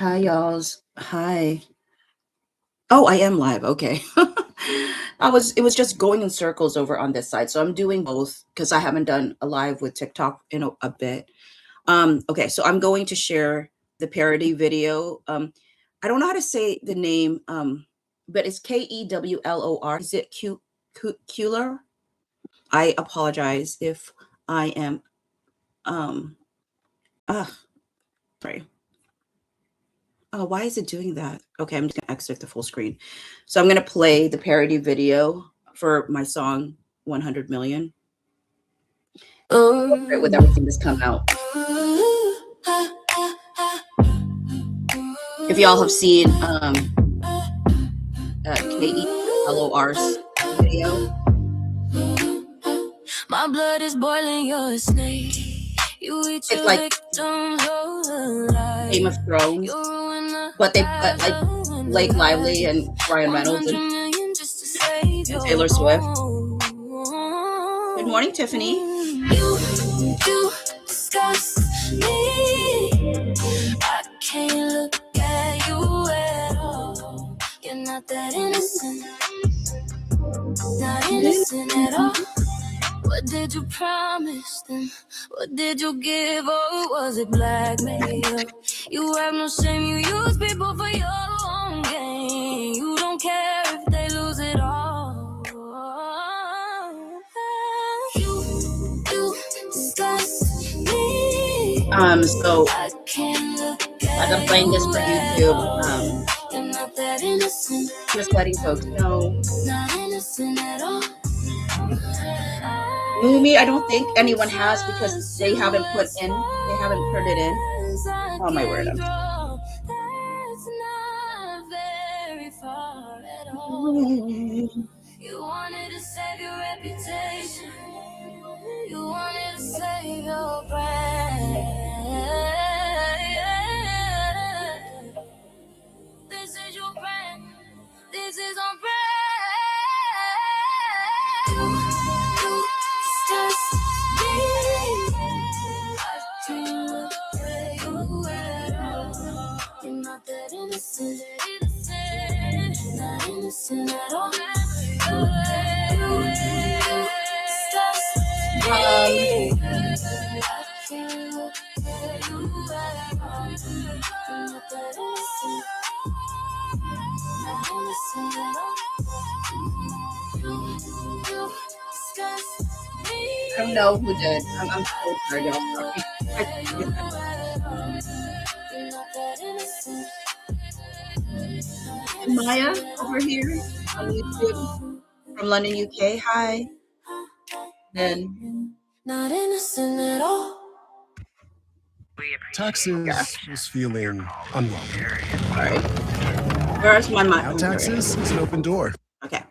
Hi, y'alls. Hi. Oh, I am live. Okay. It was just going in circles over on this side. So I'm doing both because I haven't done a live with TikTok in a bit. Okay, so I'm going to share the parody video. I don't know how to say the name, but it's Kewlor. Is it Kuler? I apologize if I am uh sorry. Oh, why is it doing that? Okay, I'm just gonna exit the full screen. So I'm gonna play the parody video for my song 100 Million. With everything that's come out. If y'all have seen KELOR's video. My blood is boiling, you're a snake. You eat It's like Game of Thrones, but they put like Blake Lively and Ryan Reynolds and Taylor Swift. Good morning, Tiffany. You disgust me. I can't look at you at all. You're not that innocent. Not innocent at all. What did you promise them? What did you give, or was it blackmail? You have no shame, you use people for your own gain. You don't care if they lose it all. You disgust me. So as I'm playing this for YouTube, just letting folks know. Not innocent at all. Moomy, I don't think anyone has because they haven't put it in. Oh my word. You wanted to save your reputation. You wanted to save your brand. This is your brand. This is on brand. You're not that innocent. Not innocent at all. I don't know who did. I'm so sorry, y'all. Maya over here on YouTube from London, UK. Hi. Then not innocent at all. Taxes is feeling unwell. All right. Where's my mic? Now taxes is an open door. Okay.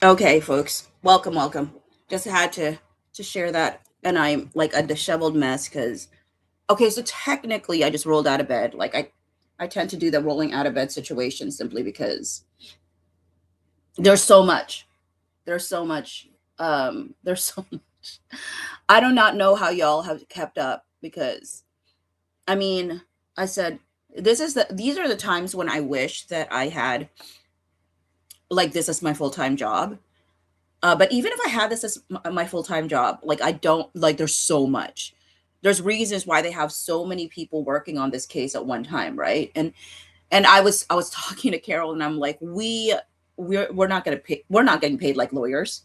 Okay, folks. Welcome. Just had to share that, and I'm like a disheveled mess because. Okay, so technically, I just rolled out of bed. Like I tend to do the rolling out of bed situation simply because there's so much. There's so much. I do not know how y'all have kept up because, I mean, I said these are the times when I wish that I had like this as my full-time job. But even if I had this as my full-time job, like I don't like there's so much. There's reasons why they have so many people working on this case at one time, right? And I was talking to Carol and I'm like, we're not going to pay, we're not getting paid like lawyers.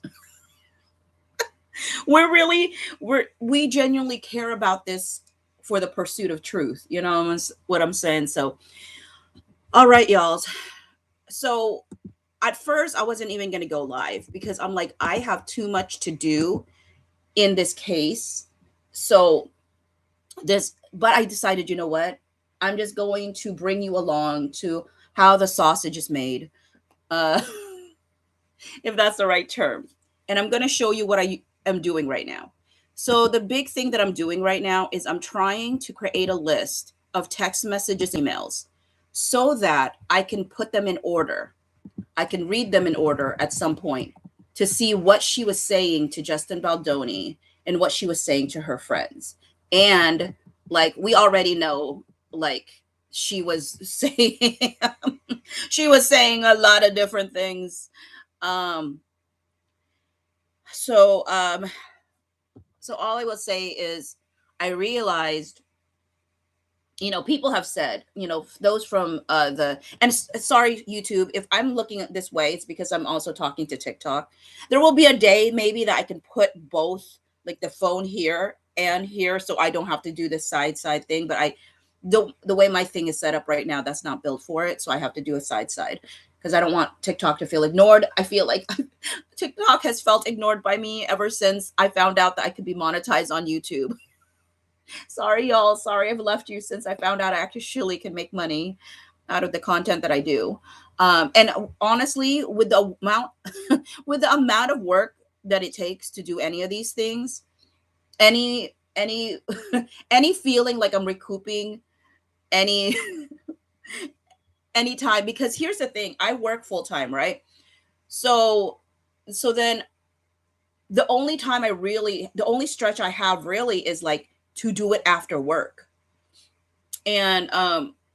We genuinely care about this for the pursuit of truth. You know what I'm saying? So, all right, y'all. So at first I wasn't even going to go live because I'm like, I have too much to do in this case. So but I decided, you know what? I'm just going to bring you along to how the sausage is made. If that's the right term. And I'm going to show you what I am doing right now. So the big thing that I'm doing right now is I'm trying to create a list of text messages, emails, so that I can put them in order. I can read them in order at some point to see what she was saying to Justin Baldoni and what she was saying to her friends. And Like we already know, like she was saying she was saying a lot of different things. Um so so all I will say is I realized, people have said, those from sorry YouTube, if I'm looking at this way, it's because I'm also talking to TikTok. There will be a day maybe that I can put both, like the phone here and here, so I don't have to do this side thing. But the way my thing is set up right now, that's not built for it, so I have to do a side because I don't want TikTok to feel ignored. I feel like TikTok has felt ignored by me ever since I found out that I could be monetized on YouTube. Sorry, y'all. Sorry I've left you since I found out I actually can make money out of the content that I do. And honestly, with the amount with the amount of work that it takes to do any of these things, any any feeling like I'm recouping any any time, because here's the thing, I work full time, right? So then the only stretch I have really is like to do it after work. And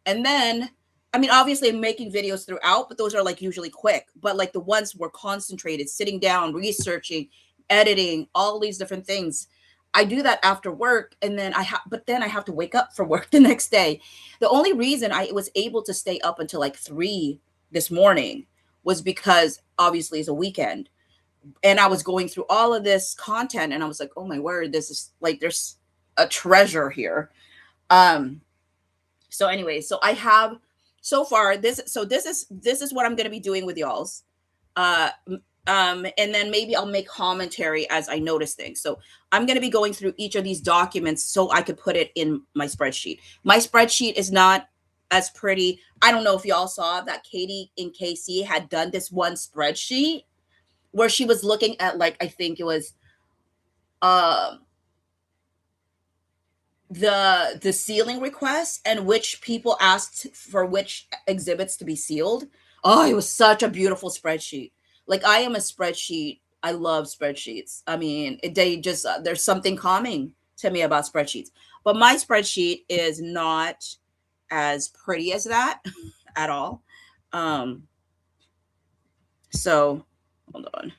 then I mean, obviously I'm making videos throughout, but those are like usually quick. But like the ones were concentrated, sitting down, researching, editing, all these different things, I do that after work. And then but then I have to wake up for work the next day. The only reason I was able to stay up until like 3 this morning was because obviously it's a weekend, and I was going through all of this content, and I was like, oh my word, this is like, there's a treasure here. um so anyway, so I have so far this is what I'm going to be doing with y'all's. uh and then maybe I'll make commentary as I notice things. So I'm going to be going through each of these documents so I could put it in my spreadsheet. My spreadsheet is not as pretty. I don't know if y'all saw that Katie in KC had done this one spreadsheet where she was looking at, like, I think it was um the sealing requests and which people asked for which exhibits to be sealed. Oh, it was such a beautiful spreadsheet. Like, I am a spreadsheet. I love spreadsheets. I mean, they just there's something calming to me about spreadsheets. But my spreadsheet is not as pretty as that at all. Um, so hold on.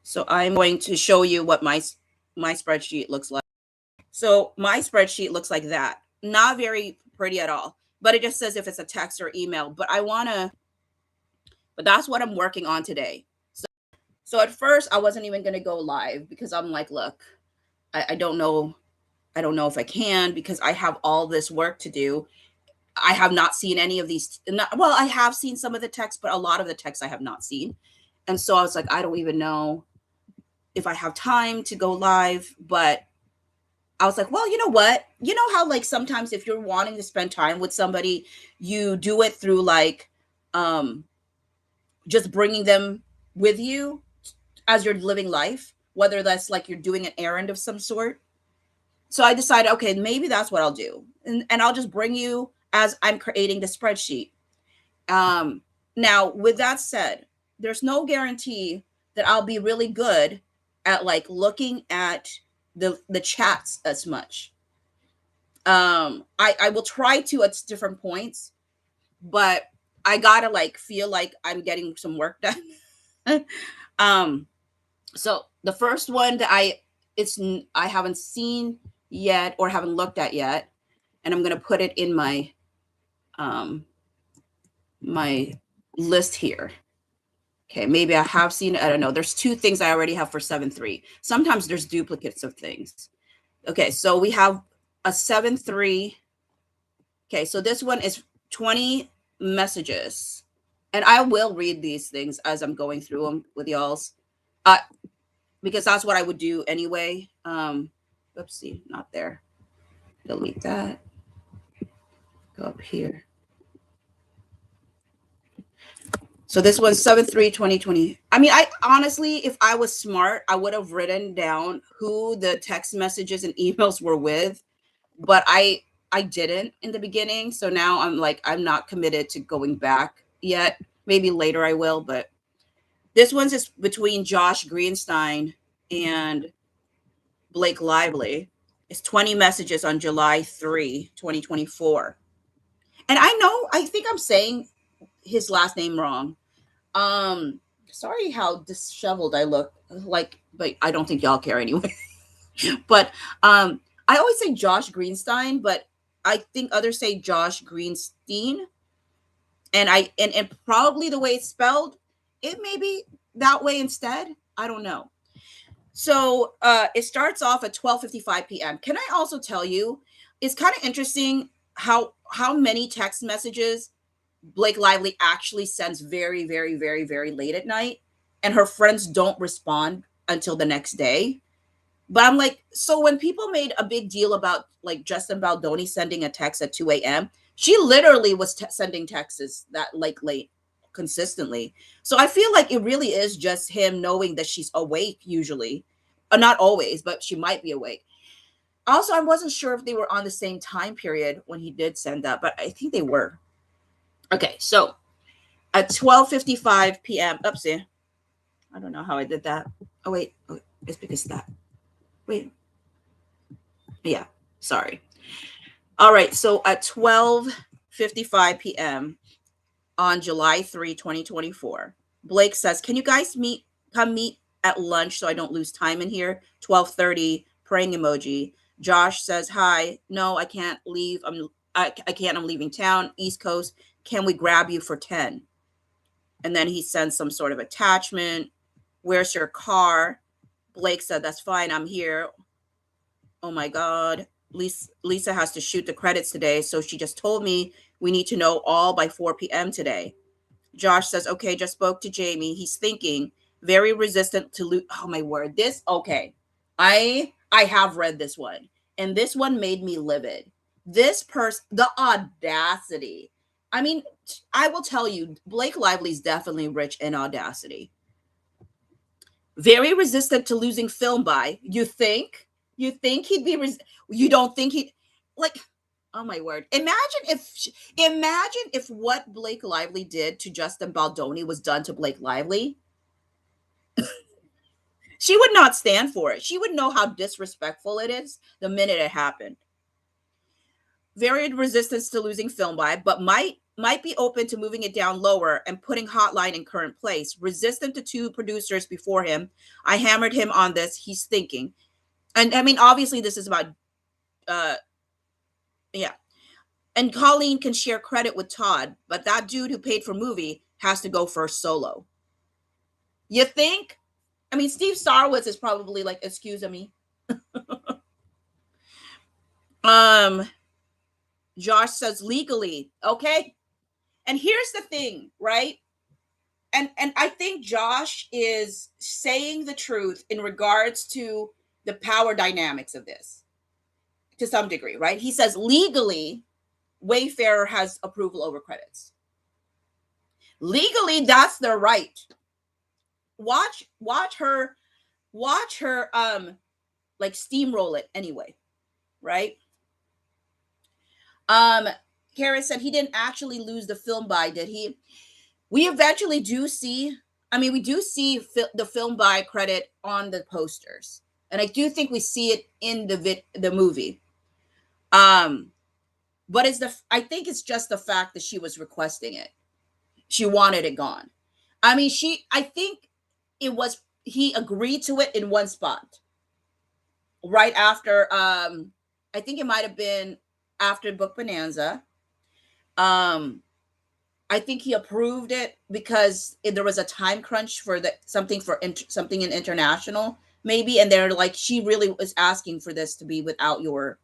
So I'm going to show you what my spreadsheet looks like. So my spreadsheet looks like that. Not very pretty at all, but it just says if it's a text or email. But that's what I'm working on today. So at first I wasn't even going to go live because I'm like, look, I don't know. I don't know if I can because I have all this work to do. I have not seen any of these. Well, I have seen some of the text, but a lot of the text I have not seen. And so I was like, I don't even know if I have time to go live, but I was like, well, you know what? You know how, like, sometimes if you're wanting to spend time with somebody, you do it through like just bringing them with you as you're living life, whether that's like you're doing an errand of some sort. So I decided, okay, maybe that's what I'll do. And I'll just bring you as I'm creating the spreadsheet. Now, with that said, there's no guarantee that I'll be really good at like looking at the chats as much. I will try to at different points, but I gotta like feel like I'm getting some work done. So the first one that I haven't seen yet or haven't looked at yet, and I'm gonna put it in my my list here. Okay, maybe I have seen it. I don't know. There's 2 things I already have for 7.3. Sometimes there's duplicates of things. Okay, so we have a 7.3. Okay, so this one is 20 messages. And I will read these things as I'm going through them with y'all's. Because that's what I would do anyway. Oopsie, not there. Delete that. Go up here. So this was 7/3/2020. I mean, I honestly, if I was smart, I would have written down who the text messages and emails were with, but I didn't in the beginning. So now I'm like, I'm not committed to going back yet. Maybe later I will, but this one's just between Josh Greenstein and Blake Lively. It's 20 messages on July 3, 2024. And I know, I think I'm saying his last name wrong. Um, Sorry how disheveled I look. Like, but I don't think y'all care anyway. But I always say Josh Greenstein, but I think others say Josh Greenstein. And probably the way it's spelled, it may be that way instead. I don't know. So it starts off at 12:55 p.m. Can I also tell you, it's kind of interesting how many text messages Blake Lively actually sends very, very, very, very late at night, and her friends don't respond until the next day. But I'm like, so when people made a big deal about like Justin Baldoni sending a text at 2 a.m., she literally was sending texts that like late consistently. So I feel like it really is just him knowing that she's awake usually. Not always, but she might be awake. Also, I wasn't sure if they were on the same time period when he did send that, but I think they were. Okay, so at 12:55 p.m. Oopsie. I don't know how I did that. Oh, it's because that. Wait. Yeah, sorry. All right, so at 12:55 p.m. on July 3, 2024, Blake says, "Can you guys come meet at lunch so I don't lose time in here?" 12:30 praying emoji. Josh says, "Hi. No, I can't leave. I can't. I'm leaving town, East Coast. Can we grab you for 10?" And then he sends some sort of attachment. "Where's your car?" Blake said, "That's fine. I'm here." Oh my God. Lisa has to shoot the credits today. So she just told me we need to know all by 4 p.m. today. Josh says, "Okay, just spoke to Jamie. He's thinking very resistant to oh my word. This, okay. I have read this one. And this one made me livid. This person, the audacity. I mean, I will tell you, Blake Lively's definitely rich in audacity. Very resistant to losing film by. You think? You think he'd be? You don't think he? Like, oh my word! Imagine if what Blake Lively did to Justin Baldoni was done to Blake Lively. She would not stand for it. She would know how disrespectful it is the minute it happened. Very resistance to losing film by, but might be open to moving it down lower and putting Hotline in current place. Resistant to two producers before him. I hammered him on this. He's thinking. And I mean, obviously, this is about, uh, yeah. And Colleen can share credit with Todd, but that dude who paid for movie has to go first solo. You think? I mean, Steve Starwitz is probably like, excuse me. Josh says legally, okay. And here's the thing, right? And I think Josh is saying the truth in regards to the power dynamics of this to some degree, right? He says legally, Wayfarer has approval over credits. Legally, that's their right. Watch her like steamroll it anyway, right? Kara said he didn't actually lose the film buy, did he? We eventually do see, I mean, we do see the film buy credit on the posters. And I do think we see it in the movie. But I think it's just the fact that she was requesting it. She wanted it gone. I mean, I think he agreed to it in one spot. Right after, I think it might have been after Book Bonanza. I think he approved it because there was a time crunch for something in international maybe, and they're like, she really was asking for this to be without your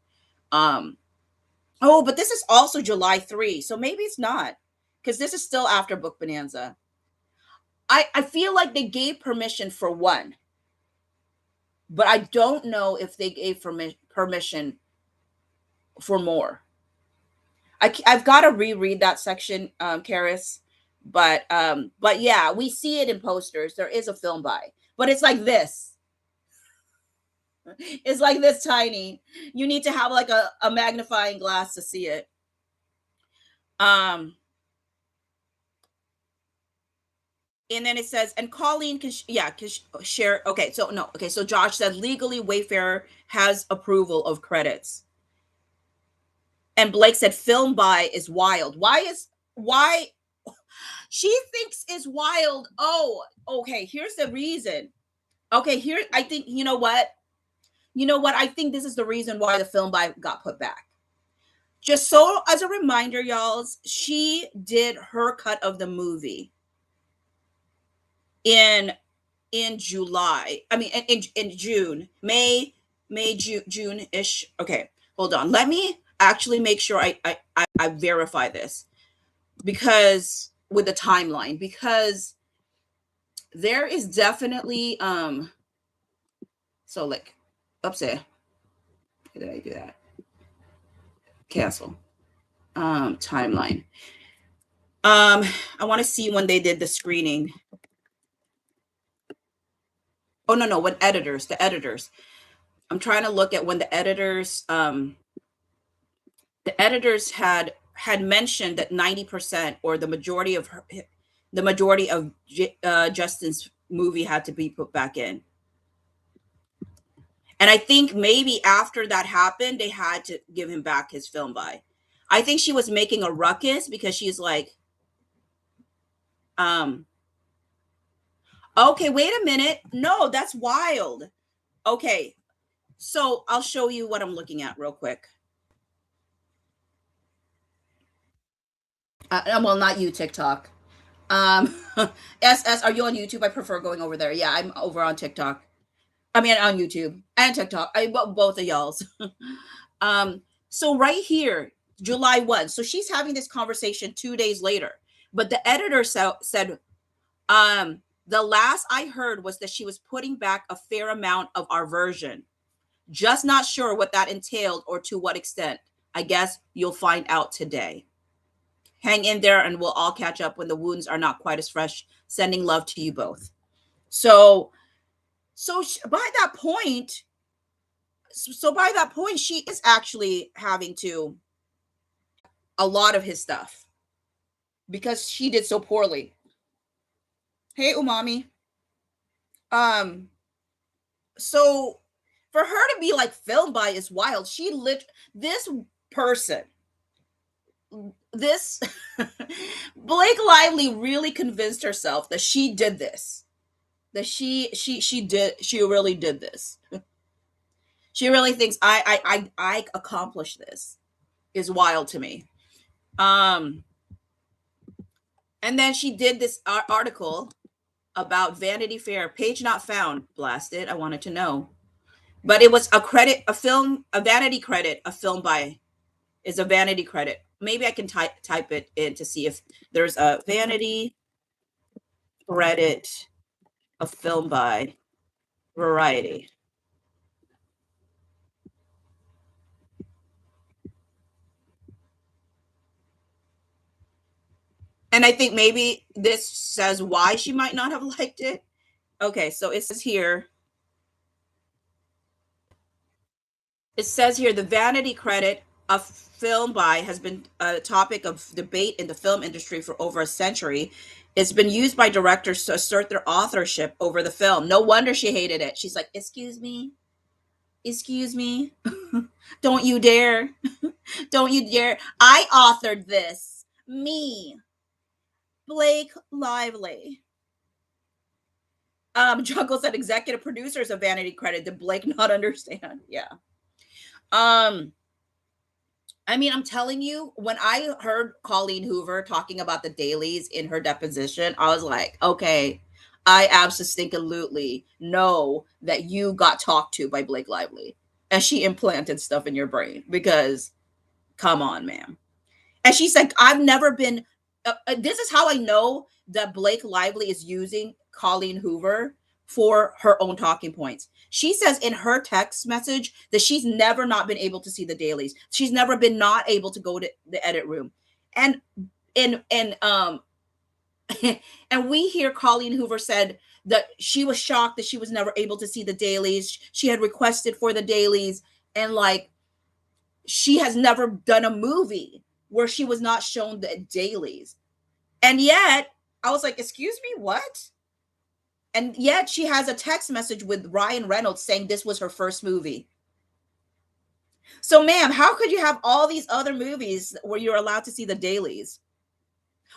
oh, but this is also July 3, so maybe it's not, because this is still after Book Bonanza. I feel like they gave permission for one, but I don't know if they gave permission for more. I've got to reread that section, Karis. But yeah, we see it in posters. There is a film buy, but it's like this. It's like this tiny. You need to have like a magnifying glass to see it. And then it says, and Colleen can, share. Okay, so no, okay, so Josh said legally Wayfarer has approval of credits. And Blake said film by is wild. Why she thinks is wild? Oh, okay, here's the reason. Okay, here, I think, you know what? You know what? I think this is the reason why the film by got put back. Just so as a reminder, y'all, she did her cut of the movie in July. I mean, in June, June ish. Okay, hold on. Let me actually make sure I verify this, because with the timeline, because there is definitely so like oops there. Did I do that? Cancel. Timeline. I want to see when they did the screening. Oh no, when the editors. I'm trying to look at when the editors had mentioned that 90% or the majority of Justin's movie had to be put back in. And I think maybe after that happened, they had to give him back his film by. I think she was making a ruckus because she's like, okay, wait a minute. No, that's wild. Okay. So I'll show you what I'm looking at real quick. Well, not you, TikTok. SS, are you on YouTube? I prefer going over there. Yeah, I'm over on TikTok. I mean, on YouTube and TikTok. Both of y'all's. So right here, July 1. So she's having this conversation 2 days later. But the editor said, the last I heard was that she was putting back a fair amount of our version. Just not sure what that entailed or to what extent. I guess you'll find out today. Hang in there and we'll all catch up when the wounds are not quite as fresh. Sending love to you both. So by that point, she is actually having to a lot of his stuff because she did so poorly. Hey, Umami. So for her to be like filmed by is wild. This person, this Blake Lively really convinced herself that she did this. That she really did this. She really thinks I accomplished this. Is wild to me. And then she did this article about Vanity Fair, page not found. Blasted. I wanted to know. But it was a vanity credit, a film by is a vanity credit. Maybe I can type it in to see if there's a vanity credit, a film by Variety. And I think maybe this says why she might not have liked it. Okay, so it says here. It says here the vanity credit of film by has been a topic of debate in the film industry for over a century. It's been used by directors to assert their authorship over the film. No wonder she hated it. She's like, excuse me. Don't you dare. Don't you dare. I authored this. Me. Blake Lively. Jungle said executive producers of Vanity credit. Did Blake not understand? Yeah. I mean, I'm telling you, when I heard Colleen Hoover talking about the dailies in her deposition, I was like, okay, I absolutely know that you got talked to by Blake Lively and she implanted stuff in your brain because come on, ma'am. And she's like, I've never been, this is how I know that Blake Lively is using Colleen Hoover for her own talking points. She says in her text message that she's never not been able to see the dailies. She's never been not able to go to the edit room. And and we hear Colleen Hoover said that she was shocked that she was never able to see the dailies. She had requested for the dailies and like she has never done a movie where she was not shown the dailies. And yet I was like, excuse me, what? And yet she has a text message with Ryan Reynolds saying this was her first movie. So, ma'am, how could you have all these other movies where you're allowed to see the dailies?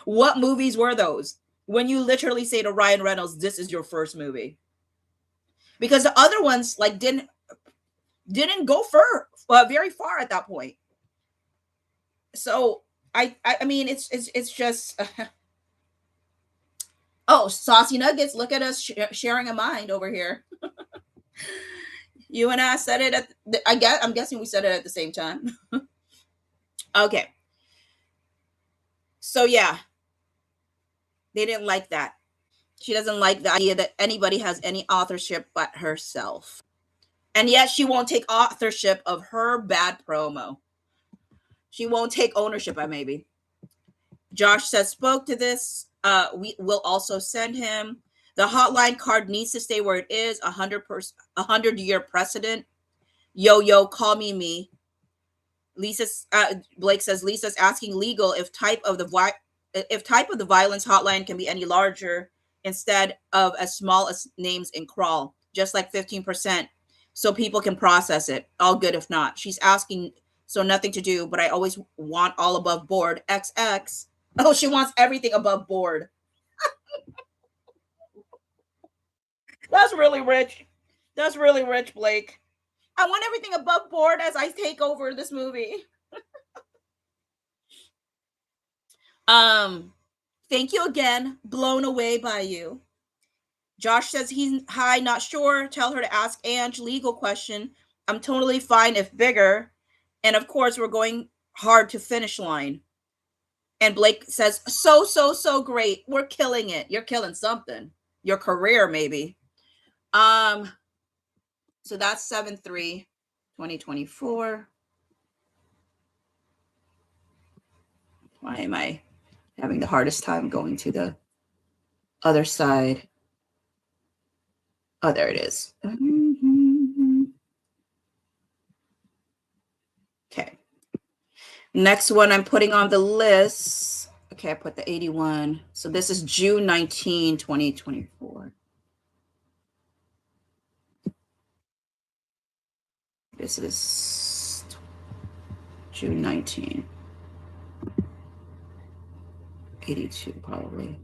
What movies were those? When you literally say to Ryan Reynolds, this is your first movie. Because the other ones like didn't go very far at that point. So I mean it's just oh, Saucy Nuggets, look at us sharing a mind over here. You and I said it I'm guessing we said it at the same time. Okay. So yeah, they didn't like that. She doesn't like the idea that anybody has any authorship but herself. And yet she won't take authorship of her bad promo. She won't take ownership of maybe. Josh says, spoke to this. We will also send him. The hotline card needs to stay where it is. 100-year precedent. Yo, call me. Blake says Lisa's asking legal if type of the violence hotline can be any larger instead of as small as names in crawl, just like 15%, so people can process it. All good if not. She's asking, so nothing to do, but I always want all above board. XX. Oh, she wants everything above board. That's really rich. That's really rich, Blake. I want everything above board as I take over this movie. Thank you again. Blown away by you. Josh says he's high, not sure. Tell her to ask Ange legal question. I'm totally fine if bigger. And of course, we're going hard to finish line. And Blake says, so great. We're killing it. You're killing something. Your career, maybe. So that's 7/3/2024. Why am I having the hardest time going to the other side? Oh, there it is. Okay. Next one I'm putting on the list. Okay, I put the 81. So this is June 19, 2024. This is June 19. 82 probably.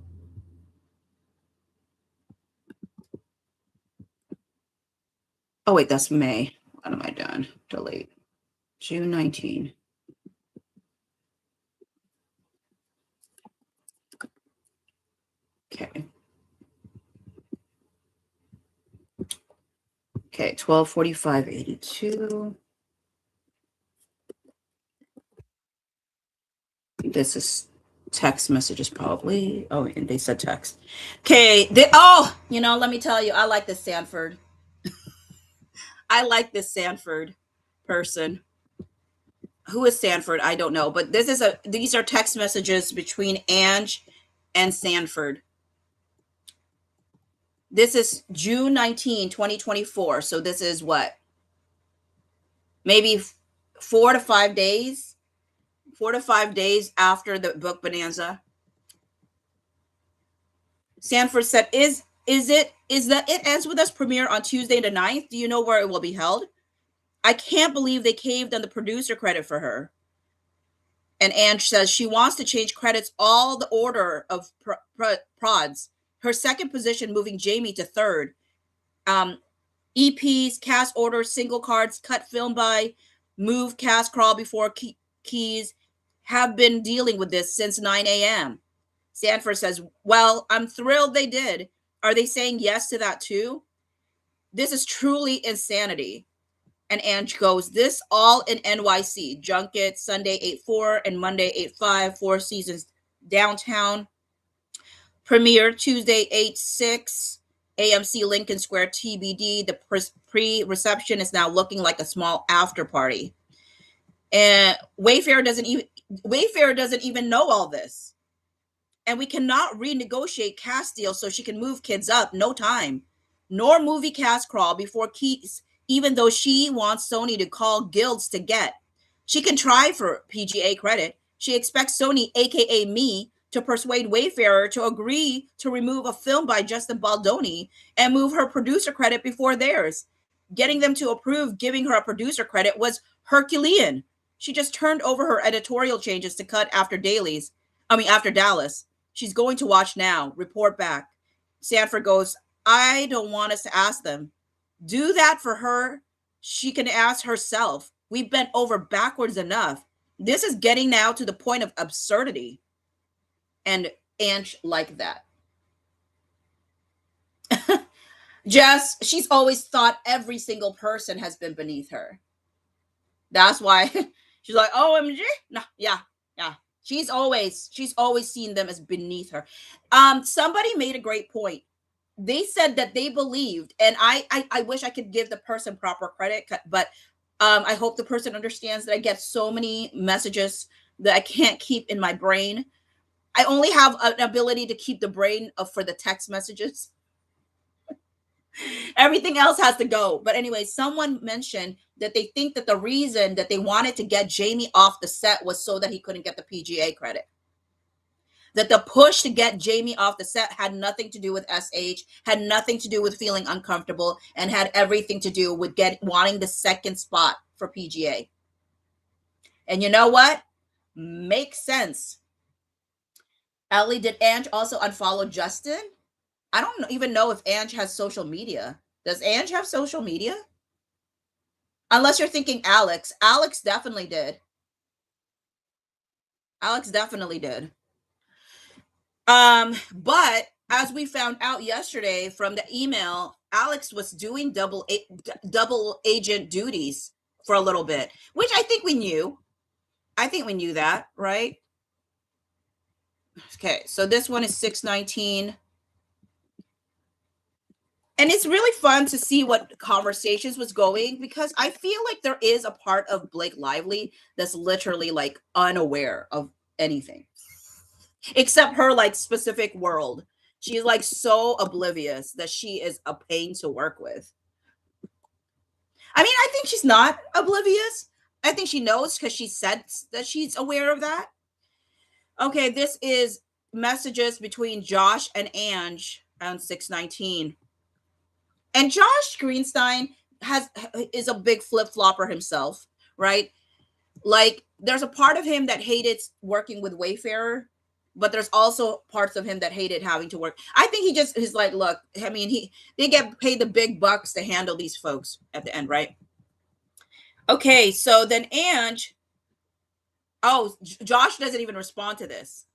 Oh wait, that's May. What am I done? Delete. June 19. Okay. Okay, 12/45/82. This is text messages probably. Oh, and they said text. Okay. Let me tell you, I like this Sanford. I like this Sanford person. Who is Sanford? I don't know, but these are text messages between Ange and Sanford. This is June 19, 2024. So this is what? Maybe 4 to 5 days? 4 to 5 days after the book bonanza. Sanford said, is that It Ends With Us premiere on Tuesday the 9th? Do you know where it will be held? I can't believe they caved on the producer credit for her. And Ange says she wants to change credits all the order of prods. Her second position moving Jamie to third. EPs, cast orders, single cards, cut film by, move cast crawl before keys have been dealing with this since 9 a.m. Sanford says, well, I'm thrilled they did. Are they saying yes to that too? This is truly insanity. And Ange goes, this all in NYC. Junket, Sunday 8/4 and Monday 8/5, 4 seasons downtown. Premiere Tuesday 8/6, AMC Lincoln Square TBD. The pre-reception is now looking like a small after party. And Wayfair doesn't even know all this. And we cannot renegotiate cast deals so she can move kids up. No time. Nor movie cast crawl before keys, even though she wants Sony to call guilds to get. She can try for PGA credit. She expects Sony, aka me, to persuade Wayfarer to agree to remove a film by Justin Baldoni and move her producer credit before theirs. Getting them to approve giving her a producer credit was Herculean. She just turned over her editorial changes to cut after after Dallas. She's going to watch now. Report back. Sanford goes, I don't want us to ask them. Do that for her. She can ask herself. We've bent over backwards enough. This is getting now to the point of absurdity. And Ange like that. Jess, she's always thought every single person has been beneath her. That's why she's like, OMG. No, yeah. She's always seen them as beneath her. Somebody made a great point. They said that they believed, and I wish I could give the person proper credit, but I hope the person understands that I get so many messages that I can't keep in my brain. I only have an ability to keep the brain for the text messages. Everything else has to go. But anyway, someone mentioned that they think that the reason that they wanted to get Jamie off the set was so that he couldn't get the PGA credit. That the push to get Jamie off the set had nothing to do with SH, had nothing to do with feeling uncomfortable, and had everything to do with wanting the second spot for PGA. And you know what? Makes sense. Ellie, did Ange also unfollow Justin? I don't even know if Ange has social media. Does Ange have social media? Unless you're thinking Alex. Alex definitely did. But as we found out yesterday from the email, Alex was doing double agent duties for a little bit, which I think we knew. That, right? Okay, so this one is 619. And it's really fun to see what conversations was going, because I feel like there is a part of Blake Lively that's literally like unaware of anything except her like specific world. She's like so oblivious that she is a pain to work with. I mean, I think she's not oblivious. I think she knows because she said that she's aware of that. Okay, this is messages between Josh and Ange on 619. And Josh Greenstein is a big flip-flopper himself, right? Like, there's a part of him that hated working with Wayfarer, but there's also parts of him that hated having to work. I think he just is like, look, I mean, they get paid the big bucks to handle these folks at the end, right? Okay, so then Ange, Josh doesn't even respond to this.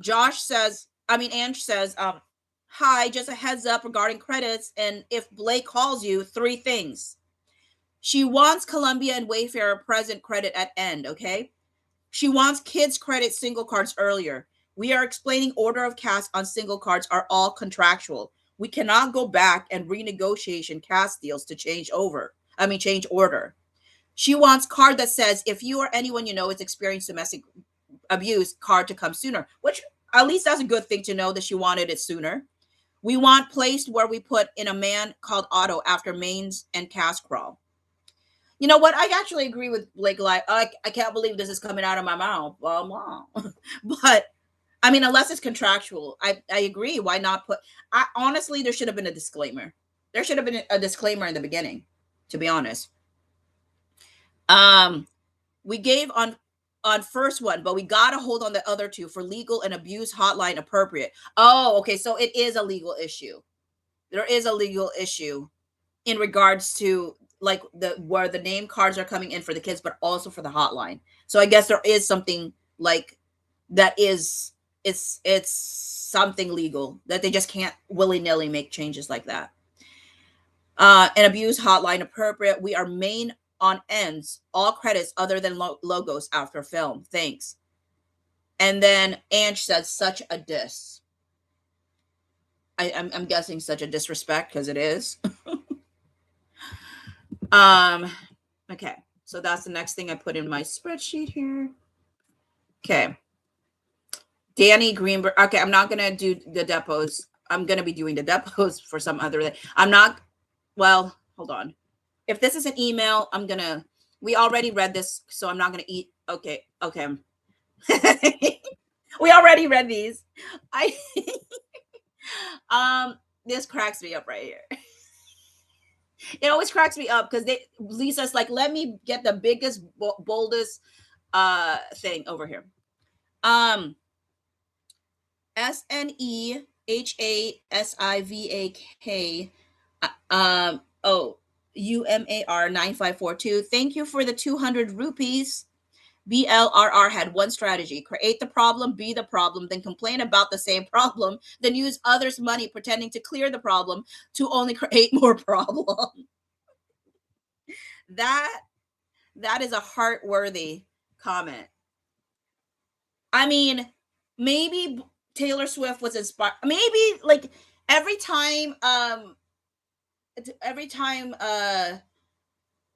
Ange says, hi, just a heads up regarding credits, and if Blake calls you, 3 things. She wants Columbia and Wayfarer present credit at end, okay? She wants kids credit single cards earlier. We are explaining order of cast on single cards are all contractual. We cannot go back and renegotiation cast deals to change order. She wants card that says, if you or anyone you know is experiencing domestic abuse, card to come sooner, which at least that's a good thing to know that she wanted it sooner. We want placed where we put in a man called Otto after mains and cast crawl. You know what? I actually agree with Blake. Like, I can't believe this is coming out of my mouth. Blah, blah. But I mean, unless it's contractual, I agree. Why not put? Honestly, there should have been a disclaimer. There should have been a disclaimer in the beginning, to be honest. We gave on first one, but we gotta hold on the other 2 for legal and abuse hotline appropriate. Oh, okay. So it is a legal issue. There is a legal issue in regards to like where the name cards are coming in for the kids, but also for the hotline. So I guess there is something like that it's something legal that they just can't willy-nilly make changes like that. An abuse hotline appropriate. We are main on ends, all credits other than logos after film. Thanks. And then Ange says, such a diss. I'm guessing such a disrespect because it is. Okay. So that's the next thing I put in my spreadsheet here. Okay. Danny Greenberg. Okay. I'm not going to do the depots. I'm going to be doing the depots for some other. Well, hold on. If this is an email, we already read this, so I'm not going to eat. Okay. We already read these. I um this cracks me up right here. It always cracks me up because they Lisa's like, let me get the biggest, boldest thing over here. Um SNEHASIVAK. Oh, UMAR 9542. Thank you for the 200 rupees. BLRR had one strategy: create the problem, be the problem, then complain about the same problem, then use others' money pretending to clear the problem to only create more problem. that that is a heartworthy comment. I mean, maybe Taylor Swift was inspired. Maybe like every time, every time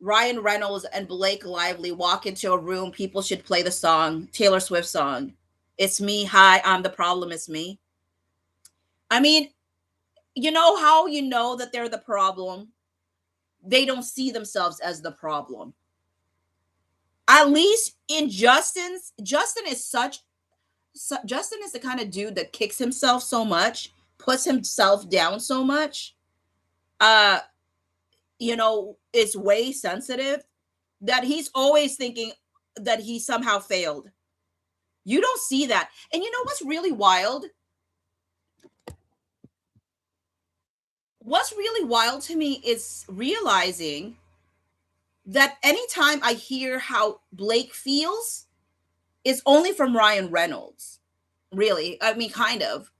Ryan Reynolds and Blake Lively walk into a room, people should play the song, Taylor Swift song. It's me. Hi, I'm the problem. It's me. I mean, you know how you know that they're the problem? They don't see themselves as the problem. At least in Justin is Justin is the kind of dude that kicks himself so much, puts himself down so much, uh, is way sensitive that he's always thinking that he somehow failed. You don't see that. And you know what's really wild? What's really wild to me is realizing that anytime I hear how Blake feels, it's only from Ryan Reynolds. Really. I mean, kind of.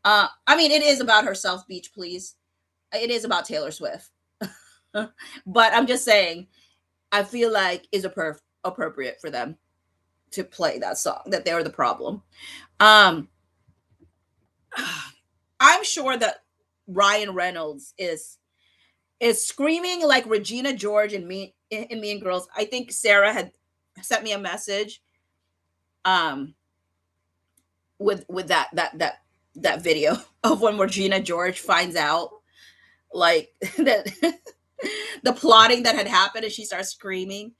I mean, it is about her South Beach, please. It is about Taylor Swift. But I'm just saying, I feel like it's appropriate for them to play that song, that they're the problem. Um, I'm sure that Ryan Reynolds is screaming like Regina George and me in Mean Girls. I think Sarah had sent me a message with that video of when Regina George finds out like that the plotting that had happened and she starts screaming.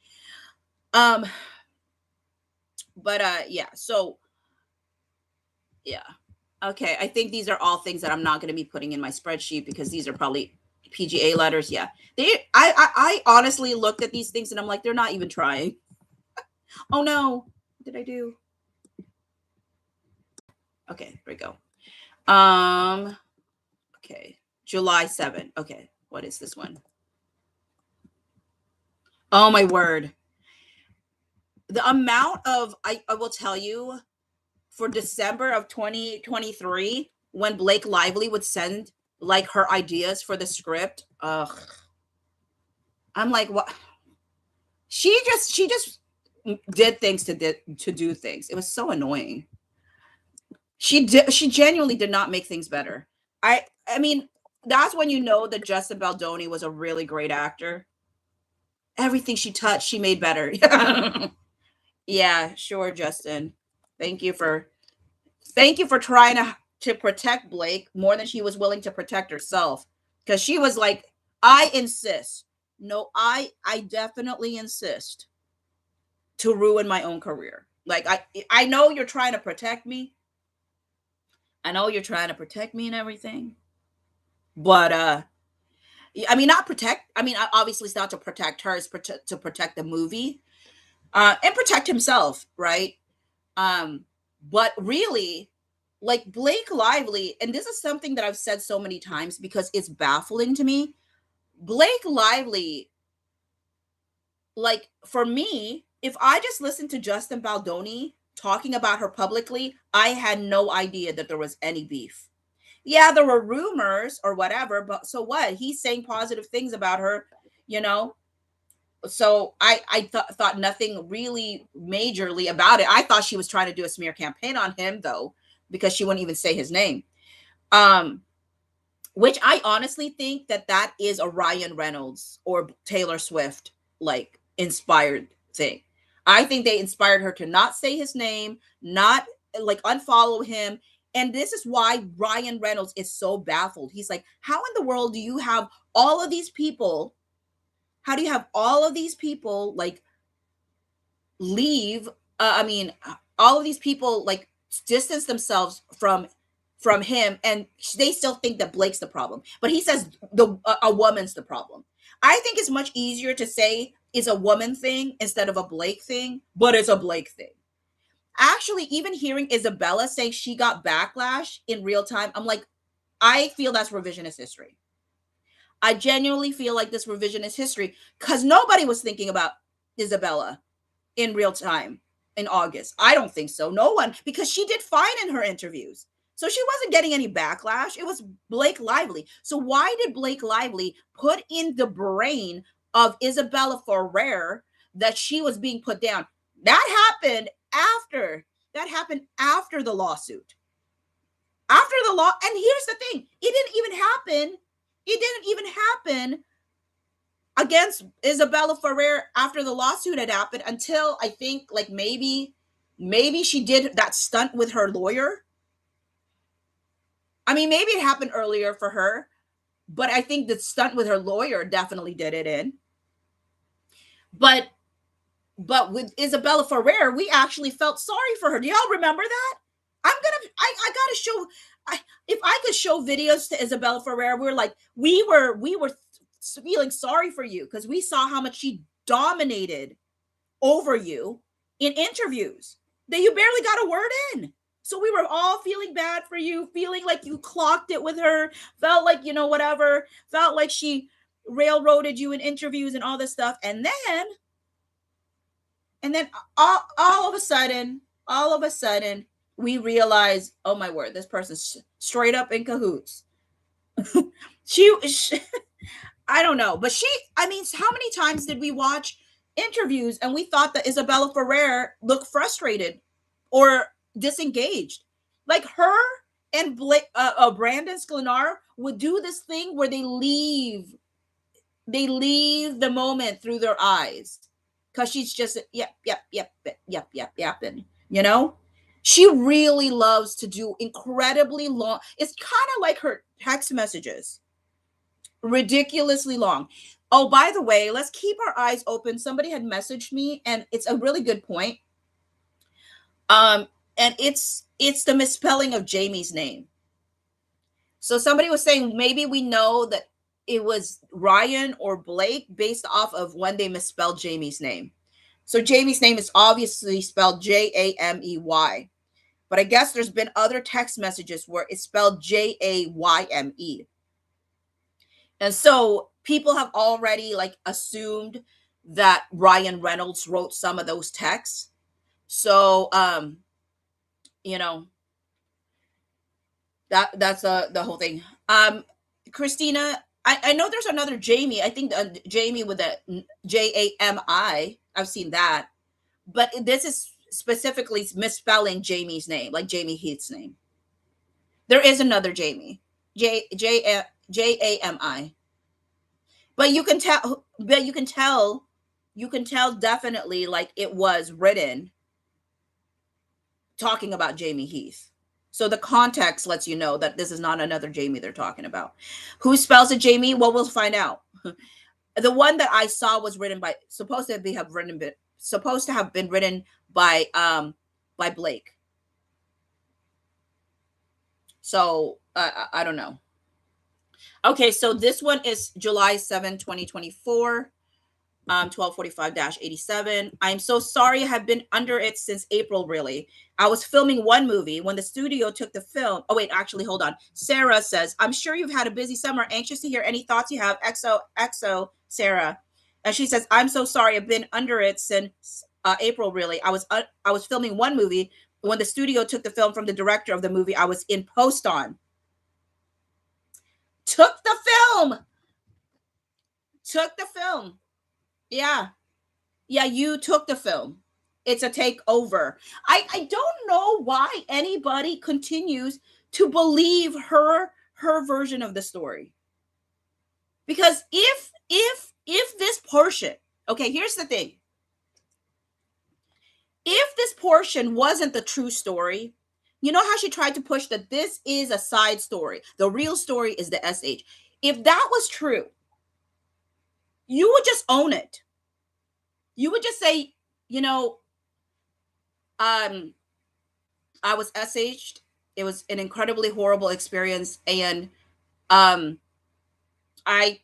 Um but yeah, so yeah. Okay, I think these are all things that I'm not going to be putting in my spreadsheet because these are probably PGA letters. Yeah. I honestly looked at these things and I'm like, they're not even trying. Oh no. What did I do? Okay, here we go. Okay. July 7. Okay. What is this one? Oh my word. The amount of I will tell you, for December of 2023, when Blake Lively would send like her ideas for the script, I'm like, what? She just did things to do things. It was so annoying. She genuinely did not make things better. I mean, that's when you know that Justin Baldoni was a really great actor. Everything she touched, she made better. Yeah, sure, Justin. Thank you for trying to protect Blake more than she was willing to protect herself. Because she was like, I insist. No, I definitely insist to ruin my own career. Like I know you're trying to protect me. I know you're trying to protect me and everything. But I mean, not protect. I mean, obviously it's not to protect her, it's to protect the movie. And protect himself, right? But really, like Blake Lively, and this is something that I've said so many times because it's baffling to me. Blake Lively, like for me, if I just listened to Justin Baldoni talking about her publicly, I had no idea that there was any beef. Yeah, there were rumors or whatever, but so what? He's saying positive things about her, you know. So I thought nothing really majorly about it. I thought she was trying to do a smear campaign on him though, because she wouldn't even say his name. Um, which I honestly think that is a Ryan Reynolds or Taylor Swift like inspired thing. I think they inspired her to not say his name, not like unfollow him. And this is why Ryan Reynolds is so baffled. He's like, how in the world do you have all of these people? How do you have all of these people like leave? I mean, all of these people like distance themselves from him, and they still think that Blake's the problem. But he says a woman's the problem. I think it's much easier to say it's a woman thing instead of a Blake thing, but it's a Blake thing. Actually, even hearing Isabella say she got backlash in real time, I'm like, I feel that's revisionist history. I genuinely feel like this revisionist history because nobody was thinking about Isabella in real time in August. I don't think so. No one, because she did fine in her interviews. So she wasn't getting any backlash. It was Blake Lively. So why did Blake Lively put in the brain of Isabella Ferrer that she was being put down? That happened after. That happened after the lawsuit. After the law, and here's the thing: it didn't even happen. It didn't even happen against Isabella Ferrer after the lawsuit had happened until I think like maybe she did that stunt with her lawyer. I mean, maybe it happened earlier for her, but I think the stunt with her lawyer definitely did it in. But with Isabella Ferrer, we actually felt sorry for her. Do y'all remember that? I gotta show. If I could show videos to Isabella Ferrer, we were feeling sorry for you because we saw how much she dominated over you in interviews that you barely got a word in. So we were all feeling bad for you, feeling like you clocked it with her, felt like, whatever, felt like she railroaded you in interviews and all this stuff. And then all of a sudden, we realize, oh my word, this person's straight up in cahoots. she I don't know, but how many times did we watch interviews and we thought that Isabella Ferrer looked frustrated or disengaged? Like her and Brandon Sklenar would do this thing where they leave the moment through their eyes because she's just yep, and she really loves to do incredibly long. It's kind of like her text messages. Ridiculously long. Oh, by the way, let's keep our eyes open. Somebody had messaged me, and it's a really good point. And it's the misspelling of Jamie's name. So somebody was saying maybe we know that it was Ryan or Blake based off of when they misspelled Jamie's name. So Jamie's name is obviously spelled Jamey, but I guess there's been other text messages where it's spelled Jayme. And so people have already assumed that Ryan Reynolds wrote some of those texts. So, that's the whole thing. Christina, I know there's another Jamie. I think Jamie with a Jami. I've seen that, but this is specifically misspelling Jamie's name, like Jamie Heath's name. There is another Jamie, Jami. But you can tell definitely like it was written talking about Jamie Heath. So the context lets you know that this is not another Jamie they're talking about. Who spells it Jamie? Well, we'll find out. The one that I saw was supposed to have been written by Blake. So I don't know. Okay, so this one is July 7, 2024, 1245-87. I'm so sorry I have been under it since April, really. I was filming one movie when the studio took the film. Oh, wait, actually, hold on. Sarah says, I'm sure you've had a busy summer. Anxious to hear any thoughts you have. XO, Sarah. And she says, I'm so sorry I've been under it since April, really. I was filming one movie when the studio took the film from the director of the movie I was in post on. Took the film. Yeah, you took the film. It's a takeover. I don't know why anybody continues to believe her version of the story. Because if this portion, okay, here's the thing. If this portion wasn't the true story, you know how she tried to push that this is a side story. The real story is the SH. If that was true, you would just own it. You would just say, I was SH'd. It was an incredibly horrible experience, and um, I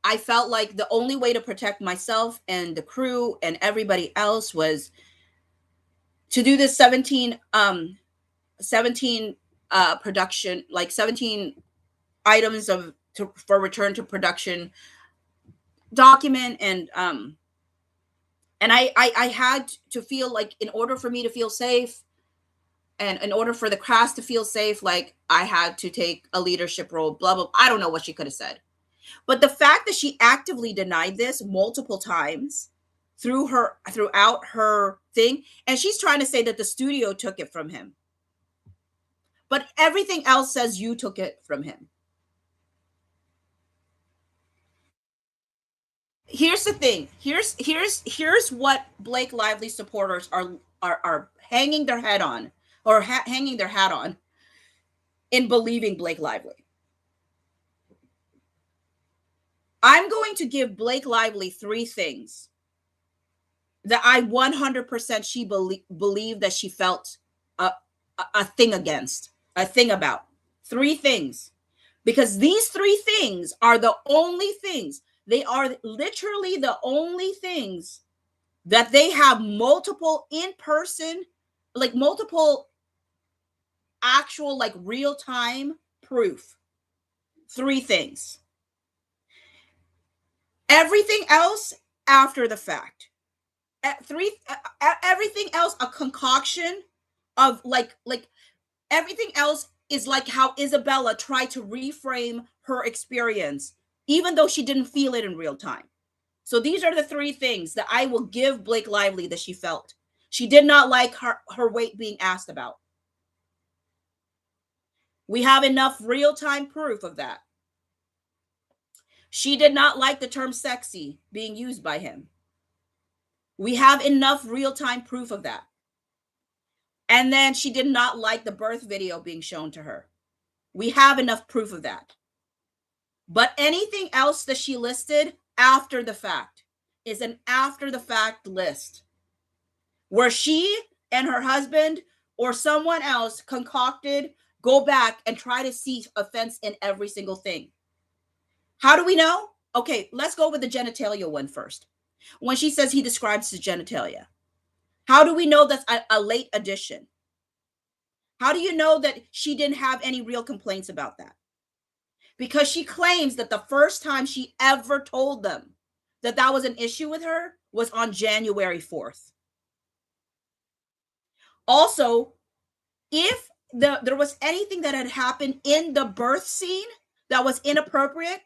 I felt like the only way to protect myself and the crew and everybody else was to do this 17 production, like 17 items for return to production document. And I had to feel like, in order for me to feel safe and in order for the cast to feel safe, like I had to take a leadership role, blah blah. I don't know what she could have said. But the fact that she actively denied this multiple times throughout her thing, and she's trying to say that the studio took it from him. But everything else says you took it from him. Here's the thing. Here's what Blake Lively supporters are hanging their head on, or hanging their hat on, in believing Blake Lively. I'm going to give Blake Lively three things that I 100% she believed that she felt a thing against, a thing about. Three things. Because these three things are the only things, they are literally the only things that they have multiple in-person, like multiple actual, like real-time proof. Three things. Everything else after the fact. Everything else a concoction of like everything else is like how Isabella tried to reframe her experience, even though she didn't feel it in real time. So these are the three things that I will give Blake Lively that she felt. She did not like her weight being asked about. We have enough real-time proof of that. She did not like the term sexy being used by him. We have enough real-time proof of that. And then she did not like the birth video being shown to her. We have enough proof of that. But anything else that she listed after the fact is an after the fact list, where she and her husband or someone else concocted, go back and try to see offense in every single thing. How do we know? Okay, let's go with the genitalia one first. When she says he describes his genitalia, how do we know that's a late addition? How do you know that she didn't have any real complaints about that? Because she claims that the first time she ever told them that that was an issue with her was on January 4th. Also, if there was anything that had happened in the birth scene that was inappropriate,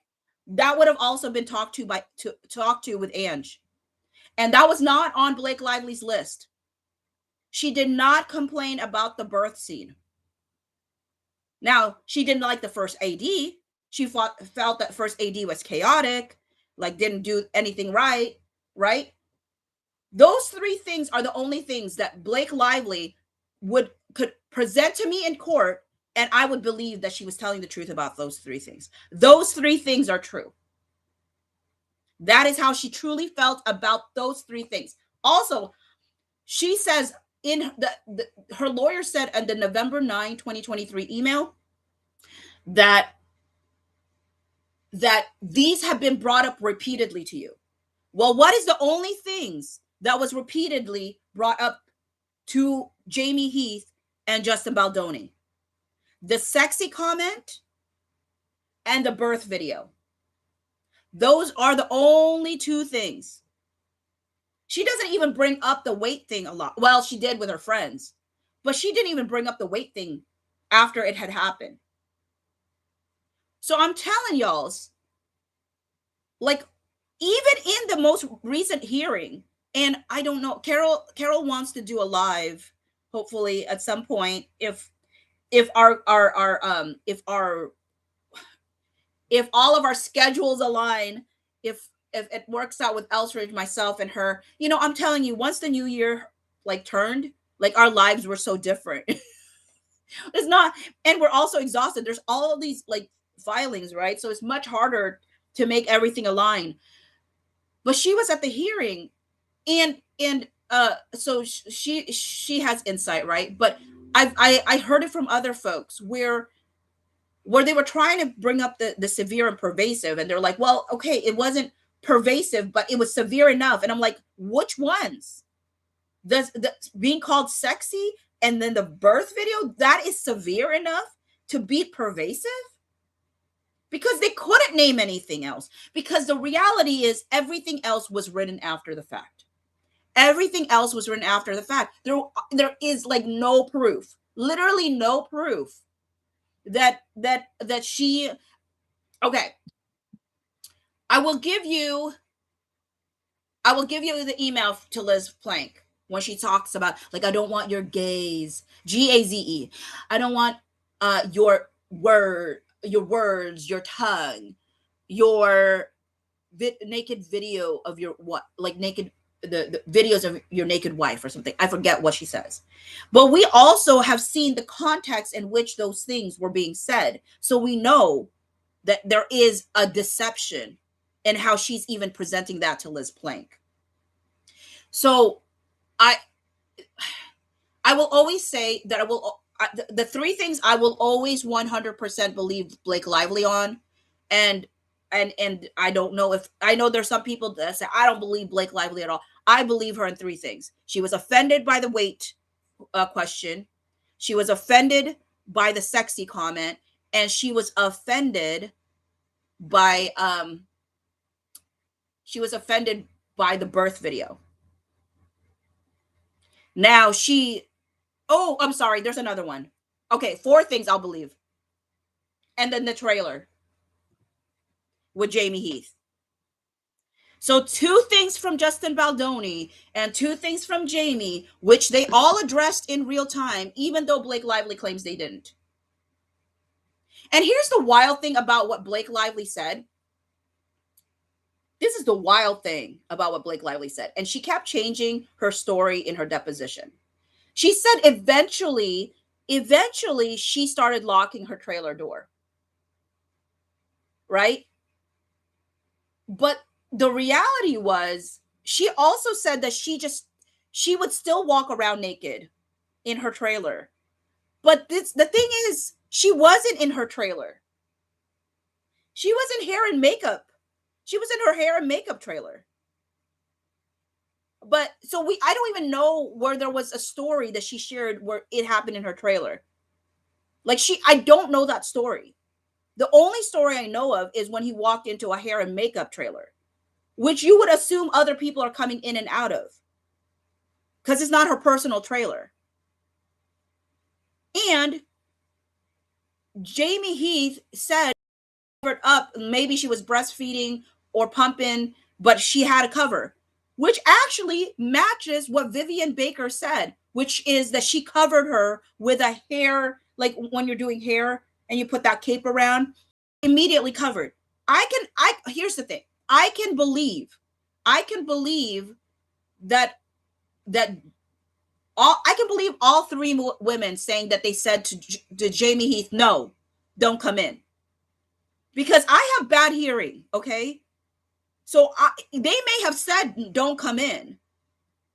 that would have also been talked to with Ange. And that was not on Blake Lively's list. She did not complain about the birth scene. Now, she didn't like the first AD. She felt that first AD was chaotic, like didn't do anything right? Those three things are the only things that Blake Lively could present to me in court, and I would believe that she was telling the truth about those three things. Those three things are true. That is how she truly felt about those three things. Also, she says in her lawyer said in the November 9, 2023 email that these have been brought up repeatedly to you. Well, what is the only things that was repeatedly brought up to Jamie Heath and Justin Baldoni? The sexy comment and the birth video. Those are the only two things. She doesn't even bring up the weight thing a lot. Well, she did with her friends, but she didn't even bring up the weight thing after it had happened. So I'm telling y'all, like, even in the most recent hearing, and I don't know, Carol wants to do a live, hopefully at some point, if all of our schedules align, if it works out with Elsridge, myself, and her, I'm telling you, once the new year like turned, like our lives were so different. It's not, and we're also exhausted. There's all of these like filings, right? So it's much harder to make everything align. But she was at the hearing, and so she has insight, right? But I heard it from other folks where they were trying to bring up the severe and pervasive, and they're like, well, okay, it wasn't pervasive, but it was severe enough. And I'm like, which ones? The being called sexy and then the birth video, that is severe enough to be pervasive? Because they couldn't name anything else. Because the reality is everything else was written after the fact. Everything else was written after the fact. There is like no proof, literally no proof that she. Okay, I will give you the email to Liz Plank when she talks about, like, I don't want your gaze, GAZE. I don't want your words, your tongue, your naked video of your what, like naked the videos of your naked wife or something. I forget what she says. But we also have seen the context in which those things were being said. So we know that there is a deception in how she's even presenting that to Liz Plank. So I will always say that the three things I will always 100% believe Blake Lively on, and I don't know if, I know there's some people that say I don't believe Blake Lively at all. I believe her in three things. She was offended by the weight question. She was offended by the sexy comment, and she was offended by the birth video. Now oh, I'm sorry, there's another one. Okay, four things I'll believe. And then the trailer with Jamie Heath. So two things from Justin Baldoni and two things from Jamie, which they all addressed in real time, even though Blake Lively claims they didn't. And here's the wild thing about what Blake Lively said. This is the wild thing about what Blake Lively said. And she kept changing her story in her deposition. She said eventually she started locking her trailer door. Right? But the reality was, she also said that she would still walk around naked in her trailer. But the thing is, she wasn't in her trailer. She was in hair and makeup. She was in her hair and makeup trailer. But so I don't even know where there was a story that she shared where it happened in her trailer. Like I don't know that story. The only story I know of is when he walked into a hair and makeup trailer, which you would assume other people are coming in and out of, because it's not her personal trailer. And Jamie Heath said covered up, maybe she was breastfeeding or pumping, but she had a cover, which actually matches what Vivian Baker said, which is that she covered her with a hair, like when you're doing hair and you put that cape around, immediately covered. Here's the thing. I can believe that I can believe all three women saying that they said to Jamie Heath, no, don't come in. Because I have bad hearing, okay? So they may have said, don't come in,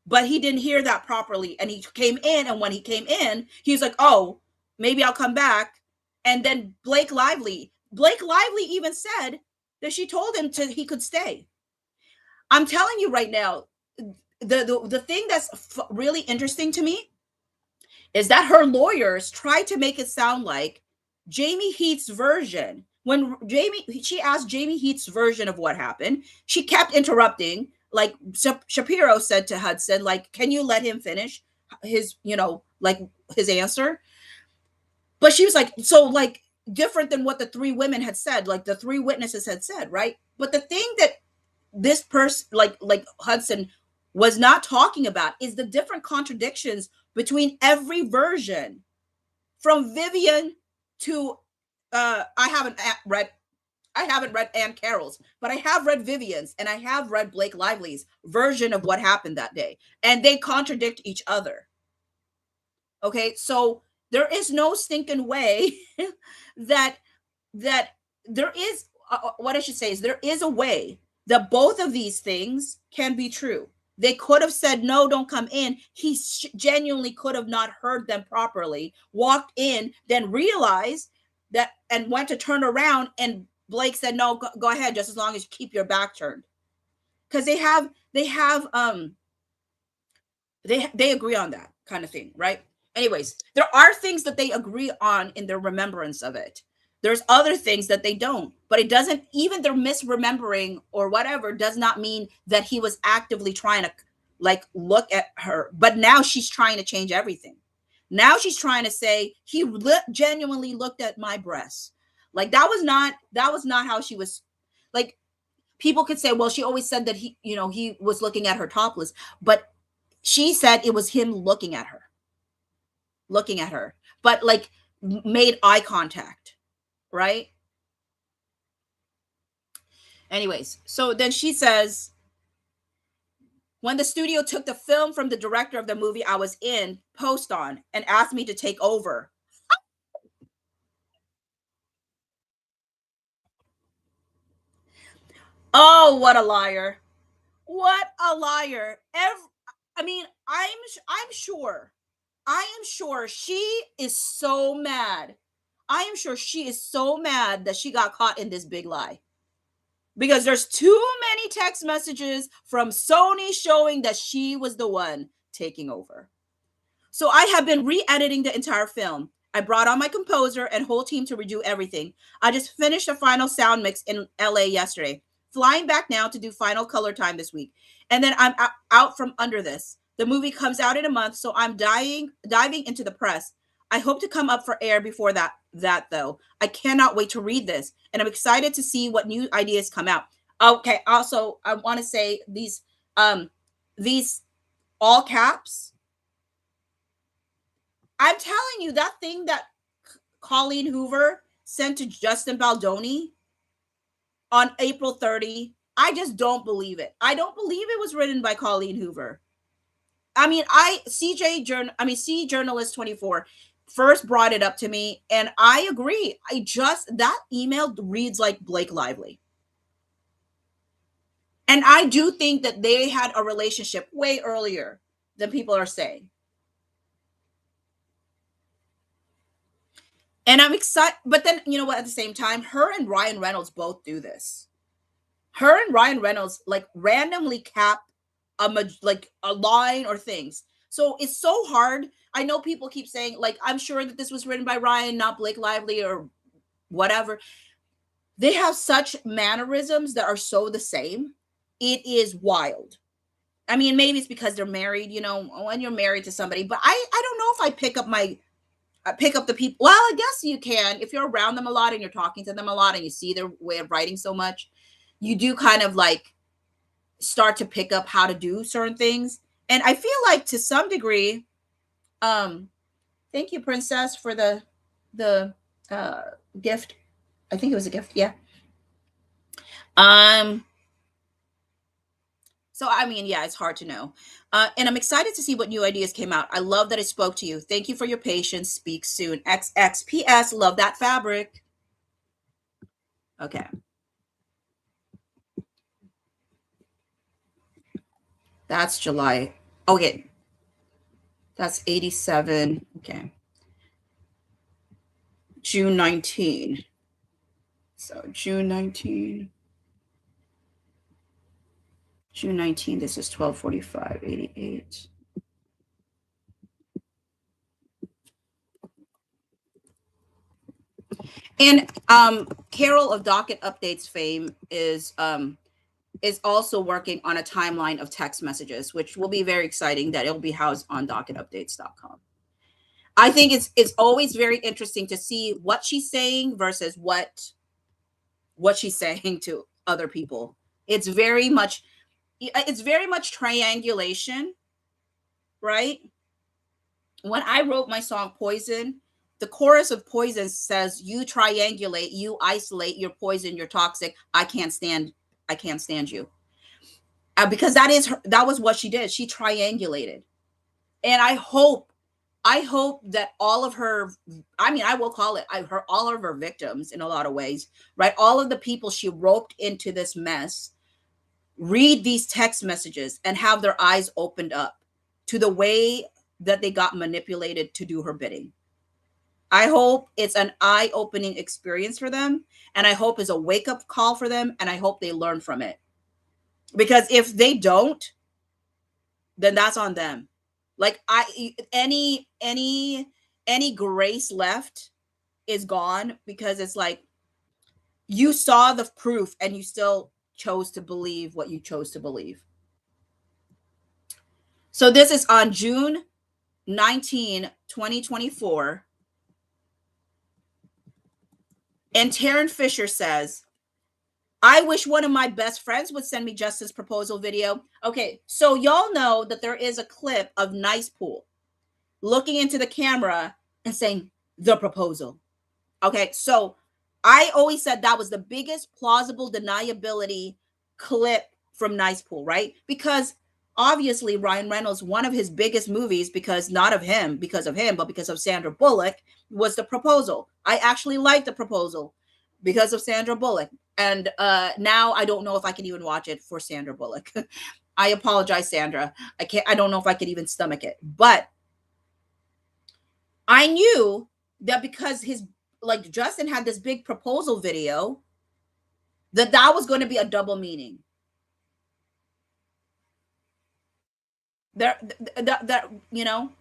but he didn't hear that properly. And he came in, and when he came in, he was like, oh, maybe I'll come back. And then Blake Lively even said that she told him he could stay. I'm telling you right now, the thing that's really interesting to me is that her lawyers tried to make it sound like Jamie Heath's version. When she asked Jamie Heath's version of what happened, she kept interrupting. Like Shapiro said to Hudson, like, can you let him finish his, his answer? But she was like, so like different than what the three women had said, like the three witnesses had said, right? But the thing that this person, like Hudson, was not talking about is the different contradictions between every version, from Vivian to I haven't read Ann Carroll's, but I have read Vivian's, and I have read Blake Lively's version of what happened that day, and they contradict each other. Okay, so there is no stinking way that there is what I should say is there is a way that both of these things can be true. They could have said, no, don't come in. He genuinely could have not heard them properly, walked in, then realized that and went to turn around. And Blake said, no, go ahead, just as long as you keep your back turned. Because they agree on that kind of thing, right? Anyways, there are things that they agree on in their remembrance of it. There's other things that they don't, but it doesn't, even their misremembering or whatever does not mean that he was actively trying to like look at her. But now she's trying to change everything. Now she's trying to say he genuinely looked at my breasts. Like that was not how she was. Like, people could say, well, she always said that he was looking at her topless, but she said it was him looking at her, but like made eye contact, right? Anyways, so then she says, when the studio took the film from the director of the movie I was in post on and asked me to take over. Oh, what a liar. What a liar. I mean, I'm sure. I am sure she is so mad. I am sure she is so mad that she got caught in this big lie. Because there's too many text messages from Sony showing that she was the one taking over. So I have been re-editing the entire film. I brought on my composer and whole team to redo everything. I just finished a final sound mix in LA yesterday. Flying back now to do final color time this week. And then I'm out from under this. The movie comes out in a month, so I'm diving into the press. I hope to come up for air before that though. I cannot wait to read this, and I'm excited to see what new ideas come out. Okay, also I want to say these all caps. I'm telling you, that thing that Colleen Hoover sent to Justin Baldoni on April 30, I just don't believe it. I don't believe it was written by Colleen Hoover. I mean, C Journalist 24 first brought it up to me, and I agree. That email reads like Blake Lively. And I do think that they had a relationship way earlier than people are saying. And I'm excited, but then you know what? At the same time, her and Ryan Reynolds both do this. Her and Ryan Reynolds like randomly cap a line or things. So it's so hard. I know people keep saying like, I'm sure that this was written by Ryan, not Blake Lively or whatever. They have such mannerisms that are so the same. It is wild. I mean, maybe it's because they're married, when you're married to somebody, but I don't know if I pick up the people. Well, I guess you can if you're around them a lot and you're talking to them a lot and you see their way of writing so much. You do kind of like start to pick up how to do certain things. And I feel like to some degree, thank you, Princess, for the gift. I think it was a gift. Yeah. So, I mean, yeah, it's hard to know. And I'm excited to see what new ideas came out. I love that it spoke to you. Thank you for your patience. Speak soon. XXPS. Love that fabric. Okay. That's July. Okay. That's 87. Okay. June 19. So June 19. June 19. This is 12:45, 88. And Carol of Docket Updates fame is also working on a timeline of text messages, which will be very exciting. That it'll be housed on docketupdates.com. I think it's always very interesting to see what she's saying versus what she's saying to other people. It's very much triangulation, right? When I wrote my song Poison, the chorus of Poison says, you triangulate, you isolate, you're poison, you're toxic, I can't stand you. Because that was what she did. She triangulated. And I hope that all of her, I mean, I will call it all of her victims in a lot of ways, right? All of the people she roped into this mess read these text messages and have their eyes opened up to the way that they got manipulated to do her bidding. I hope it's an eye-opening experience for them, and I hope it's a wake-up call for them, and I hope they learn from it. Because if they don't, then that's on them. Like any grace left is gone, because it's like you saw the proof and you still chose to believe what you chose to believe. So this is on June 19, 2024. And Taryn Fisher says, I wish one of my best friends would send me Justice proposal video. Okay, so y'all know that there is a clip of Nice Pool looking into the camera and saying, the proposal. Okay, so I always said that was the biggest plausible deniability clip from Nice Pool, right? Because obviously Ryan Reynolds, one of his biggest movies, because not of him, because of him, but because of Sandra Bullock, was The Proposal. I actually liked The Proposal because of Sandra Bullock. And now I don't know if I can even watch it for Sandra Bullock. I apologize, Sandra. I don't know if I could even stomach it. But I knew that because Justin had this big proposal video, that was going to be a double meaning. That you know,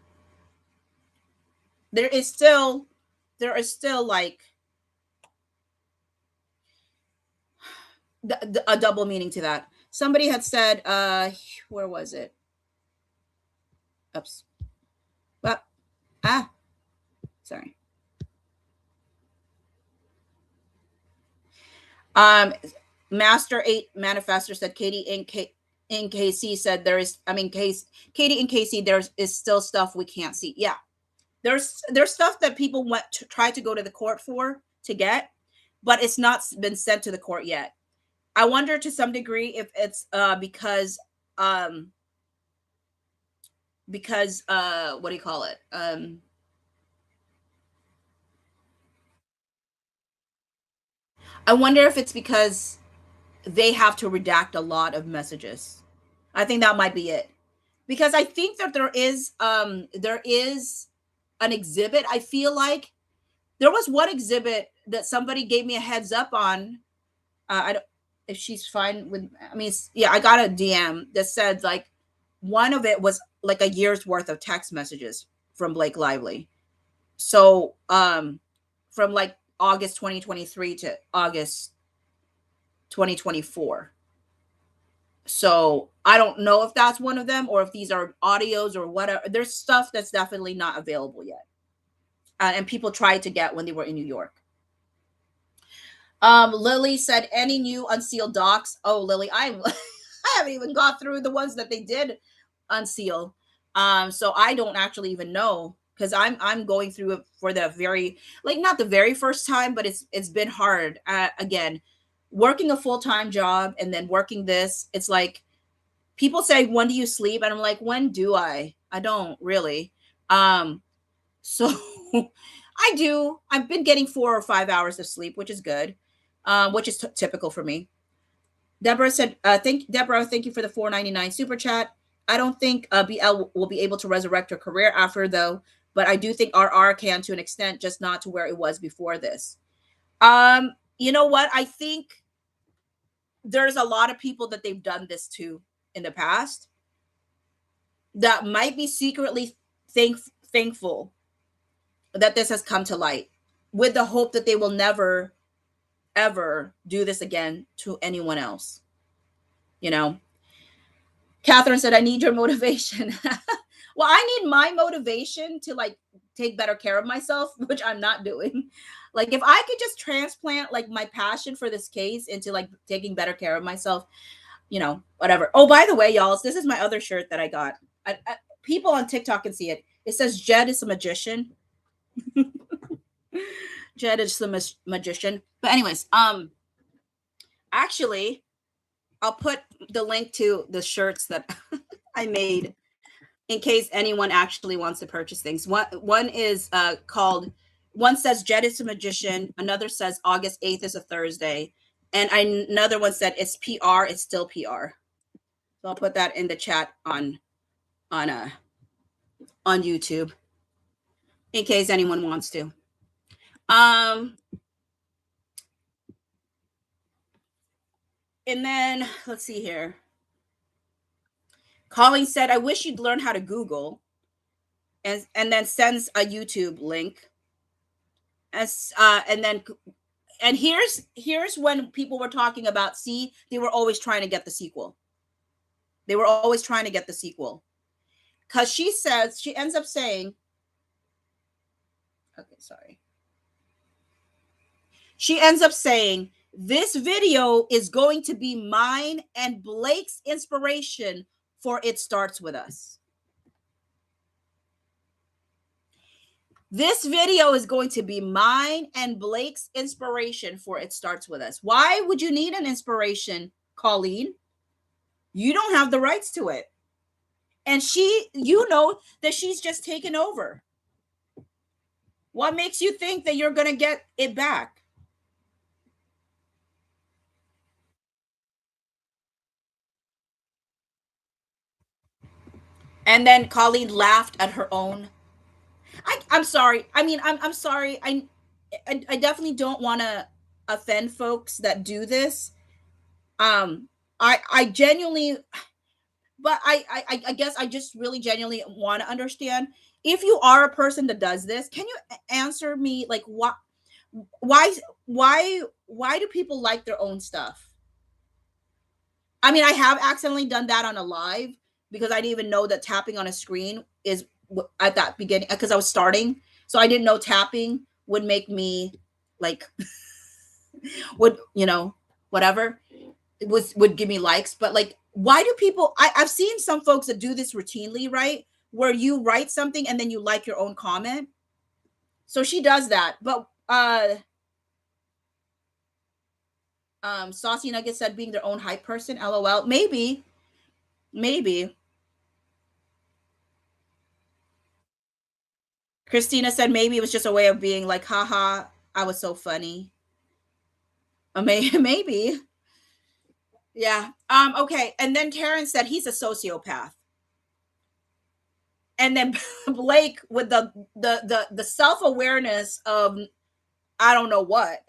there is still like a double meaning to that. Somebody had said, where was it? Oops. Well, sorry. Master 8 Manifestor said Katie in KC said Katie and Casey, there is still stuff we can't see. Yeah. There's stuff that people went to try to go to the court for to get, but it's not been sent to the court yet. I wonder to some degree if it's because what do you call it? I wonder if it's because they have to redact a lot of messages. I think that might be it. Because I think that there is an exhibit. I feel like there was one exhibit that somebody gave me a heads up on. I don't, if she's fine with, yeah, I got a DM that said like one of it was like a year's worth of text messages from Blake Lively. So from like August 2023 to August 2024. So I don't know if that's one of them or if these are audios or whatever. There's stuff that's definitely not available yet. And people tried to get when they were in New York. Lily said, any new unsealed docs? Oh, Lily, I haven't even got through the ones that they did unseal. So I don't actually even know, because I'm going through it for the very, like, not the very first time, but it's been hard. Again, working a full-time job and then working this, it's like people say, when do you sleep? And I'm like, when do I don't really. So I do. I've been getting 4 or 5 hours of sleep, which is good, which is typical for me. Deborah said, thank you for the $4.99 super chat. I don't think BL will be able to resurrect her career after, though, but I do think RR can to an extent, just not to where it was before this. You know what? I think there's a lot of people that they've done this to in the past that might be secretly thankful that this has come to light, with the hope that they will never, ever do this again to anyone else. You know, Catherine said, I need your motivation. Well, I need my motivation to like take better care of myself, which I'm not doing. Like, if I could just transplant like my passion for this case into like taking better care of myself, you know, whatever. Oh, by the way, y'all, this is my other shirt that I got. People on TikTok can see it. It says Jed is a magician. Jed is the magician. But anyways, actually, I'll put the link to the shirts that I made in case anyone actually wants to purchase things. One is called, one says Jed is a magician, another says August 8th is a Thursday, and another one said it's PR, it's still PR. So I'll put that in the chat on on YouTube in case anyone wants to. And then let's see here. Colleen said, "I wish you'd learn how to Google," and then sends a YouTube link. As and here's when people were talking about, see, they were always trying to get the sequel. They were always trying to get the sequel. Because she says, she ends up saying, okay, sorry. She ends up saying, this video is going to be mine and Blake's inspiration for It Starts With Us. This video is going to be mine and Blake's inspiration for It Starts With Us. Why would you need an inspiration, Colleen? You don't have the rights to it. And you know that she's just taken over. What makes you think that you're going to get it back? And then Colleen laughed at her own. I'm sorry. I mean, I'm sorry. I definitely don't want to offend folks that do this. I genuinely, but I guess I just really genuinely want to understand, if you are a person that does this, can you answer me, like, why do people like their own stuff? I mean, I have accidentally done that on a live because I didn't even know that tapping on a screen is at that beginning, because I was starting. So I didn't know tapping would make me like, would, whatever it would give me likes. But like, why do people, I've seen some folks that do this routinely, right? Where you write something and then you like your own comment. So she does that. But Saucy Nugget said being their own hype person. LOL. Maybe. Christina said maybe it was just a way of being like, haha, I was so funny. Maybe. Yeah. Okay. And then Terrence said he's a sociopath. And then Blake with the self-awareness of I don't know what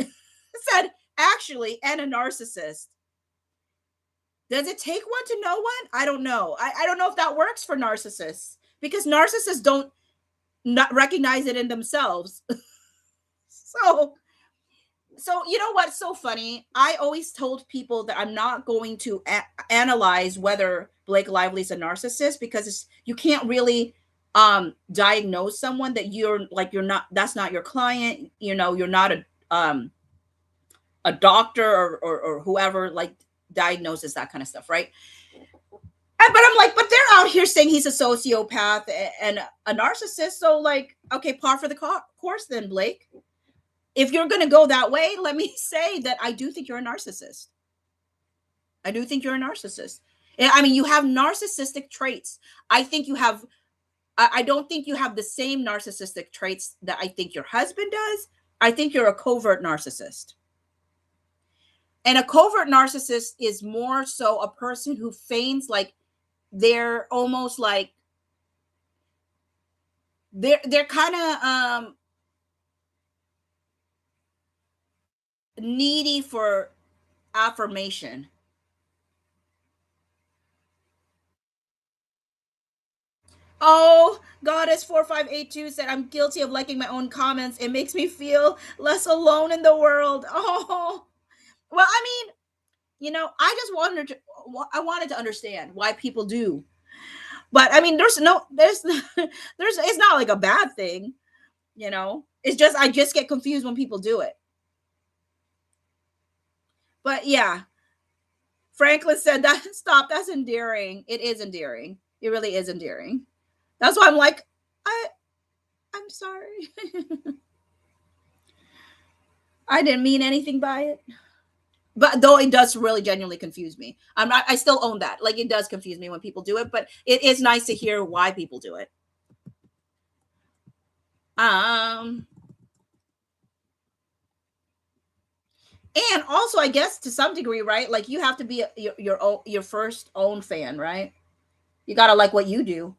said, actually, and a narcissist. Does it take one to know one? I don't know. I don't know if that works for narcissists, because narcissists don't not recognize it in themselves. So you know what's so funny? I always told people that I'm not going to analyze whether Blake Lively's a narcissist, because you can't really diagnose someone that you're not, that's not your client, you're not a doctor or whoever like diagnoses that kind of stuff, right? But I'm like, but they're out here saying he's a sociopath and a narcissist. So like, okay, par for the course then, Blake. If you're going to go that way, let me say that I do think you're a narcissist. I do think you're a narcissist. I mean, you have narcissistic traits. I think you have, I don't think you have the same narcissistic traits that I think your husband does. I think you're a covert narcissist. And a covert narcissist is more so a person who feigns like they're almost like they're kind of needy for affirmation. Oh, Goddess 4582 said, I'm guilty of liking my own comments. It makes me feel less alone in the world. Oh, well, I mean, I just wanted to understand why people do. But I mean, there's it's not like a bad thing, It's just, I just get confused when people do it. But yeah, Franklin said that, stop, that's endearing. It is endearing. It really is endearing. That's why I'm like, I'm sorry. I didn't mean anything by it. But though it does really genuinely confuse me. I still own that. Like, it does confuse me when people do it, but it is nice to hear why people do it. And also, I guess to some degree, right? Like you have to be your first own fan, right? You gotta like what you do.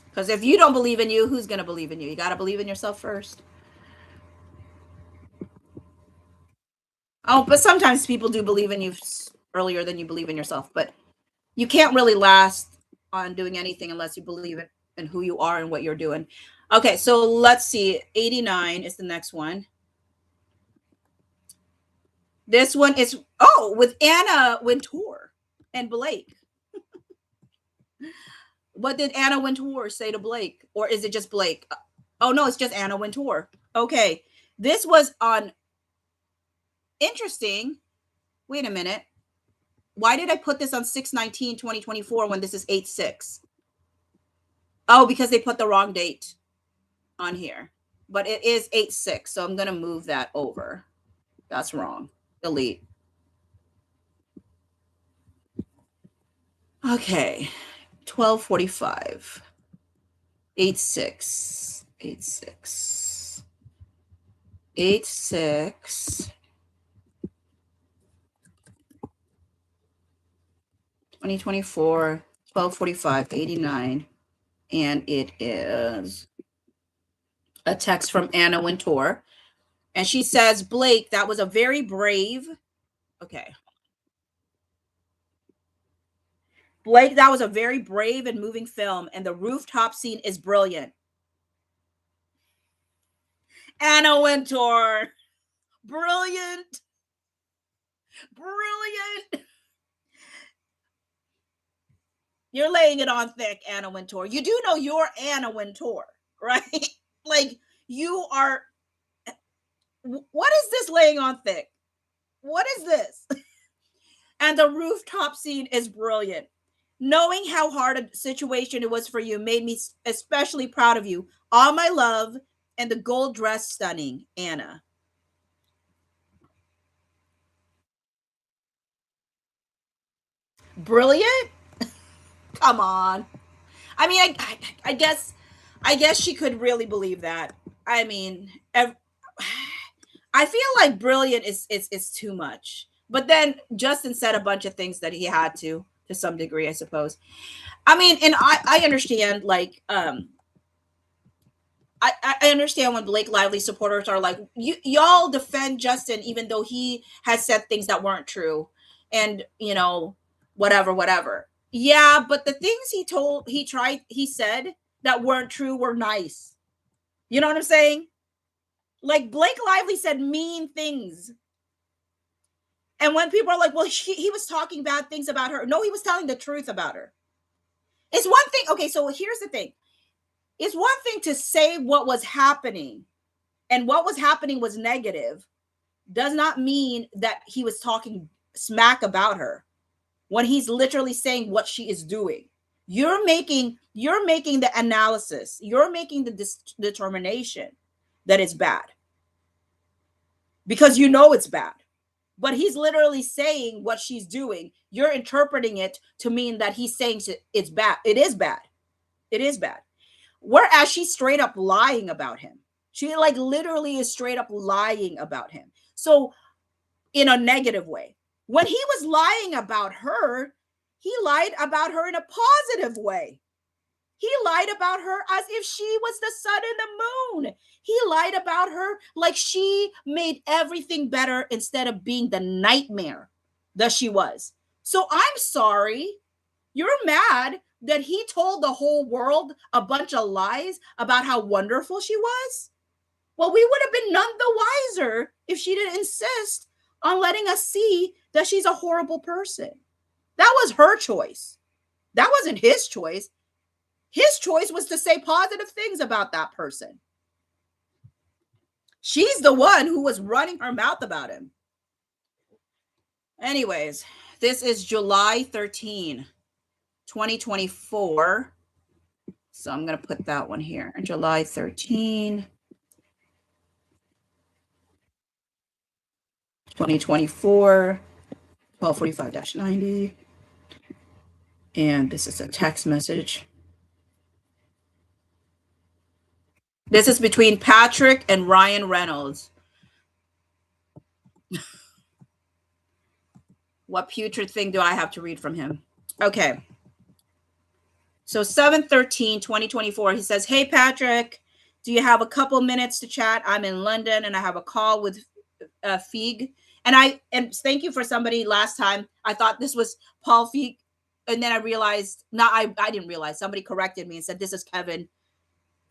Because if you don't believe in you, who's gonna believe in you? You gotta believe in yourself first. Oh, but sometimes people do believe in you earlier than you believe in yourself. But you can't really last on doing anything unless you believe in who you are and what you're doing. Okay, so let's see. 89 is the next one. This one is with Anna Wintour and Blake. What did Anna Wintour say to Blake? Or is it just Blake? Oh no, it's just Anna Wintour. Okay. This was on interesting. Wait a minute. Why did I put this on 6/19/2024 when this is 8/6? Oh, because they put the wrong date on here. But it is 8/6, so I'm gonna move that over. That's wrong. Delete. Okay. 12:45. 8/6. 8/6. 8/6. 2024. 12:45. 89. And it is a text from Anna Wintour. And she says, Blake, that was a very brave. Okay. Blake, that was a very brave and moving film, and the rooftop scene is brilliant. Anna Wintour. Brilliant. Brilliant. You're laying it on thick, Anna Wintour. You do know you're Anna Wintour, right? Like, you are. What is this laying on thick? What is this? And the rooftop scene is brilliant. Knowing how hard a situation it was for you made me especially proud of you. All my love, and the gold dress stunning, Anna. Brilliant? Come on. I mean, I guess she could really believe that. I mean, I feel like brilliant is too much. But then Justin said a bunch of things that he had to some degree, I suppose. I mean, and I understand like I understand when Blake Lively supporters are like, y'all defend Justin even though he has said things that weren't true, and whatever, whatever. Yeah, but the things he said that weren't true were nice. You know what I'm saying? Like Blake Lively said mean things, and when people are like, "Well, he was talking bad things about her," no, he was telling the truth about her. It's one thing. Okay, so here's the thing: it's one thing to say what was happening, and what was happening was negative, does not mean that he was talking smack about her when he's literally saying what she is doing. You're making the analysis, you're making the determination that it's bad because it's bad, but he's literally saying what she's doing. You're interpreting it to mean that he's saying it's bad. It is bad. It is bad. Whereas she's straight up lying about him. She like literally is straight up lying about him. So in a negative way. When he was lying about her, he lied about her in a positive way. He lied about her as if she was the sun and the moon. He lied about her like she made everything better instead of being the nightmare that she was. So I'm sorry. You're mad that he told the whole world a bunch of lies about how wonderful she was? Well, we would have been none the wiser if she didn't insist on letting us see that she's a horrible person. That was her choice. That wasn't his choice. His choice was to say positive things about that person. She's the one who was running her mouth about him. Anyways, this is July 13, 2024. So I'm going to put that one here. July 13, 2024, 1245-90. And this is a text message. This is between Patrick and Ryan Reynolds. What putrid thing do I have to read from him? Okay. So 7/13/2024, he says, "Hey Patrick, do you have a couple minutes to chat? I'm in London and I have a call with Feig." And thank you for somebody last time. I thought this was Paul Feig, and then I realized, not I didn't realize. Somebody corrected me and said this is Kevin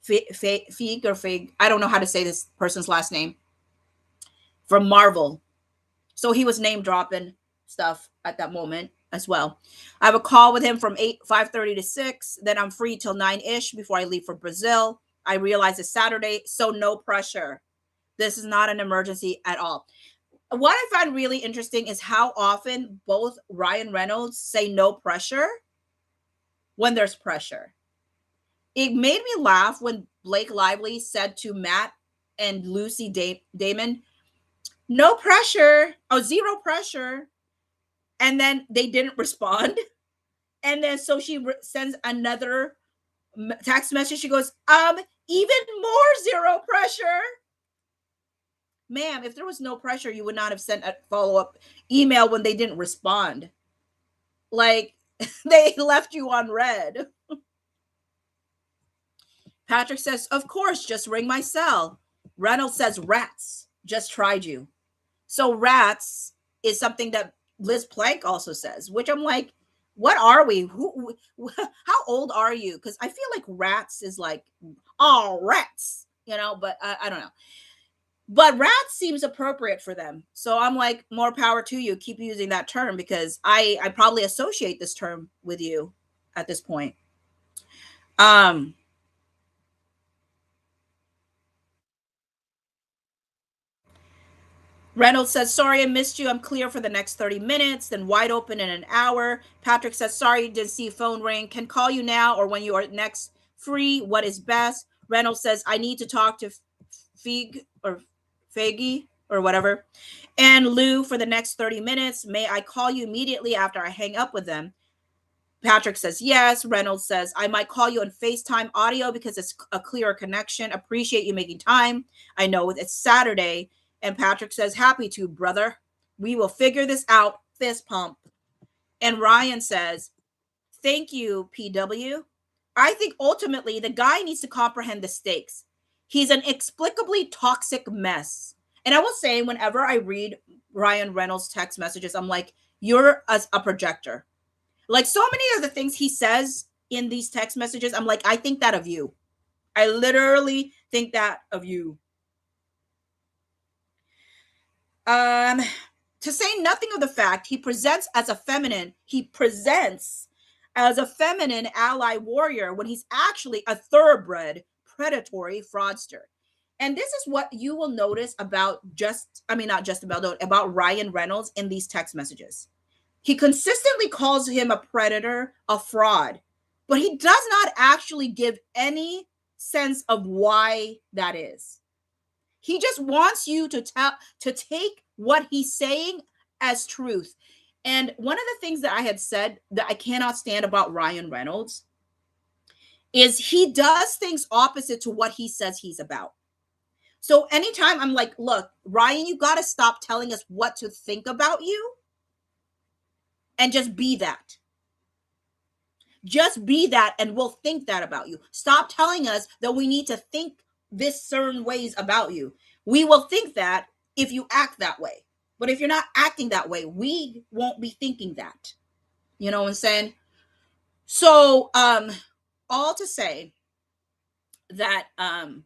Feig or Feig. I don't know how to say this person's last name, from Marvel. So he was name dropping stuff at that moment as well. I have a call with him from 5:30 to 6. Then I'm free till 9-ish before I leave for Brazil. I realize it's Saturday, so no pressure. This is not an emergency at all. What I find really interesting is how often both Ryan Reynolds say no pressure when there's pressure. It made me laugh when Blake Lively said to Matt and Lucy Damon, "No pressure," or "zero pressure." And then they didn't respond. And then so she sends another text message. She goes, "Even more zero pressure." Ma'am, if there was no pressure, you would not have sent a follow-up email when they didn't respond. Like, they left you on red. Patrick says, "Of course, just ring my cell." Reynolds says, "Rats, just tried you." So rats is something that Liz Plank also says, which I'm like, what are we? How old are you? Because I feel like rats is like, oh, rats, but I don't know. But rats seems appropriate for them. So I'm like, more power to you. Keep using that term, because I probably associate this term with you at this point. Reynolds says, "Sorry, I missed you. I'm clear for the next 30 minutes, then wide open in an hour." Patrick says, "Sorry, didn't see phone ring. Can call you now or when you are next free. What is best?" Reynolds says, "I need to talk to Feig or Faggy or whatever and Lou for the next 30 minutes. May I call you immediately after I hang up with them?" Patrick says yes. Reynolds says, "I might call you on FaceTime audio because it's a clearer connection. Appreciate you making time. I know it's Saturday." And Patrick says, "Happy to, brother. We will figure this out." Fist pump. And Ryan says, "Thank you, PW. I think ultimately the guy needs to comprehend the stakes. He's an inexplicably toxic mess." And I will say, whenever I read Ryan Reynolds' text messages, I'm like, you're a projector. Like, so many of the things he says in these text messages, I'm like, I think that of you. I literally think that of you. To say nothing of the fact he presents as a feminine ally warrior when he's actually a thoroughbred predatory fraudster. And this is what you will notice about about Ryan Reynolds in these text messages. He consistently calls him a predator, a fraud, but he does not actually give any sense of why that is. He just wants you to take what he's saying as truth. And one of the things that I had said that I cannot stand about Ryan Reynolds is he does things opposite to what he says he's about. So anytime I'm like, look, Ryan, you got to stop telling us what to think about you and just be that. Just be that, and we'll think that about you. Stop telling us that we need to think this certain ways about you. We will think that if you act that way. But if you're not acting that way, we won't be thinking that. You know what I'm saying? So, all to say that, I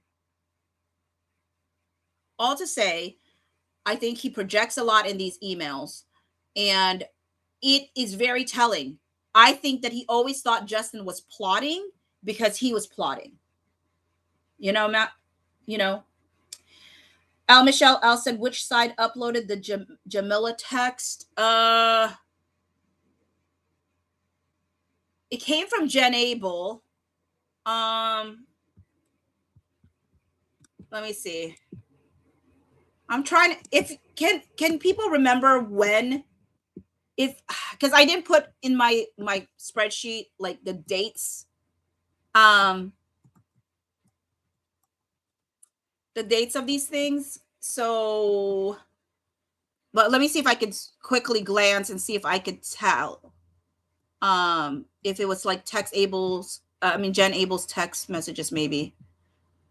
think he projects a lot in these emails, and it is very telling. I think that he always thought Justin was plotting because he was plotting. Matt, Al Michelle Al said, "Which side uploaded the Jamila text?" It came from Jen Abel. Let me see. I'm trying to, if can people remember when, because I didn't put in my spreadsheet like the dates. the dates of these things. So, but let me see if I could quickly glance and see if I could tell. If it was like Jen Abel's text messages, maybe.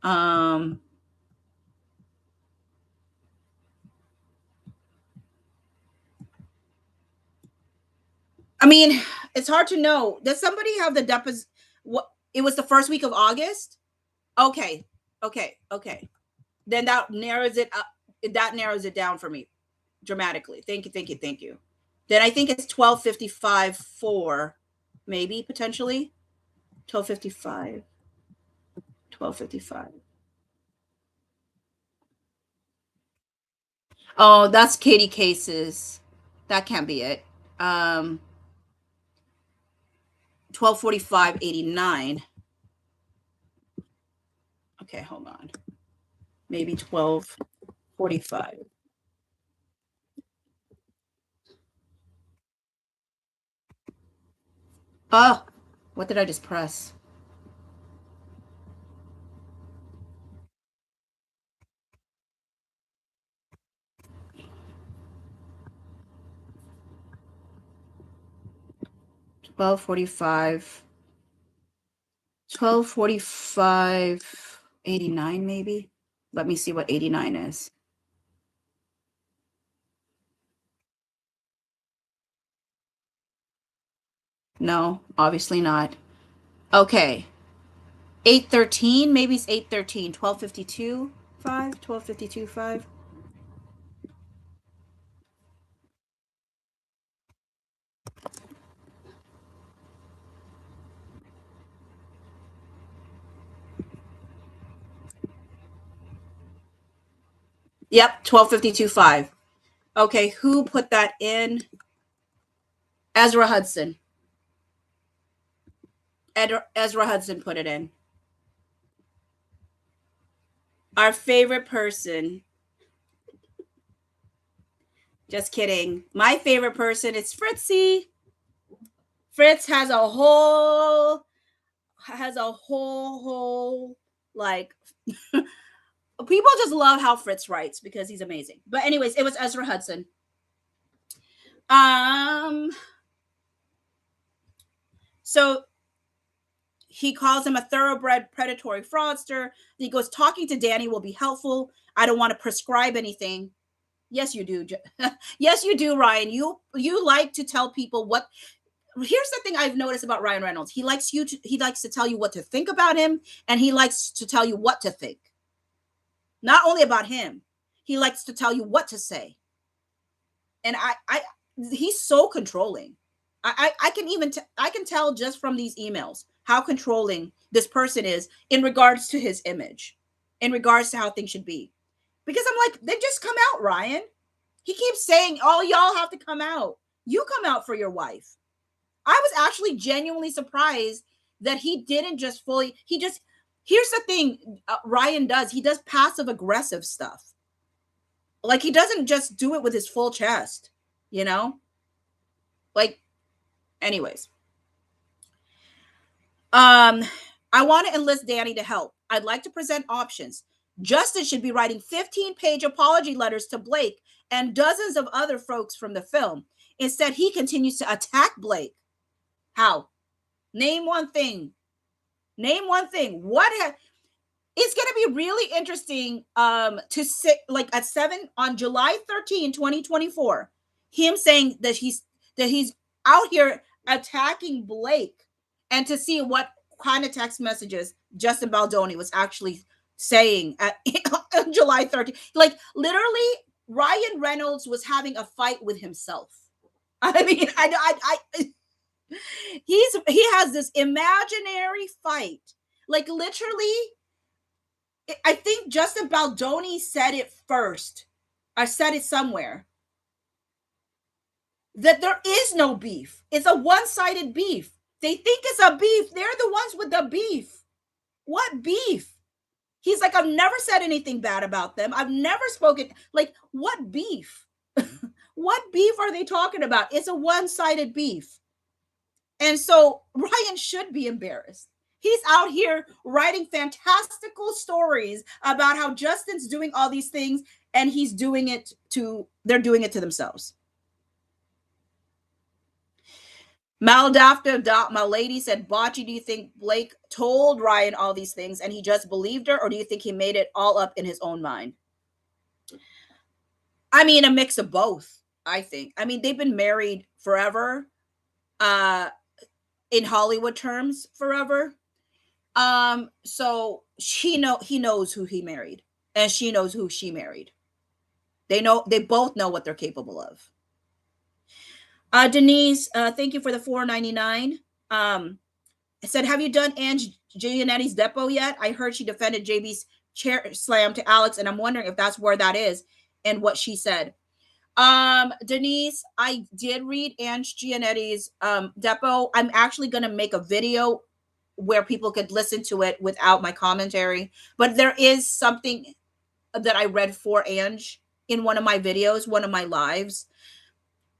Um, I mean, it's hard to know. Does somebody have the deposit? What, it was the first week of August? Okay, okay. Then that narrows it up. That narrows it down for me dramatically. Thank you. Then I think it's 12:55 for maybe potentially 12:55. 12:55. Oh, that's Katie Cases. That can't be it. 12:45:89. Okay, hold on. Maybe 12:45. Oh, what did I just press? $12:45. 12:45:89 maybe. Let me see what 89 is. No, obviously not. Okay. 8:13, maybe it's 8:13. 12:52:5. 12:52:5. Yep, 12:52:5. Okay, who put that in? Ezra Hudson. Ezra Hudson put it in. Our favorite person. Just kidding. My favorite person is Fritzy. Fritz has a whole like people just love how Fritz writes because he's amazing. But anyways, it was Ezra Hudson. So he calls him a thoroughbred predatory fraudster. He goes, talking to Danny will be helpful. I don't want to prescribe anything. Yes, you do. Yes, you do, Ryan. You like to tell people what. Here's the thing I've noticed about Ryan Reynolds. He likes to tell you what to think about him, and he likes to tell you what to think. Not only about him, he likes to tell you what to say. And he's so controlling. I can tell just from these emails how controlling this person is in regards to his image, in regards to how things should be. Because I'm like, then just come out, Ryan. He keeps saying, oh, y'all have to come out. You come out for your wife. I was actually genuinely surprised that he didn't just fully, here's the thing Ryan does. He does passive aggressive stuff. Like he doesn't just do it with his full chest, you know? Like, anyways. I want to enlist Danny to help. I'd like to present options. Justin should be writing 15-page apology letters to Blake and dozens of other folks from the film. Instead, he continues to attack Blake. How? Name one thing. Name one thing. It's going to be really interesting to sit like at 7 on July 13, 2024. Him saying that he's out here attacking Blake, and to see what kind of text messages Justin Baldoni was actually saying on July 13th. Like literally, Ryan Reynolds was having a fight with himself. I mean, he has this imaginary fight. Like literally, I think Justin Baldoni said it first. I said it somewhere. That there is no beef. It's a one-sided beef. They think it's a beef. They're the ones with the beef. What beef? He's like, I've never said anything bad about them. I've never spoken. Like, what beef? What beef are they talking about? It's a one-sided beef. And so Ryan should be embarrassed. He's out here writing fantastical stories about how Justin's doing all these things and they're doing it to themselves. Maldafta my lady said, Bocce, do you think Blake told Ryan all these things and he just believed her, or do you think he made it all up in his own mind? I mean, a mix of both, I think. I mean, they've been married forever, in Hollywood terms, forever. So he knows who he married, and she knows who she married. They both know what they're capable of. Denise, thank you for the $4.99. I said, have you done Ange Gianetti's Depot yet? I heard she defended JB's chair slam to Alex, and I'm wondering if that's where that is and what she said. Denise, I did read Ange Gianetti's Depot. I'm actually going to make a video where people could listen to it without my commentary, but there is something that I read for Ange in one of my videos, one of my lives.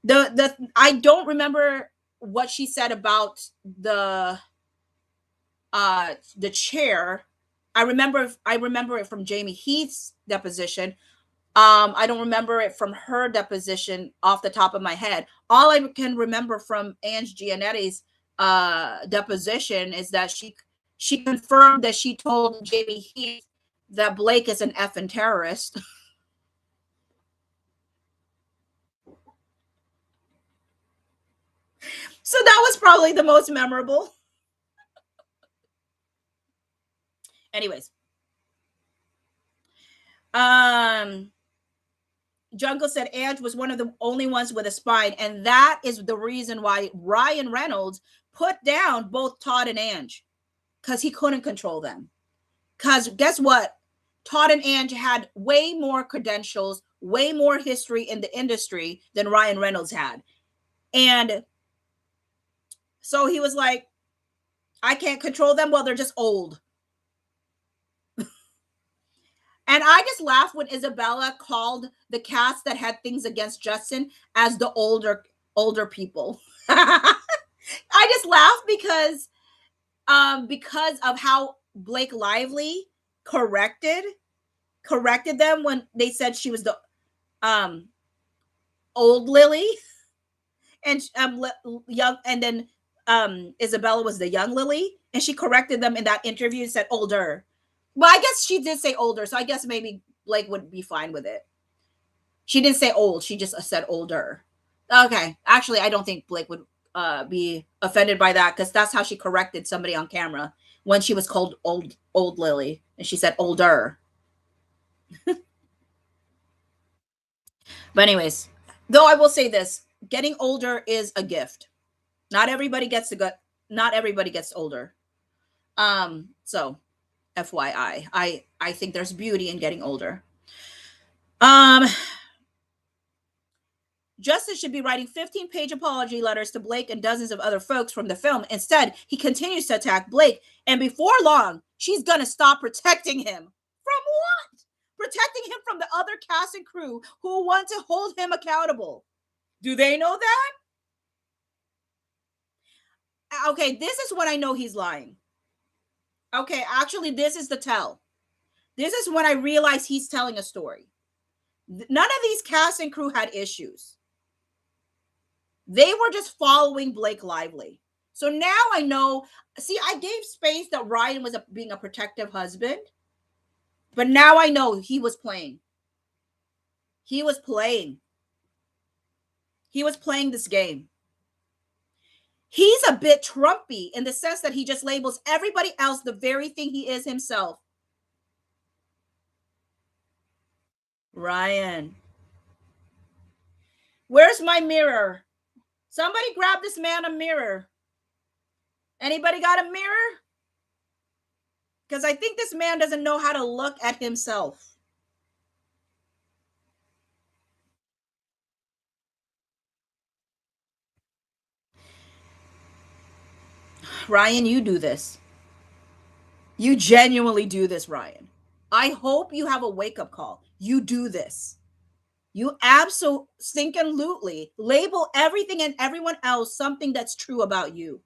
The I don't remember what she said about the chair. I remember it from Jamie Heath's deposition. I don't remember it from her deposition off the top of my head. All I can remember from Ange Gianetti's deposition is that she confirmed that she told Jamie Heath that Blake is an effing terrorist. So that was probably the most memorable. Anyways. Jungle said Ange was one of the only ones with a spine, and that is the reason why Ryan Reynolds put down both Todd and Ange, because he couldn't control them. Because guess what? Todd and Ange had way more credentials, way more history in the industry than Ryan Reynolds had. And so he was like, I can't control them. Well, they're just old. And I just laughed when Isabella called the cast that had things against Justin as the older people. I just laughed because of how Blake Lively corrected them when they said she was the old Lily, and young, and then Isabella was the young Lily, and she corrected them in that interview and said older. Well, I guess she did say older, so I guess maybe Blake would be fine with it. She didn't say old, she just said older. Okay, actually, I don't think Blake would be offended by that, because that's how she corrected somebody on camera when she was called old Lily, and she said older. But anyways, though I will say this, getting older is a gift. Not everybody gets older. So FYI, I think there's beauty in getting older. Justin should be writing 15-page apology letters to Blake and dozens of other folks from the film. Instead, he continues to attack Blake, and before long, she's gonna stop protecting him. From what? Protecting him from the other cast and crew who want to hold him accountable. Do they know that? Okay, this is when I know he's lying. Okay, actually, this is the tell. This is when I realize he's telling a story. None of these cast and crew had issues. They were just following Blake Lively. So now I know. See, I gave space that Ryan was being a protective husband. But now I know he was playing. He was playing. He was playing this game. He's a bit Trumpy in the sense that he just labels everybody else the very thing he is himself. Ryan. Where's my mirror? Somebody grab this man a mirror. Anybody got a mirror? Because I think this man doesn't know how to look at himself. Ryan, you do this. You genuinely do this, Ryan. I hope you have a wake-up call. You do this. You absolutely label everything and everyone else something that's true about you.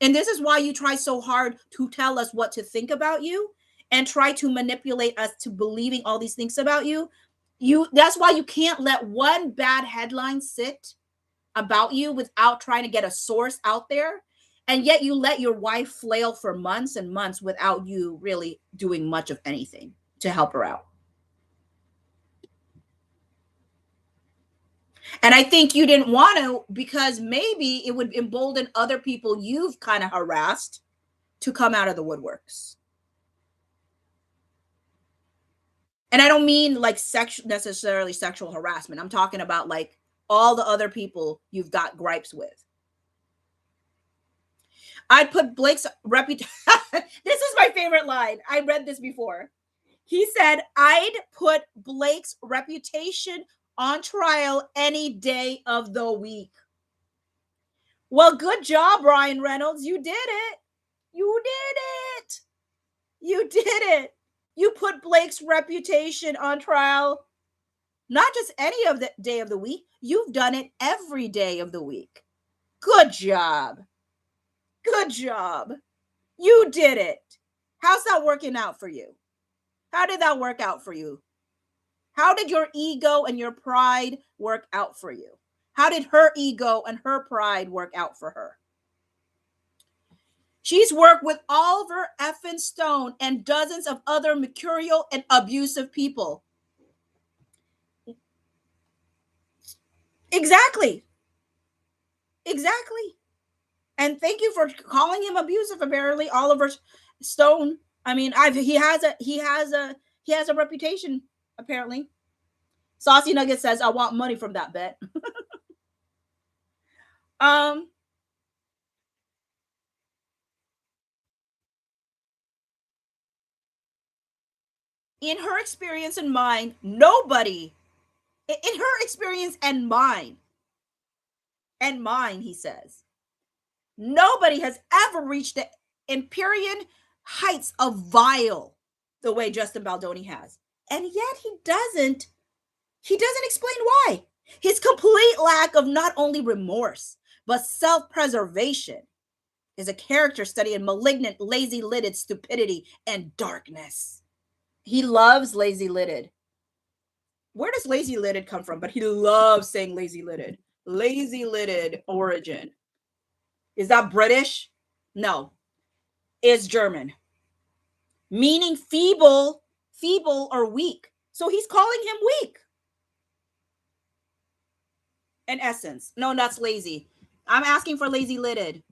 And this is why you try so hard to tell us what to think about you and try to manipulate us to believing all these things about you. That's why you can't let one bad headline sit about you without trying to get a source out there. And yet you let your wife flail for months and months without you really doing much of anything to help her out. And I think you didn't want to because maybe it would embolden other people you've kind of harassed to come out of the woodworks. And I don't mean like necessarily sexual harassment. I'm talking about like all the other people you've got gripes with. I'd put Blake's reputation. This is my favorite line. I read this before. He said, I'd put Blake's reputation on trial any day of the week. Well, good job, Ryan Reynolds. You did it. You did it. You did it. You put Blake's reputation on trial, not just any of the day of the week. You've done it every day of the week. Good job. Good job. You did it. How's that working out for you? How did that work out for you? How did your ego and your pride work out for you? How did her ego and her pride work out for her? She's worked with Oliver effing Stone and dozens of other mercurial and abusive people. Exactly. Exactly. And thank you for calling him abusive. Apparently, Oliver Stone. I mean, he has a reputation. Apparently, Saucy Nugget says, "I want money from that bet." In her experience and mine, nobody, in her experience and mine, he says, nobody has ever reached the Empyrean heights of vile the way Justin Baldoni has. And yet he doesn't explain why. His complete lack of not only remorse, but self-preservation is a character study in malignant, lazy-lidded stupidity and darkness. He loves lazy-lidded. Where does lazy-lidded come from? But he loves saying lazy-lidded. Lazy-lidded origin. Is that British? No. It's German. Meaning feeble or weak. So he's calling him weak. In essence. No, that's lazy. I'm asking for lazy-lidded.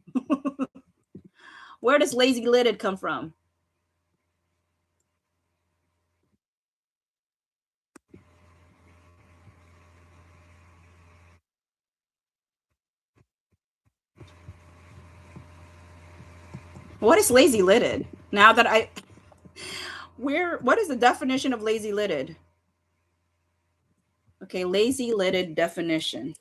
Where does lazy-lidded come from? What is lazy-lidded? Now that what is the definition of lazy-lidded? Okay, lazy-lidded definition.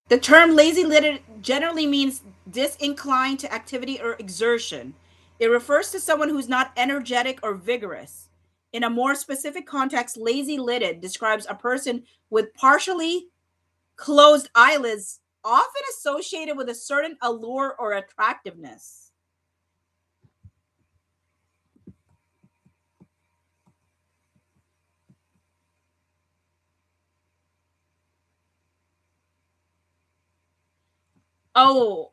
The term lazy-lidded generally means disinclined to activity or exertion. It refers to someone who's not energetic or vigorous. In a more specific context, lazy-lidded describes a person with partially closed eyelids, often associated with a certain allure or attractiveness. Oh,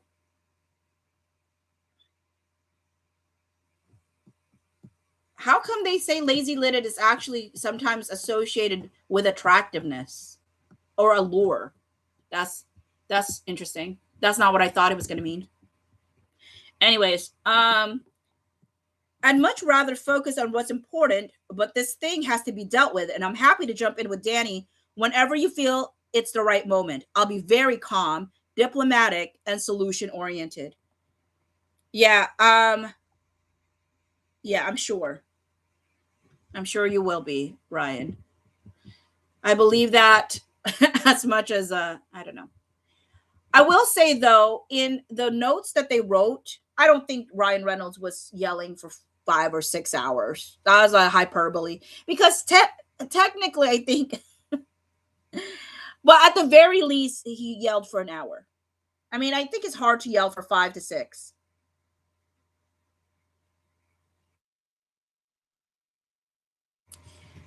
how come they say lazy-lidded is actually sometimes associated with attractiveness or allure? That's interesting. That's not what I thought it was going to mean. Anyways, I'd much rather focus on what's important, but this thing has to be dealt with, and I'm happy to jump in with Danny whenever you feel it's the right moment. I'll be very calm, diplomatic, and solution oriented. Yeah, yeah, I'm sure. I'm sure you will be, Ryan. I believe that as much as I don't know. I will say though, in the notes that they wrote, I don't think Ryan Reynolds was yelling for 5 or 6 hours. That was a hyperbole because technically, I think But at the very least, he yelled for an hour. I mean, I think it's hard to yell for 5 to 6.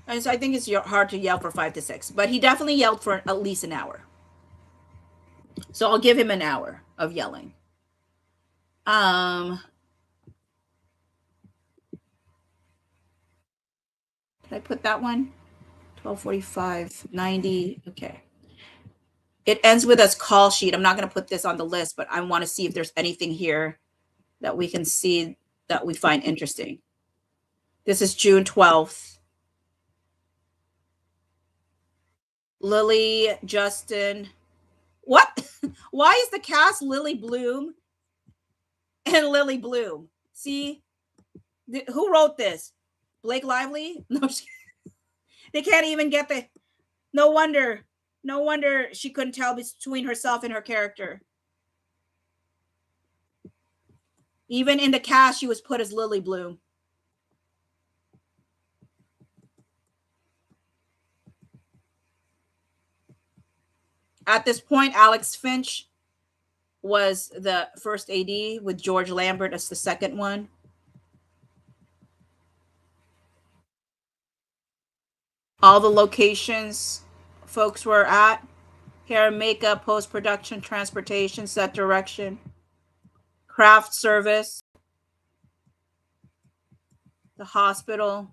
And so I think it's hard to yell for 5 to 6, but he definitely yelled for at least an hour. So I'll give him an hour of yelling. Did I put that one? 12:45, 90. Okay. It ends with a call sheet. I'm not going to put this on the list, but I want to see if there's anything here that we can see that we find interesting. This is June 12th. Lily, Justin. What? Why is the cast Lily Bloom and Lily Bloom? See, who wrote this? Blake Lively? No, they can't even get the. No wonder. No wonder she couldn't tell between herself and her character. Even in the cast, she was put as Lily Bloom. At this point, Alex Finch was the first AD with George Lambert as the second one. All the locations folks were at: hair and makeup, post-production, transportation, set direction, craft service, the hospital,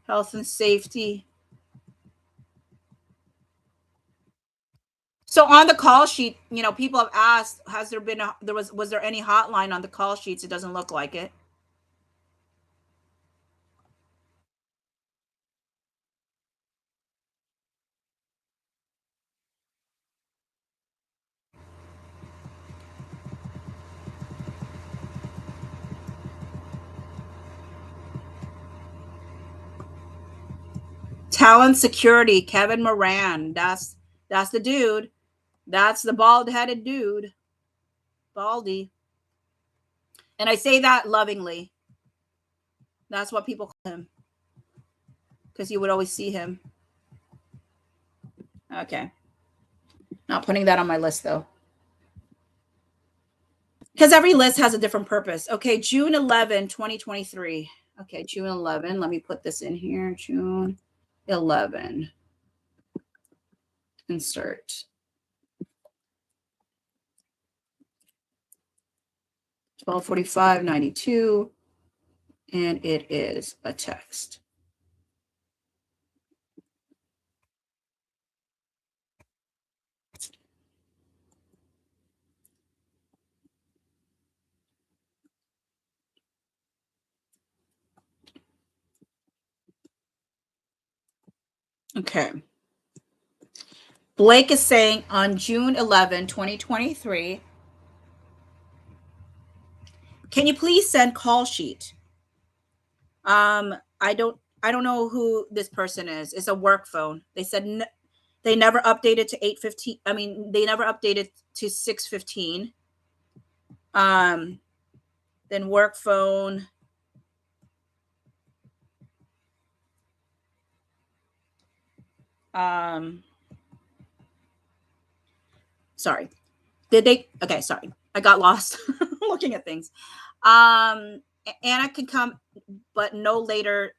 health and safety. So on the call sheet, people have asked, was there any hotline on the call sheets? It doesn't look like it. Talent security, Kevin Moran. That's the dude. That's the bald-headed dude. Baldy. And I say that lovingly. That's what people call him. Because you would always see him. Okay. Not putting that on my list, though. Because every list has a different purpose. Okay, June 11, 2023. Okay, June 11. Let me put this in here. June 11. Insert. 12:45, 92. And it is a text. Okay. Blake is saying on June 11, 2023, can you please send call sheet? I don't know who this person is. It's a work phone. They said they never updated to 8:15. I mean, they never updated to 6:15. Then work phone. Sorry. Did they? Okay, sorry. I got lost looking at things. Anna can come, but no later.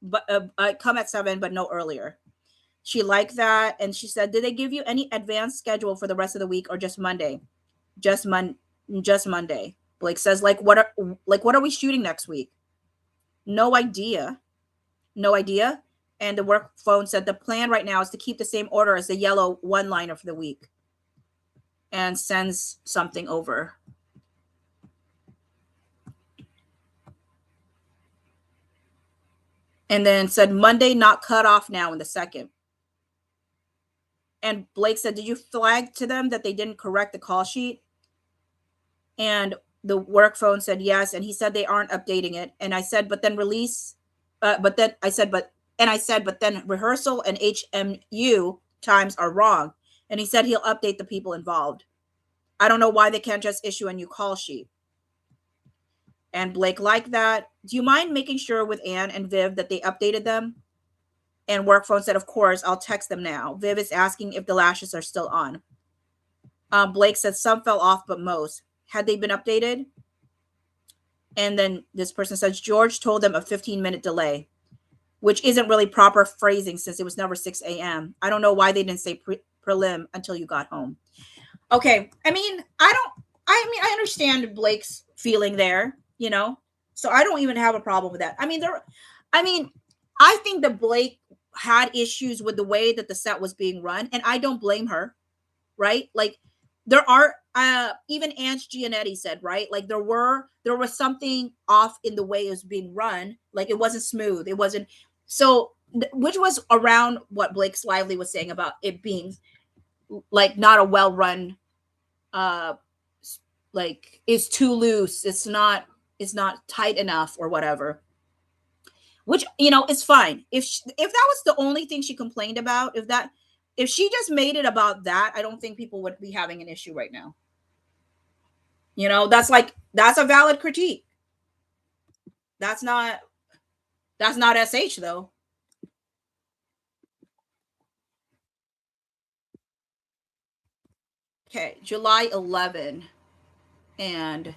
But come at 7, but no earlier. She liked that, and she said, "Did they give you any advanced schedule for the rest of the week, or just Monday? Just Monday." Blake says, what are we shooting next week? No idea. No idea. And the work phone said the plan right now is to keep the same order as the yellow one-liner for the week. And sends something over. And then said Monday not cut off now in the second. And Blake said, did you flag to them that they didn't correct the call sheet? And the work phone said yes. And he said they aren't updating it. And I said, but then rehearsal and HMU times are wrong. And he said he'll update the people involved. I don't know why they can't just issue a new call sheet. And Blake liked that. Do you mind making sure with Anne and Viv that they updated them? And work phone said, of course, I'll text them now. Viv is asking if the lashes are still on. Blake said some fell off, but most. Had they been updated? And then this person says, George told them a 15-minute delay, which isn't really proper phrasing since it was never 6 a.m. I don't know why they didn't say prelim until you got home. Okay. I understand Blake's feeling there, you know, so I don't even have a problem with that. I think that Blake had issues with the way that the set was being run, and I don't blame her, right? Like, there are even Ange Giannetti said, right? Like, there was something off in the way it was being run. Like, it wasn't smooth. It wasn't so, which was around what Blake Lively was saying about it being like not a well run, like it's too loose. It's not tight enough or whatever. Which, you know, is fine. If that was the only thing she complained about, if she just made it about that, I don't think people would be having an issue right now. You know, that's a valid critique. That's not SH though. Okay, July 11. And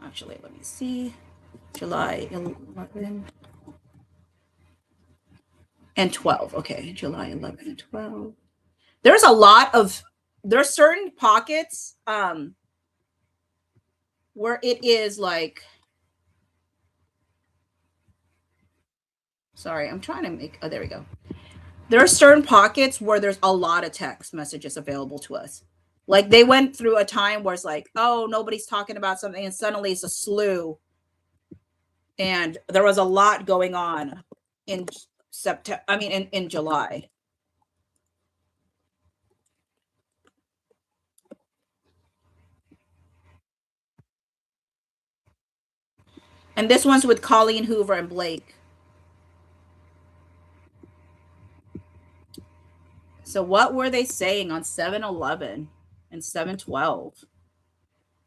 actually, let me see. July 11 and 12. Okay, July 11 and 12. There's certain pockets where it is like, sorry, I'm trying to make, oh, there we go. There are certain pockets where there's a lot of text messages available to us. Like, they went through a time where it's like, oh, nobody's talking about something, and suddenly it's a slew. And there was a lot going on in September. I mean, in July. And this one's with Colleen Hoover and Blake. So what were they saying on 7-11 and 7-12?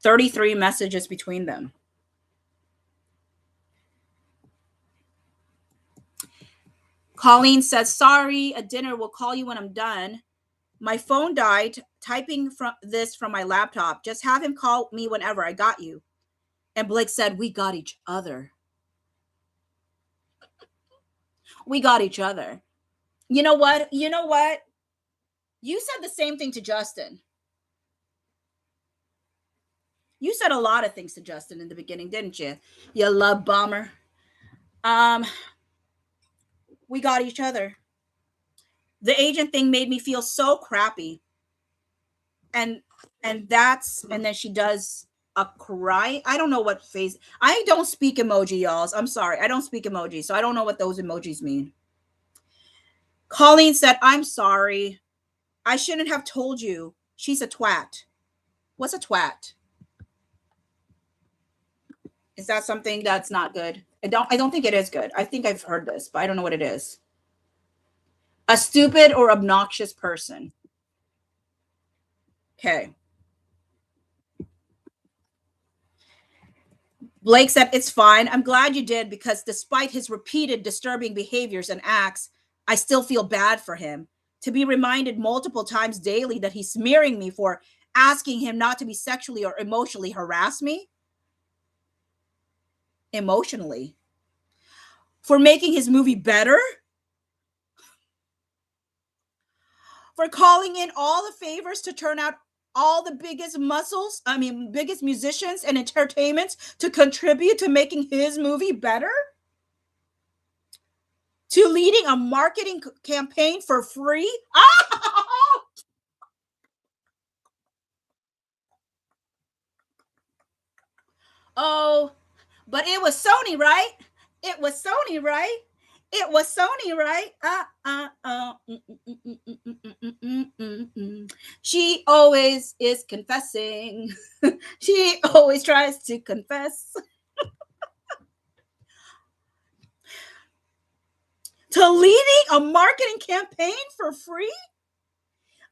33 messages between them. Colleen says, sorry, at dinner, we'll call you when I'm done. My phone died typing this from my laptop. Just have him call me whenever. I got you. And Blake said, we got each other. We got each other. You know what? You said the same thing to Justin. You said a lot of things to Justin in the beginning, didn't you? You love bomber. We got each other. The agent thing made me feel so crappy. And then she does a cry. I don't know what face. I don't speak emoji, y'all. I'm sorry. I don't speak emoji, so I don't know what those emojis mean. Colleen said, I'm sorry. I shouldn't have told you. She's a twat. What's a twat? Is that something that's not good? I don't think it is good. I think I've heard this, but I don't know what it is. A stupid or obnoxious person. Okay. Blake said, it's fine. I'm glad you did, because despite his repeated disturbing behaviors and acts, I still feel bad for him. To be reminded multiple times daily that he's smearing me for asking him not to be sexually or emotionally harass me. Emotionally. For making his movie better. For calling in all the favors to turn out all the biggest biggest musicians and entertainments to contribute to making his movie better? To leading a marketing campaign for free? Oh, but it was Sony, right? It was Sony, right? It was Sony, right? She always is confessing. She always tries to confess. To leading a marketing campaign for free?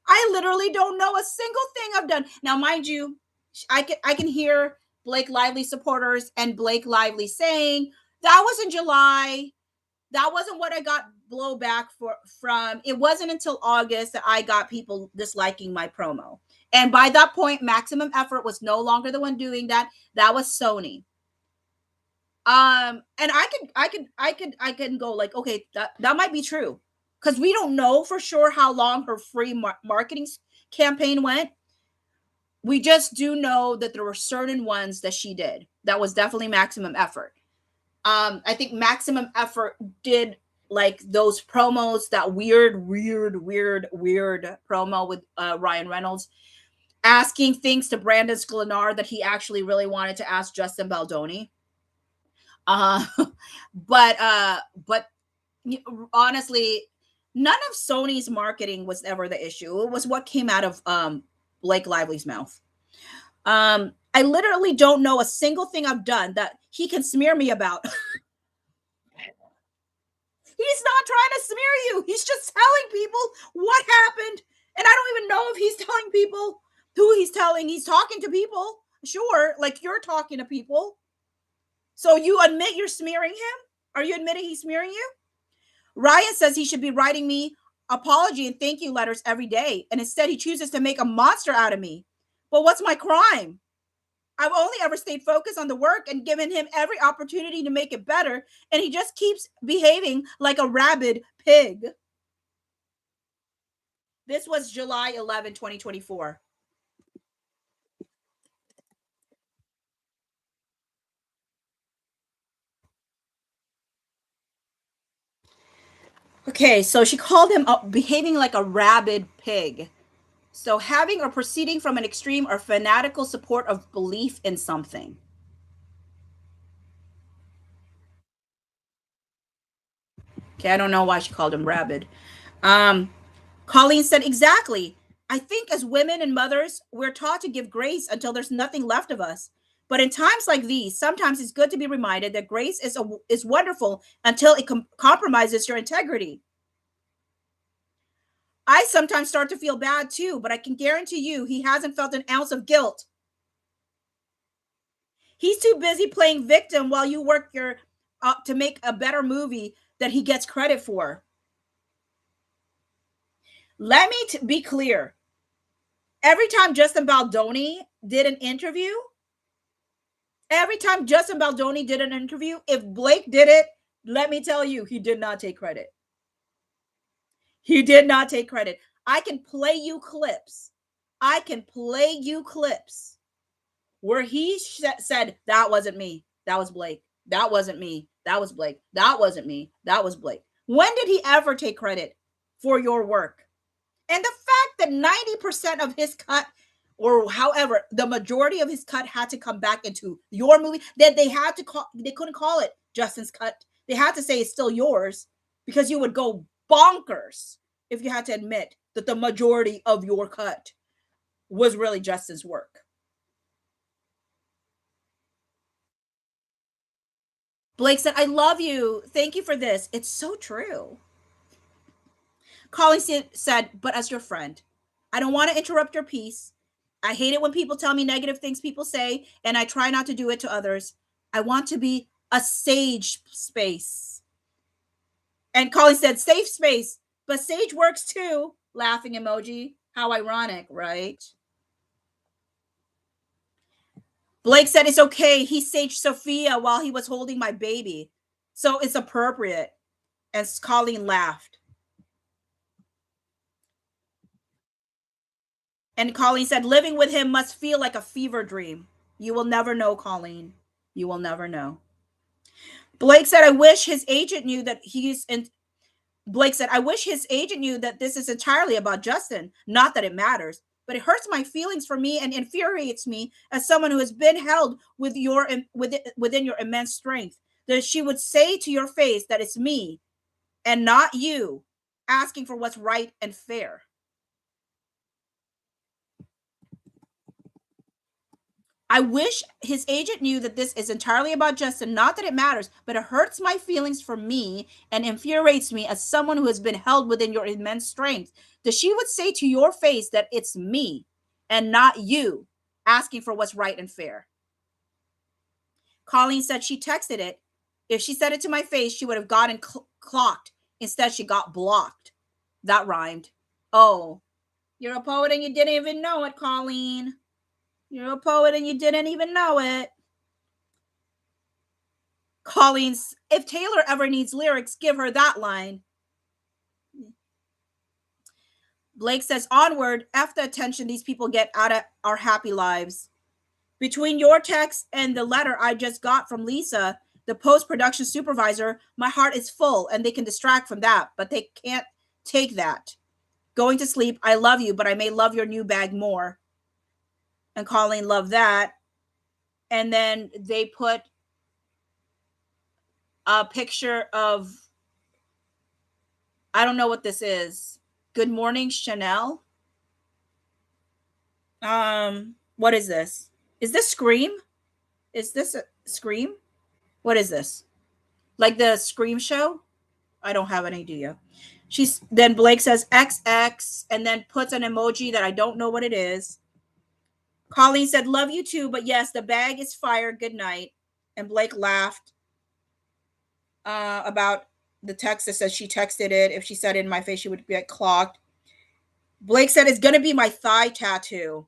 I literally don't know a single thing I've done. Now, mind you, I can hear Blake Lively supporters and Blake Lively saying that was in July. That wasn't what I got blowback from. It wasn't until August that I got people disliking my promo. And by that point, Maximum Effort was no longer the one doing that. That was Sony. And I can go like, okay, that might be true, because we don't know for sure how long her free marketing campaign went. We just do know that there were certain ones that she did. That was definitely Maximum Effort. I think Maximum Effort did like those promos, that weird promo with Ryan Reynolds asking things to Brandon Sklenar that he actually really wanted to ask Justin Baldoni. Uh, but honestly, none of Sony's marketing was ever the issue. It was what came out of Blake Lively's mouth. I literally don't know a single thing I've done that he can smear me about. He's not trying to smear you. He's just telling people what happened. And I don't even know if he's telling people who he's telling. He's talking to people. Sure, like you're talking to people. So you admit you're smearing him? Are you admitting he's smearing you? Ryan says he should be writing me apology and thank you letters every day. And instead he chooses to make a monster out of me. But what's my crime? I've only ever stayed focused on the work and given him every opportunity to make it better. And he just keeps behaving like a rabid pig. This was July 11, 2024. Okay, so she called him behaving like a rabid pig. So having or proceeding from an extreme or fanatical support of belief in something. Okay, I don't know why she called him rabid. Colleen said, exactly. I think as women and mothers, we're taught to give grace until there's nothing left of us. But in times like these, sometimes it's good to be reminded that grace is wonderful until it compromises your integrity. I sometimes start to feel bad too, but I can guarantee you he hasn't felt an ounce of guilt. He's too busy playing victim while you work your to make a better movie that he gets credit for. Let me be clear. Every time Justin Baldoni did an interview, if Blake did it, let me tell you, he did not take credit. He did not take credit. I can play you clips. Where he said, that wasn't me. That was Blake. That wasn't me. That was Blake. That wasn't me. That was Blake. When did he ever take credit for your work? And the fact that 90% of his cut, or however, the majority of his cut had to come back into your movie, that they couldn't call it Justin's cut. They had to say it's still yours, because you would go bonkers if you had to admit that the majority of your cut was really Justin's work. Blake said, I love you. Thank you for this. It's so true. Colleen said, but as your friend, I don't want to interrupt your peace. I hate it when people tell me negative things people say, and I try not to do it to others. I want to be a sage space. And Colleen said, safe space, but sage works too. Laughing emoji. How ironic, right? Blake said, it's okay. He saged Sophia while he was holding my baby, so it's appropriate. And Colleen laughed. And Colleen said, living with him must feel like a fever dream. You will never know, Colleen. You will never know. Blake said, I wish his agent knew that Blake said, I wish his agent knew that this is entirely about Justin. Not that it matters, but it hurts my feelings for me and infuriates me as someone who has been held within your immense strength, that she would say to your face that it's me and not you asking for what's right and fair. I wish his agent knew that this is entirely about Justin, not that it matters, but it hurts my feelings for me and infuriates me as someone who has been held within your immense strength, that she would say to your face that it's me and not you asking for what's right and fair. Colleen said she texted it. If she said it to my face, she would have gotten clocked. Instead, she got blocked. That rhymed. Oh, you're a poet and you didn't even know it, Colleen. You're a poet and you didn't even know it. Colleen's, if Taylor ever needs lyrics, give her that line. Blake says, onward, F the attention these people get out of our happy lives. Between your text and the letter I just got from Lisa, the post-production supervisor, my heart is full and they can distract from that, but they can't take that. Going to sleep, I love you, but I may love your new bag more. And Colleen loved that. And then they put a picture of, I don't know what this is. Good morning, Chanel. What is this? Is this Scream? Is this a Scream? What is this? Like the Scream show? I don't have an idea. She's then Blake says XX and then puts an emoji that I don't know what it is. Colleen said, love you too, but yes, the bag is fire. Good night. And Blake laughed about the text that says she texted it. If she said it in my face, she would get clocked. Blake said, it's going to be my thigh tattoo.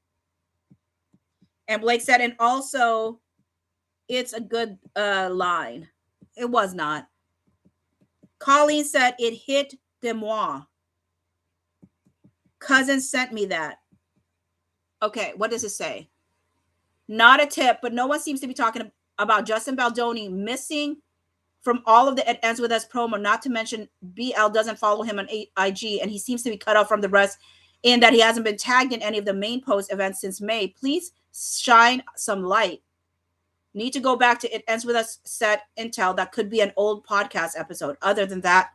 And Blake said, and also, it's a good line. It was not. Colleen said, it hit de moi. Cousin sent me that. Okay, what does it say? Not a tip, but no one seems to be talking about Justin Baldoni missing from all of the It Ends With Us promo, not to mention BL doesn't follow him on IG, and he seems to be cut off from the rest in that he hasn't been tagged in any of the main post events since May. Please shine some light. Need to go back to It Ends With Us set intel. That could be an old podcast episode. Other than that,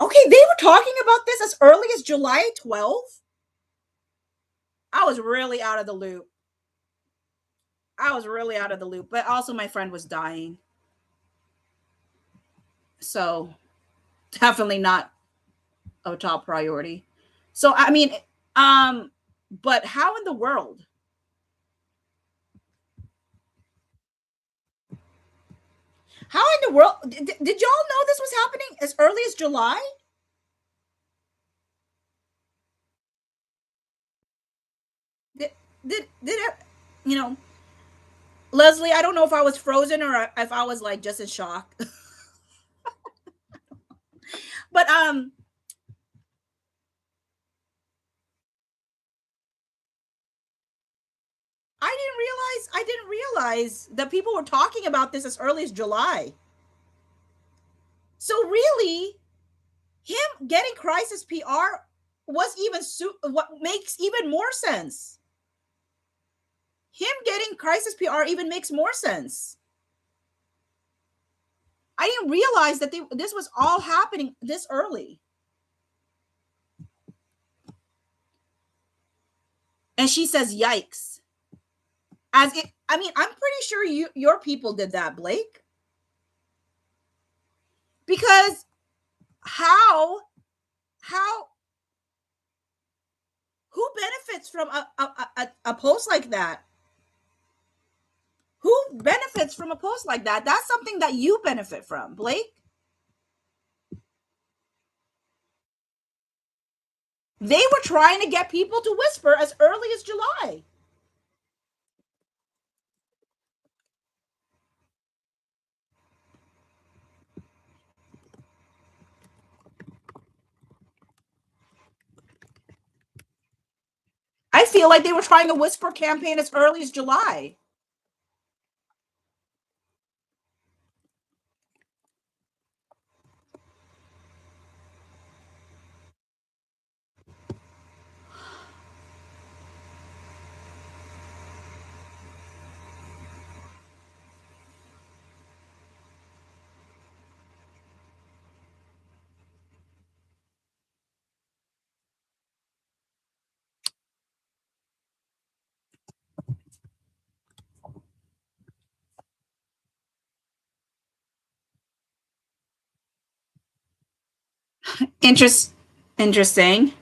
okay, they were talking about this as early as July 12th. I was really out of the loop. But also my friend was dying. So definitely not a top priority. So, I mean, but how in the world? How in the world? Did y'all know this was happening as early as July? Did it, you know, Leslie, I don't know if I was frozen or if I was like just in shock. But I didn't realize that people were talking about this as early as July. So really, him getting crisis PR was even what makes even more sense. Him getting crisis PR even makes more sense. I didn't realize that this was all happening this early. And she says, yikes. As it, I mean, I'm pretty sure your people did that, Blake. Because how who benefits from a post like that? Who benefits from a post like that? That's something that you benefit from, Blake. They were trying to get people to whisper as early as July. I feel like they were trying a whisper campaign as early as July. Interesting.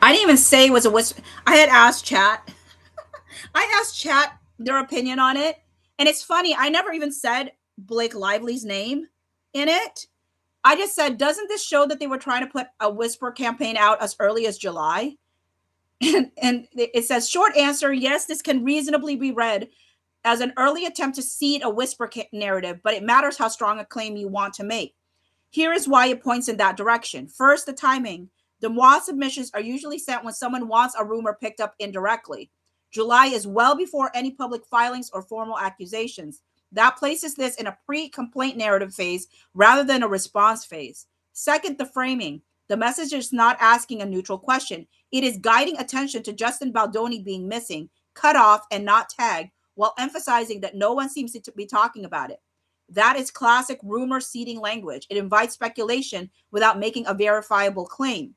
I didn't even say it was a whisper. I had asked chat. I asked chat their opinion on it, and it's funny. I never even said Blake Lively's name in it. I just said, doesn't this show that they were trying to put a whisper campaign out as early as July? And it says, short answer, yes, this can reasonably be read as an early attempt to seed a whisper narrative, but it matters how strong a claim you want to make. Here is why it points in that direction. First, the timing. The moi submissions are usually sent when someone wants a rumor picked up indirectly. July is well before any public filings or formal accusations. That places this in a pre-complaint narrative phase rather than a response phase. Second, the framing. The message is not asking a neutral question. It is guiding attention to Justin Baldoni being missing, cut off, and not tagged, while emphasizing that no one seems to be talking about it. That is classic rumor seeding language. It invites speculation without making a verifiable claim.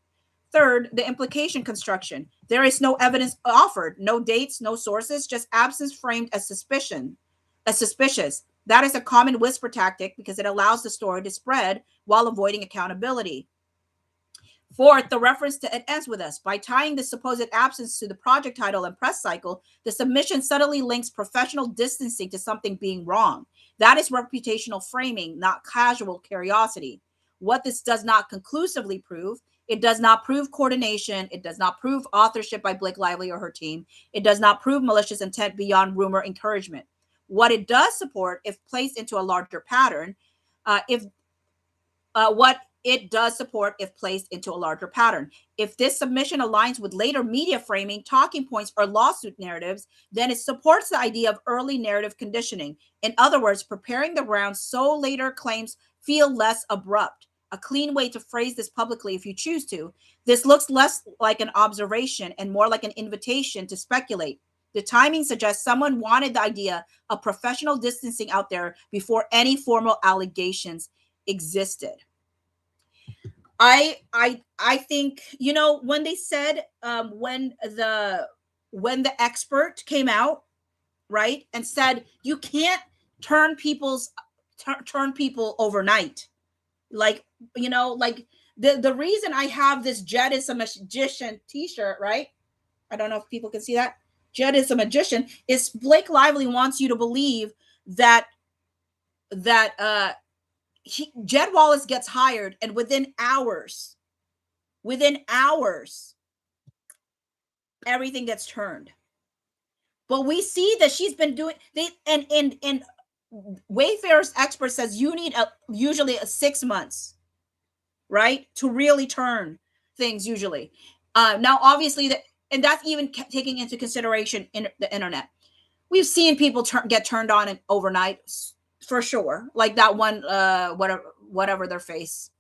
Third, the implication construction. There is no evidence offered, no dates, no sources, just absence framed as suspicious. That is a common whisper tactic because it allows the story to spread while avoiding accountability. Fourth, the reference to "it ends with us." By tying the supposed absence to the project title and press cycle, the submission subtly links professional distancing to something being wrong. That is reputational framing, not casual curiosity. What this does not conclusively prove, it does not prove coordination. It does not prove authorship by Blake Lively or her team. It does not prove malicious intent beyond rumor encouragement. What it does support, if placed into a larger pattern, what it does support if placed into a larger pattern. If this submission aligns with later media framing, talking points, or lawsuit narratives, then it supports the idea of early narrative conditioning. In other words, preparing the ground so later claims feel less abrupt. A clean way to phrase this publicly if you choose to. This looks less like an observation and more like an invitation to speculate. The timing suggests someone wanted the idea of professional distancing out there before any formal allegations existed. I think, when they said when the expert came out, right, and said you can't turn people overnight, like like the reason I have this Jed is a magician t-shirt, right? I don't know if people can see that. Jed is a magician. Is Blake Lively wants you to believe that Jed Wallace gets hired, and within hours, everything gets turned. But we see that she's been doing and Wayfair's expert says you need usually 6 months, right, to really turn things usually. Now, obviously, and that's even taking into consideration in the internet. We've seen people get turned on overnight, for sure, like that one whatever their face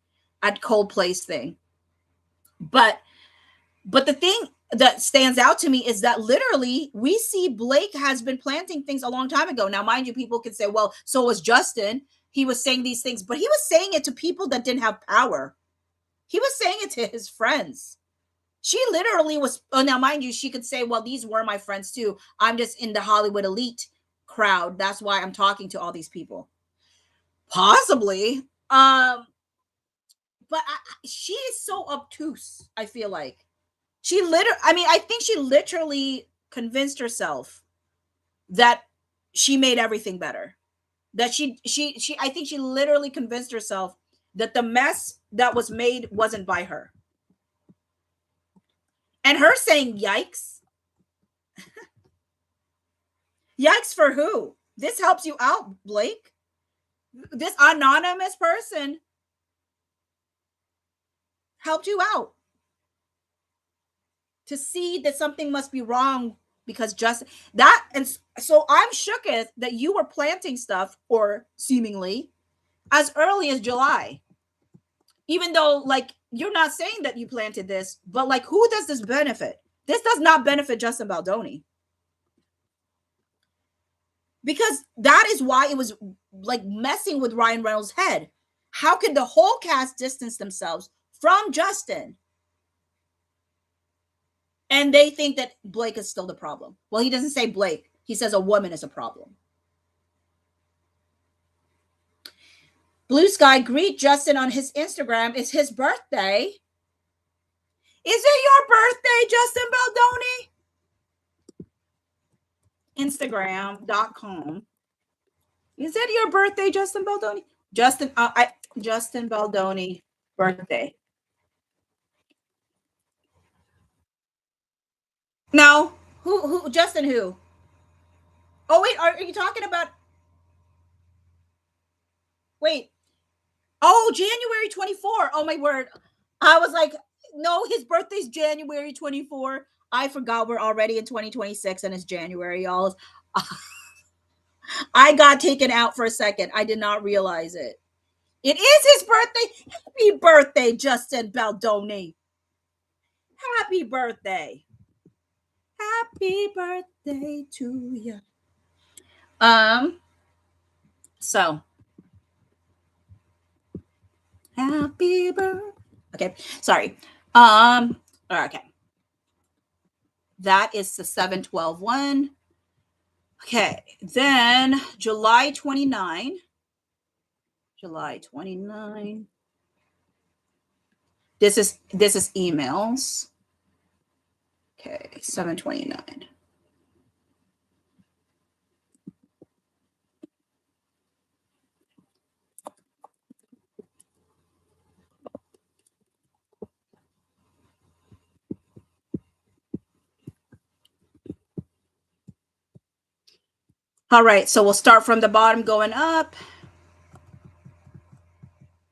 at Coldplay's thing. But the thing that stands out to me is that literally we see Blake has been planting things a long time ago. Now, mind you, people can say, well, so was Justin. He was saying these things, but he was saying it to people that didn't have power. He was saying it to his friends. She literally was, now mind you, she could say, well, these were my friends too. I'm just in the Hollywood elite crowd. That's why I'm talking to all these people. Possibly. But she is so obtuse, I feel like. I think she literally convinced herself that she made everything better. That I think she literally convinced herself that the mess that was made wasn't by her. And her saying, yikes. Yikes for who? This helps you out, Blake. This anonymous person helped you out to see that something must be wrong because just that. And so I'm shooketh that you were planting stuff, or seemingly, as early as July. Even though, like, you're not saying that you planted this, but like, who does this benefit? This does not benefit Justin Baldoni. Because that is why it was like messing with Ryan Reynolds' head. How could the whole cast distance themselves from Justin? And they think that Blake is still the problem. Well, he doesn't say Blake. He says a woman is a problem. Blue Sky, greet Justin on his Instagram. It's his birthday. Is it your birthday, Justin Baldoni? Instagram.com. Is it your birthday, Justin Baldoni? Justin Baldoni birthday. No. Who Justin who? Oh wait, are you talking about wait. Oh, January 24. Oh my word. I was like, no, his birthday's January 24. I forgot we're already in 2026 and it's January, y'all. I got taken out for a second. I did not realize it. It is his birthday. Happy birthday, Justin Baldoni. Happy birthday. Happy birthday to you. So happy birthday. Okay, sorry. Okay. That is the 7/12 one. Okay, then July 29. July 29. This is emails. Okay, 7/29. All right, so we'll start from the bottom going up.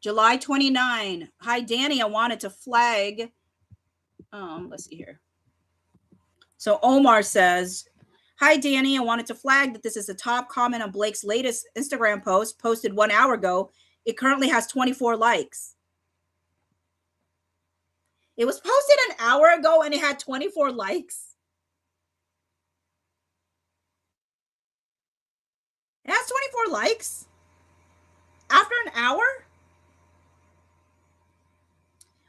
July 29. Hi, Danny. I wanted to flag. Let's see here. So Omar says, hi, Danny. I wanted to flag that this is the top comment on Blake's latest Instagram post posted 1 hour ago. It currently has 24 likes. It was posted an hour ago and it had 24 likes. It has 24 likes after an hour.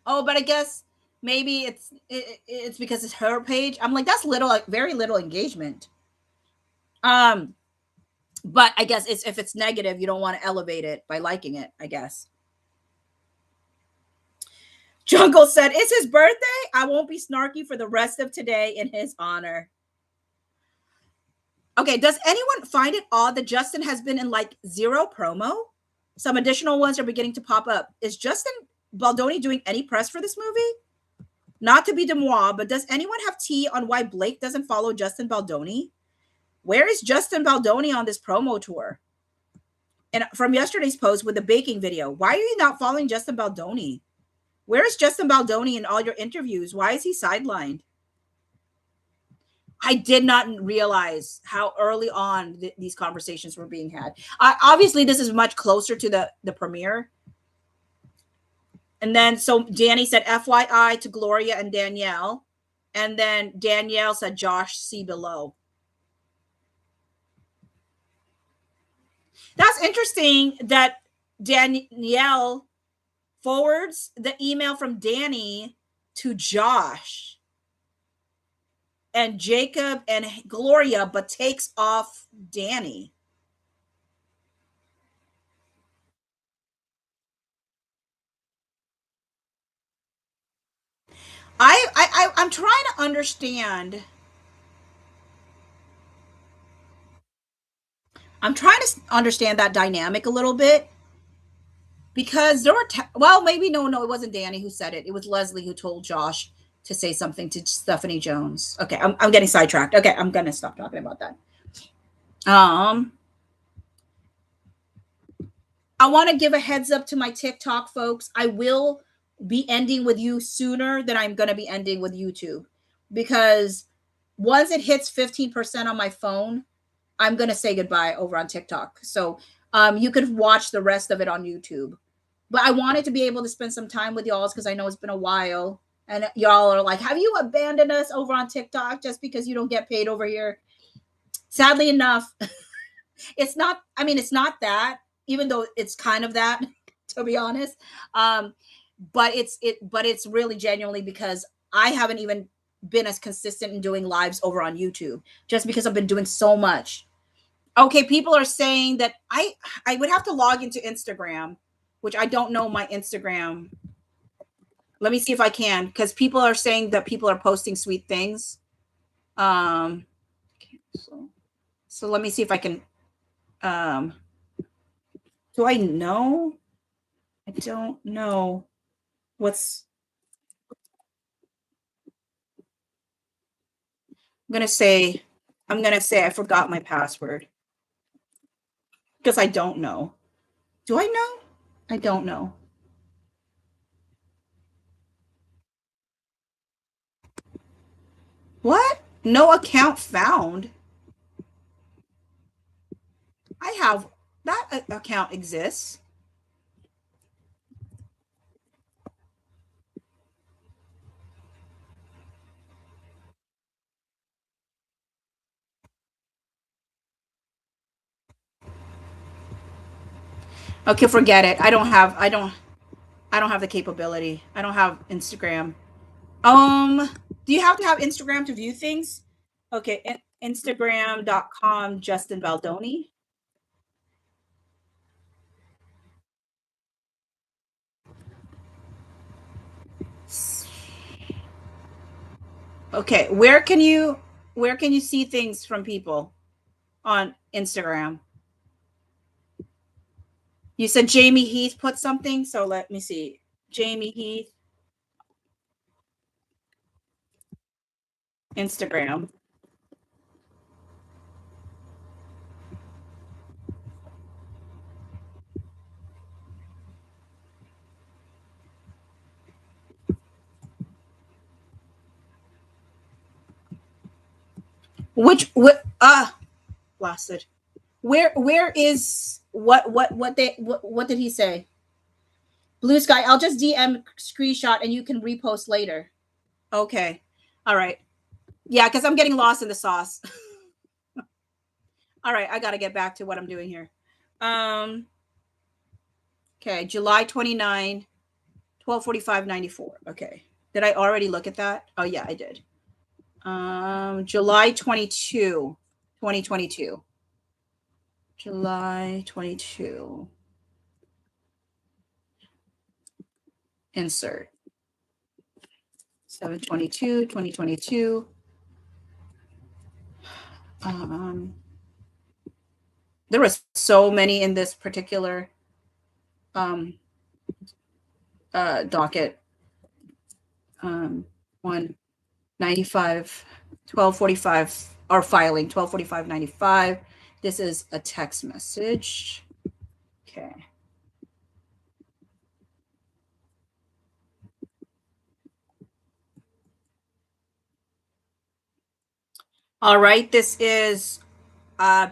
Oh, but I guess maybe it's because it's her page. I'm like, that's little, like very little engagement. But I guess if it's negative, you don't want to elevate it by liking it, I guess. Jungle said, it's his birthday. I won't be snarky for the rest of today in his honor. Okay, does anyone find it odd that Justin has been in like zero promo? Some additional ones are beginning to pop up. Is Justin Baldoni doing any press for this movie? Not to be demois, but does anyone have tea on why Blake doesn't follow Justin Baldoni? Where is Justin Baldoni on this promo tour? And from yesterday's post with the baking video, why are you not following Justin Baldoni? Where is Justin Baldoni in all your interviews? Why is he sidelined? I did not realize how early on these conversations were being had. Obviously, this is much closer to the premiere. And then, so Danny said FYI to Gloria and Danielle. And then Danielle said Josh, see below. That's interesting that Danielle forwards the email from Danny to Josh and Jacob and Gloria, but takes off Danny. I'm trying to understand. I'm trying to understand that dynamic a little bit because there were well, maybe no, it wasn't Danny who said it. It was Leslie who told Josh to say something to Stephanie Jones. Okay, I'm getting sidetracked. Okay, I'm gonna stop talking about that. I want to give a heads up to my TikTok folks. I will be ending with you sooner than I'm going to be ending with YouTube because once it hits 15% on my phone, I'm going to say goodbye over on TikTok. So you could watch the rest of it on YouTube. But I wanted to be able to spend some time with y'all because I know it's been a while. And y'all are like, have you abandoned us over on TikTok just because you don't get paid over here? Sadly enough, it's not that, even though it's kind of that, to be honest. But it's really genuinely because I haven't even been as consistent in doing lives over on YouTube just because I've been doing so much. Okay, people are saying that I would have to log into Instagram, which I don't know my Instagram. Let me see if I can, because people are saying that people are posting sweet things. Cancel. So let me see if I can. Do I know? I don't know. What's I'm gonna say? I'm gonna say I forgot my password because I don't know. Do I know? I don't know. What? No account found. I have that account exists. Okay, forget it. I don't have the capability. I don't have Instagram. Do you have to have Instagram to view things? Okay, Instagram.com Justin Baldoni. Okay, where can you see things from people on Instagram? You said Jamie Heath put something, so let me see. Jamie Heath Instagram. Which what lost it. Where is what did he say? Blue Sky, I'll just DM screenshot and you can repost later. Okay. All right. Yeah, because I'm getting lost in the sauce. All right, I gotta get back to what I'm doing here. Um okay, July 29, 12:45:94. Okay. Did I already look at that? Oh yeah, I did. July 22, 2022. July 22. Insert. 7/22, 2022. Um, there was so many in this particular um, docket. 195, 12:45, or filing 12:45:95. This is a text message. Okay. All right. This is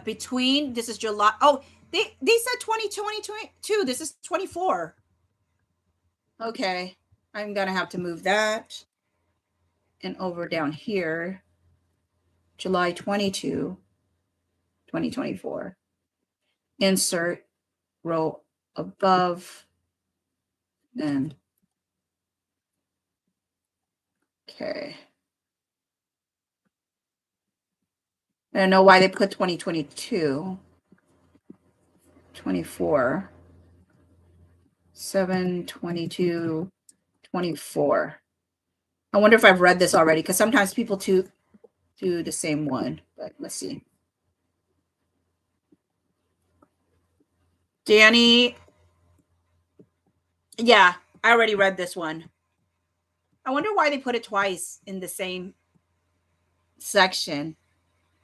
between. This is July. Oh, they said 2022. This is 24. Okay. I'm gonna have to move that and over down here. July 22, 2024. Insert row above and okay. I don't know why they put 2022. 24. 7/22, 24. I wonder if I've read this already because sometimes people do the same one, but let's see. Danny, yeah, I already read this one. I wonder why they put it twice in the same section.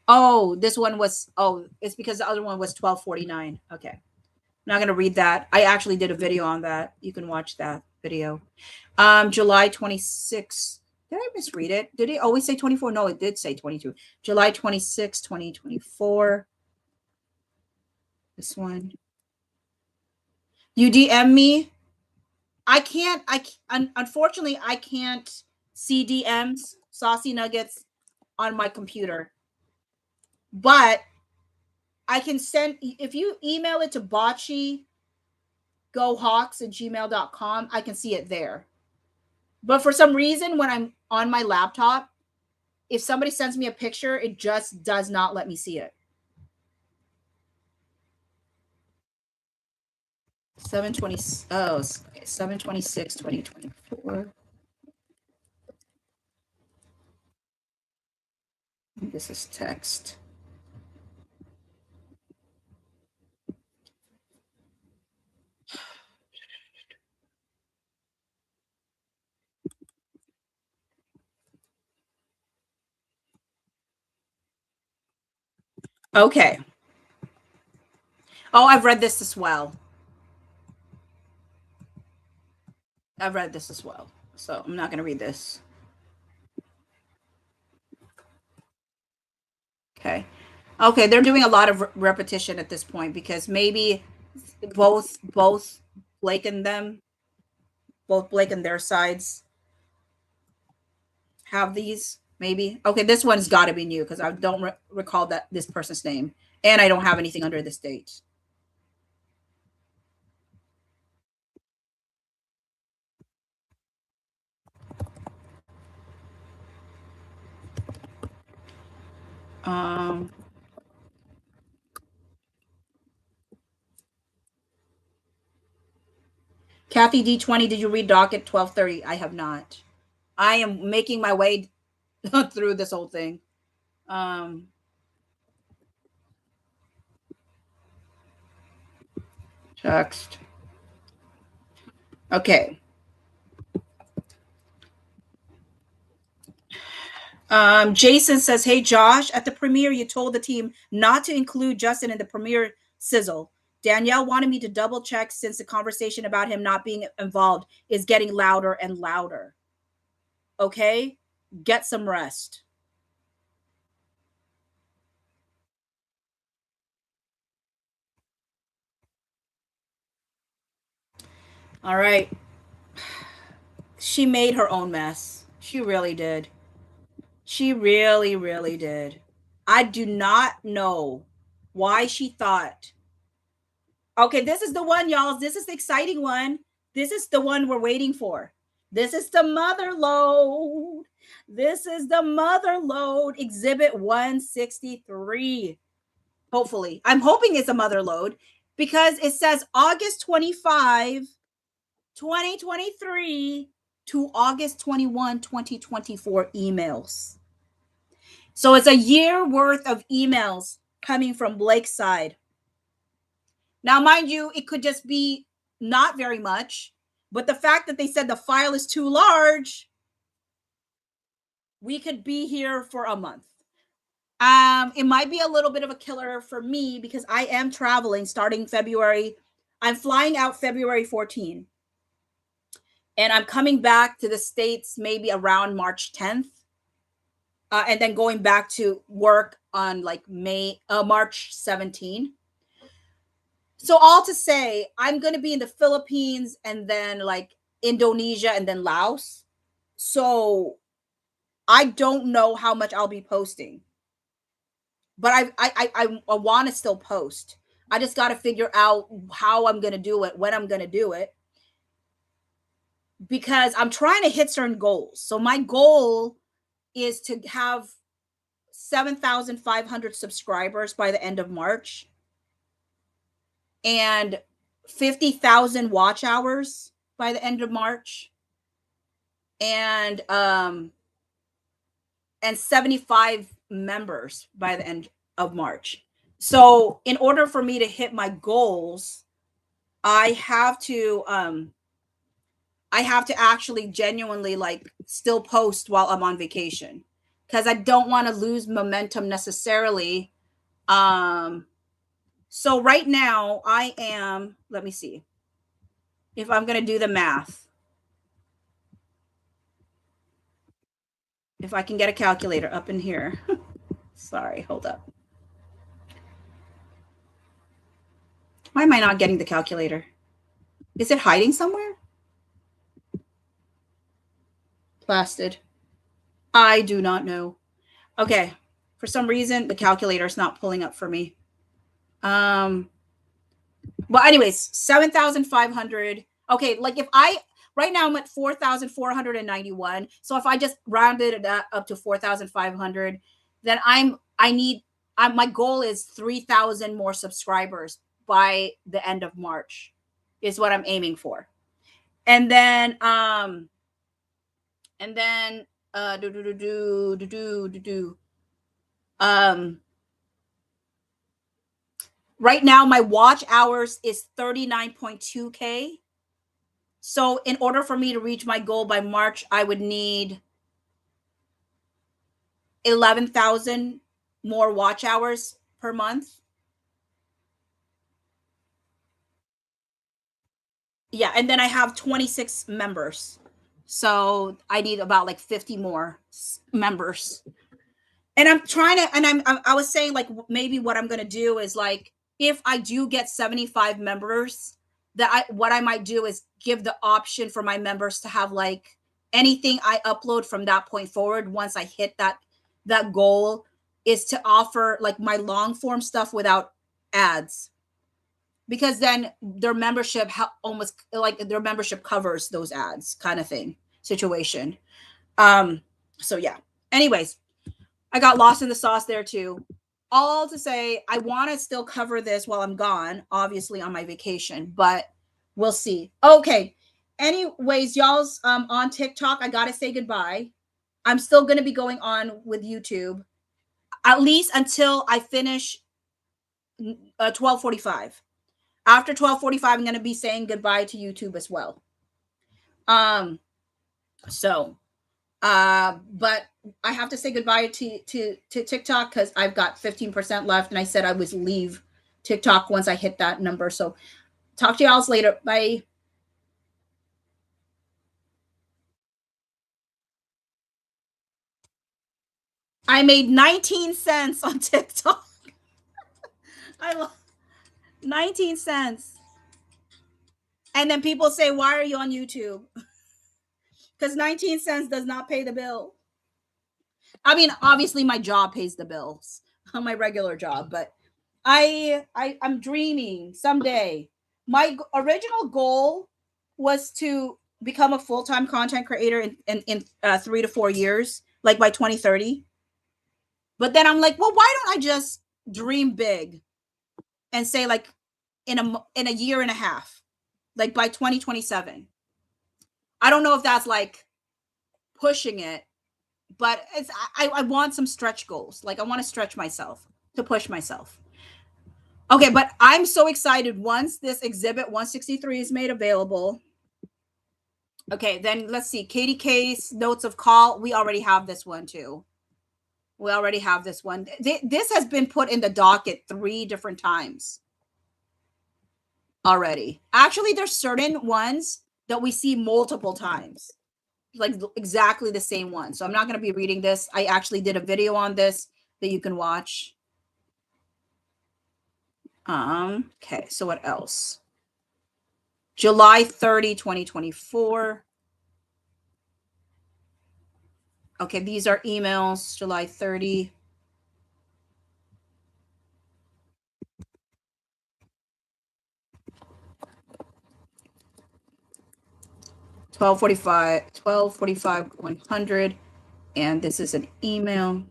Oh, this one was, oh, it's because the other one was 12:49. Okay. I'm not going to read that. I actually did a video on that. You can watch that video. July 26th. Did I misread it? Did it always say 24? No, it did say 22. July 26, 2024. This one. You DM me. Unfortunately, I can't see DMs, saucy nuggets on my computer. But I can send, if you email it to boccegohawks at gmail.com, I can see it there. But for some reason, when I'm on my laptop, if somebody sends me a picture, it just does not let me see it. 720, oh, okay, 7/26, 2024. This is text. Okay. Oh, I've read this as well. I've read this as well. So I'm not going to read this. Okay. Okay, they're doing a lot of repetition at this point because maybe both Blake and them, both Blake and their sides have these. Maybe. Okay, this one's got to be new because I don't recall that this person's name, and I don't have anything under this date. Um, Kathy D20, did you read docket 1230? I have not. I am making my way through this whole thing. Um, Text. Okay. Jason says, "Hey Josh, at the premiere, you told the team not to include Justin in the premiere sizzle. Danielle wanted me to double check since the conversation about him not being involved is getting louder and louder. Okay, get some rest." All right. She made her own mess. She really did. She really, really did. I do not know why she thought. Okay, this is the one, y'all. This is the exciting one. This is the one we're waiting for. This is the mother load. This is the mother load, exhibit 163. Hopefully. I'm hoping it's a mother load because it says August 25, 2023 to August 21, 2024 emails. So it's a year worth of emails coming from Blake's side. Now, mind you, it could just be not very much, but the fact that they said the file is too large, we could be here for a month. It might be a little bit of a killer for me because I am traveling starting February. I'm flying out February 14, and I'm coming back to the States maybe around March 10th. And then going back to work on like March 17. So all to say, I'm going to be in the Philippines and then like Indonesia and then Laos. So I don't know how much I'll be posting, but I want to still post. I just got to figure out how I'm going to do it, when I'm going to do it, because I'm trying to hit certain goals. So my goal is to have 7,500 subscribers by the end of March and 50,000 watch hours by the end of March and 75 members by the end of March. So in order for me to hit my goals, I have to actually genuinely like still post while I'm on vacation because I don't want to lose momentum necessarily. So right now I am, let me see if I'm going to do the math. If I can get a calculator up in here. Sorry, hold up. Why am I not getting the calculator? Is it hiding somewhere? Blasted. I do not know. Okay. For some reason, the calculator is not pulling up for me. Well, anyways, 7,500. Okay, like if I right now I'm at 4,491. So if I just rounded it up to 4,500, then my goal is 3,000 more subscribers by the end of March is what I'm aiming for. And then right now my watch hours is 39.2K. So in order for me to reach my goal by March, I would need 11,000 more watch hours. per month. Yeah, and then I have 26 members. So I need about like 50 more members. And I'm trying to, and I was saying like maybe what I'm going to do is like if I do get 75 members, that what I might do is give the option for my members to have like anything I upload from that point forward once I hit that goal is to offer like my long form stuff without ads, because then their membership almost like their membership covers those ads kind of thing situation. um so yeah, anyways, I got lost in the sauce there too. All to say, I want to still cover this while I'm gone, obviously on my vacation, but we'll see. Okay, anyways, y'all's on TikTok, I gotta say goodbye. I'm still gonna be going on with YouTube at least until I finish 12:45. After 12:45, I'm going to be saying goodbye to YouTube as well. Um, so, but I have to say goodbye to TikTok because I've got 15% left, and I said I would leave TikTok once I hit that number. So, talk to y'all later. Bye. I made 19 cents on TikTok. I love 19 cents. And then people say, "Why are you on YouTube?" Because 19 cents does not pay the bill. I mean, obviously my job pays the bills on my regular job, but I'm dreaming someday. My original goal was to become a full-time content creator in 3 to 4 years, like by 2030. But then I'm like, well, why don't I just dream big and say like in a year and a half, like by 2027. I don't know if that's like pushing it, but I want some stretch goals. Like I want to stretch myself to push myself. Okay, but I'm so excited once this exhibit 163 is made available. Okay, then let's see. Katie Case, Notes of Call. We already have this one too. We already have this one. This has been put in the docket 3 different times already. Actually, there's certain ones that we see multiple times, like exactly the same one. So I'm not going to be reading this. I actually did a video on this that you can watch. Okay, so what else? July 30, 2024. Okay, these are emails, July 30. $12.45, 100. And this is an email.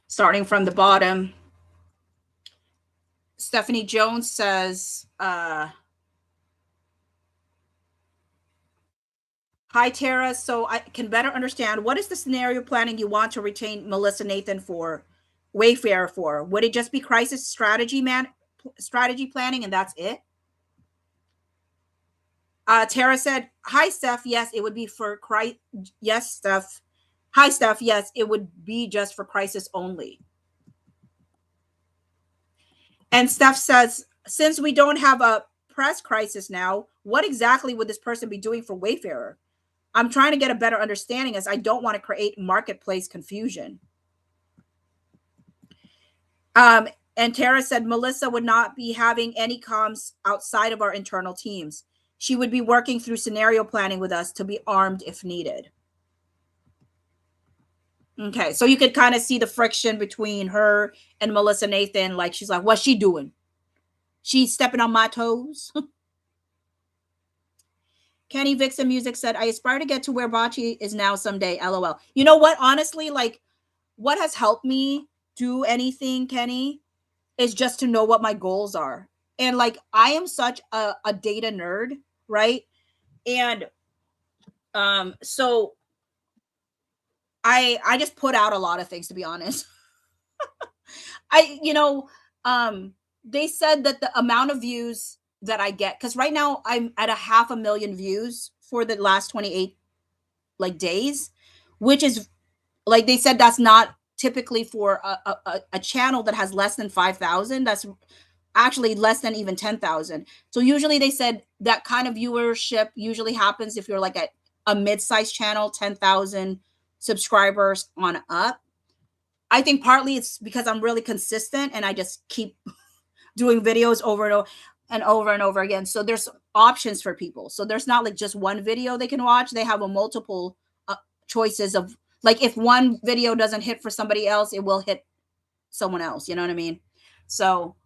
Starting from the bottom, Stephanie Jones says, hi, Tara. So I can better understand, what is the scenario planning you want to retain Melissa Nathan for Wayfair for? Would it just be crisis strategy planning and that's it? Tara said, hi, Steph. Yes, it would be for yes, Steph. Hi, Steph. Yes, it would be just for crisis only. And Steph says, since we don't have a press crisis now, what exactly would this person be doing for Wayfarer? I'm trying to get a better understanding as I don't want to create marketplace confusion. And Tara said, Melissa would not be having any comms outside of our internal teams. She would be working through scenario planning with us to be armed if needed. Okay, so you could kind of see the friction between her and Melissa Nathan. Like, she's like, what's she doing? She's stepping on my toes. Kenny Vixen Music said, I aspire to get to where Bocce is now someday. LOL. You know what? Honestly, like, what has helped me do anything, Kenny, is just to know what my goals are. And like, I am such a data nerd, right? And so I just put out a lot of things, to be honest. They said that the amount of views that I get, because right now I'm at 500,000 views for the last 28 like days, which is like they said that's not typically for a channel that has less than 5,000. That's actually less than even 10,000. So usually they said that kind of viewership usually happens if you're like at a mid-sized channel, 10,000 subscribers on up. I think partly it's because I'm really consistent and I just keep doing videos over and over and over and over again. So there's options for people. So there's not like just one video they can watch. They have a multiple choices of, like, if one video doesn't hit for somebody else, it will hit someone else. You know what I mean? So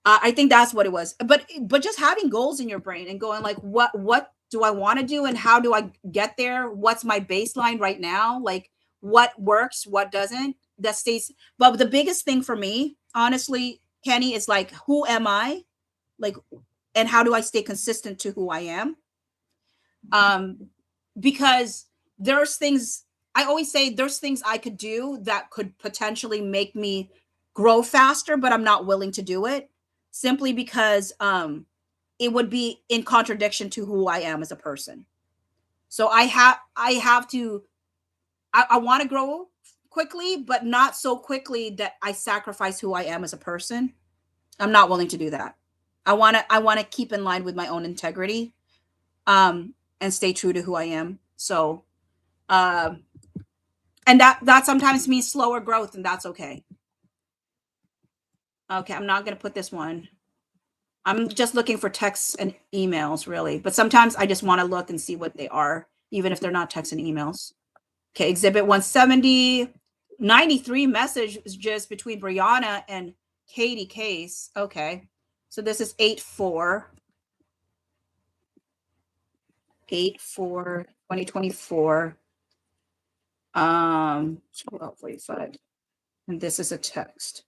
I think that's what it was. But just having goals in your brain and going like, what do I want to do and how do I get there? What's my baseline right now? Like what works, what doesn't? That stays. But the biggest thing for me, honestly, Kenny, is like, who am I? Like, and how do I stay consistent to who I am? Because there's things, I always say there's things I could do that could potentially make me grow faster, but I'm not willing to do it simply because it would be in contradiction to who I am as a person. So I have to, I want to grow quickly, but not so quickly that I sacrifice who I am as a person. I'm not willing to do that. I want to keep in line with my own integrity, and stay true to who I am. So, um, and that sometimes means slower growth, and that's okay. Okay, I'm not gonna put this one. I'm just looking for texts and emails, really. But sometimes I just want to look and see what they are, even if they're not texts and emails. Okay, Exhibit 170, 93 messages between Brianna and Katie Case. Okay, so this is 8/4, 8/4, 2024. 12:45. And this is a text.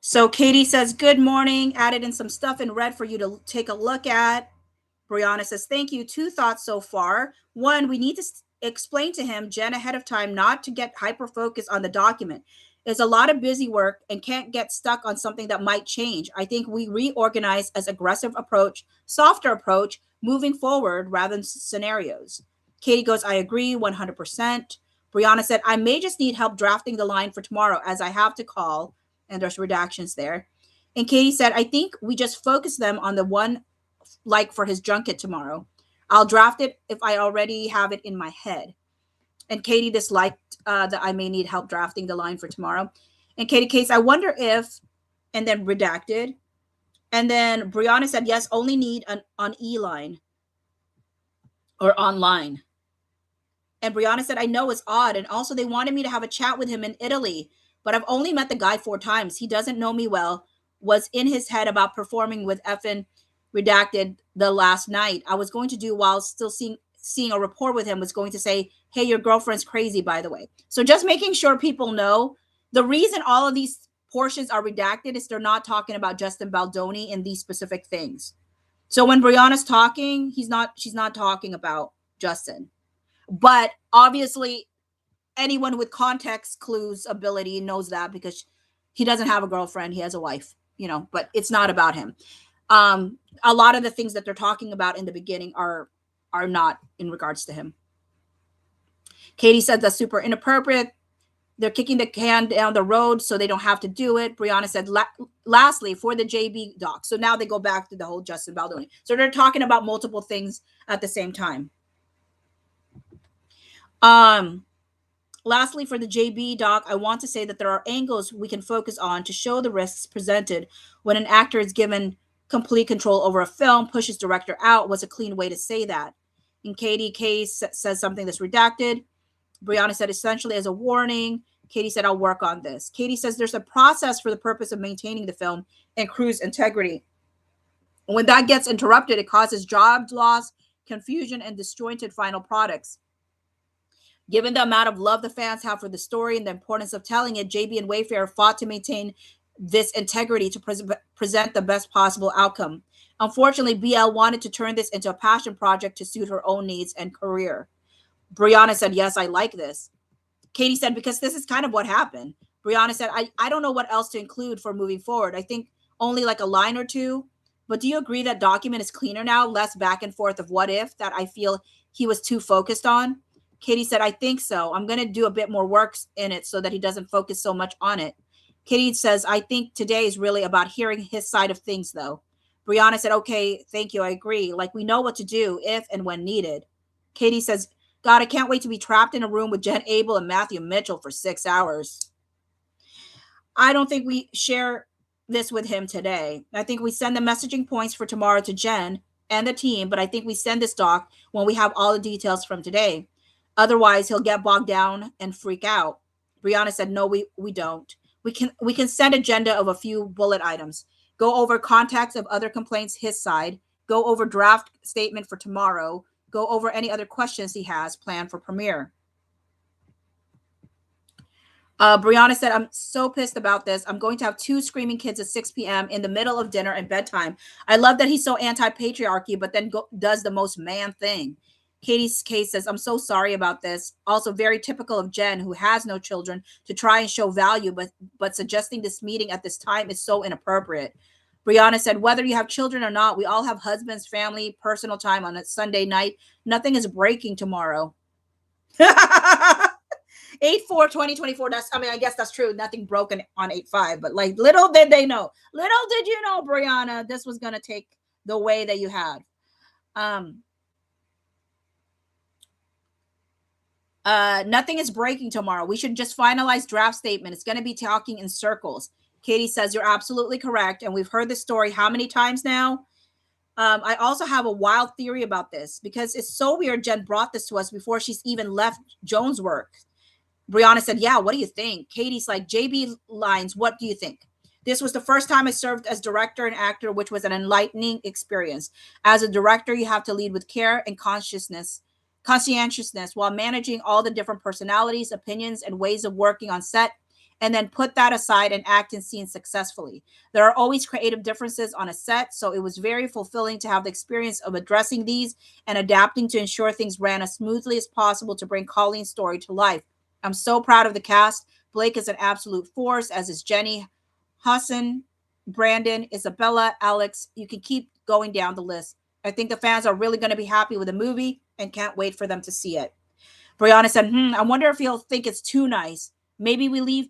So Katie says, good morning. Added in some stuff in red for you to take a look at. Brianna says, thank you. 2 thoughts so far. 1, we need to explain to him, Jen, ahead of time, not to get hyper focused on the document. There's a lot of busy work and can't get stuck on something that might change. I think we reorganize as aggressive approach, softer approach, moving forward rather than scenarios. Katie goes, I agree 100%. Brianna said, I may just need help drafting the line for tomorrow as I have to call, and there's redactions there. And Katie said, I think we just focus them on the one like for his junket tomorrow. I'll draft it if I already have it in my head. And Katie disliked that I may need help drafting the line for tomorrow. And Katie Case, I wonder if, and then redacted. And then Brianna said, yes, only need an on E-line or online. And Brianna said, I know it's odd. And also they wanted me to have a chat with him in Italy, but I've only met the guy 4 times. He doesn't know me well, was in his head about performing with effing redacted the last night. I was going to do while still seeing a rapport with him was going to say, hey, your girlfriend's crazy, by the way. So just making sure people know the reason all of these portions are redacted is they're not talking about Justin Baldoni and these specific things. So when Brianna's talking, she's not talking about Justin. But obviously anyone with context clues ability knows that because he doesn't have a girlfriend, he has a wife, but it's not about him. A lot of the things that they're talking about in the beginning are not in regards to him. Katie said that's super inappropriate. They're kicking the can down the road so they don't have to do it. Brianna said, lastly, for the JB doc. So now they go back to the whole Justin Baldoni. So they're talking about multiple things at the same time. Lastly, for the JB doc, I want to say that there are angles we can focus on to show the risks presented when an actor is given complete control over a film, pushes director out was a clean way to say that. And Katie Case says something that's redacted. Brianna said essentially as a warning. Katie said, I'll work on this. Katie says there's a process for the purpose of maintaining the film and crew's integrity. When that gets interrupted, it causes job loss, confusion, and disjointed final products. Given the amount of love the fans have for the story and the importance of telling it, JB and Wayfair fought to maintain this integrity to present the best possible outcome. Unfortunately, BL wanted to turn this into a passion project to suit her own needs and career. Brianna said, yes, I like this. Katie said, because this is kind of what happened. Brianna said, I don't know what else to include for moving forward. I think only like a line or two. But do you agree that document is cleaner now, less back and forth of what if that I feel he was too focused on? Katie said, I think so. I'm going to do a bit more work in it so that he doesn't focus so much on it. Katie says, I think today is really about hearing his side of things, though. Brianna said, okay, thank you. I agree. Like, we know what to do if and when needed. Katie says, God, I can't wait to be trapped in a room with Jen Abel and Matthew Mitchell for 6 hours. I don't think we share this with him today. I think we send the messaging points for tomorrow to Jen and the team, but I think we send this doc when we have all the details from today. Otherwise, he'll get bogged down and freak out. Brianna said, no, we don't. We can send agenda of a few bullet items. Go over contacts of other complaints his side. Go over draft statement for tomorrow. Go over any other questions he has planned for premiere. Brianna said, I'm so pissed about this. I'm going to have 2 screaming kids at 6 p.m. in the middle of dinner and bedtime. I love that he's so anti-patriarchy, but then does the most man thing. Katie's case says, I'm so sorry about this. Also very typical of Jen, who has no children, to try and show value, but suggesting this meeting at this time is so inappropriate. Brianna said, whether you have children or not, we all have husbands, family, personal time on a Sunday night. Nothing is breaking tomorrow. 8/4/2024. I guess that's true. Nothing broken on 8/5, but like little did they know. Little did you know, Brianna, this was gonna take the way that you had. Nothing is breaking tomorrow. We should just finalize draft statement. It's gonna be talking in circles. Katie says you're absolutely correct, and we've heard this story how many times now? I also have a wild theory about this because it's so weird. Jen brought this to us before she's even left Joan's work. Brianna said, yeah, what do you think? Katie's like, JB lines, what do you think? This was the first time I served as director and actor, which was an enlightening experience. As a director, you have to lead with care and conscientiousness while managing all the different personalities, opinions, and ways of working on set, and then put that aside and act in scenes successfully. There are always creative differences on a set, so it was very fulfilling to have the experience of addressing these and adapting to ensure things ran as smoothly as possible to bring Colleen's story to life. I'm so proud of the cast. Blake is an absolute force, as is Jenny, Hassan, Brandon, Isabella, Alex. You can keep going down the list. I think the fans are really going to be happy with the movie and can't wait for them to see it. Brianna said, I wonder if he'll think it's too nice. Maybe we leave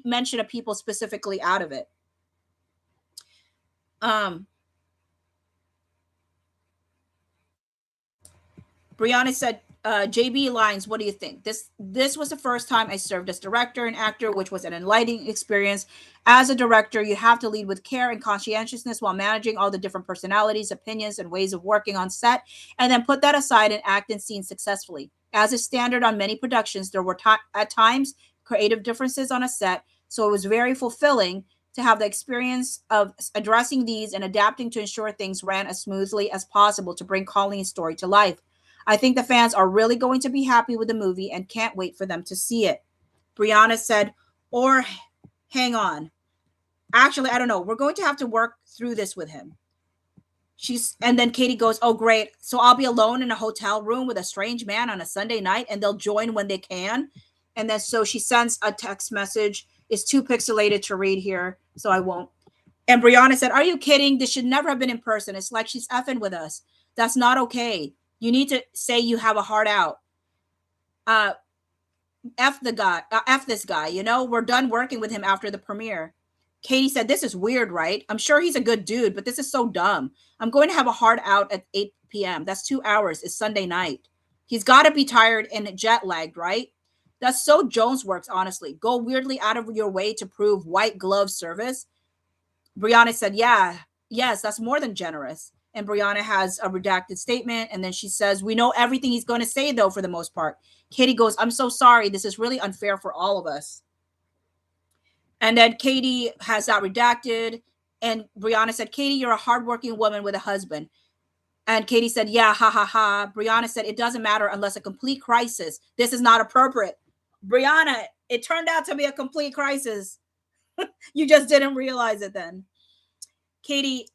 mention of people specifically out of it. Brianna said, JB lines, what do you think? This was the first time I served as director and actor, which was an enlightening experience. As a director, you have to lead with care and conscientiousness while managing all the different personalities, opinions, and ways of working on set, and then put that aside and act in scenes successfully. As is standard on many productions, there were at times creative differences on a set, so it was very fulfilling to have the experience of addressing these and adapting to ensure things ran as smoothly as possible to bring Colleen's story to life. I think the fans are really going to be happy with the movie and can't wait for them to see it. Brianna said, or hang on. Actually, I don't know. We're going to have to work through this with him. And then Katie goes, oh, great. So I'll be alone in a hotel room with a strange man on a Sunday night and they'll join when they can. And then so she sends a text message. It's too pixelated to read here, so I won't. And Brianna said, are you kidding? This should never have been in person. It's like she's effing with us. That's not okay. You need to say you have a heart out. F this guy, we're done working with him after the premiere. Katie said, this is weird, right? I'm sure he's a good dude, but this is so dumb. I'm going to have a heart out at 8 p.m. That's 2 hours. It's Sunday night. He's got to be tired and jet lagged, right? That's so Jones works, honestly. Go weirdly out of your way to prove white glove service. Brianna said, yes, that's more than generous. And Brianna has a redacted statement. And then she says, we know everything he's going to say, though, for the most part. Katie goes, I'm so sorry. This is really unfair for all of us. And then Katie has that redacted. And Brianna said, Katie, you're a hardworking woman with a husband. And Katie said, yeah, ha, ha, ha. Brianna said, it doesn't matter unless a complete crisis. This is not appropriate. Brianna, it turned out to be a complete crisis. You just didn't realize it then. Katie,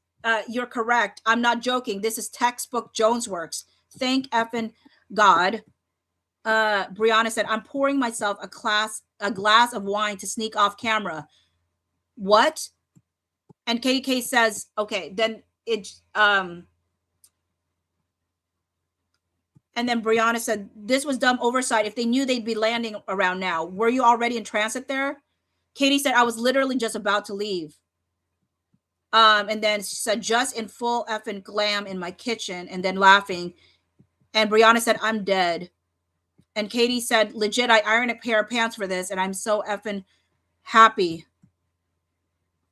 you're correct. I'm not joking. This is textbook Jones works. Thank effing God. Brianna said, I'm pouring myself a glass of wine to sneak off camera. What? And KDK says, okay, then and then Brianna said, this was dumb oversight. If they knew they'd be landing around now, were you already in transit there? Katie said, I was literally just about to leave. And then she said, just in full effing glam in my kitchen, and then laughing. And Brianna said, I'm dead. And Katie said, legit, I ironed a pair of pants for this, and I'm so effing happy.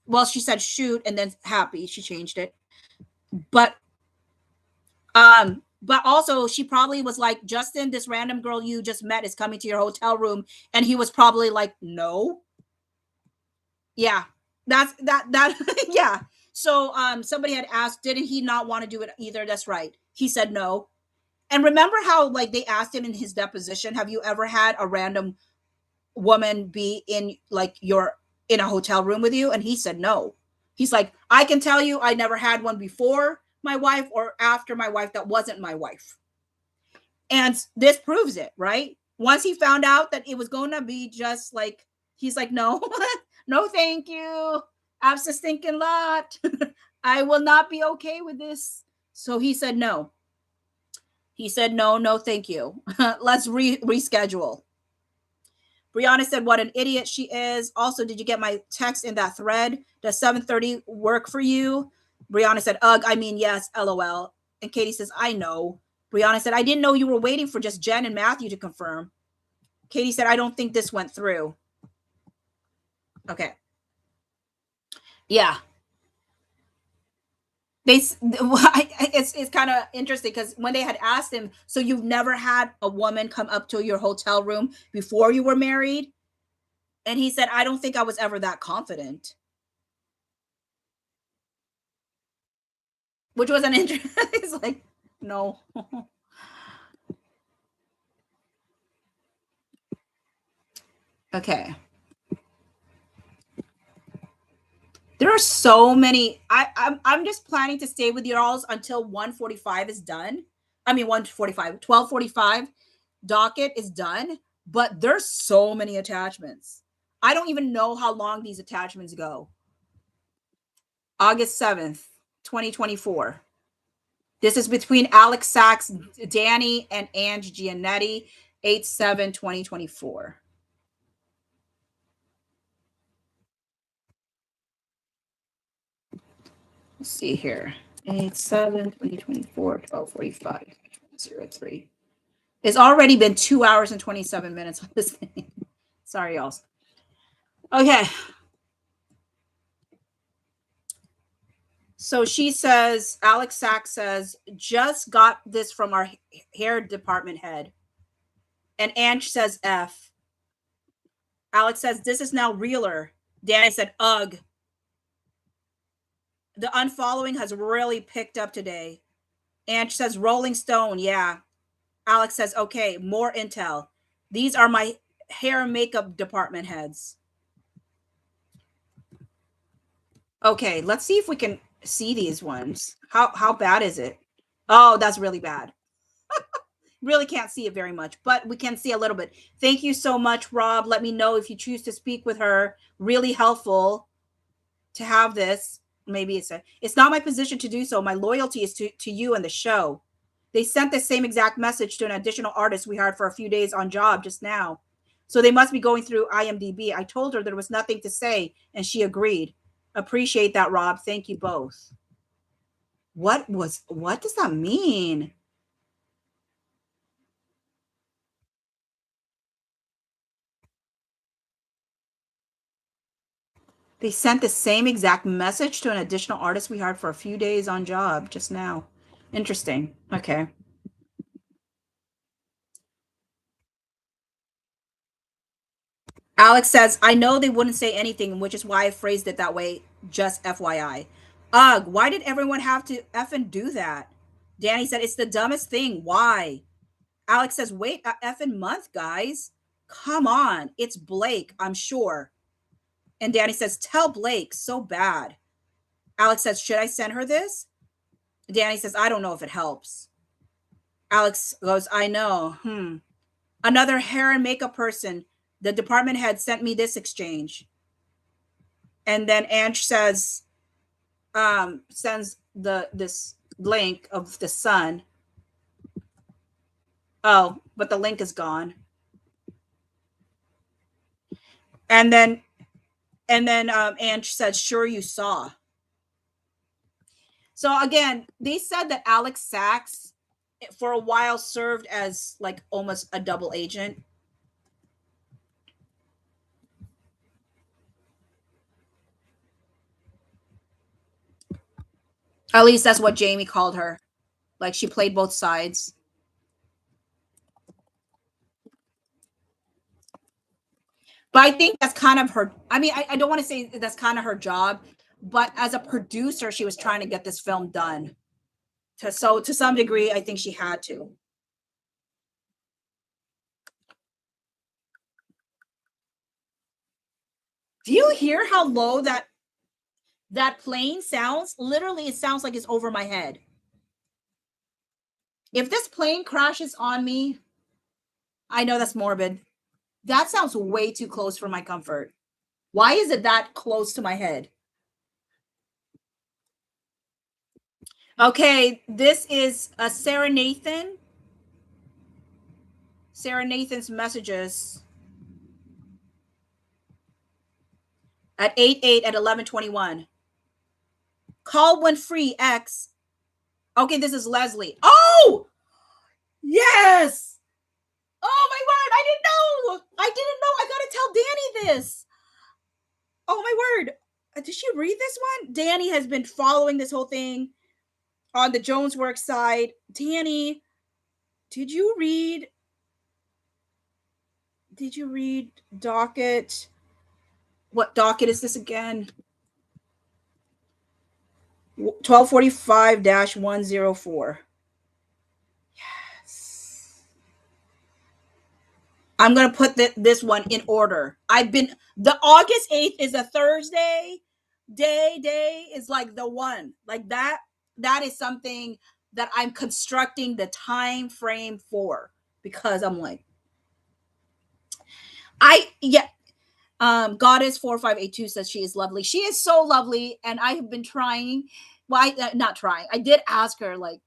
Well, she said shoot and then happy. She changed it. But also she probably was like, Justin, this random girl you just met is coming to your hotel room. And he was probably like, no. Yeah. That yeah. So somebody had asked, didn't he not want to do it either? That's right. He said no. And remember how like they asked him in his deposition, have you ever had a random woman be in like your in a hotel room with you? And he said no. He's like, I can tell you I never had one before my wife or after my wife that wasn't my wife. And this proves it, right? Once he found out that it was going to be just like, he's like, no, no, thank you. I'm a stinking lot. I will not be okay with this. So he said no. He said no, no, thank you. Let's reschedule. Brianna said, what an idiot she is. Also, did you get my text in that thread? Does 7:30 work for you? Brianna said, ugh, I mean, yes, LOL. And Katie says, I know. Brianna said, I didn't know you were waiting for just Jen and Matthew to confirm. Katie said, I don't think this went through. Okay. Yeah. It's kind of interesting because when they had asked him, so you've never had a woman come up to your hotel room before you were married? And he said, I don't think I was ever that confident. Which was an interesting. He's like, no. Okay. There are so many. I'm just planning to stay with y'all until 1:45 is done. I mean 1:45, 12:45 docket is done, but there's so many attachments. I don't even know how long these attachments go. August 7th, 2024. This is between Alex Sachs, Danny, and Ange Giannetti, 8/7/2024. Let's see here. 8/7/2024, 12:45, 03. It's already been 2 hours and 27 minutes on this thing. Sorry, y'all. Okay. So she says, Alex Sachs says, just got this from our hair department head. And Ange says F. Alex says, this is now realer. Danny said, ugh. The unfollowing has really picked up today. Ange says, Rolling Stone, yeah. Alex says, okay, more intel. These are my hair and makeup department heads. Okay, let's see if we can see these ones. How bad is it? Oh, that's really bad. Really can't see it very much, but we can see a little bit. Thank you so much, Rob. Let me know if you choose to speak with her. Really helpful to have this. Maybe it's not my position to do so. My loyalty is to you and the show. They sent the same exact message to an additional artist we hired for a few days on job just now. So they must be going through IMDb. I told her there was nothing to say, and she agreed. Appreciate that, Rob. Thank you both. What does that mean? They sent the same exact message to an additional artist we hired for a few days on job just now. Interesting. Okay. Alex says, I know they wouldn't say anything, which is why I phrased it that way. Just FYI. Ugh, why did everyone have to effing do that? Danny said, it's the dumbest thing. Why? Alex says, wait a effing month, guys. Come on. It's Blake, I'm sure. And Danny says, tell Blake, so bad. Alex says, should I send her this? Danny says, I don't know if it helps. Alex goes, I know. Another hair and makeup person, the department head sent me this exchange. And then Ange says, sends this link of the sun. Oh, but the link is gone. And then Ange said, "Sure, you saw." So again, they said that Alex Sachs for a while served as like almost a double agent. At least that's what Jamie called her. Like she played both sides. But I think that's kind of her. I mean, I don't want to say that's kind of her job, but as a producer, she was trying to get this film done. So to some degree, I think she had to. Do you hear how low that plane sounds? Literally, it sounds like it's over my head. If this plane crashes on me, I know that's morbid. That sounds way too close for my comfort. Why is it that close to my head? Okay, this is Sarah Nathan. Sarah Nathan's messages at 8 at 11:21. Call when free X. Okay, this is Leslie. Oh, yes. Oh my word, I didn't know. I didn't know. I gotta tell Danny this. Oh my word. Did she read this one? Danny has been following this whole thing on the Jones Works side. Danny, did you read docket? What docket is this again? 1245-104. Yes. I'm going to put this one in order. The August 8th is a Thursday. Day is like the one. Like that is something that I'm constructing the time frame for, because I'm like, Goddess 4582 says she is lovely. She is so lovely, and I have been trying. Well, not trying. I did ask her, like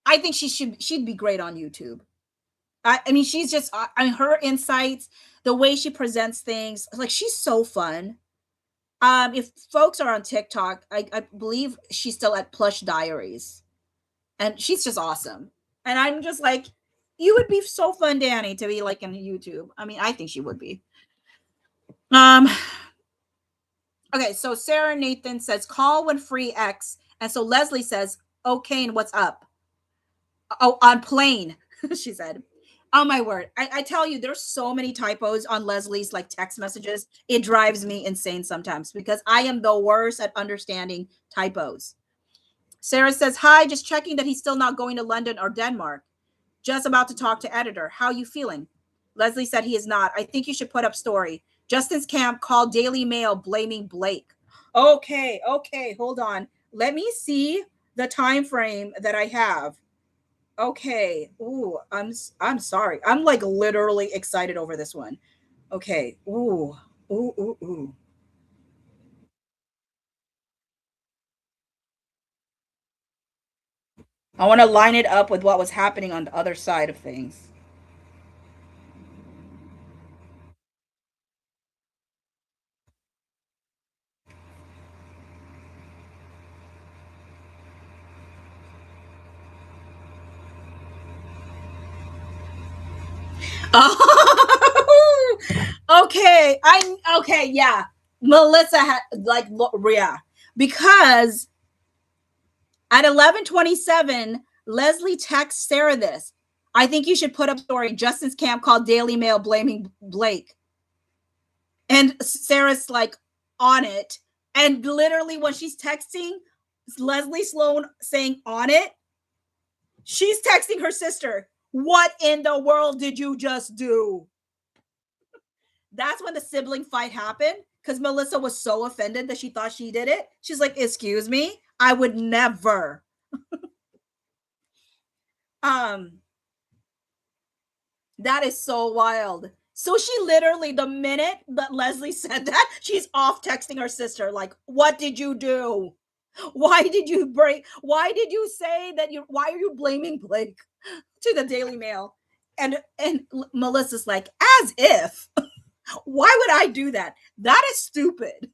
I think she'd be great on YouTube. I mean, she's just, I mean, her insights, the way she presents things, like she's so fun. If folks are on TikTok, I believe she's still at Plush Diaries, and she's just awesome. And I'm just like, you would be so fun, Danny, to be like in YouTube. I mean, I think she would be. Um. Okay, so Sarah Nathan says, call when free X. And so Leslie says, okay, and what's up? Oh, on plane, she said. Oh my word. I tell you, there's so many typos on Leslie's like text messages. It drives me insane sometimes because I am the worst at understanding typos. Sarah says, hi, just checking that he's still not going to London or Denmark. Just about to talk to editor. How you feeling? Leslie said he is not. I think you should put up story. Justin's camp called Daily Mail blaming Blake. Okay, hold on. Let me see the time frame that I have. Okay. Ooh, I'm sorry. I'm like literally excited over this one. Okay. Ooh. I want to line it up with what was happening on the other side of things. Oh, okay. I'm okay. Yeah, Melissa had like, yeah, because at 11:27, Leslie texts Sarah this. I think you should put up story. Justin's camp called Daily Mail blaming Blake, and Sarah's like on it. And literally, when she's texting Leslie Sloan saying on it, she's texting her sister. What in the world did you just do? That's when the sibling fight happened because Melissa was so offended that she thought she did it. She's like, excuse me, I would never. um That is so wild. So she literally, the minute that Leslie said that, she's off texting her sister, like, what did you do? Why did you break? Why did you say that you, why are you blaming Blake to the Daily Mail? And Melissa's like, as if. Why would I do that? That is stupid.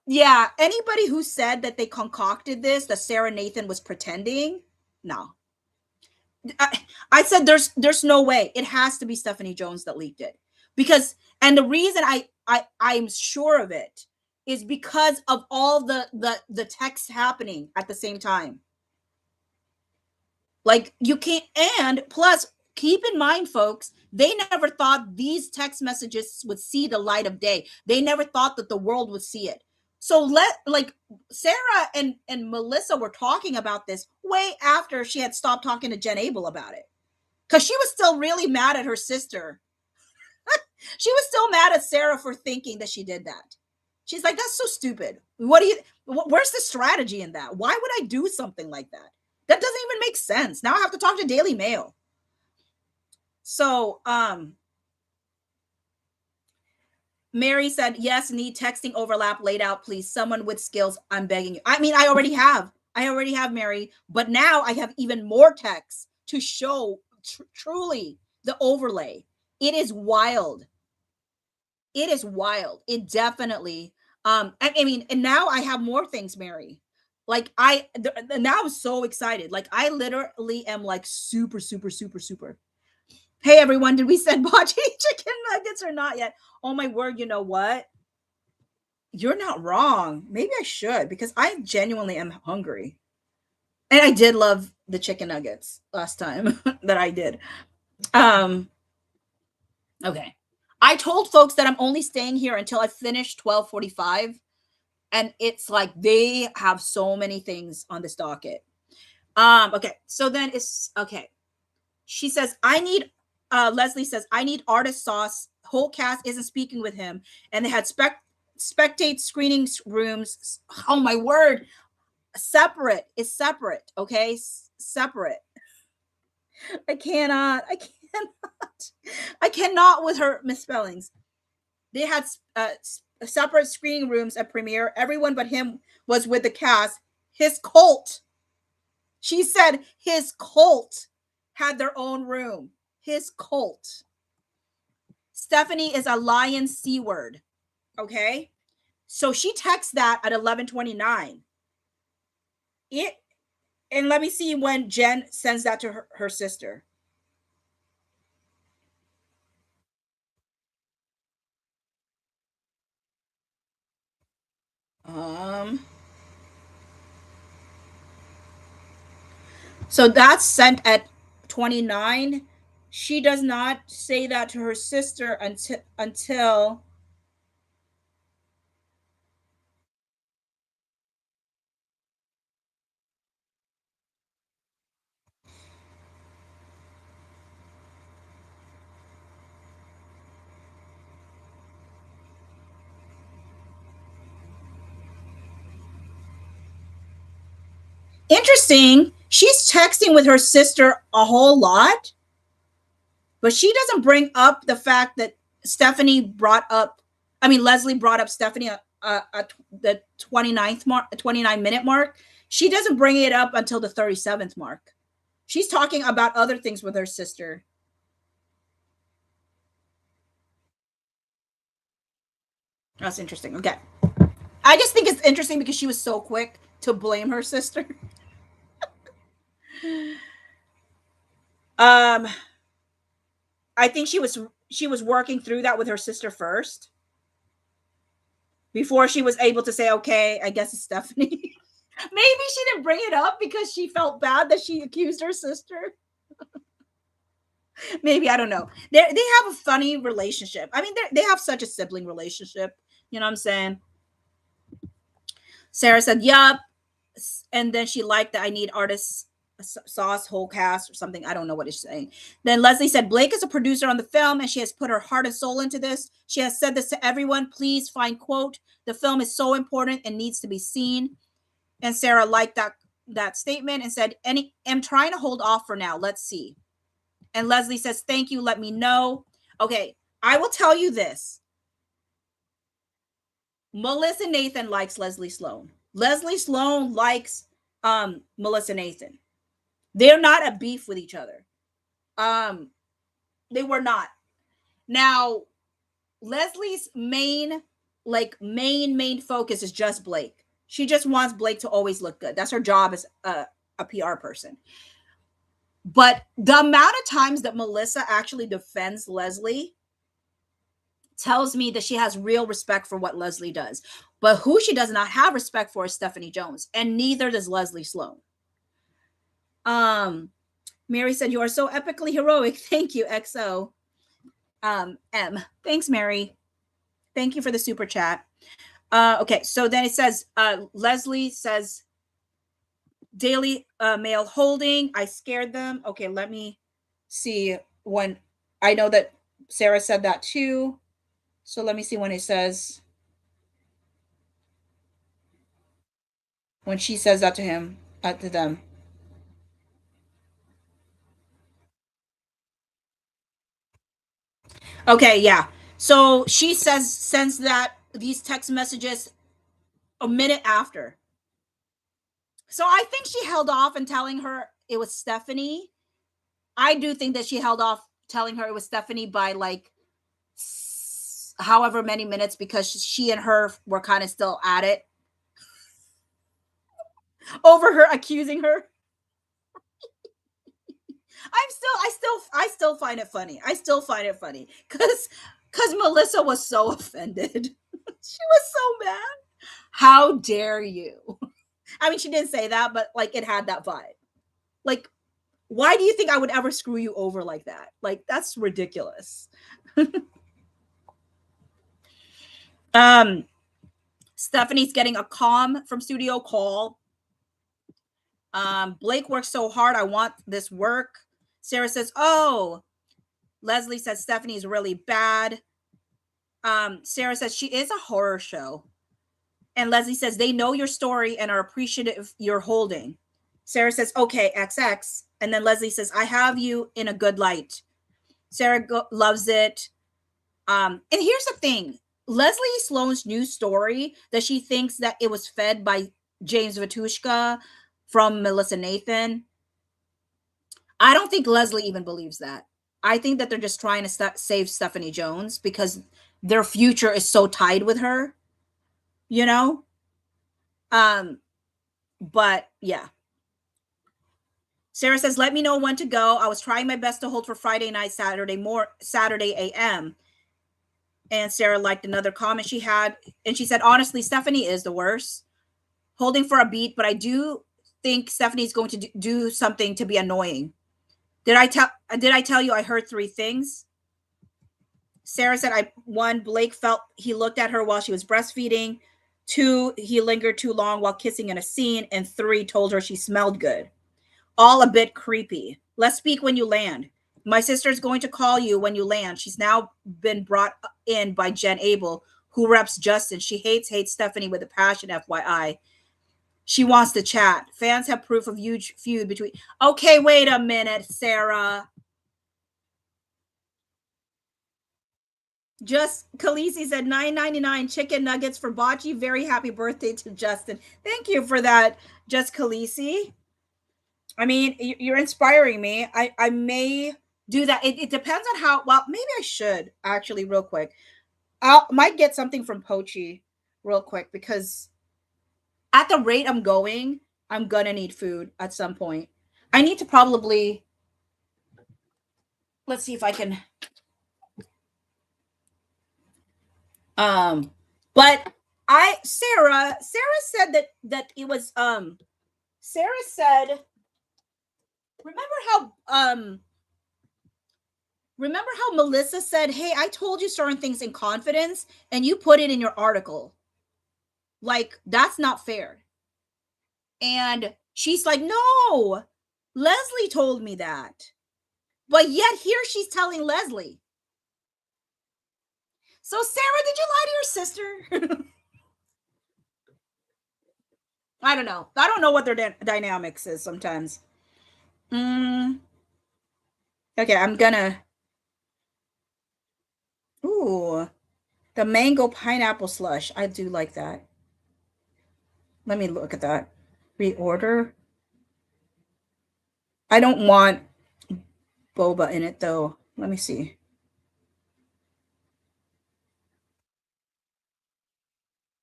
Yeah, anybody who said that they concocted this, that Sarah Nathan was pretending, no. I said there's no way. It has to be Stephanie Jones that leaked it. Because and the reason I'm sure of it is because of all the texts happening at the same time. Like you can't, and plus keep in mind folks, they never thought these text messages would see the light of day. They never thought that the world would see it. So like Sarah and Melissa were talking about this way after she had stopped talking to Jen Abel about it. Cuz she was still really mad at her sister. She was still mad at Sarah for thinking that she did that. She's like, that's so stupid. Where's the strategy in that? Why would I do something like that? That doesn't even make sense. Now I have to talk to Daily Mail. So, Mary said, yes, need texting overlap laid out, please. Someone with skills, I'm begging you. I mean, I already have, Mary, but now I have even more texts to show truly the overlay. It is wild. It is wild. It definitely, I mean, and now I have more things, Mary. Like now I'm so excited. Like I literally am like super, super, super, super. Hey everyone, did we send Baji chicken nuggets or not yet? Oh my word, you know what? You're not wrong. Maybe I should because I genuinely am hungry. And I did love the chicken nuggets last time that I did. Okay. I told folks that I'm only staying here until I finish 12:45 and it's like they have so many things on this docket. Okay. So then it's okay. She says, I need Leslie says, I need artist sauce. Whole cast isn't speaking with him. And they had spectate screening rooms. Oh my word. Separate. It's separate. Okay. Separate. I cannot. I cannot with her misspellings. They had separate screening rooms at premiere. Everyone but him was with the cast. His cult. She said his cult had their own room. His cult. Stephanie is a lion C word. Okay. So she texts that at 11:29. And let me see when Jen sends that to her sister. So that's sent at 29. She does not say that to her sister until interesting. She's texting with her sister a whole lot, but she doesn't bring up the fact that Leslie brought up Stephanie at the 29th mark, 29-minute mark. She doesn't bring it up until the 37th mark. She's talking about other things with her sister. That's interesting. Okay. I just think it's interesting because she was so quick to blame her sister. I think she was working through that with her sister first before she was able to say, okay, I guess it's Stephanie. Maybe she didn't bring it up because she felt bad that she accused her sister. Maybe, I don't know. They have a funny relationship. I mean, they have such a sibling relationship. You know what I'm saying? Sarah said, yup. And then she liked that I need artists sauce, whole cast, or something. I don't know what it's saying. Then Leslie said, Blake is a producer on the film and she has put her heart and soul into this. She has said this to everyone. Please find quote. The film is so important and needs to be seen. And Sarah liked that that statement and said, "Any, am trying to hold off for now. Let's see." And Leslie says, "Thank you. Let me know." Okay, I will tell you this. Melissa Nathan likes Leslie Sloan. Leslie Sloan likes Melissa Nathan. They're not at beef with each other. Um, they were not. Now, Leslie's main focus is just Blake. She just wants Blake to always look good. That's her job as a PR person. But the amount of times that Melissa actually defends Leslie tells me that she has real respect for what Leslie does. But who she does not have respect for is Stephanie Jones, and neither does Leslie Sloan. Mary said, "You are so epically heroic." Thank you, XO. M. Thanks, Mary. Thank you for the super chat. Okay, so then it says, Leslie says, Daily Mail holding. I scared them. Okay, let me see when. I know that Sarah said that too. So let me see when it says, when she says that to him, to them. Okay, yeah. So she sends that these text messages a minute after. So I think she held off in telling her it was Stephanie. I do think that she held off telling her it was Stephanie by like however many minutes, because she and her were kind of still at it over her accusing her. I still find it funny. I still find it funny because Melissa was so offended. She was so mad. How dare you? I mean, she didn't say that, but like it had that vibe. Like, why do you think I would ever screw you over like that? Like, that's ridiculous. Stephanie's getting a calm from studio call. Blake works so hard. I want this work. Sarah says, "Oh." Leslie says Stephanie's really bad. Sarah says she is a horror show. And Leslie says they know your story and are appreciative you're holding. Sarah says, "Okay, XX." And then Leslie says, "I have you in a good light." Sarah loves it. And here's the thing. Leslie Sloan's new story that she thinks that it was fed by James Vatushka from Melissa Nathan. I don't think Leslie even believes that. I think that they're just trying to save Stephanie Jones because their future is so tied with her, you know? But yeah. Sarah says, "Let me know when to go. I was trying my best to hold for Friday night, Saturday AM." And Sarah liked another comment she had. And she said, "Honestly, Stephanie is the worst. Holding for a beat, but I do think Stephanie's going to do something to be annoying. Did I tell you I heard three things?" Sarah said, one, Blake felt he looked at her while she was breastfeeding. Two, he lingered too long while kissing in a scene. And three, told her she smelled good. All a bit creepy. Let's speak when you land. My sister's going to call you when you land. She's now been brought in by Jen Abel, who reps Justin. She hates Stephanie with a passion, FYI. She wants to chat. Fans have proof of huge feud between. Okay, wait a minute, Sarah. Just Khaleesi said $9.99 chicken nuggets for Bocce. Very happy birthday to Justin. Thank you for that, Just Khaleesi. I mean, you're inspiring me. I may do that. It depends on how. Well, maybe I should actually, real quick. I might get something from Pochi real quick because at the rate I'm going, I'm gonna need food at some point. I need to probably. Let's see if I can. But Sarah said that it was Sarah said, remember how Melissa said, "Hey, I told you certain things in confidence and you put it in your article." Like, that's not fair. And she's like, "No, Leslie told me that." But yet here she's telling Leslie. So Sarah, did you lie to your sister? I don't know. I don't know what their dynamics is sometimes. Mm, okay, I'm gonna. Ooh, the mango pineapple slush. I do like that. Let me look at that. Reorder. I don't want boba in it though. Let me see.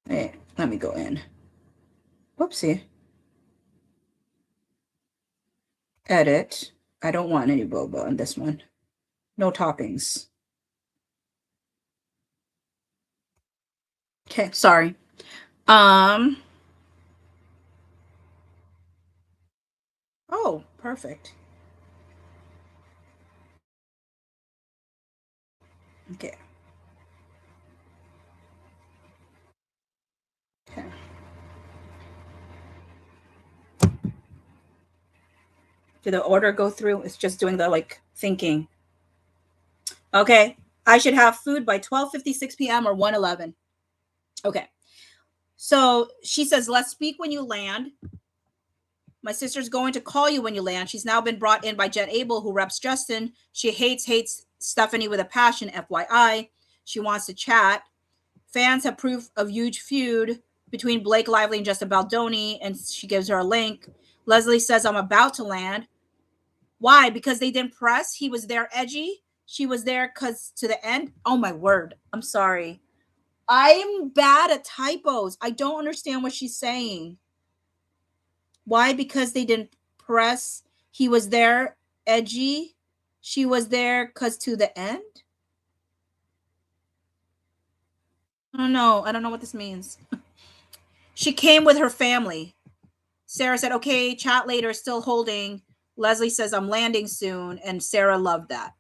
Hey, let me go in. Whoopsie. Edit. I don't want any boba on this one. No toppings. Okay, sorry. Um. Oh, perfect. Okay. Okay. Did the order go through? It's just doing the like thinking. Okay. I should have food by 12:56 p.m. or 1:11. Okay. So she says, let's speak when you land. My sister's going to call you when you land. She's now been brought in by Jen Abel, who reps Justin. She hates Stephanie with a passion, FYI. She wants to chat. Fans have proof of huge feud between Blake Lively and Justin Baldoni, and she gives her a link. Leslie says, I'm about to land. Why? Because they didn't press. He was there edgy. She was there because to the end. Oh, my word. I'm sorry. I'm bad at typos. I don't understand what she's saying. Why? Because they didn't press. He was there edgy. She was there because to the end. I don't know. I don't know what this means. She came with her family. Sarah said, okay, chat later, still holding. Leslie says, I'm landing soon. And Sarah loved that.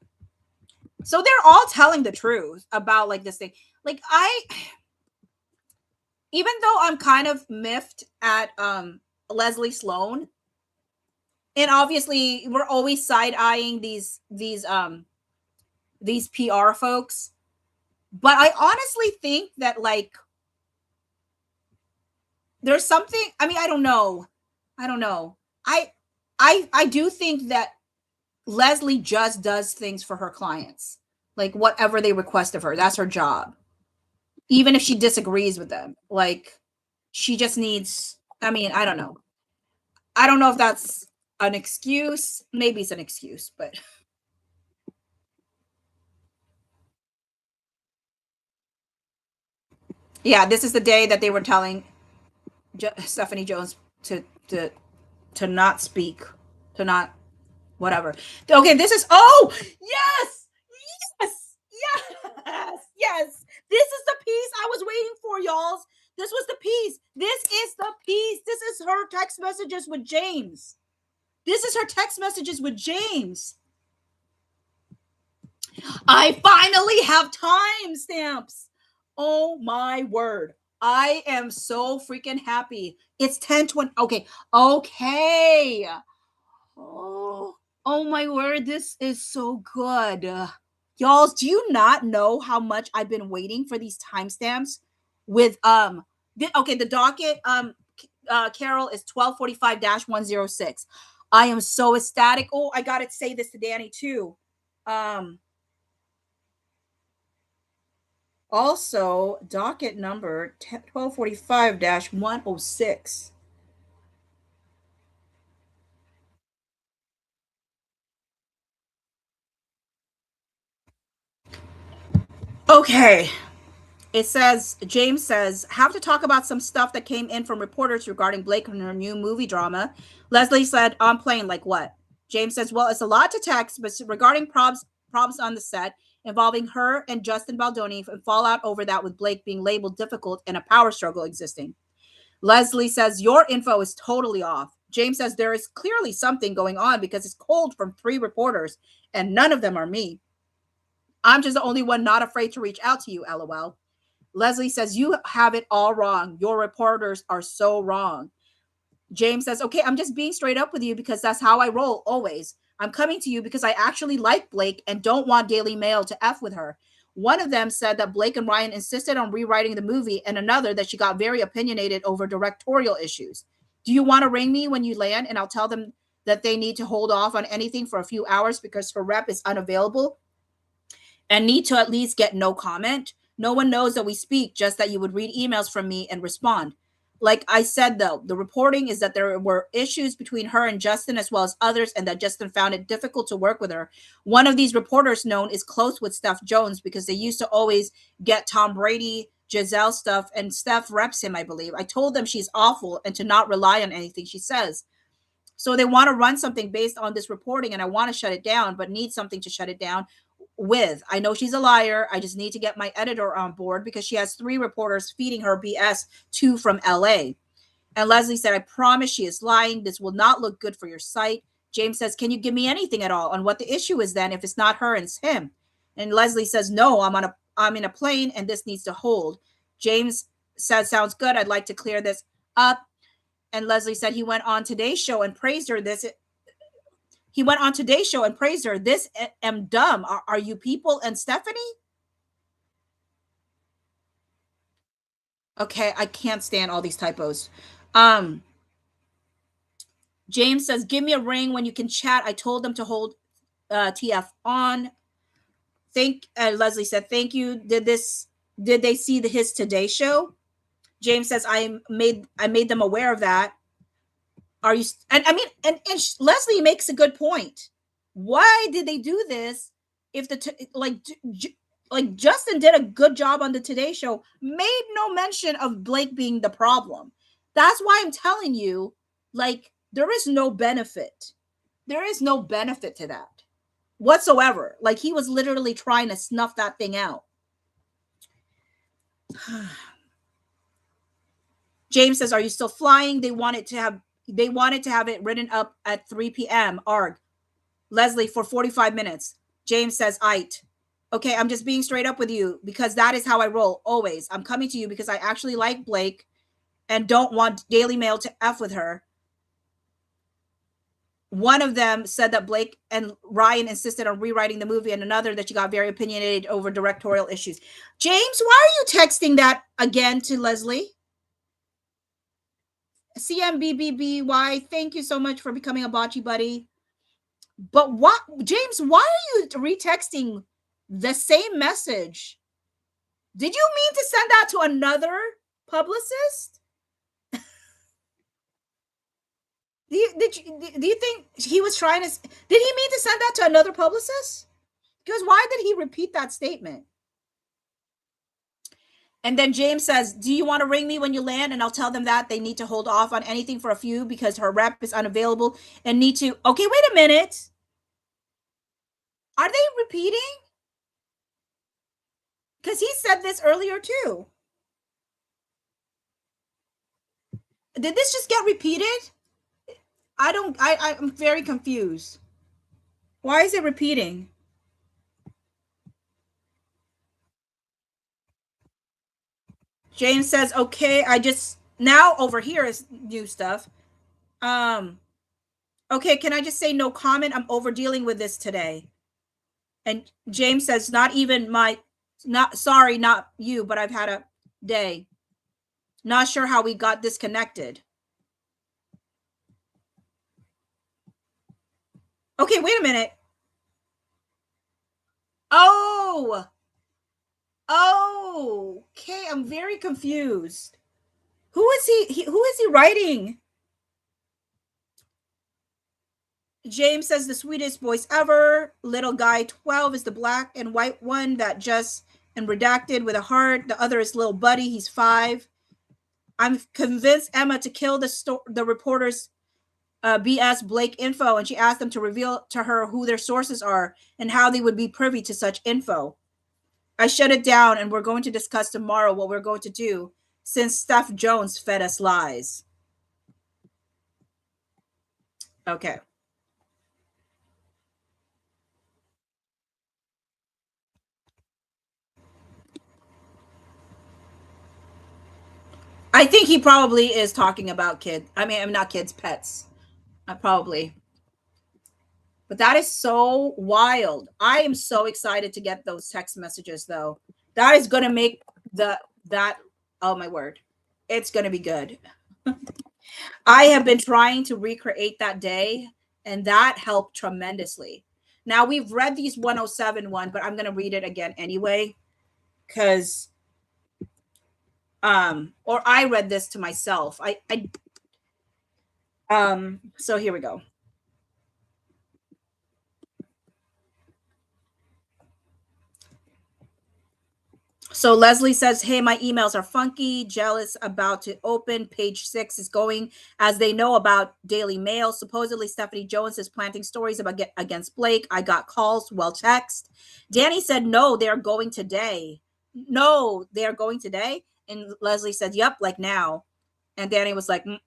So they're all telling the truth about like this thing. Like even though I'm kind of miffed at Leslie Sloan, and obviously we're always side eyeing these PR folks, but I honestly think that like there's something. I mean, I don't know. I I do think that Leslie just does things for her clients, like whatever they request of her. That's her job, even if she disagrees with them. Like she just needs. I mean, I don't know. I don't know if that's an excuse. Maybe it's an excuse, but yeah, this is the day that they were telling Stephanie Jones to to to not speak, to not whatever. Okay, this is yes, yes, yes. This is the piece I was waiting for, y'all. This was the piece. This is the piece. This is her text messages with James. This is her text messages with James. I finally have timestamps. Oh my word. I am so freaking happy. It's 10:20. Okay. Okay. Oh my word. This is so good. Y'all, do you not know how much I've been waiting for these timestamps with okay, the docket Carol is 1245-106. I am so ecstatic. Oh, I got to say this to Danny too. Also, docket number 1245-106. Okay. It says, James says, have to talk about some stuff that came in from reporters regarding Blake and her new movie drama. Leslie said, on plane, like what? James says, well, it's a lot to text, but regarding problems on the set involving her and Justin Baldoni and fallout over that with Blake being labeled difficult and a power struggle existing. Leslie says, your info is totally off. James says, there is clearly something going on because it's cold from 3 reporters and none of them are me. I'm just the only one not afraid to reach out to you, LOL. Leslie says, you have it all wrong. Your reporters are so wrong. James says, okay, I'm just being straight up with you because that's how I roll always. I'm coming to you because I actually like Blake and don't want Daily Mail to F with her. One of them said that Blake and Ryan insisted on rewriting the movie, and another that she got very opinionated over directorial issues. Do you want to ring me when you land and I'll tell them that they need to hold off on anything for a few hours because her rep is unavailable and need to at least get no comment? No one knows that we speak, just that you would read emails from me and respond. Like I said, though, the reporting is that there were issues between her and Justin as well as others, and that Justin found it difficult to work with her. One of these reporters known is close with Steph Jones because they used to always get Tom Brady, Giselle stuff, and Steph reps him, I believe. I told them she's awful and to not rely on anything she says. So they want to run something based on this reporting, and I want to shut it down, but need something to shut it down with. I know she's a liar. I just need to get my editor on board because she has 3 reporters feeding her BS, 2 from LA. And Leslie said, I promise she is lying. This will not look good for your site. James says, can you give me anything at all on what the issue is then if it's not her and it's him? And Leslie says, no, I'm in a plane and this needs to hold. James says, sounds good. I'd like to clear this up. And Leslie said he went on Today's Show and praised her. This am dumb. Are you people and Stephanie? Okay, I can't stand all these typos. James says, give me a ring when you can chat. I told them to hold TF on. Leslie said, thank you. Did they see his Today Show? James says, I made them aware of that. Are you? And I mean, and Leslie makes a good point. Why did they do this? If like Justin did a good job on the Today Show, made no mention of Blake being the problem. That's why I'm telling you, like, there is no benefit. There is no benefit to that whatsoever. Like, he was literally trying to snuff that thing out. James says, are you still flying? They wanted to have it written up at 3 p.m. Arg. Leslie, for 45 minutes. James says, "Ite. Okay, I'm just being straight up with you because that is how I roll always. I'm coming to you because I actually like Blake and don't want Daily Mail to F with her." One of them said that Blake and Ryan insisted on rewriting the movie, and another that she got very opinionated over directorial issues. James, why are you texting that again to Leslie? CMBBBY, thank you so much for becoming a bocce buddy. But what, James, why are you retexting the same message? Did you mean to send that to another publicist? Do you think he was trying to, did he mean to send that to another publicist? Because why did he repeat that statement? And then James says, do you want to ring me when you land? And I'll tell them that they need to hold off on anything for a few because her rep is unavailable and need to. Okay, wait a minute. Are they repeating? Because he said this earlier too. Did this just get repeated? I'm very confused. Why is it repeating? James says, okay, now over here is new stuff. Okay, can I just say no comment? I'm over dealing with this today. And James says, not you, but I've had a day. Not sure how we got disconnected. Okay, wait a minute. Okay, I'm very confused. Who is he writing? James says the sweetest voice ever. Little guy 12 is the black and white one that just and redacted with a heart. The other is little buddy. He's 5. I'm convinced Emma to kill the reporters BS Blake info, and she asked them to reveal to her who their sources are and how they would be privy to such info. I shut it down, and we're going to discuss tomorrow what we're going to do since Steph Jones fed us lies. Okay. I think he probably is talking about kids. I mean, I'm not kids, pets. Probably. But that is so wild. I am so excited to get those text messages, though. That is going to make oh my word. It's going to be good. I have been trying to recreate that day, and that helped tremendously. Now we've read these 107 one, but I'm going to read it again anyway because or I read this to myself. So here we go. So Leslie says, "Hey, my emails are funky, jealous, about to open. Page 6 is going as they know about Daily Mail. Supposedly Stephanie Jones is planting stories about against Blake. I got calls, well, text. Danny said, no, they're going today. No, they're going today. And Leslie said, yep, like now. And Danny was like, mm.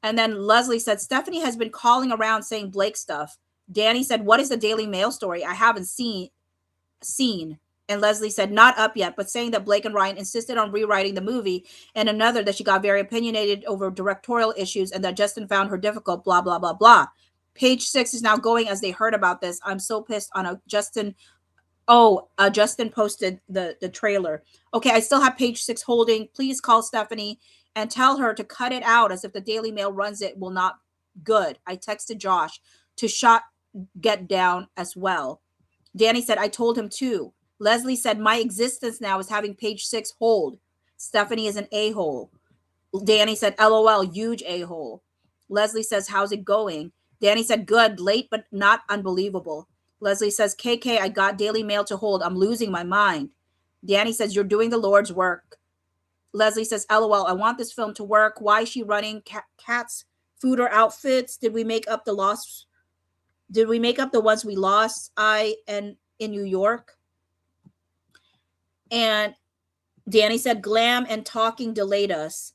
And then Leslie said, Stephanie has been calling around saying Blake stuff. Danny said, what is the Daily Mail story? I haven't seen. And Leslie said, not up yet, but saying that Blake and Ryan insisted on rewriting the movie, and another that she got very opinionated over directorial issues and that Justin found her difficult, blah, blah, blah, blah. Page 6 is now going as they heard about this. I'm so pissed on a Justin. Oh, Justin posted the trailer. Okay, I still have page 6 holding. Please call Stephanie and tell her to cut it out as if the Daily Mail runs it will not good. I texted Josh to shot get down as well. Danny said, I told him too. Leslie said, my existence now is having page 6 hold. Stephanie is an a-hole. Danny said, LOL, huge a-hole. Leslie says, how's it going? Danny said, good, late, but not unbelievable. Leslie says, KK, I got Daily Mail to hold. I'm losing my mind. Danny says, you're doing the Lord's work. Leslie says, LOL, I want this film to work. Why is she running cats, food, or outfits? Did we make up the lost? Did we make up the ones we lost? In New York. And Danny said, glam and talking delayed us.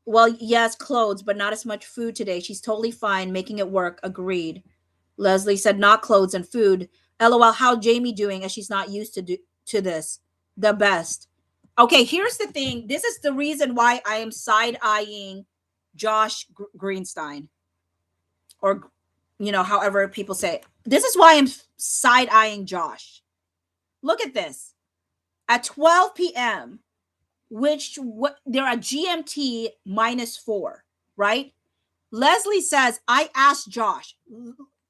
Well, yes, clothes, but not as much food today. She's totally fine, making it work. Agreed. Leslie said, not clothes and food. LOL, how Jamie doing as she's not used to this? The best. Okay, here's the thing. This is the reason why I am side-eyeing Josh Greenstein. Or, however people say it. This is why I'm side-eyeing Josh. Look at this. At 12 p.m., they're at GMT -4, right? Leslie says, I asked Josh,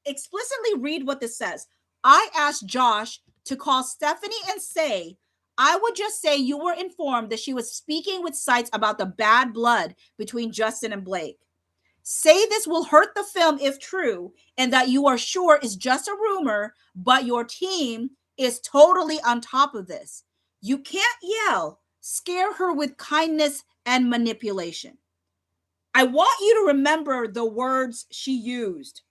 explicitly read what this says. I asked Josh to call Stephanie and say, I would just say you were informed that she was speaking with sites about the bad blood between Justin and Blake. Say this will hurt the film if true, and that you are sure is just a rumor, but your team is totally on top of this. You can't yell, scare her with kindness and manipulation. I want you to remember the words she used.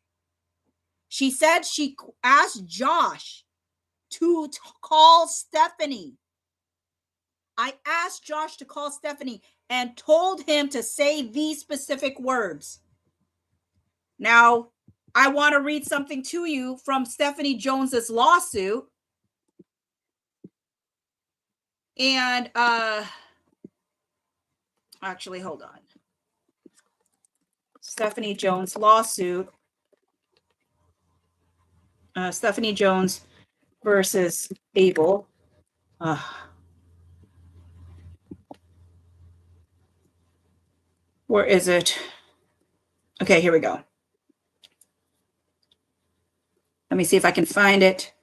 She said she asked Josh to call Stephanie. I asked Josh to call Stephanie and told him to say these specific words. Now, I want to read something to you from Stephanie Jones's lawsuit. And actually, hold on. Stephanie Jones lawsuit. Stephanie Jones versus Abel. Where is it? Okay, here we go. Let me see if I can find it.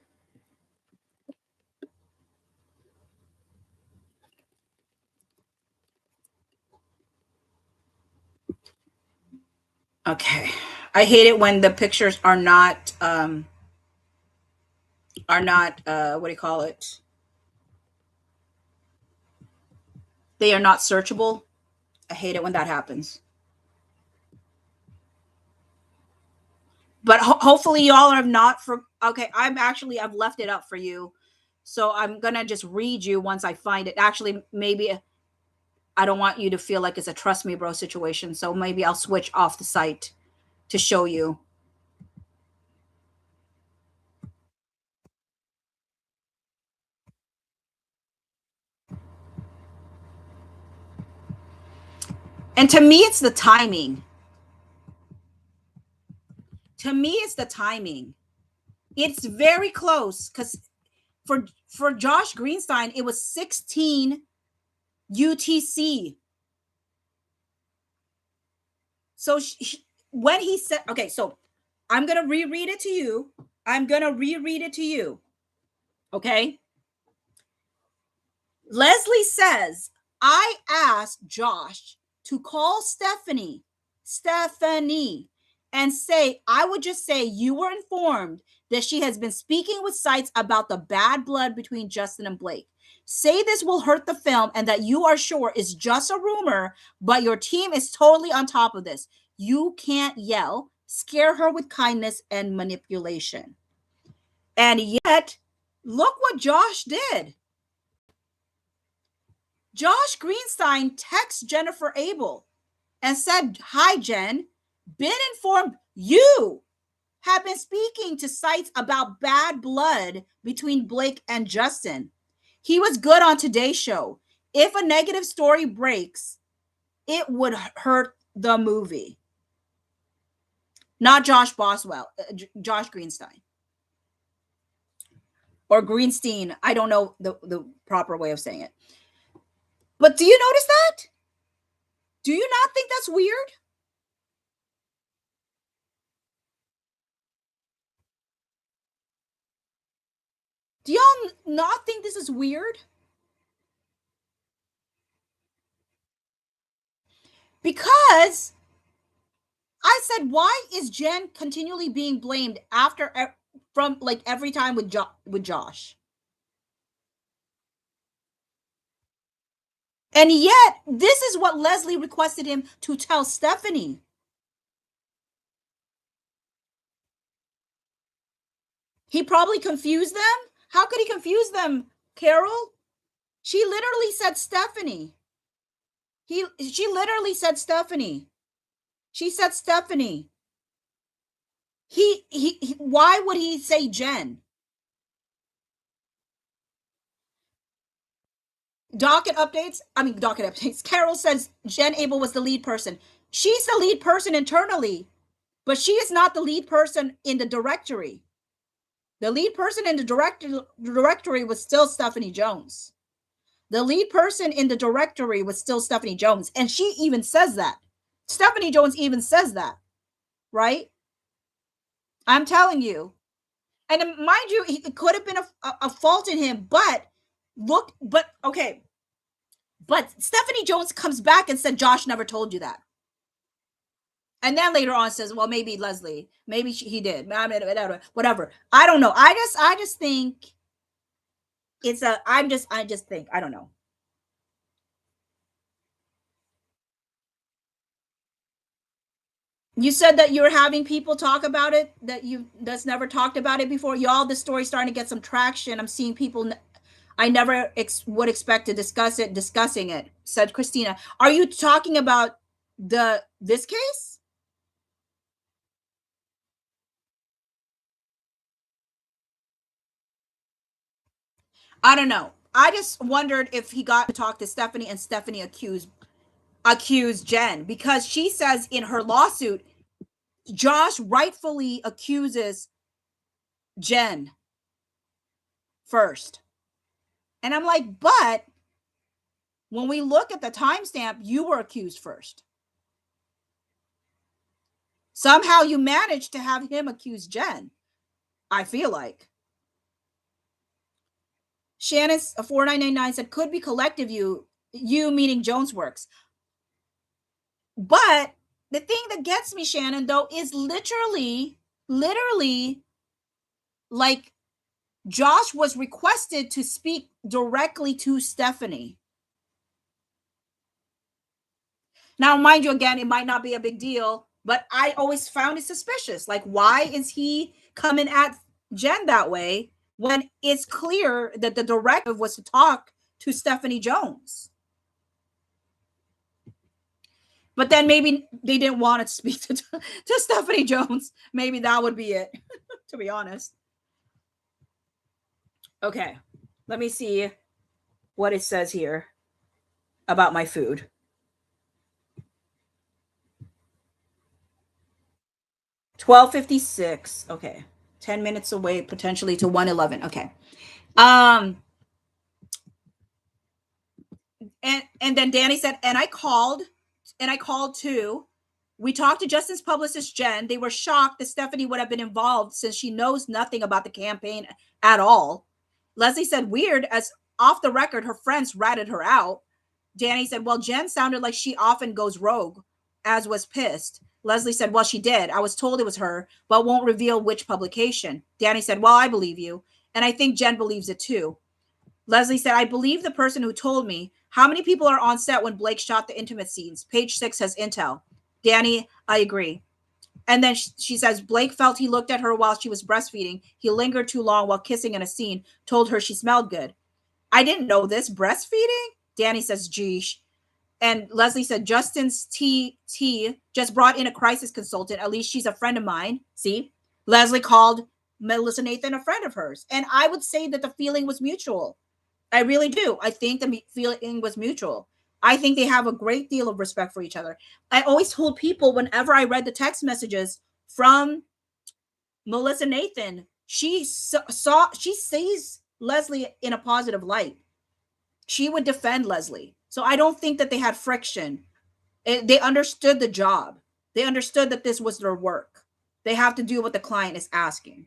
Okay. I hate it when the pictures are not what do you call it? They are not searchable. I hate it when that happens. But hopefully y'all have not okay, I've left it up for you. So I'm going to just read you once I find it. Actually, maybe I don't want you to feel like it's a trust me bro situation. So maybe I'll switch off the site to show you. And to me, it's the timing. To me, it's the timing. It's very close because for Josh Greenstein, it was 16 UTC. So when he said, okay, so I'm going to reread it to you. Okay. Leslie says, I asked Josh to call Stephanie, and say, I would just say you were informed that she has been speaking with sites about the bad blood between Justin and Blake. Say this will hurt the film and that you are sure it's just a rumor, but your team is totally on top of this. You can't yell, scare her with kindness and manipulation. And yet, look what Josh did. Josh Greenstein texts Jennifer Abel and said, hi, Jen. Been informed you have been speaking to sites about bad blood between Blake and Justin. He was good on Today's Show. If a negative story breaks, it would hurt the movie. Not Josh Boswell, Josh Greenstein. Or Greenstein. I don't know the proper way of saying it. But do you notice that? Do you not think that's weird? Do y'all not think this is weird? Because I said, why is Jen continually being blamed after from like every time with Josh? And yet, this is what Leslie requested him to tell Stephanie. He probably confused them. How could he confuse them, Carol? She literally said Stephanie. She literally said Stephanie. She said Stephanie. Why would he say Jen? Docket updates. Carol says Jen Abel was the lead person. She's the lead person internally, but she is not the lead person in the directory. The lead person in the directory was still Stephanie Jones. The lead person in the directory was still Stephanie Jones. And she even says that. Stephanie Jones even says that, right? I'm telling you. And mind you, it could have been a fault in him, but okay. But Stephanie Jones comes back and said, Josh never told you that. And then later on says, well, maybe Leslie, maybe he did, whatever. I don't know. I just think I just think, I don't know. You said that you're having people talk about it, that's never talked about it before. Y'all, this story's starting to get some traction. I'm seeing people I never would expect to discussing it, said Christina. Are you talking about this case? I don't know. I just wondered if he got to talk to Stephanie and Stephanie accused Jen, because she says in her lawsuit, Josh rightfully accuses Jen first. And I'm like, but when we look at the timestamp, you were accused first. Somehow you managed to have him accuse Jen, I feel like. Shannon's 4999 said, could be collective you meaning Jones Works. But the thing that gets me, Shannon, though, is literally like Josh was requested to speak directly to Stephanie. Now, mind you, again, it might not be a big deal, but I always found it suspicious. Like, why is he coming at Jen that way when it's clear that the directive was to talk to Stephanie Jones? But then maybe they didn't want to speak to Stephanie Jones. Maybe that would be it, to be honest. Okay, let me see what it says here about my food. $12.56. Okay, 10 minutes away, potentially to 1:11. Okay. And then Danny said, and I called too. We talked to Justin's publicist, Jen. They were shocked that Stephanie would have been involved since she knows nothing about the campaign at all. Leslie said, weird, as off the record, her friends ratted her out. Danny said, well, Jen sounded like she often goes rogue, as was pissed. Leslie said, well, she did. I was told it was her, but won't reveal which publication. Danny said, well, I believe you. And I think Jen believes it too. Leslie said, I believe the person who told me. How many people are on set when Blake shot the intimate scenes? Page 6 has intel. Danny, I agree. And then she says, Blake felt he looked at her while she was breastfeeding. He lingered too long while kissing in a scene, told her she smelled good. I didn't know this. Breastfeeding? Danny says, geesh. And Leslie said, Justin's T just brought in a crisis consultant. At least she's a friend of mine. See? Leslie called Melissa Nathan a friend of hers. And I would say that the feeling was mutual. I really do. I think the feeling was mutual. I think they have a great deal of respect for each other. I always told people whenever I read the text messages from Melissa Nathan, she sees Leslie in a positive light. She would defend Leslie. So I don't think that they had friction. They understood the job. They understood that this was their work. They have to do what the client is asking.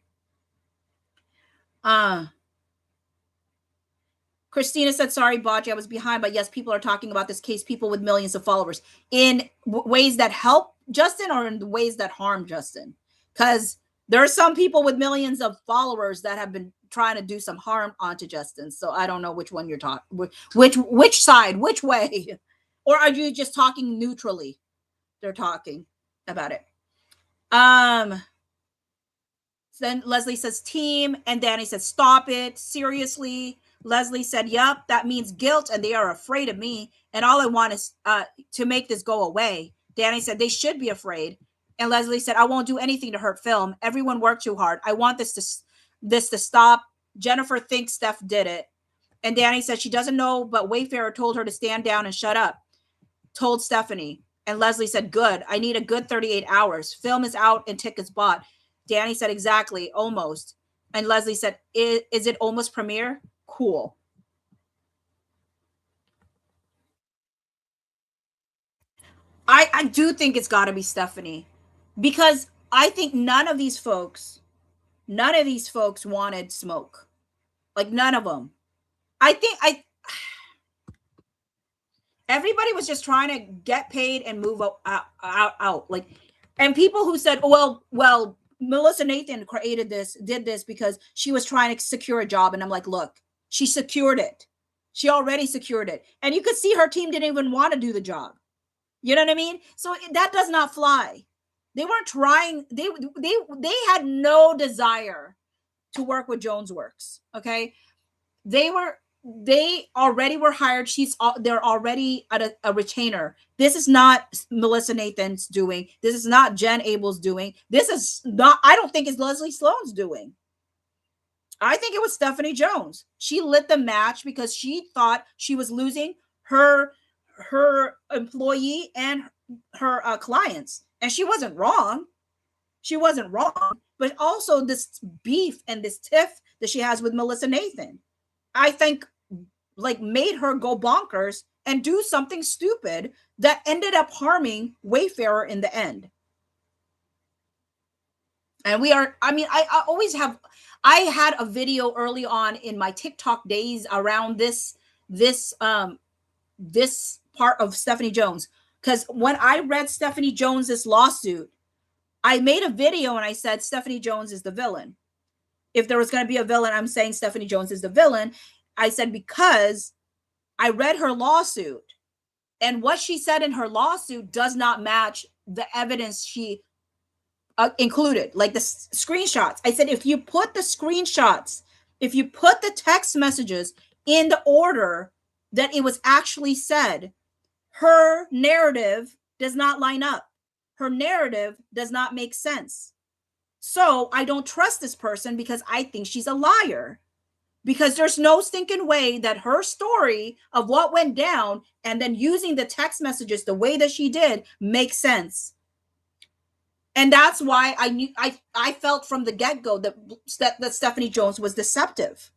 Christina said, sorry, Bocce, I was behind, but yes, people are talking about this case, people with millions of followers, in ways that help Justin or in ways that harm Justin. Because there are some people with millions of followers that have been trying to do some harm onto Justin. So I don't know which one you're talking, which side, which way, or are you just talking neutrally? They're talking about it. Then Leslie says team, and Danny says, stop it, seriously. Leslie said, yep, that means guilt, and they are afraid of me, and all I want is to make this go away. Danny said, they should be afraid. And Leslie said, I won't do anything to hurt film. Everyone worked too hard. I want this to stop. Jennifer thinks Steph did it. And Danny said she doesn't know, but Wayfarer told her to stand down and shut up. Told Stephanie. And Leslie said, good. I need a good 38 hours. Film is out and tickets bought. Danny said, exactly, almost. And Leslie said, is it almost premiere? Cool. I do think it's got to be Stephanie, because I think none of these folks wanted smoke. Like, none of them. Everybody was just trying to get paid and move out. Like, and people who said, well, Melissa Nathan did this because she was trying to secure a job. And I'm like, look, she secured it. She already secured it. And you could see her team didn't even want to do the job. You know what I mean? So that does not fly. They weren't trying. They had no desire to work with Jones Works. Okay. They already were hired. They're already at a retainer. This is not Melissa Nathan's doing. This is not Jen Abel's doing. This is not, I don't think it's Leslie Sloan's doing. I think it was Stephanie Jones. She lit the match because she thought she was losing her employee and her clients. And she wasn't wrong. But also this beef and this tiff that she has with Melissa Nathan, I think, like, made her go bonkers and do something stupid that ended up harming Wayfarer in the end. And I had a video early on in my TikTok days around this part of Stephanie Jones. Because when I read Stephanie Jones's lawsuit, I made a video and I said, Stephanie Jones is the villain. If there was going to be a villain, I'm saying Stephanie Jones is the villain. I said, because I read her lawsuit and what she said in her lawsuit does not match the evidence she included, like the screenshots. I said, if you put the screenshots, if you put the text messages in the order that it was actually said, her narrative does not line up. Her narrative does not make sense. So I don't trust this person because I think she's a liar. Because there's no stinking way that her story of what went down and then using the text messages the way that she did makes sense. And that's why I felt from the get-go that Stephanie Jones was deceptive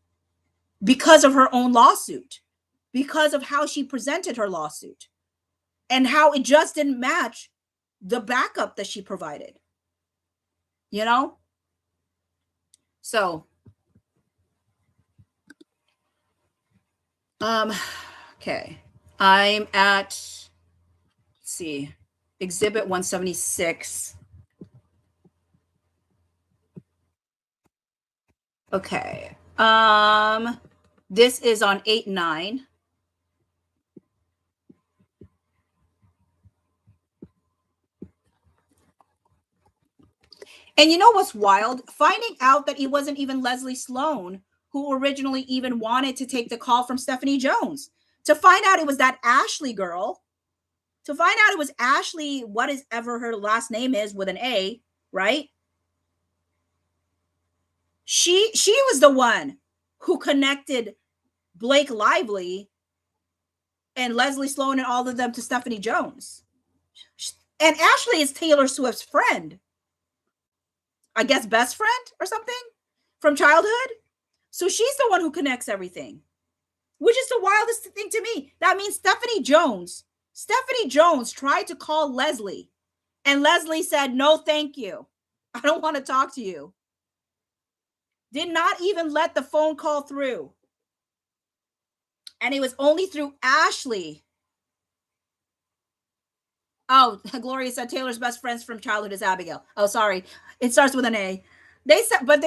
because of her own lawsuit, because of how she presented her lawsuit and how it just didn't match the backup that she provided, you know? So, um, okay. I'm at, let's see, exhibit 176. Okay. This is on 8-9. And you know what's wild? Finding out that it wasn't even Leslie Sloan who originally even wanted to take the call from Stephanie Jones. To find out it was that Ashley girl. To find out it was Ashley, what is ever her last name is with an A, right? She was the one who connected Blake Lively and Leslie Sloan and all of them to Stephanie Jones. And Ashley is Taylor Swift's friend. I guess best friend or something from childhood. So she's the one who connects everything, which is the wildest thing to me. That means Stephanie Jones tried to call Leslie, and Leslie said, no, thank you. I don't want to talk to you. Did not even let the phone call through. And it was only through Ashley. Oh, Gloria said Taylor's best friends from childhood is Abigail. Oh, sorry. It starts with an A. They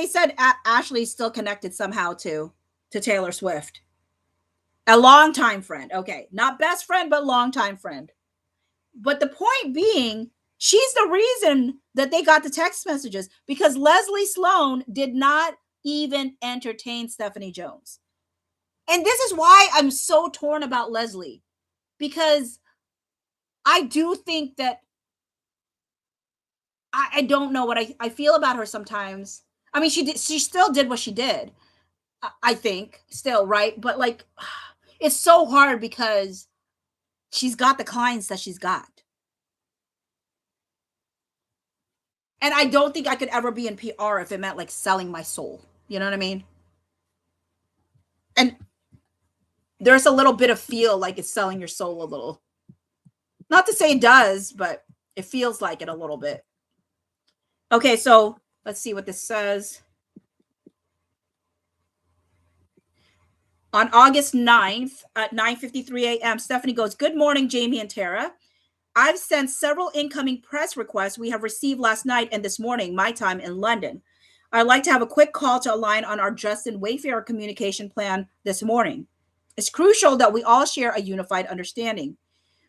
said Ashley's still connected somehow to Taylor Swift. A longtime friend. Okay. Not best friend, but longtime friend. But the point being, she's the reason that they got the text messages, because Leslie Sloan did not even entertain Stephanie Jones. And this is why I'm so torn about Leslie, because I do think that I don't know what I feel about her sometimes. I mean, she still did what she did. I think still, right? But like, it's so hard because she's got the clients that she's got. And I don't think I could ever be in PR if it meant like selling my soul. You know what I mean? And there's a little bit of feel like it's selling your soul a little. Not to say it does, but it feels like it a little bit. Okay, so let's see what this says. On August 9th at 9:53 a.m., Stephanie goes, "Good morning, Jamie and Tara. I've sent several incoming press requests we have received last night and this morning, my time in London. I'd like to have a quick call to align on our Justin Wayfarer communication plan this morning. It's crucial that we all share a unified understanding.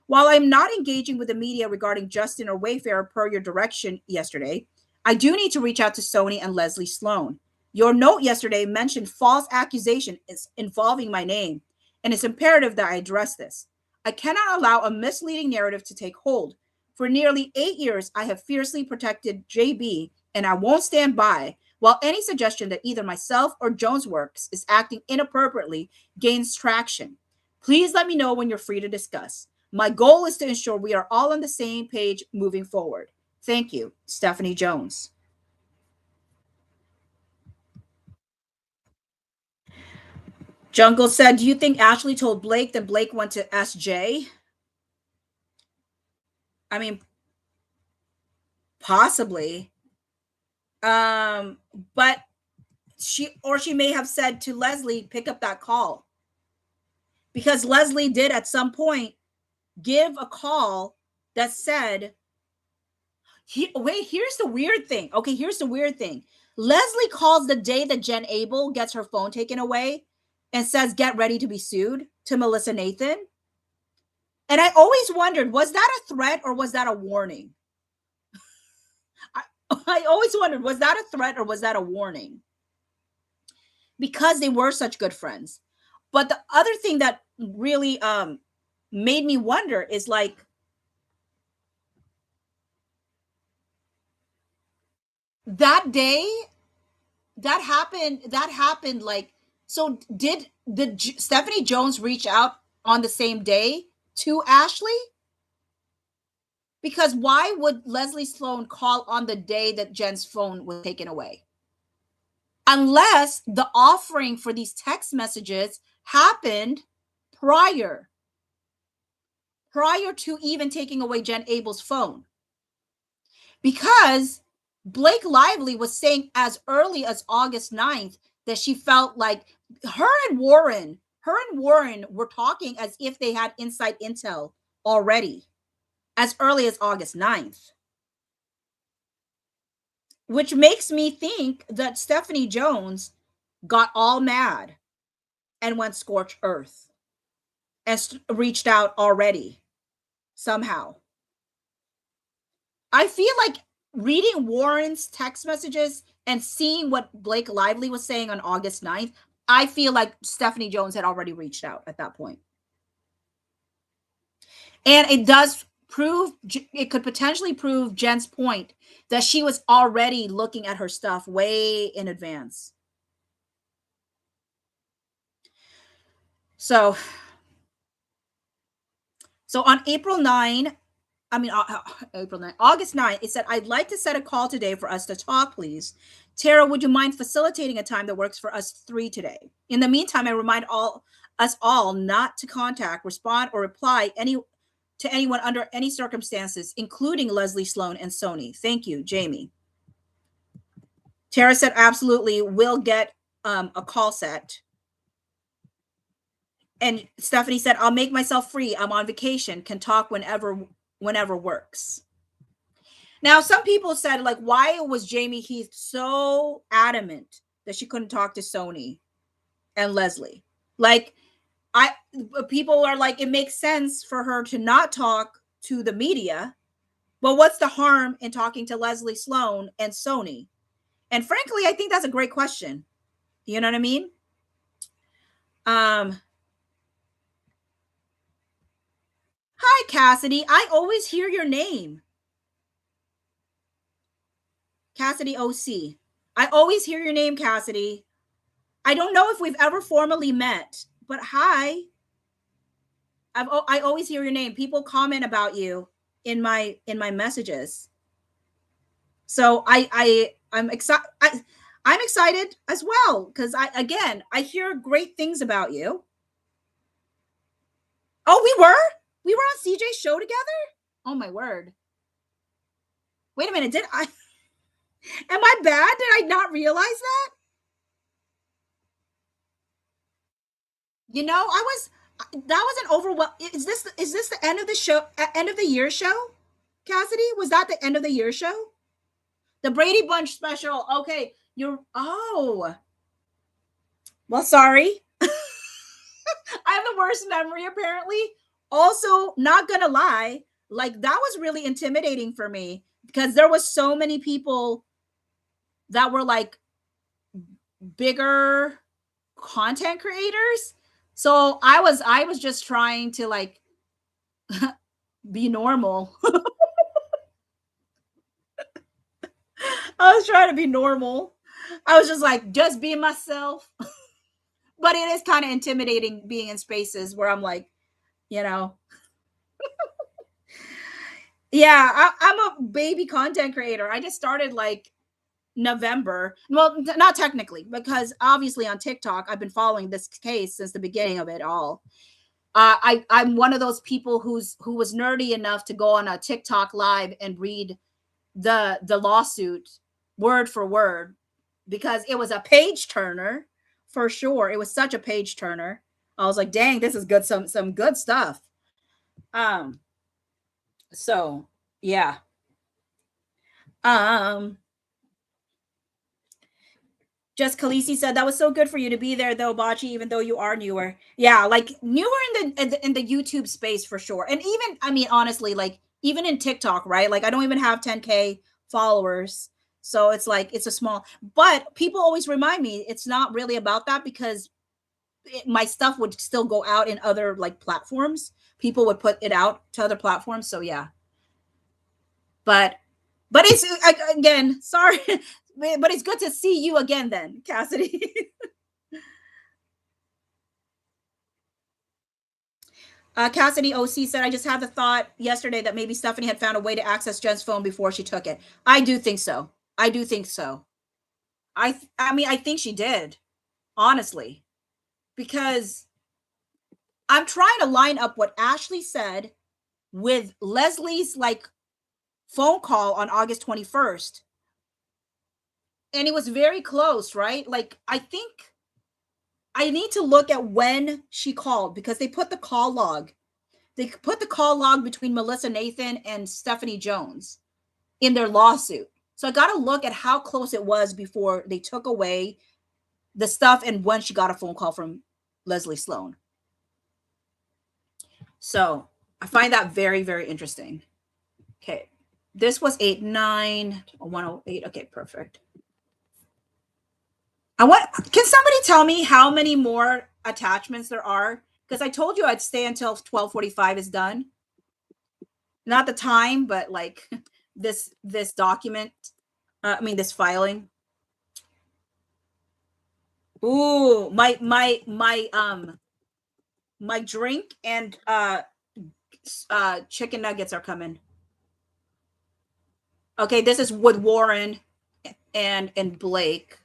While I'm not engaging with the media regarding Justin or Wayfarer per your direction yesterday, I do need to reach out to Sony and Leslie Sloan. Your note yesterday mentioned false accusation involving my name, and it's imperative that I address this. I cannot allow a misleading narrative to take hold. For nearly 8 years, I have fiercely protected JB, and I won't stand by while any suggestion that either myself or Jones Works is acting inappropriately gains traction. Please let me know when you're free to discuss. My goal is to ensure we are all on the same page moving forward. Thank you, Stephanie Jones." Jungle said, "Do you think Ashley told Blake, then Blake went to SJ?" I mean, possibly. But she may have said to Leslie, pick up that call. Because Leslie did at some point give a call that said, wait, here's the weird thing. Okay, here's the weird thing. Leslie calls the day that Jen Abel gets her phone taken away and says, get ready to be sued to Melissa Nathan. And I always wondered, was that a threat or was that a warning? I always wondered, was that a threat or was that a warning? Because they were such good friends. But the other thing that really made me wonder is like, that day that happened like, so did Stephanie Jones reach out on the same day to Ashley? Because why would Leslie Sloan call on the day that Jen's phone was taken away? Unless the offering for these text messages happened prior to even taking away Jen Abel's phone. because Blake Lively was saying as early as August 9th that she felt like her and Warren were talking as if they had inside intel already as early as August 9th, which makes me think that Stephanie Jones got all mad and went scorched earth and reached out already somehow. I feel like reading Warren's text messages and seeing what Blake Lively was saying on August 9th, I feel like Stephanie Jones had already reached out at that point. And it does prove, it could potentially prove Jen's point that she was already looking at her stuff way in advance. So on April 9, August 9th, it said, I'd like to set a call today for us to talk, please. Tara, would you mind facilitating a time that works for us three today? In the meantime, I remind us all not to contact, respond, or reply to anyone under any circumstances, including Leslie Sloan and Sony. Thank you, Jamie. Tara said, absolutely, we'll get a call set. And Stephanie said, I'll make myself free. I'm on vacation, can talk whenever works. Now, some people said, like, why was Jamie Heath so adamant that she couldn't talk to Sony and Leslie? Like, people are like, it makes sense for her to not talk to the media, but what's the harm in talking to Leslie Sloan and Sony? And frankly, I think that's a great question. You know what I mean? Hi, Cassidy. I always hear your name. Cassidy OC. I always hear your name, Cassidy. I don't know if we've ever formally met, but hi. I always hear your name. People comment about you in my messages. So I'm excited. I'm excited as well because I hear great things about you. Oh, we were on CJ's show together? Oh my word. Wait a minute, am I bad? Did I not realize that? You know, that was an overwhelm. Is this the end of the show, end of the year show? Cassidy, was that the end of the year show? The Brady Bunch special. Okay, well, sorry. I have the worst memory apparently. Also, not gonna lie, like that was really intimidating for me because there was so many people that were like bigger content creators. So I was just trying to like be normal. I was trying to be normal. I was just like, just be myself. But it is kind of intimidating being in spaces where I'm like, you know. Yeah, I'm a baby content creator. I just started like November. Well, not technically, because obviously on TikTok, I've been following this case since the beginning of it all. I'm one of those people who was nerdy enough to go on a TikTok live and read the lawsuit word for word because it was a page turner for sure. It was such a page turner. I was like, dang, this is good. Some good stuff. So yeah. Just Khaleesi said that was so good for you to be there though, Bachi, even though you are newer. Yeah, like newer in the YouTube space for sure. And even, I mean, honestly, like even in TikTok, right? Like I don't even have 10K followers. So it's like it's a small, but people always remind me it's not really about that because my stuff would still go out in other like platforms. People would put it out to other platforms. So yeah. But it's again, sorry, but it's good to see you again then, Cassidy. Cassidy OC said, I just had the thought yesterday that maybe Stephanie had found a way to access Jen's phone before she took it. I do think so. I mean, I think she did, honestly, because I'm trying to line up what Ashley said with Leslie's like phone call on August 21st. And it was very close, right? Like, I think I need to look at when she called because they put the call log. They put the call log between Melissa Nathan and Stephanie Jones in their lawsuit. So I got to look at how close it was before they took away the stuff and when she got a phone call from Leslie Sloan. So I find that very, very interesting. Okay. This was 108. Okay, perfect. Can somebody tell me how many more attachments there are? Because I told you I'd stay until 12:45 is done. Not the time, but like this document. This filing. Ooh, my drink and chicken nuggets are coming. Okay, this is with Warren and Blake.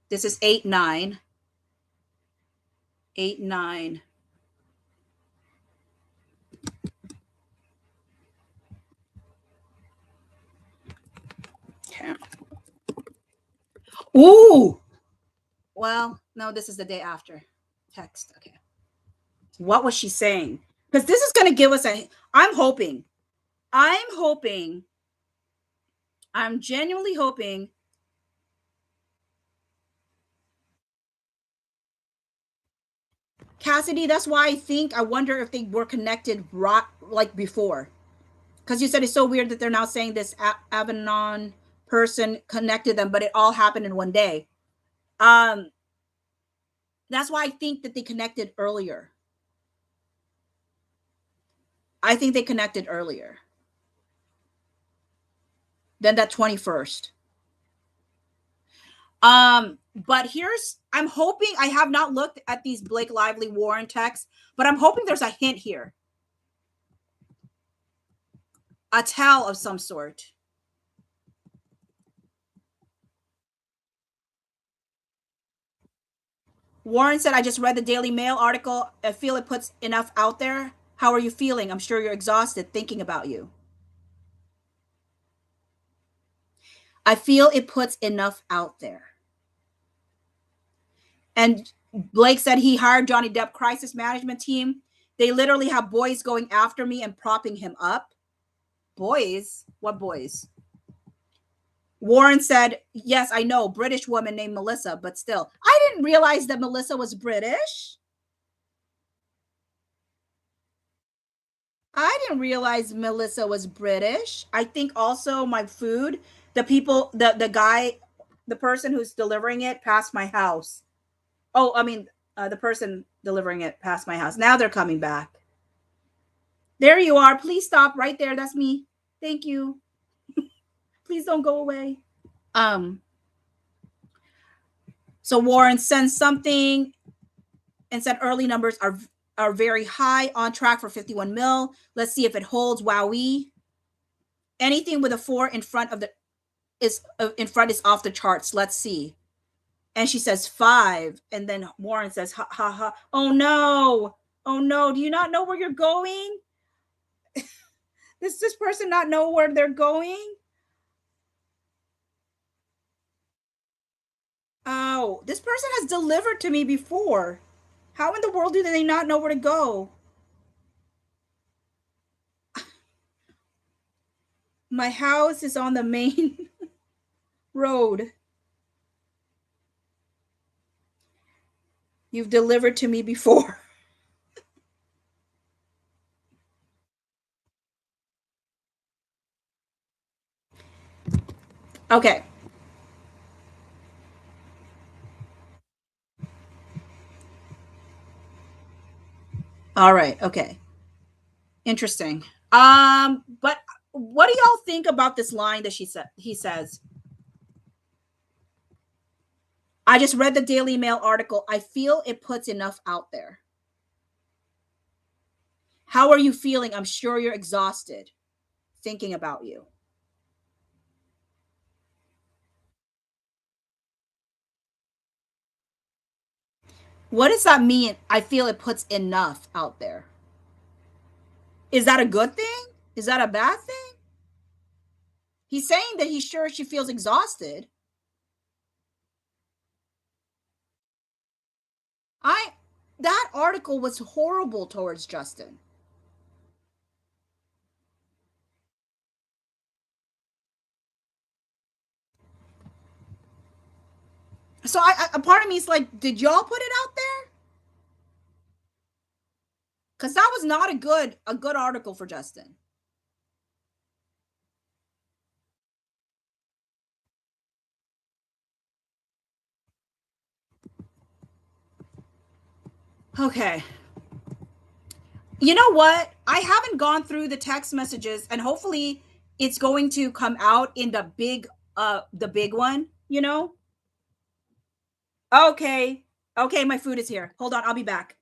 This is 8-9. 8-9. Okay. Ooh. Well, no, this is the day after. Text. Okay. What was she saying? Because this is going to give us I'm genuinely hoping Cassidy, that's why I wonder if they were connected like before. Because you said it's so weird that they're now saying this Avanon person connected them, but it all happened in one day. That's why I think that they connected earlier. I think they connected earlier than that 21st. But I'm hoping, I have not looked at these Blake Lively Warren texts, but I'm hoping there's a hint here. A tell of some sort. Warren said, I just read the Daily Mail article. I feel it puts enough out there. How are you feeling? I'm sure you're exhausted thinking about you. I feel it puts enough out there. And Blake said he hired Johnny Depp crisis management team. They literally have boys going after me and propping him up. Boys? What boys? Warren said, yes, I know, British woman named Melissa, but still. I didn't realize that Melissa was British. I didn't realize Melissa was British. I think also my food, the person who's delivering it passed my house. Oh, the person delivering it passed my house. Now they're coming back. There you are. Please stop right there. That's me. Thank you. Please don't go away. So Warren sent something and said early numbers are very high, on track for 51 mil. Let's see if it holds. Wowee. Anything with a 4 in front is off the charts. Let's see. And she says 5. And then Warren says, ha, ha, ha. Oh, no. Oh, no. Do you not know where you're going? Does this person not know where they're going? Oh, this person has delivered to me before. How in the world do they not know where to go? My house is on the main road. You've delivered to me before. Okay. All right. Okay. Interesting. But what do y'all think about this line that he says? I just read the Daily Mail article. I feel it puts enough out there. How are you feeling? I'm sure you're exhausted thinking about you. What does that mean? I feel it puts enough out there. Is that a good thing? Is that a bad thing? He's saying that he's sure she feels exhausted. That article was horrible towards Justin. So a part of me is like, did y'all put it out there? Because that was not a good article for Justin. Okay. You know what? I haven't gone through the text messages, and hopefully it's going to come out in the big one, you know? Okay. Okay, my food is here. Hold on, I'll be back.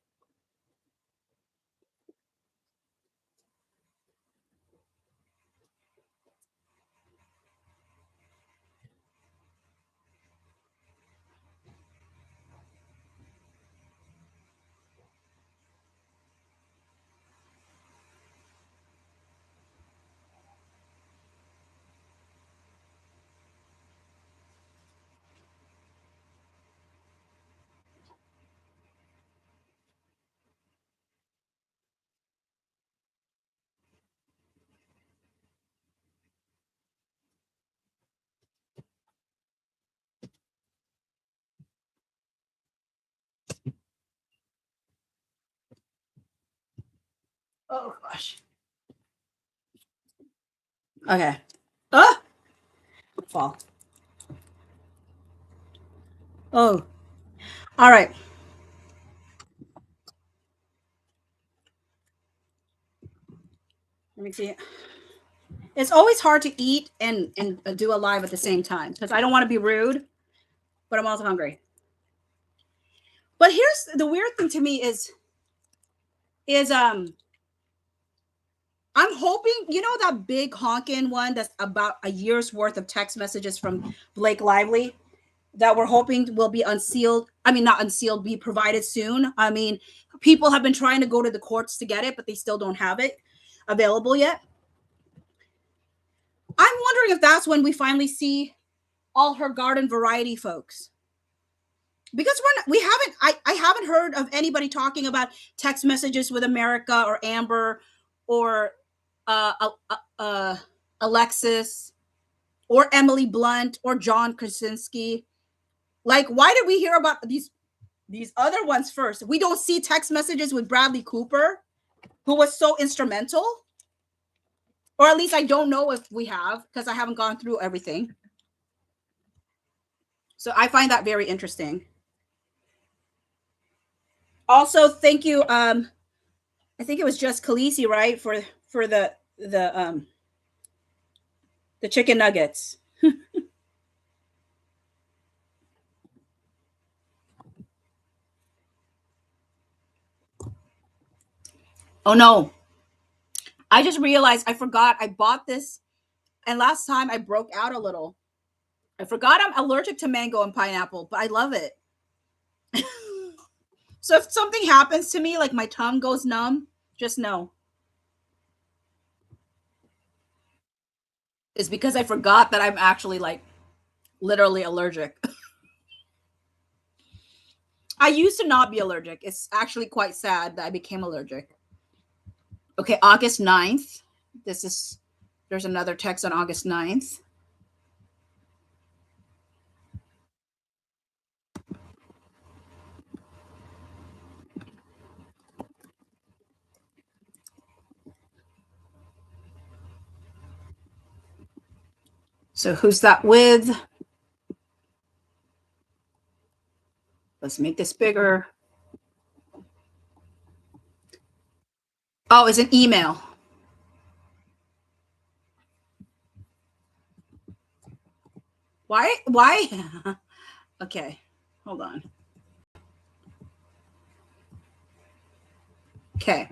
Oh gosh. Okay. Ah, fall. Oh. All right. Let me see. It's always hard to eat and do a live at the same time because I don't want to be rude, but I'm also hungry. But here's the weird thing to me is I'm hoping, you know, that big honking one that's about a year's worth of text messages from Blake Lively that we're hoping will be unsealed. I mean, not unsealed, be provided soon. I mean, people have been trying to go to the courts to get it, but they still don't have it available yet. I'm wondering if that's when we finally see all her garden variety folks. Because we haven't I haven't heard of anybody talking about text messages with America or Amber or uh, Alexis or Emily Blunt or John Krasinski. Like, why did we hear about these other ones first? We don't see text messages with Bradley Cooper, who was so instrumental. Or at least I don't know if we have, because I haven't gone through everything. So I find that very interesting. Also, thank you. I think it was just Khaleesi, right, for the chicken nuggets. Oh no. I just realized I forgot I bought this, and last time I broke out a little. I forgot I'm allergic to mango and pineapple, but I love it. So if something happens to me, like my tongue goes numb, just know it's because I forgot that I'm actually like literally allergic. I used to not be allergic. It's actually quite sad that I became allergic. Okay, August 9th. This is There's another text on August 9th. So who's that with? Let's make this bigger. Oh, it's an email. Why? Why? Okay, hold on. Okay,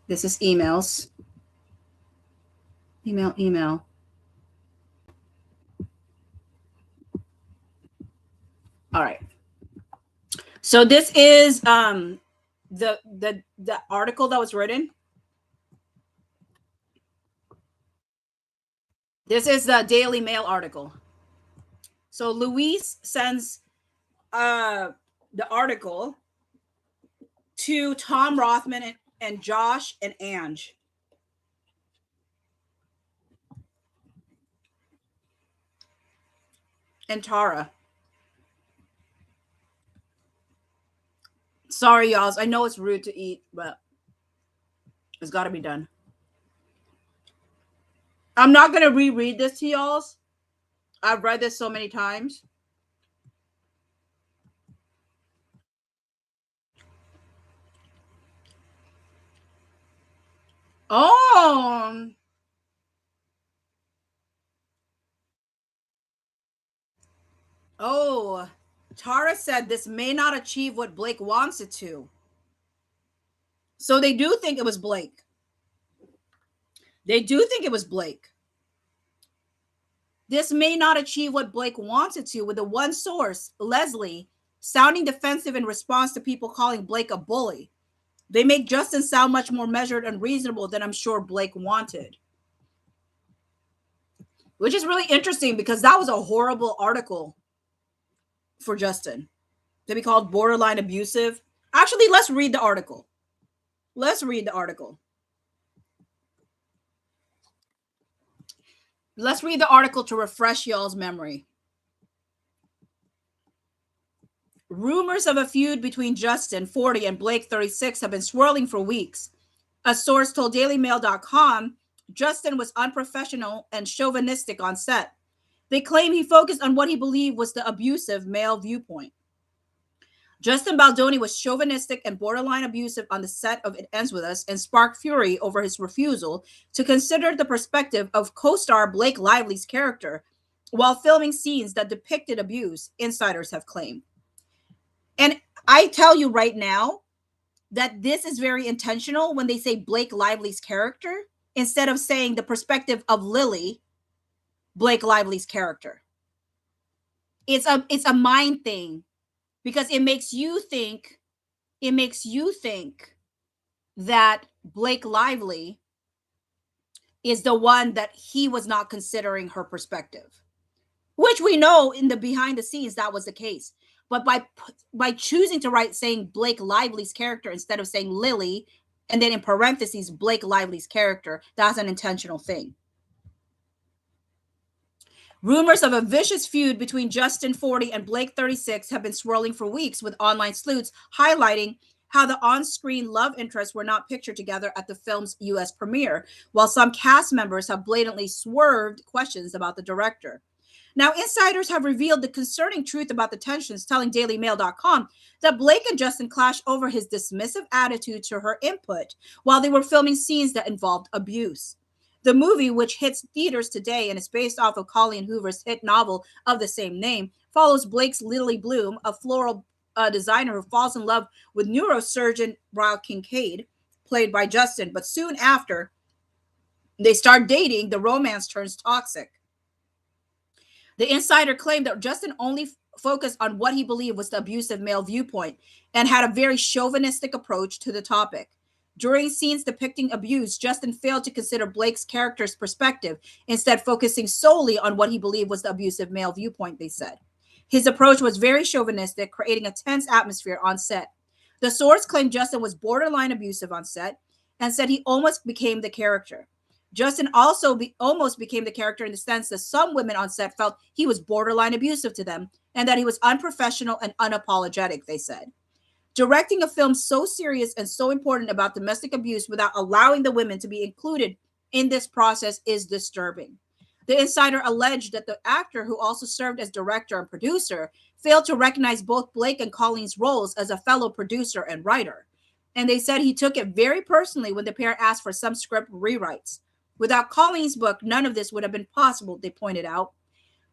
this is emails. Email. All right. So this is the article that was written. This is the Daily Mail article. So Luis sends the article to Tom Rothman and Josh and Ange. And Tara. Sorry, y'all. I know it's rude to eat, but it's got to be done. I'm not going to reread this to y'all. I've read this so many times. Oh. Oh. Tara said this may not achieve what Blake wants it to. So they do think it was Blake. They do think it was Blake. This may not achieve what Blake wants it to, with the one source, Leslie, sounding defensive in response to people calling Blake a bully. They make Justin sound much more measured and reasonable than I'm sure Blake wanted. Which is really interesting because that was a horrible article for Justin to be called borderline abusive. Actually, let's read the article. Let's read the article. Let's read the article to refresh y'all's memory. Rumors of a feud between Justin, 40, and Blake, 36, have been swirling for weeks. A source told DailyMail.com Justin was unprofessional and chauvinistic on set. They claim he focused on what he believed was the abusive male viewpoint. Justin Baldoni was chauvinistic and borderline abusive on the set of It Ends With Us and sparked fury over his refusal to consider the perspective of co-star Blake Lively's character while filming scenes that depicted abuse, insiders have claimed. And I tell you right now that this is very intentional when they say Blake Lively's character instead of saying the perspective of Lily, Blake Lively's character. It's a mind thing. Because it makes you think that Blake Lively is the one that he was not considering her perspective, which we know in the behind the scenes that was the case. But by choosing to write saying Blake Lively's character instead of saying Lily, and then in parentheses Blake Lively's character, that's an intentional thing. Rumors of a vicious feud between Justin, 40, and Blake, 36, have been swirling for weeks, with online sleuths highlighting how the on-screen love interests were not pictured together at the film's U.S. premiere, while some cast members have blatantly swerved questions about the director. Now, insiders have revealed the concerning truth about the tensions, telling DailyMail.com that Blake and Justin clashed over his dismissive attitude to her input while they were filming scenes that involved abuse. The movie, which hits theaters today and is based off of Colleen Hoover's hit novel of the same name, follows Blake's Lily Bloom, a floral designer who falls in love with neurosurgeon Ryle Kincaid, played by Justin. But soon after they start dating, the romance turns toxic. The insider claimed that Justin only focused on what he believed was the abusive male viewpoint and had a very chauvinistic approach to the topic. During scenes depicting abuse, Justin failed to consider Blake's character's perspective, instead focusing solely on what he believed was the abusive male viewpoint, they said. His approach was very chauvinistic, creating a tense atmosphere on set. The source claimed Justin was borderline abusive on set and said he almost became the character. Justin also almost became the character in the sense that some women on set felt he was borderline abusive to them and that he was unprofessional and unapologetic, they said. Directing a film so serious and so important about domestic abuse without allowing the women to be included in this process is disturbing. The insider alleged that the actor, who also served as director and producer, failed to recognize both Blake and Colleen's roles as a fellow producer and writer. And they said he took it very personally when the pair asked for some script rewrites. Without Colleen's book, none of this would have been possible, they pointed out.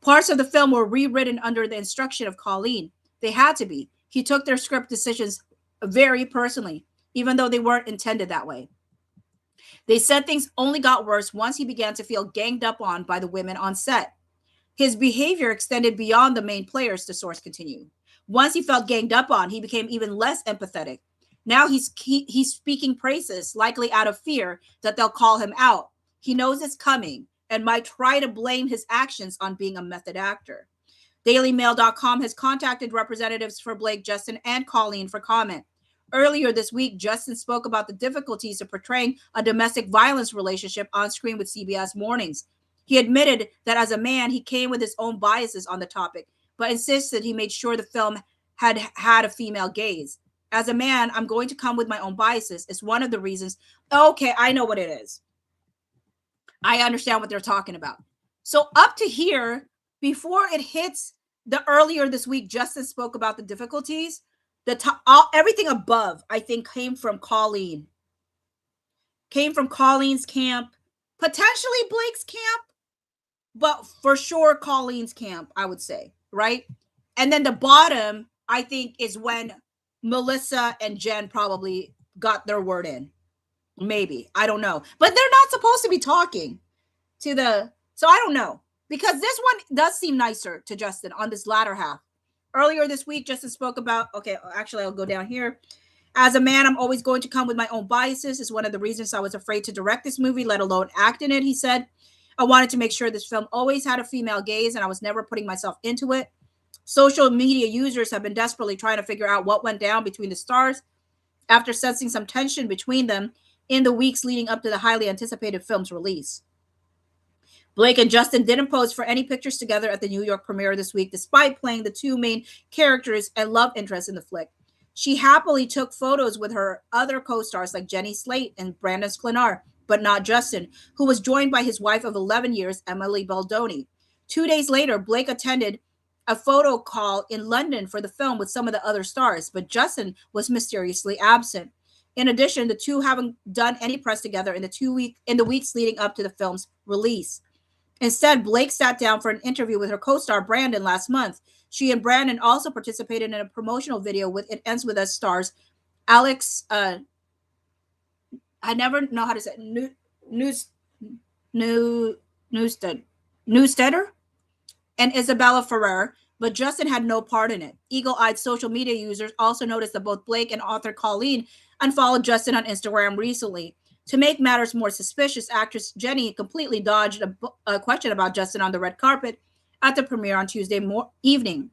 Parts of the film were rewritten under the instruction of Colleen. They had to be. He took their script decisions very personally, even though they weren't intended that way. They said things only got worse once he began to feel ganged up on by the women on set. His behavior extended beyond the main players, the source continued. Once he felt ganged up on, he became even less empathetic. Now he's speaking praises, likely out of fear that they'll call him out. He knows it's coming. and might try to blame his actions on being a method actor. DailyMail.com has contacted representatives for Blake, Justin, and Colleen for comment. Earlier this week, Justin spoke about the difficulties of portraying a domestic violence relationship on screen with CBS Mornings. He admitted that as a man, he came with his own biases on the topic, but insisted he made sure the film had a female gaze. As a man, I'm going to come with my own biases. It's one of the reasons. Okay, I know what it is. I understand what they're talking about. So up to here, before it hits the earlier this week, Justin spoke about the difficulties. Everything above, I think, came from Colleen's camp, potentially Blake's camp, but for sure Colleen's camp, I would say, right? And then the bottom, I think, is when Melissa and Jen probably got their word in. Maybe. I don't know. But they're not supposed to be talking so I don't know. Because this one does seem nicer to Justin on this latter half. Earlier this week, Justin spoke about, okay, actually, I'll go down here. As a man, I'm always going to come with my own biases. It's one of the reasons I was afraid to direct this movie, let alone act in it, he said. I wanted to make sure this film always had a female gaze, and I was never putting myself into it. Social media users have been desperately trying to figure out what went down between the stars after sensing some tension between them in the weeks leading up to the highly anticipated film's release. Blake and Justin didn't pose for any pictures together at the New York premiere this week, despite playing the two main characters and love interests in the flick. She happily took photos with her other co-stars like Jenny Slate and Brandon Sklenar, but not Justin, who was joined by his wife of 11 years, Emily Baldoni. 2 days later, Blake attended a photo call in London for the film with some of the other stars, but Justin was mysteriously absent. In addition, the two haven't done any press together in the weeks leading up to the film's release. Instead, Blake sat down for an interview with her co-star Brandon last month. She and Brandon also participated in a promotional video with It Ends With Us stars Alex, I never know how to say it, Newsteader and Isabella Ferrer, but Justin had no part in it. Eagle-eyed social media users also noticed that both Blake and author Colleen unfollowed Justin on Instagram recently. To make matters more suspicious, actress Jenny completely dodged a question about Justin on the red carpet at the premiere on Tuesday evening.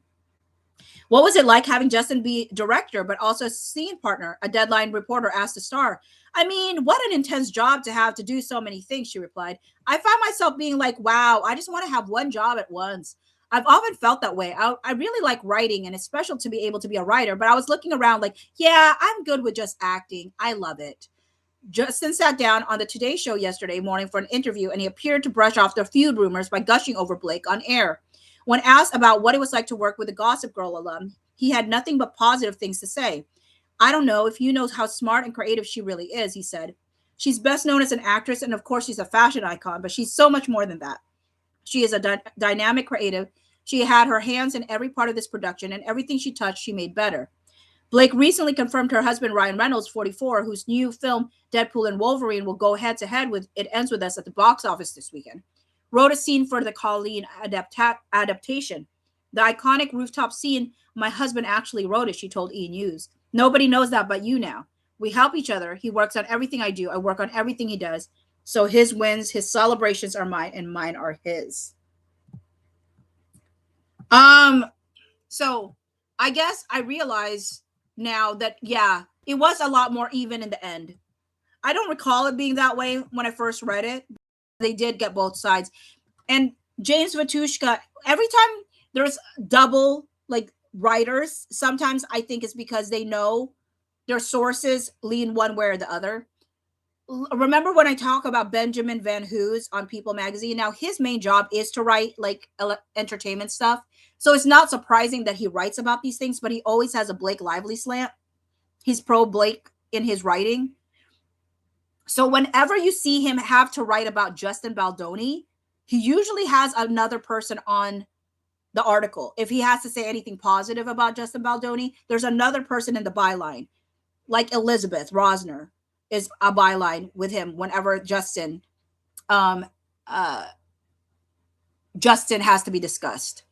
What was it like having Justin be director, but also scene partner? A Deadline reporter asked the star. I mean, what an intense job to have to do so many things, she replied. I found myself being like, wow, I just want to have one job at once. I've often felt that way. I really like writing, and it's special to be able to be a writer, but I was looking around like, yeah, I'm good with just acting. I love it. Justin sat down on the Today Show yesterday morning for an interview, and he appeared to brush off the feud rumors by gushing over Blake on air. When asked about what it was like to work with a Gossip Girl alum, he had nothing but positive things to say. I don't know if you know how smart and creative she really is, he said. She's best known as an actress, and of course she's a fashion icon, but she's so much more than that. She is a dynamic creative. She had her hands in every part of this production, and everything she touched, she made better. Blake recently confirmed her husband, Ryan Reynolds, 44, whose new film, Deadpool and Wolverine, will go head-to-head with It Ends With Us at the box office this weekend, wrote a scene for the Colleen adaptation. The iconic rooftop scene, my husband actually wrote it, she told E! News. Nobody knows that but you now. We help each other. He works on everything I do. I work on everything he does. So his wins, his celebrations are mine, and mine are his. So I guess I realize now that, yeah, it was a lot more even in the end. I don't recall it being that way when I first read it. They did get both sides. And James Matushka, every time there's double like writers, sometimes I think it's because they know their sources lean one way or the other. Remember when I talk about Benjamin Van Hoos on People Magazine? Now his main job is to write like entertainment stuff. So it's not surprising that he writes about these things, but he always has a Blake Lively slant. He's pro Blake in his writing. So whenever you see him have to write about Justin Baldoni, he usually has another person on the article. If he has to say anything positive about Justin Baldoni, there's another person in the byline, like Elizabeth Rosner is a byline with him whenever Justin has to be discussed.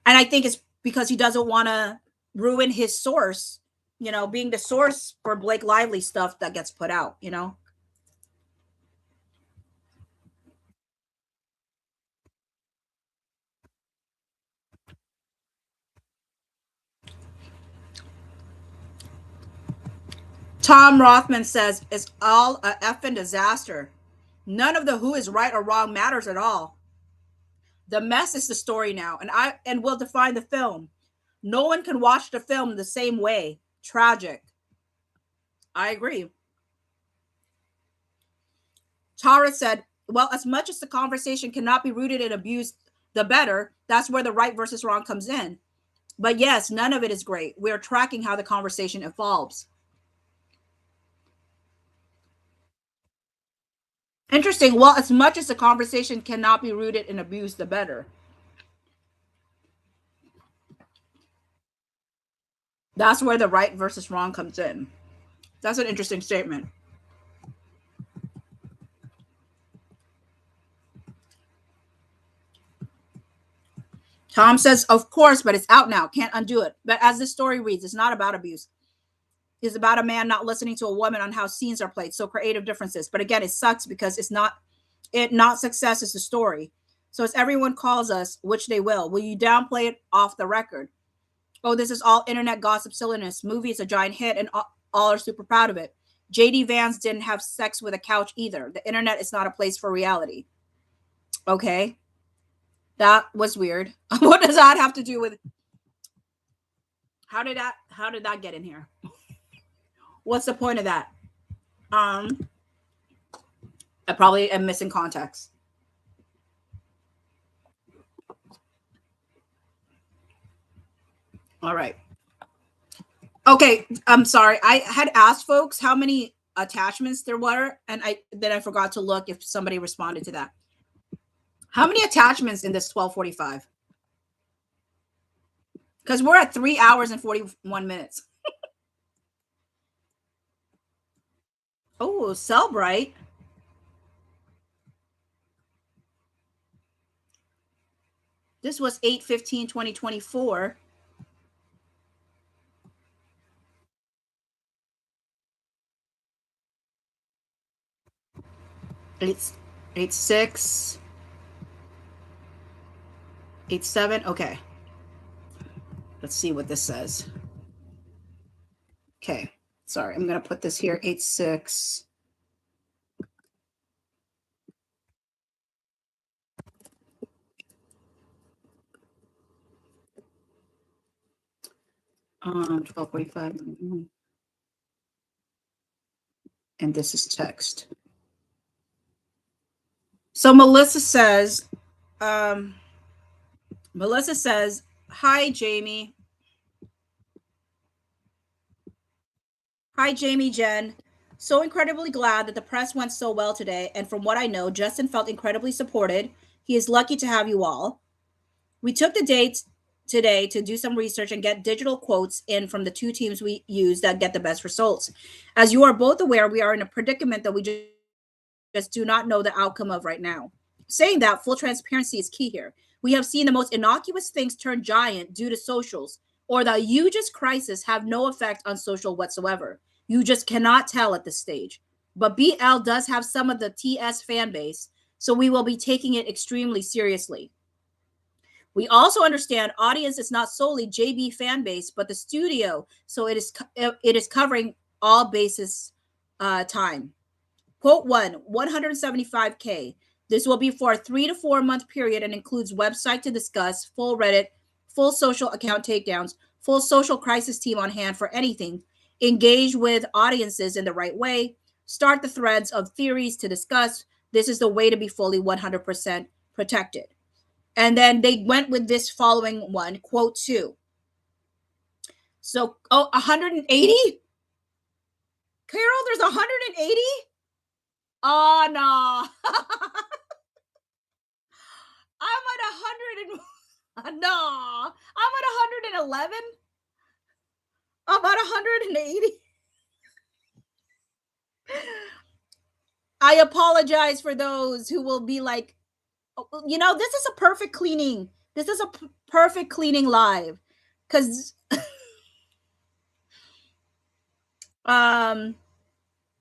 And I think it's because he doesn't want to ruin his source, being the source for Blake Lively stuff that gets put out, Tom Rothman says it's all a effing disaster. None of the who is right or wrong matters at all. The mess is the story now, and will define the film. No one can watch the film the same way. Tragic. I agree. Tara said, well, as much as the conversation cannot be rooted in abuse, the better. That's where the right versus wrong comes in. But yes, none of it is great. We're tracking how the conversation evolves. Interesting. Well, as much as the conversation cannot be rooted in abuse, the better. That's where the right versus wrong comes in. That's an interesting statement. Tom says, of course, but it's out now. Can't undo it. But as the story reads, it's not about abuse. It's about a man not listening to a woman on how scenes are played. So creative differences. But again, it sucks because not success is the story. So as everyone calls us, which they will you downplay it off the record? Oh, this is all internet gossip silliness. Movie is a giant hit and all are super proud of it. JD Vance didn't have sex with a couch either. The internet is not a place for reality. Okay. That was weird. What does that have to do with how did that get in here? What's the point of that? I probably am missing context. All right. Okay, I'm sorry. I had asked folks how many attachments there were, and I forgot to look if somebody responded to that. How many attachments in this 12:45? Because we're at 3 hours and 41 minutes. Oh, Cellbrite. This was 8/15/2024. It's 8/6. 8/7. Okay. Let's see what this says. Okay. Sorry, I'm going to put this here. 8/6. Um, 12:45. And this is text. So Melissa says, hi, Jamie. Hi, Jamie, Jen. So incredibly glad that the press went so well today. And from what I know, Justin felt incredibly supported. He is lucky to have you all. We took the date today to do some research and get digital quotes in from the two teams we use that get the best results. As you are both aware, we are in a predicament that we just do not know the outcome of right now. Saying that, full transparency is key here. We have seen the most innocuous things turn giant due to socials, or the hugest crisis have no effect on social whatsoever. You just cannot tell at this stage. But BL does have some of the TS fan base, so we will be taking it extremely seriously. We also understand audience is not solely JB fan base, but the studio, so it is covering all bases time. Quote 175K. This will be for a 3 to 4 month period and includes website to discuss, full Reddit, full social account takedowns, full social crisis team on hand for anything, engage with audiences in the right way, start the threads of theories to discuss. This is the way to be fully 100% protected. And then they went with this following one, quote 2. So, 180? Carol, there's 180? Oh, no. I'm at 100 and no. I'm at 111. I'm at 180. I apologize for those who will be like, this is a perfect cleaning. This is a perfect cleaning live. Because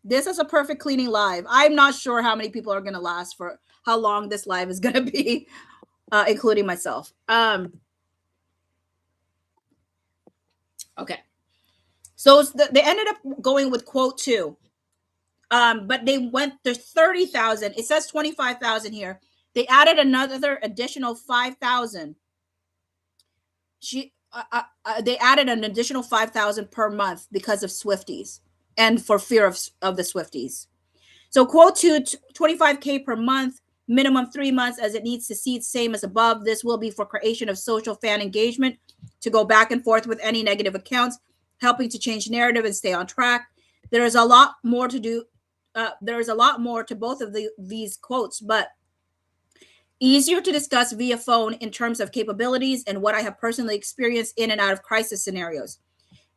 this is a perfect cleaning live. I'm not sure how many people are going to last for how long this live is going to be, including myself. Okay. So they ended up going with quote 2. But they went, there's 30,000. It says 25,000 here. They added another additional 5,000. They added an additional 5,000 per month because of Swifties and for fear of the Swifties. So quote 2, 25K per month, minimum 3 months, as it needs to see it same as above. This will be for creation of social fan engagement, to go back and forth with any negative accounts, helping to change narrative and stay on track. There is a lot more to do. There is a lot more to both of these quotes, but easier to discuss via phone in terms of capabilities and what I have personally experienced in and out of crisis scenarios.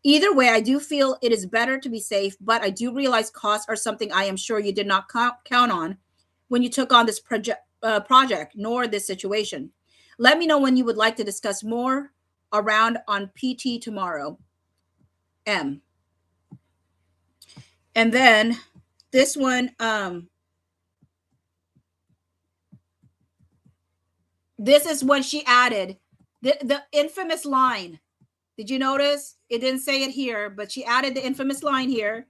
Either way, I do feel it is better to be safe, but I do realize costs are something I am sure you did not count on when you took on this project, nor this situation. Let me know when you would like to discuss more around on PT tomorrow. M. And then this one, this is when she added the infamous line. Did you notice? It didn't say it here, but she added the infamous line here.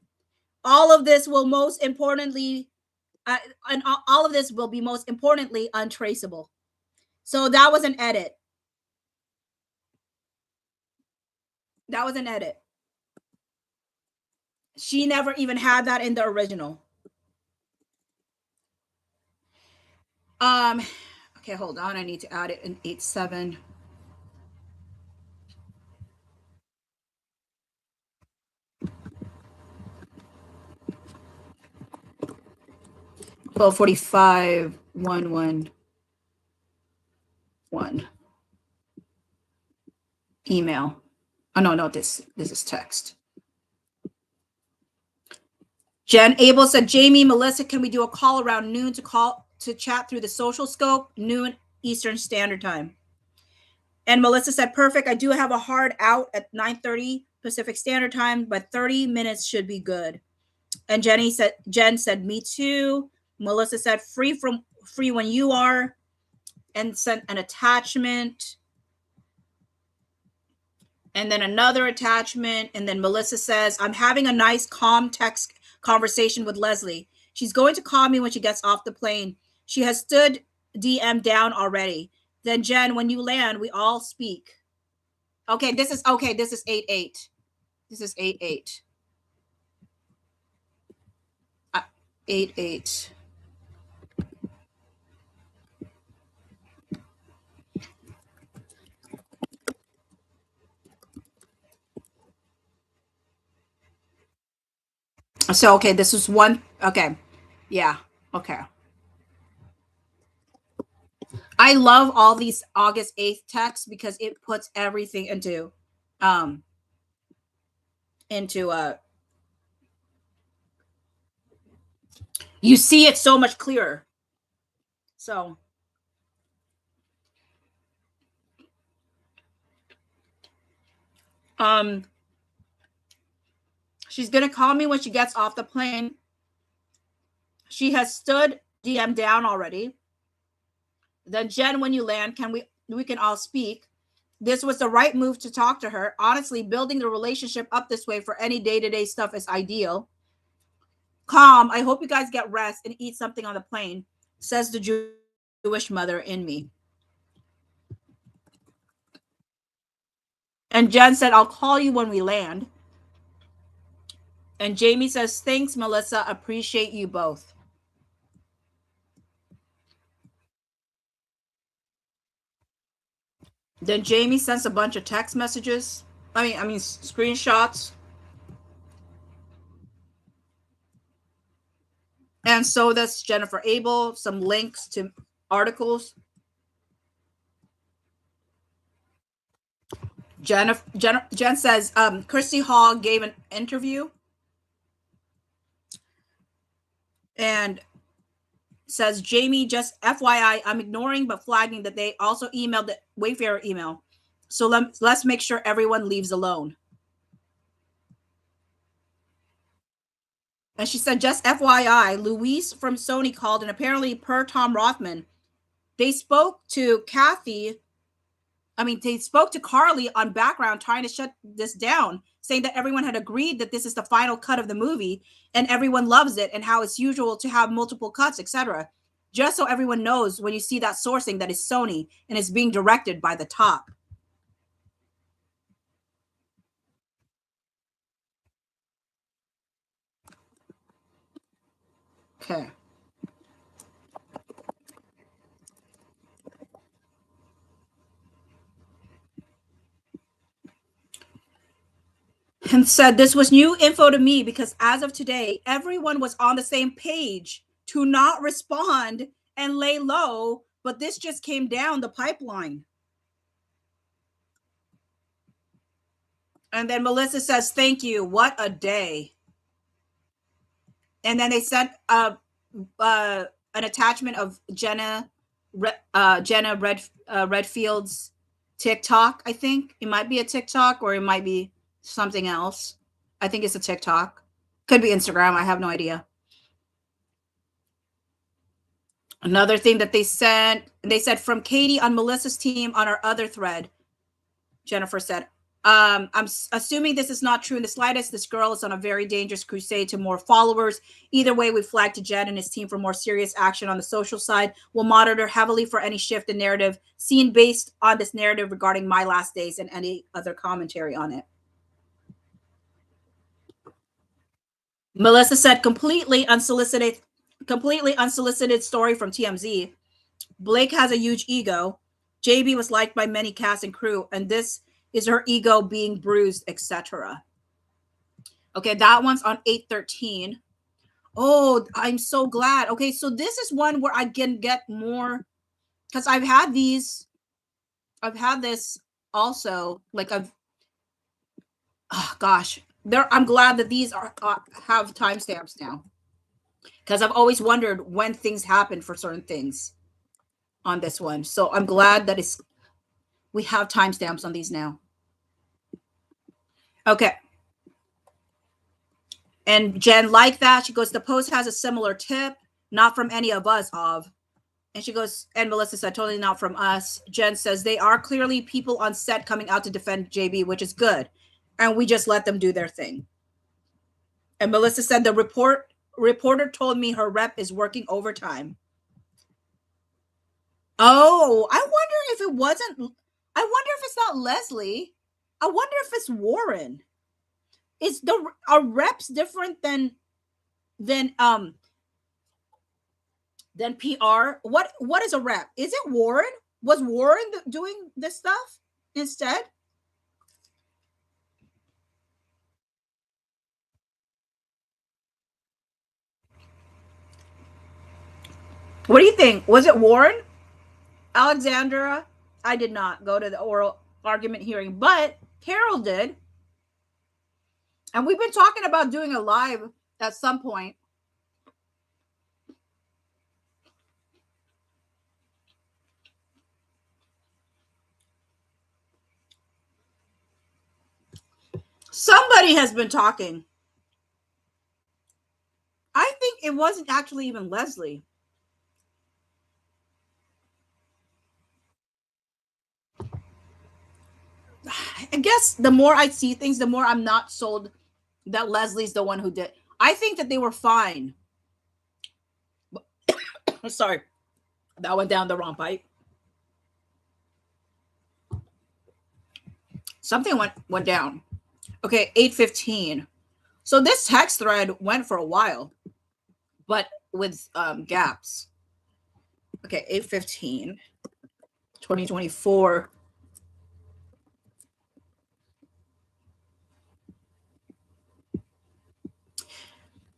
All of this will most importantly, and all of this will be most importantly untraceable. So that was an edit. That was an edit. She never even had that in the original. Okay, hold on. I need to add it in 8.7. Well, 45 111 email. Oh no, this is text. Jen Abel said, Jamie, Melissa, can we do a call around noon to chat through the social scope, noon Eastern Standard Time? And Melissa said, perfect. I do have a hard out at 9:30 Pacific Standard Time, but 30 minutes should be good. And Jen said, me too. Melissa said, free when you are, and sent an attachment. And then another attachment. And then Melissa says, I'm having a nice calm text conversation with Leslie. She's going to call me when she gets off the plane. She has stood DM down already. Then Jen, when you land, we all speak. Okay, this is 8-8. This is 8-8. 8-8. So okay, this is one. Okay, yeah, okay. I love all these August 8th texts because it puts everything into you see it so much clearer. So she's gonna call me when she gets off the plane. She has stood DM down already. Then Jen, when you land, we can all speak. This was the right move to talk to her. Honestly, building the relationship up this way for any day-to-day stuff is ideal. Calm. I hope you guys get rest and eat something on the plane, says the Jewish mother in me. And Jen said, I'll call you when we land. And Jamie says, thanks, Melissa. Appreciate you both. Then Jamie sends a bunch of text messages. I mean screenshots. And so does Jennifer Abel, some links to articles. Jen says, Christy Hall gave an interview and says, Jamie, just FYI, I'm ignoring but flagging that they also emailed the Wayfarer email. So let's make sure everyone leaves alone. And she said, just FYI, Luis from Sony called, and apparently per Tom Rothman, they spoke to Kathy I mean, they spoke to Carly on background trying to shut this down, saying that everyone had agreed that this is the final cut of the movie and everyone loves it and how it's usual to have multiple cuts, etc. Just so everyone knows, when you see that sourcing, that is Sony and is being directed by the top. Okay. And said this was new info to me because as of today, everyone was on the same page to not respond and lay low, but this just came down the pipeline. And then Melissa says, "Thank you. What a day." And then they sent an attachment of Jenna Redfield's TikTok. I think it might be a TikTok or it might be something else. I think it's a TikTok. Could be Instagram. I have no idea. Another thing that they said from Katie on Melissa's team on our other thread. Jennifer said, I'm assuming this is not true in the slightest. This girl is on a very dangerous crusade to more followers. Either way, we flag to Jen and his team for more serious action on the social side. We'll monitor heavily for any shift in narrative seen based on this narrative regarding My Last Days and any other commentary on it. Melissa said, completely unsolicited story from TMZ. Blake has a huge ego. JB was liked by many cast and crew, and this is her ego being bruised, etc. Okay, that one's on 8/13. Oh, I'm so glad. Okay, so this is one where I can get more, because I've had this also. Like gosh, I'm glad that these have timestamps now, because I've always wondered when things happen for certain things on this one. So I'm glad that we have timestamps on these now. Okay. And Jen liked that. She goes, the post has a similar tip, not from any of us, of. And she goes, and Melissa said, totally not from us. Jen says, they are clearly people on set coming out to defend JB, which is good. And we just let them do their thing. And Melissa said, the reporter told me her rep is working overtime. Oh, I wonder if it's not Leslie. I wonder if it's Warren. Is are reps different than PR? What is a rep? Is it Warren? Was Warren doing this stuff instead? What do you think? Was it Warren? Alexandra? I did not go to the oral argument hearing, but Carol did. And we've been talking about doing a live at some point. Somebody has been talking. I think it wasn't actually even Leslie. I guess the more I see things, the more I'm not sold that Leslie's the one who did. I think that they were fine. Sorry, that went down the wrong pipe. Something went down. Okay, 8:15. So this text thread went for a while, but with gaps. Okay, 8:15, 2024.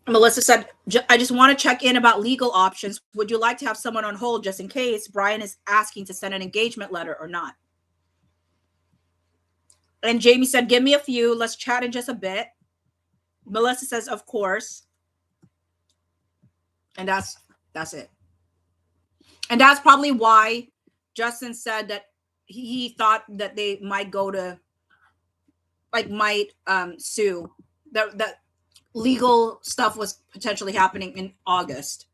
Melissa said, I just want to check in about legal options. Would you like to have someone on hold just in case Brian is asking to send an engagement letter or not? And Jamie said, give me a few. Let's chat in just a bit. Melissa says, of course. And that's it. And that's probably why Justin said that he thought that they might go to, might sue. That legal stuff was potentially happening in August.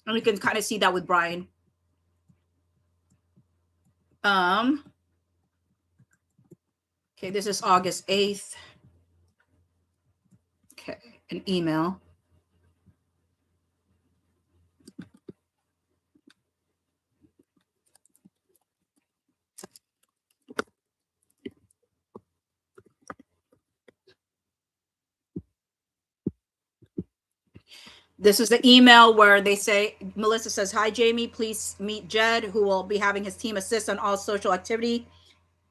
And we can kind of see that with Brian. Okay, this is August 8th. Okay, an email. This is the email where they say, Melissa says, "Hi, Jamie, please meet Jed, who will be having his team assist on all social activity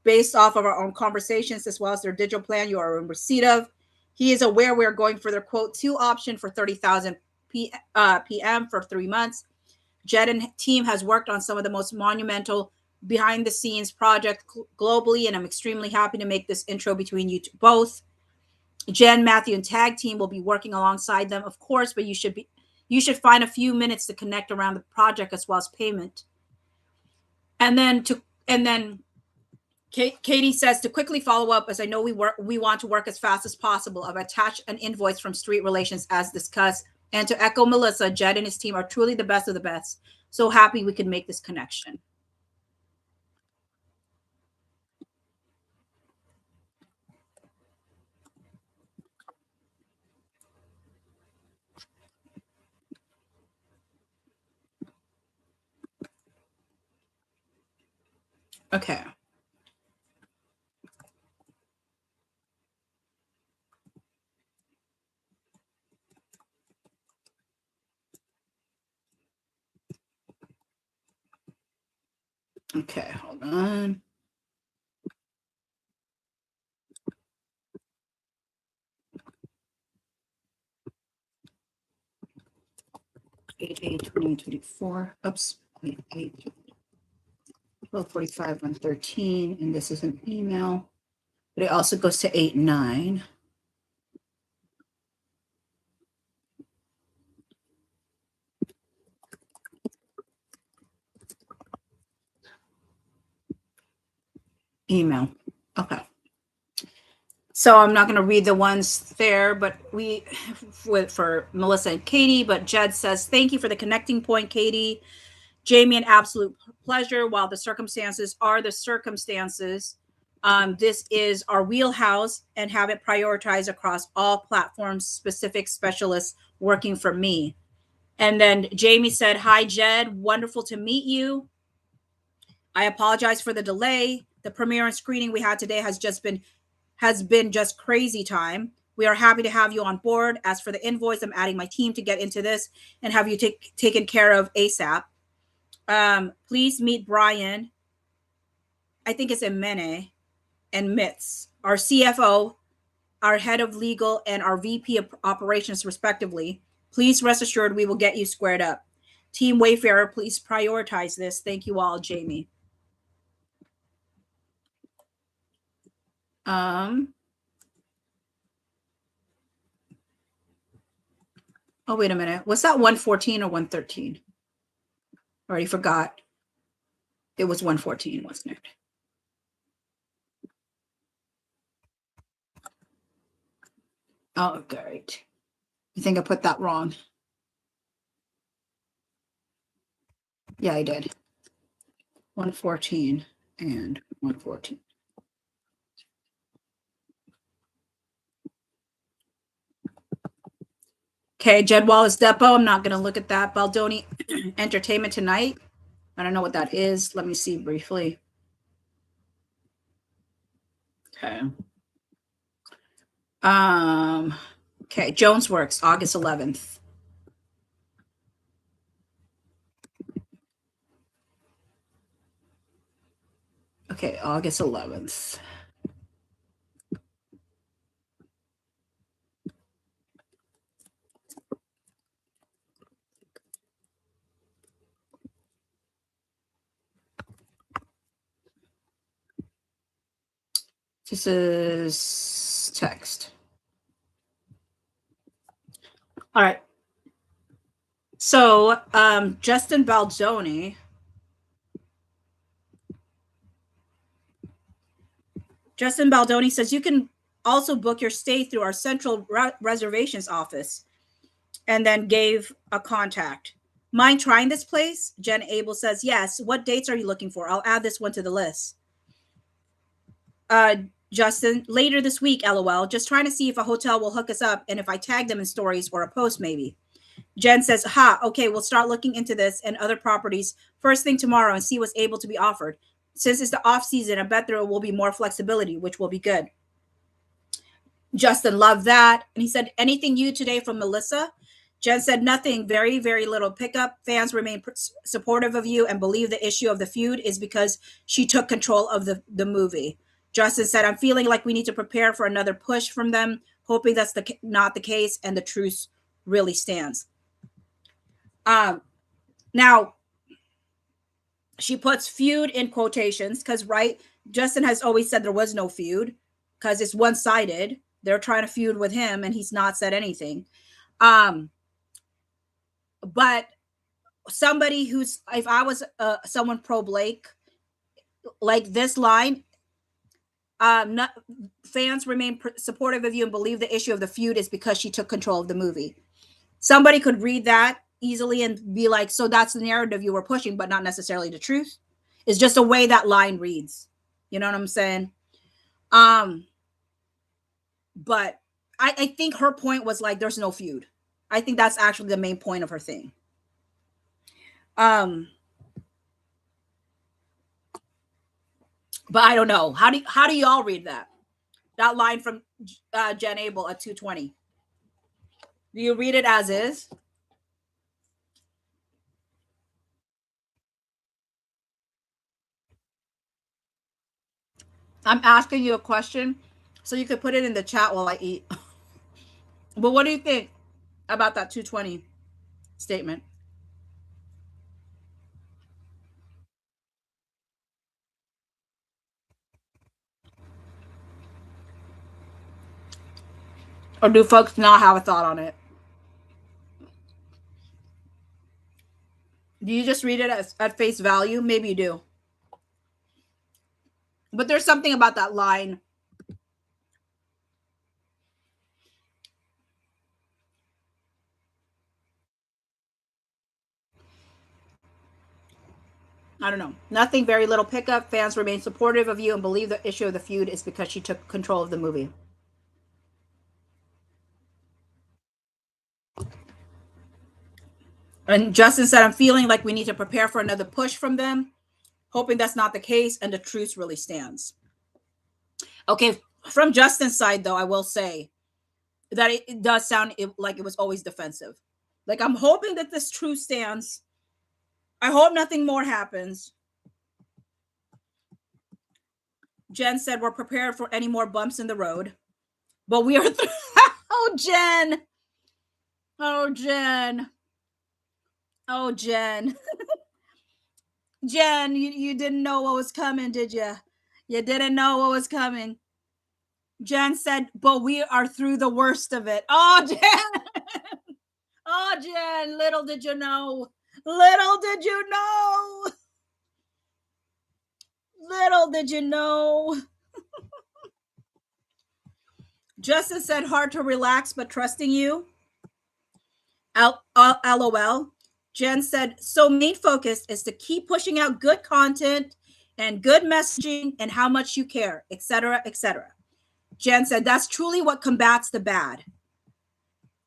based off of our own conversations, as well as their digital plan you are in receipt of. He is aware we are going for their quote 2 option for 30,000 PM for 3 months. Jed and team has worked on some of the most monumental behind the scenes projects globally, and I'm extremely happy to make this intro between you two both. Jen, Matthew, and tag team will be working alongside them, of course, but you should find a few minutes to connect around the project as well as payment. And then Katie says, to quickly follow up, as I know we want to work as fast as possible. I've attached an invoice from Street Relations as discussed. And to echo Melissa, Jed and his team are truly the best of the best. So happy we could make this connection. Okay. Okay, hold on. Eight 2024. Oops. 8 12:45 113, and this is an email, but it also goes to 8/9. Email. Okay. So I'm not going to read the ones there, but for Melissa and Katie, but Jed says, thank you for the connecting point, Katie. Jamie, an absolute pleasure. While the circumstances are the circumstances, this is our wheelhouse and have it prioritized across all platforms, specific specialists working for me. And then Jamie said, hi, Jed. Wonderful to meet you. I apologize for the delay. The premiere and screening we had today has been just crazy time. We are happy to have you on board. As for the invoice, I'm adding my team to get into this and have you taken care of ASAP. Please meet Brian. I think it's Emene and Mitz, our CFO, our head of legal, and our VP of operations, respectively. Please rest assured we will get you squared up. Team Wayfarer, please prioritize this. Thank you all, Jamie. Oh, wait a minute. Was that 114 or 113? Already forgot. It was 114, wasn't it? Oh, great. I think I put that wrong. Yeah, I did. 114 and 114. Okay, Jed Wallace Depot. I'm not going to look at that. Baldoni Entertainment Tonight. I don't know what that is. Let me see briefly. Okay. Okay, Jones Works, August 11th. Okay, August 11th. This is text. All right. So Justin Baldoni. Justin Baldoni says you can also book your stay through our central reservations office, and then gave a contact. Mind trying this place? Jen Abel says, yes. What dates are you looking for? I'll add this one to the list. Justin, later this week, lol. Just trying to see if a hotel will hook us up and if I tag them in stories or a post, maybe. Jen says, ha, okay, we'll start looking into this and other properties first thing tomorrow and see what's able to be offered. Since it's the off season, I bet there will be more flexibility, which will be good. Justin loved that. And he said, anything new today from Melissa? Jen said, nothing, very, very little pickup. Fans remain supportive of you and believe the issue of the feud is because she took control of the movie. Justin said, I'm feeling like we need to prepare for another push from them, hoping that's not the case and the truce really stands. Now, she puts feud in quotations because, right, Justin has always said there was no feud because it's one-sided. They're trying to feud with him and he's not said anything. But somebody who's, if I was someone pro Blake, like this line, fans remain supportive of you and believe the issue of the feud is because she took control of the movie. Somebody could read that easily and be like, so that's the narrative you were pushing, but not necessarily the truth. It's just a way that line reads. You know what I'm saying? But I think her point was like, there's no feud. I think that's actually the main point of her thing. But I don't know. How do y'all read that? That line from Jen Abel at 2:20. Do you read it as is? I'm asking you a question so you could put it in the chat while I eat. But what do you think about that 2:20 statement? Or do folks not have a thought on it? Do you just read it as at face value? Maybe you do. But there's something about that line. I don't know. Nothing, very little pickup. Fans remain supportive of you and believe the issue of the feud is because she took control of the movie. And Justin said, I'm feeling like we need to prepare for another push from them, hoping that's not the case and the truce really stands. Okay, from Justin's side, though, I will say that it does sound like it was always defensive. Like, I'm hoping that this truce stands. I hope nothing more happens. Jen said, we're prepared for any more bumps in the road. But we are oh, Jen. Oh, Jen. Oh, Jen. Jen, you didn't know what was coming, did you? You didn't know what was coming. Jen said, but we are through the worst of it. Oh, Jen. Oh, Jen, little did you know. Little did you know. Little did you know. Justin said, hard to relax, but trusting you. LOL. Jen said, so main focus is to keep pushing out good content and good messaging and how much you care, etc., etc. Jen said, that's truly what combats the bad.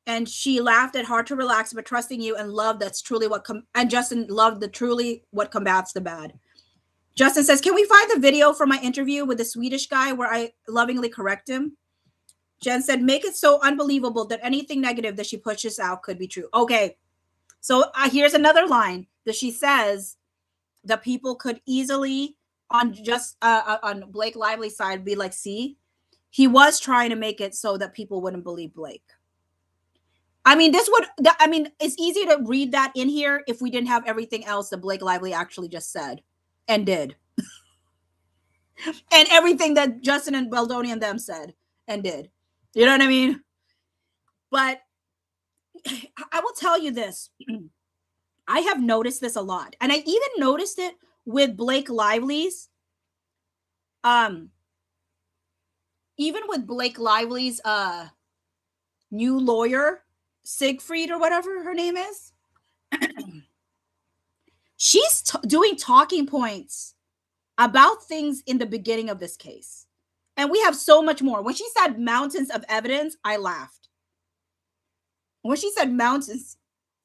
And she laughed at hard to relax, but trusting you and love that's truly what and Justin loved the truly what combats the bad. Justin says, can we find the video from my interview with the Swedish guy where I lovingly correct him? Jen said, make it so unbelievable that anything negative that she pushes out could be true. Okay. So here's another line that she says that people could easily on just on Blake Lively's side be like, see, he was trying to make it so that people wouldn't believe Blake. I mean, it's easy to read that in here if we didn't have everything else that Blake Lively actually just said and did. And everything that Justin and Baldoni and them said and did. You know what I mean? But I will tell you this. I have noticed this a lot. And I even noticed it with Blake Lively's even with Blake Lively's new lawyer, Siegfried or whatever her name is. She's doing talking points about things in the beginning of this case. And we have so much more. When she said mountains of evidence, I laughed. When she said mountains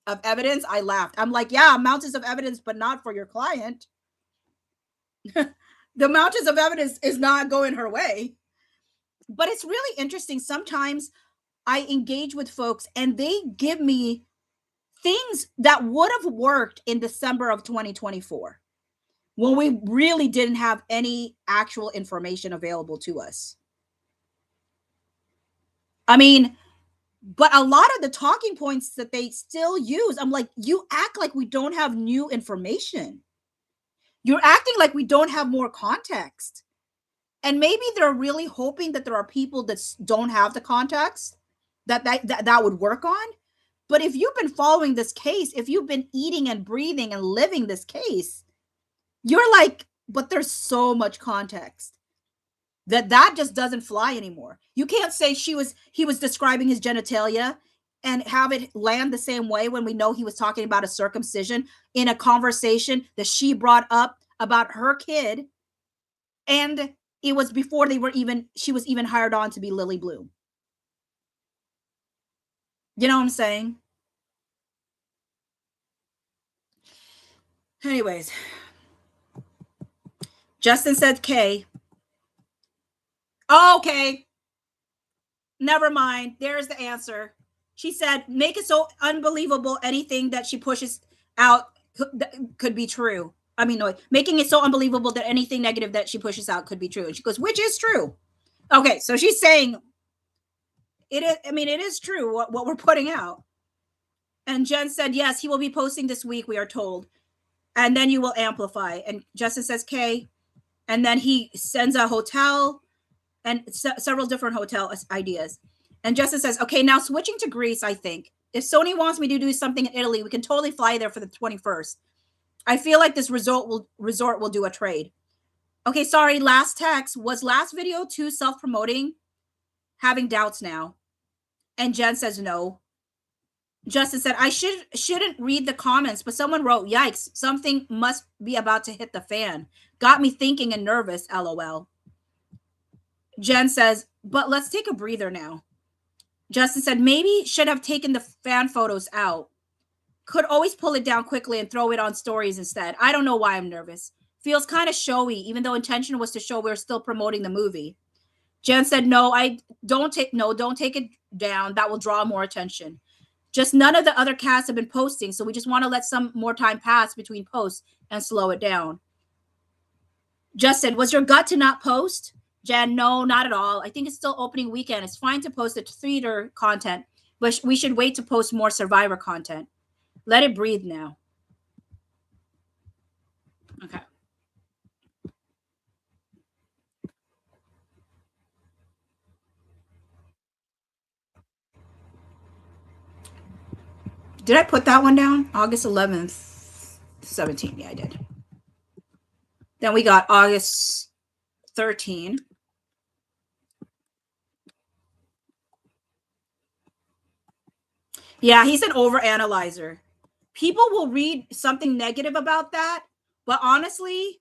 of evidence, I laughed. I'm like, yeah, mountains of evidence, but not for your client. The mountains of evidence is not going her way. But it's really interesting. Sometimes I engage with folks and they give me things that would have worked in December of 2024 when we really didn't have any actual information available to us. I mean, but a lot of the talking points that they still use, I'm like, you act like we don't have new information. You're acting like we don't have more context. And maybe they're really hoping that there are people that don't have the context that would work on. But if you've been following this case, if you've been eating and breathing and living this case, you're like, but there's so much context that just doesn't fly anymore. You can't say he was describing his genitalia and have it land the same way when we know he was talking about a circumcision in a conversation that she brought up about her kid, and it was before she was even hired on to be Lily Bloom. You know what I'm saying? Anyways, Justin said K. Oh, okay. Never mind. There's the answer. She said, make it so unbelievable anything that she pushes out could be true. I mean, no, making it so unbelievable that anything negative that she pushes out could be true. And she goes, which is true. Okay, so she's saying it is, I mean, it is true what we're putting out. And Jen said, yes, he will be posting this week, we are told. And then you will amplify. And Justin says K. And then he sends a hotel and several different hotel ideas. And Justin says, okay, now switching to Greece, I think. If Sony wants me to do something in Italy, we can totally fly there for the 21st. I feel like this resort will do a trade. Okay, sorry, last text. Was last video too self-promoting? Having doubts now. And Jen says no. Justin said, I shouldn't read the comments, but someone wrote, yikes, something must be about to hit the fan. Got me thinking and nervous, LOL. Jen says, but let's take a breather now. Justin said, maybe should have taken the fan photos out. Could always pull it down quickly and throw it on stories instead. I don't know why I'm nervous. Feels kind of showy, even though intention was to show we're still promoting the movie. Jen said, no, don't take it down. That will draw more attention. Just none of the other casts have been posting, so we just want to let some more time pass between posts and slow it down. Justin, was your gut to not post? Jen, no, not at all. I think it's still opening weekend. It's fine to post the theater content, but we should wait to post more Survivor content. Let it breathe now. Okay. Did I put that one down? August 11th, 17. Yeah, I did. Then we got August 13. Yeah, he's an overanalyzer. People will read something negative about that, but honestly,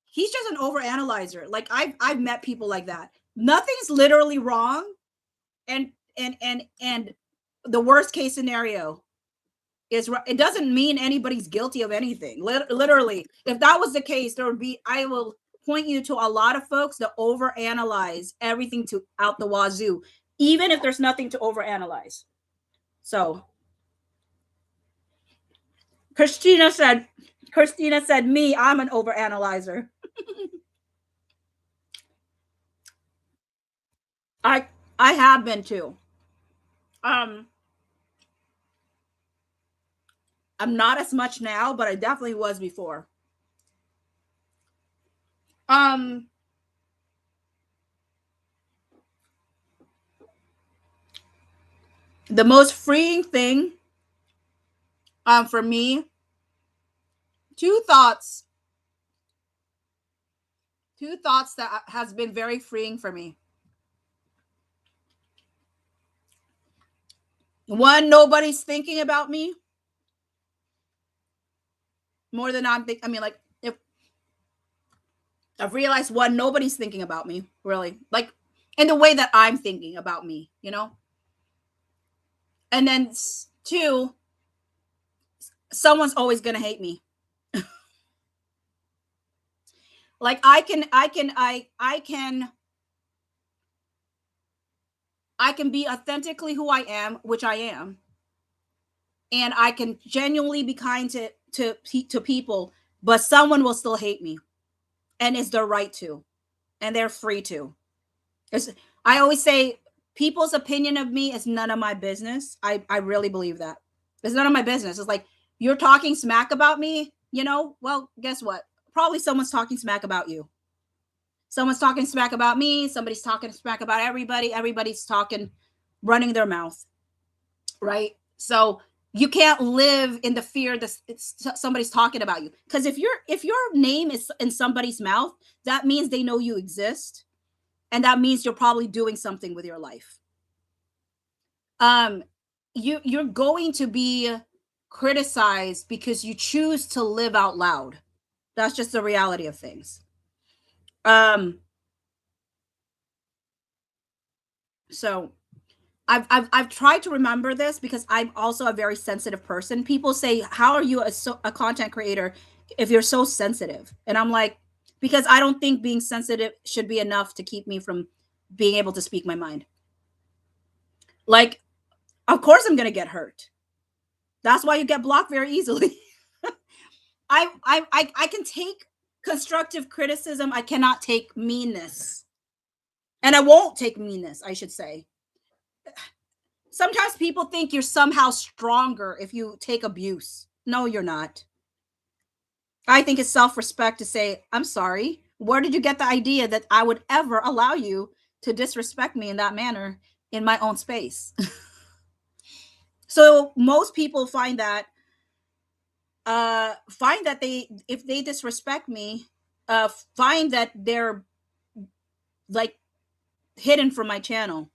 he's just an overanalyzer. Like I've met people like that. Nothing's literally wrong, and the worst case scenario is it doesn't mean anybody's guilty of anything. Literally, if that was the case, there would be. I will point you to a lot of folks that overanalyze everything to out the wazoo, even if there's nothing to overanalyze. So Christina said, me, I'm an overanalyzer. I have been too. I'm not as much now, but I definitely was before. The most freeing thing for me, two thoughts that has been very freeing for me. One, nobody's thinking about me more than I'm thinking. I mean, like, I've realized one, nobody's thinking about me, really. Like in the way that I'm thinking about me, you know? And then two, someone's always gonna hate me. Like I can be authentically who I am, which I am, and I can genuinely be kind to people, but someone will still hate me, and it's their right to, and they're free to. It's, I always say people's opinion of me is none of my business. I really believe that. It's none of my business. It's like you're talking smack about me, you know? Well, guess what? Probably someone's talking smack about you. Someone's talking smack about me, somebody's talking smack about everybody, everybody's talking running their mouth, right? So you can't live in the fear that somebody's talking about you, because if your name is in somebody's mouth, that means they know you exist, and that means you're probably doing something with your life. um you're going to be criticized because you choose to live out loud. That's just the reality of things. um so I've tried to remember this because I'm also a very sensitive person. People say, "How are you a content creator if you're so sensitive?" And I'm like, because I don't think being sensitive should be enough to keep me from being able to speak my mind. Like, of course I'm gonna get hurt. That's why you get blocked very easily. I can take constructive criticism. I cannot take meanness, and I won't take meanness. I should say. Sometimes people think you're somehow stronger if you take abuse. No, you're not. I think it's self respect to say, "I'm sorry. Where did you get the idea that I would ever allow you to disrespect me in that manner in my own space?" So most people find that they, if they disrespect me, find that they're like hidden from my channel.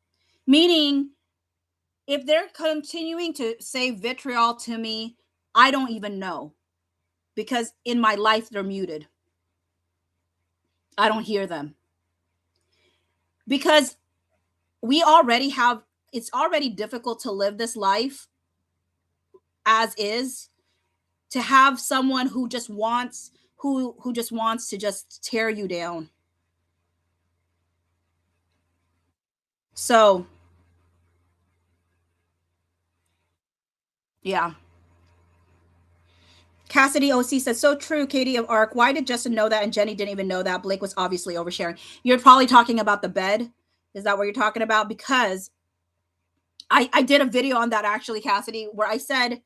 Meaning, if they're continuing to say vitriol to me, I don't even know, because in my life they're muted. I don't hear them, because we already have, it's already difficult to live this life as is, to have someone who just wants, who just wants to just tear you down. So yeah. Cassidy OC says, so true, Katie of Arc. Why did Justin know that and Jenny didn't even know that? Blake was obviously oversharing. You're probably talking about the bed. Is that what you're talking about? Because I did a video on that actually, Cassidy, where I said,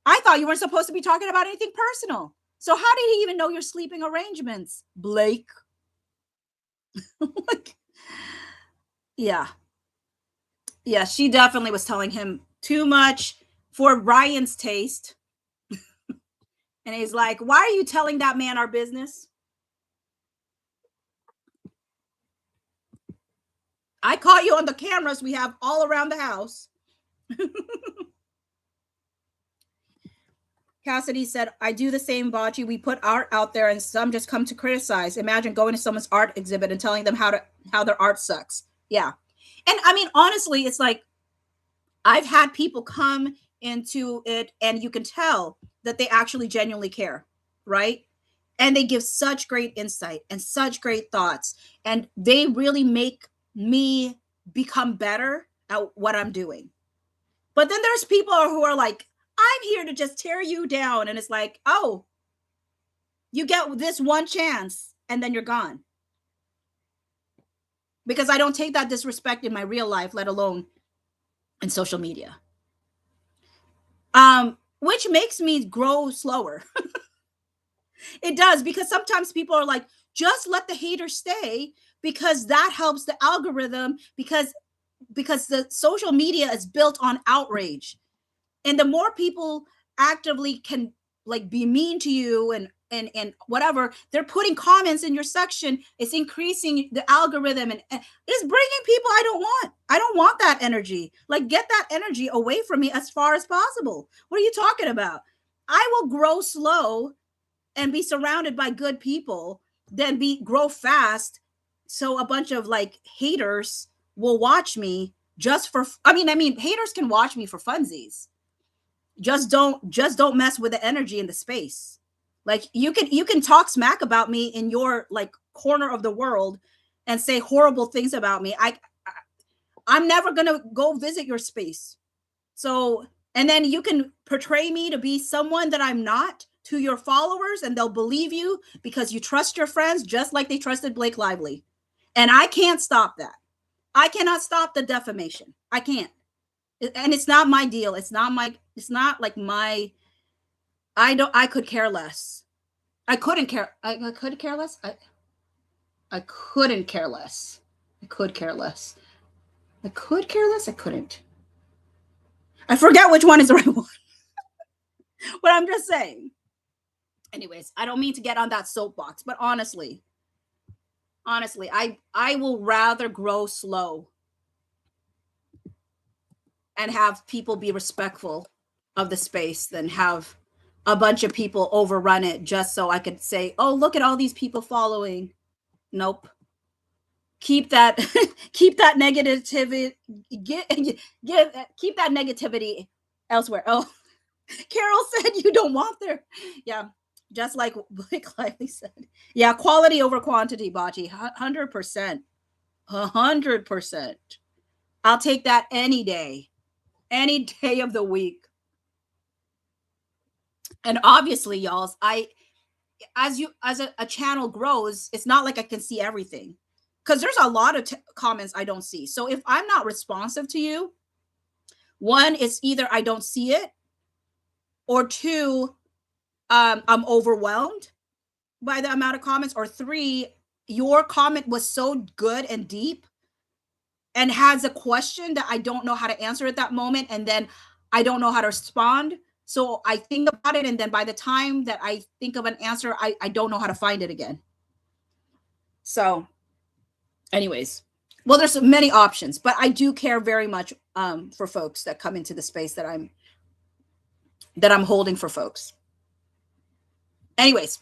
I thought you weren't supposed to be talking about anything personal. So how did he even know your sleeping arrangements, Blake? Like, yeah. Yeah, she definitely was telling him too much for Ryan's taste. And he's like, why are you telling that man our business? I caught you on the cameras we have all around the house. Cassidy said, I do the same, Bachi. We put art out there and some just come to criticize. Imagine going to someone's art exhibit and telling them how their art sucks. Yeah. And I mean, honestly, it's like I've had people come into it and you can tell that they actually genuinely care, right? And they give such great insight and such great thoughts. And they really make me become better at what I'm doing. But then there's people who are like, I'm here to just tear you down. And it's like, oh, you get this one chance and then you're gone. Because I don't take that disrespect in my real life, let alone in social media. Which makes me grow slower. It does, because sometimes people are like, just let the haters stay, because that helps the algorithm, because the social media is built on outrage. And the more people actively can like be mean to you and whatever, they're putting comments in your section, it's increasing the algorithm, and it's bringing people I don't want that energy. Like, get that energy away from me as far as possible. What are you talking about? I will grow slow and be surrounded by good people than be grow fast so a bunch of like haters will watch me just for I mean haters can watch me for funsies. Just don't mess with the energy in the space. Like you can talk smack about me in your like corner of the world and say horrible things about me. I'm never going to go visit your space. So, and then you can portray me to be someone that I'm not to your followers, and they'll believe you because you trust your friends just like they trusted Blake Lively. And I can't stop that. I cannot stop the defamation. I can't. And it's not my deal. It's not like my, I could care less. I couldn't care. I could care less. I couldn't care less. I could care less. I could care less. I couldn't. I forget which one is the right one. But I'm just saying. Anyways, I don't mean to get on that soapbox, but honestly, I will rather grow slow and have people be respectful of the space than have a bunch of people overrun it just so I could say, "Oh, look at all these people following." Nope. Keep that keep that negativity keep that negativity elsewhere. Oh, Carol said you don't want there. Yeah, just like Blake Lively said. Yeah, quality over quantity, Bachi. 100%. 100%. I'll take that any day of the week. And obviously, y'all, as a channel grows, it's not like I can see everything because there's a lot of comments I don't see. So if I'm not responsive to you, one, it's either I don't see it, or two, I'm overwhelmed by the amount of comments, or three, your comment was so good and deep and has a question that I don't know how to answer at that moment, and then I don't know how to respond. So I think about it, and then by the time that I think of an answer, I don't know how to find it again. So, anyways, well, there's many options, but I do care very much for folks that come into the space that I'm holding for folks. Anyways,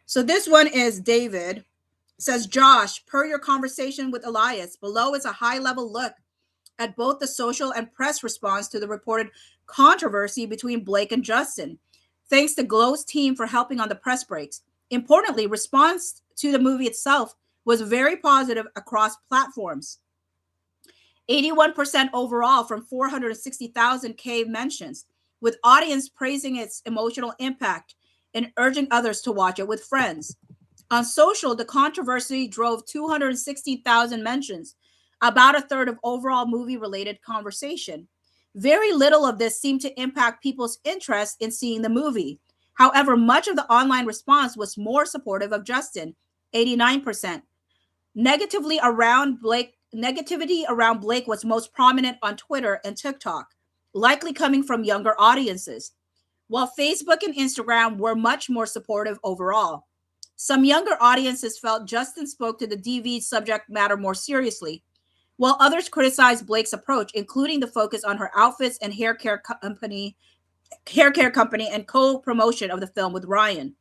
so this one is David. It says, Josh, per your conversation with Elias, below is a high-level look at both the social and press response to the reported controversy between Blake and Justin. Thanks to Glow's team for helping on the press breaks. Importantly, response to the movie itself was very positive across platforms. 81% overall from 460,000 K mentions, with audience praising its emotional impact and urging others to watch it with friends. On social, the controversy drove 260,000 mentions, about a third of overall movie-related conversation. Very little of this seemed to impact people's interest in seeing the movie. However, much of the online response was more supportive of Justin, 89%. Negativity around Blake was most prominent on Twitter and TikTok, likely coming from younger audiences, while Facebook and Instagram were much more supportive overall. Some younger audiences felt Justin spoke to the DV subject matter more seriously, while others criticized Blake's approach, including the focus on her outfits and hair care company and co-promotion of the film with Ryan.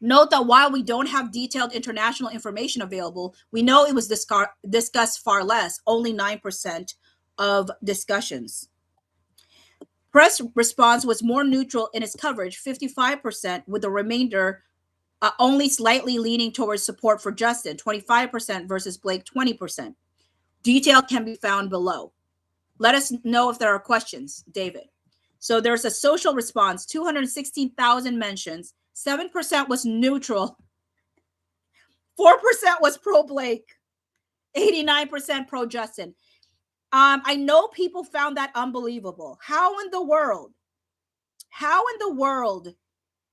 Note that while we don't have detailed international information available, we know it was discussed far less, only 9% of discussions. Press response was more neutral in its coverage, 55%, with the remainder only slightly leaning towards support for Justin, 25% versus Blake, 20%. Detail can be found below. Let us know if there are questions, David. So there's a social response, 216,000 mentions, 7% was neutral, 4% was pro-Blake, 89% pro-Justin. I know people found that unbelievable. How in the world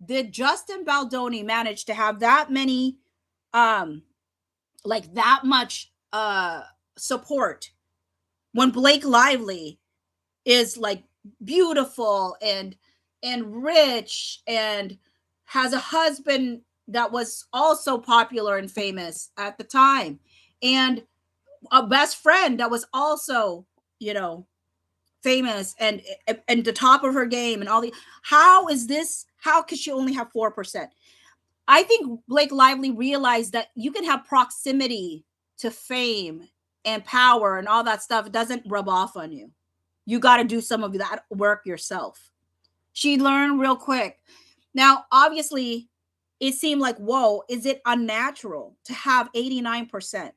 did Justin Baldoni manage to have that many, like that much support when Blake Lively is like beautiful and rich and has a husband that was also popular and famous at the time, and a best friend that was also, famous and the top of her game and all the, how could she only have 4%? I think Blake Lively realized that you can have proximity to fame and power and all that stuff. It doesn't rub off on you. You got to do some of that work yourself. She learned real quick. Now, obviously, it seemed like, whoa, is it unnatural to have 89%?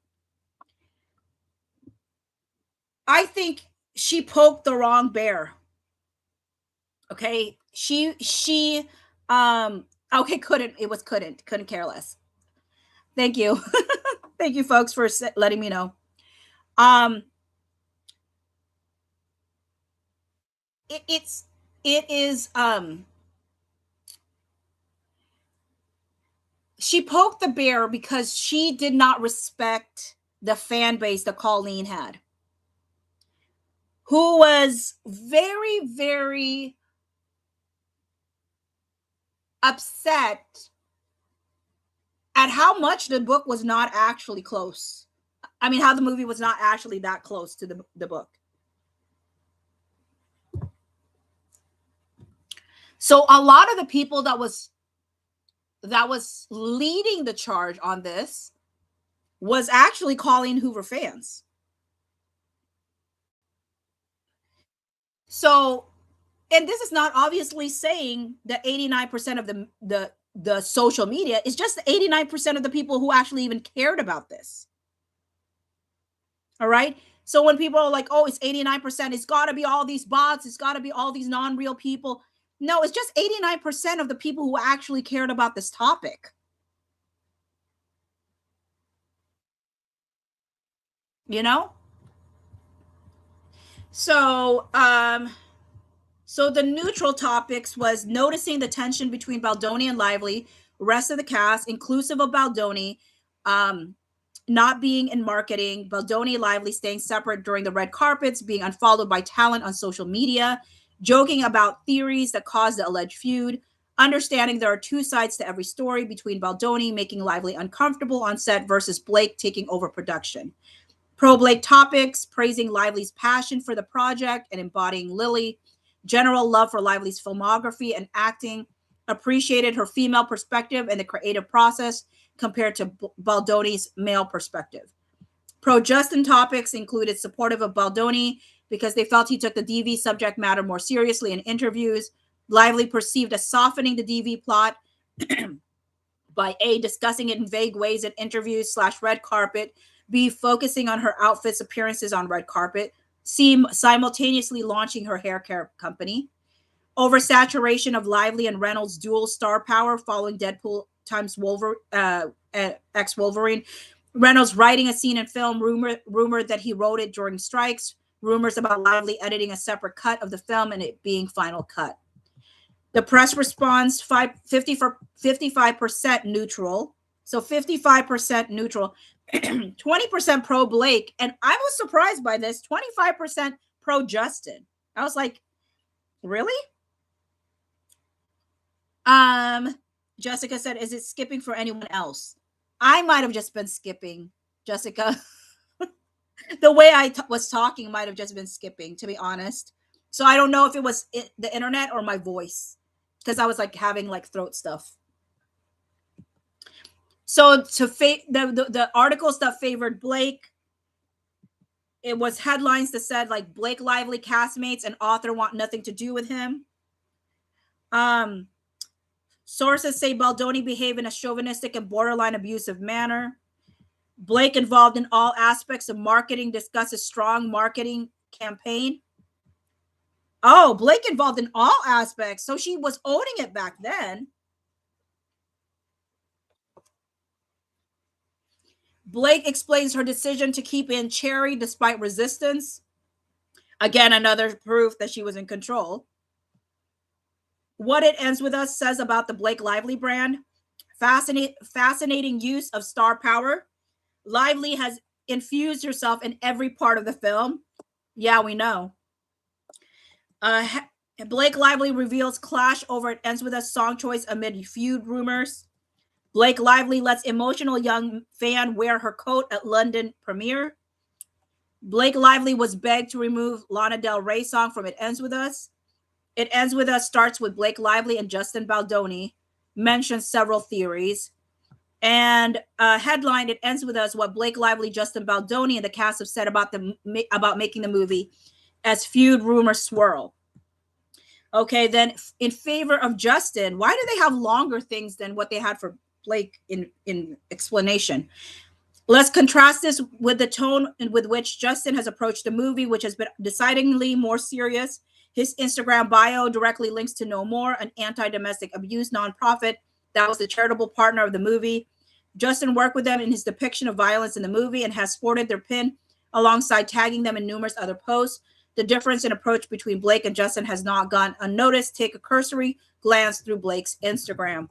I think she poked the wrong bear. Okay. Okay, couldn't care less. Thank you. Thank you folks for letting me know. Um it is she poked the bear because she did not respect the fan base that Colleen had, who was very, very upset at how much the book was not actually close. I mean, how the movie was not actually that close to the book. So a lot of the people that was leading the charge on this was actually Colleen Hoover fans. So, and this is not obviously saying that 89% of the social media is just 89% of the people who actually even cared about this. All right. So when people are like, oh, it's 89%, it's got to be all these bots, it's got to be all these non-real people. No, it's just 89% of the people who actually cared about this topic. You know? So, so the neutral topics was noticing the tension between Baldoni and Lively, rest of the cast, inclusive of Baldoni, not being in marketing, Baldoni Lively staying separate during the red carpets, being unfollowed by talent on social media, joking about theories that caused the alleged feud, understanding there are two sides to every story between Baldoni making Lively uncomfortable on set versus Blake taking over production. Pro Blake topics, praising Lively's passion for the project and embodying Lily, general love for Lively's filmography and acting, appreciated her female perspective and the creative process compared to Baldoni's male perspective. Pro Justin topics included supportive of Baldoni because they felt he took the DV subject matter more seriously in interviews. Lively perceived as softening the DV plot by A, discussing it in vague ways in interviews / red carpet, B, focusing on her outfits appearances on red carpet, C, simultaneously launching her hair care company. Oversaturation of Lively and Reynolds' dual star power following Deadpool times X Wolverine. Reynolds writing a scene in film, rumored that he wrote it during strikes, rumors about Lively editing a separate cut of the film and it being final cut. The press response 55% neutral. So 55% neutral, 20% pro Blake. And I was surprised by this, 25% pro Justin. I was like, really? Jessica said, is it skipping for anyone else? I might have just been skipping, Jessica. The way I was talking might have just been skipping, to be honest. So I don't know if it was the internet or my voice, because I was like having like throat stuff. So to the articles that favored Blake, it was headlines that said like Blake Lively castmates and author want nothing to do with him. Sources say Baldoni behaved in a chauvinistic and borderline abusive manner. Blake involved in all aspects of marketing, discusses strong marketing campaign. Oh, Blake involved in all aspects. So she was owning it back then. Blake explains her decision to keep in Cherry despite resistance. Again, another proof that she was in control. What It Ends With Us says about the Blake Lively brand. Fascinating use of star power. Lively has infused herself in every part of the film. Yeah, we know. Blake Lively reveals clash over It Ends With Us song choice amid feud rumors. Blake Lively lets emotional young fan wear her coat at London premiere. Blake Lively was begged to remove Lana Del Rey song from It Ends With Us. It Ends With Us starts with Blake Lively and Justin Baldoni. mentions several theories. And headline, it ends with us what Blake Lively, Justin Baldoni, and the cast have said about making the movie as feud rumors swirl. Okay, then in favor of Justin, why do they have longer things than what they had for Blake in explanation? Let's contrast this with the tone with which Justin has approached the movie, which has been decidedly more serious. His Instagram bio directly links to No More, an anti-domestic abuse nonprofit that was the charitable partner of the movie. Justin worked with them in his depiction of violence in the movie and has sported their pin alongside tagging them in numerous other posts. The difference in approach between Blake and Justin has not gone unnoticed. Take a cursory glance through Blake's Instagram.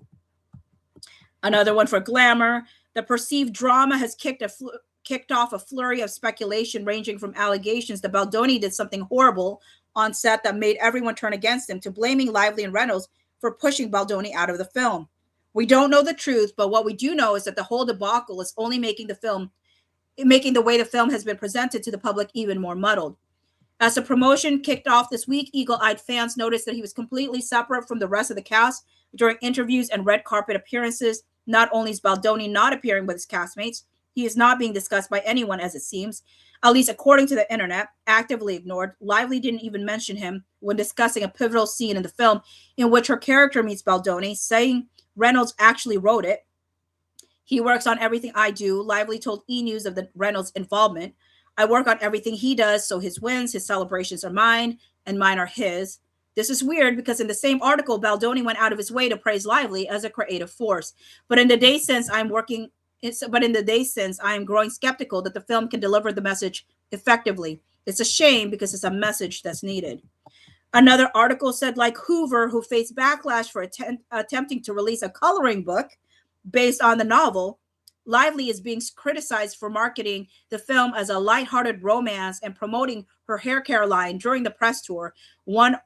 Another one for Glamour. The perceived drama has kicked off a flurry of speculation ranging from allegations that Baldoni did something horrible on set that made everyone turn against him to blaming Lively and Reynolds for pushing Baldoni out of the film. We don't know the truth, but what we do know is that the whole debacle is only making the way the film has been presented to the public even more muddled. As the promotion kicked off this week, eagle-eyed fans noticed that he was completely separate from the rest of the cast during interviews and red carpet appearances. Not only is Baldoni not appearing with his castmates, he is not being discussed by anyone, as it seems, at least according to the internet, actively ignored. Lively didn't even mention him when discussing a pivotal scene in the film in which her character meets Baldoni, saying Reynolds actually wrote it. He works on everything I do. Lively told E! News of the Reynolds involvement. I work on everything he does, so his wins, his celebrations are mine, and mine are his. This is weird because in the same article, Baldoni went out of his way to praise Lively as a creative force. But in the days since, I am growing skeptical that the film can deliver the message effectively. It's a shame because it's a message that's needed. Another article said, like Hoover, who faced backlash for attempting to release a coloring book based on the novel, Lively is being criticized for marketing the film as a lighthearted romance and promoting her hair care line during the press tour. One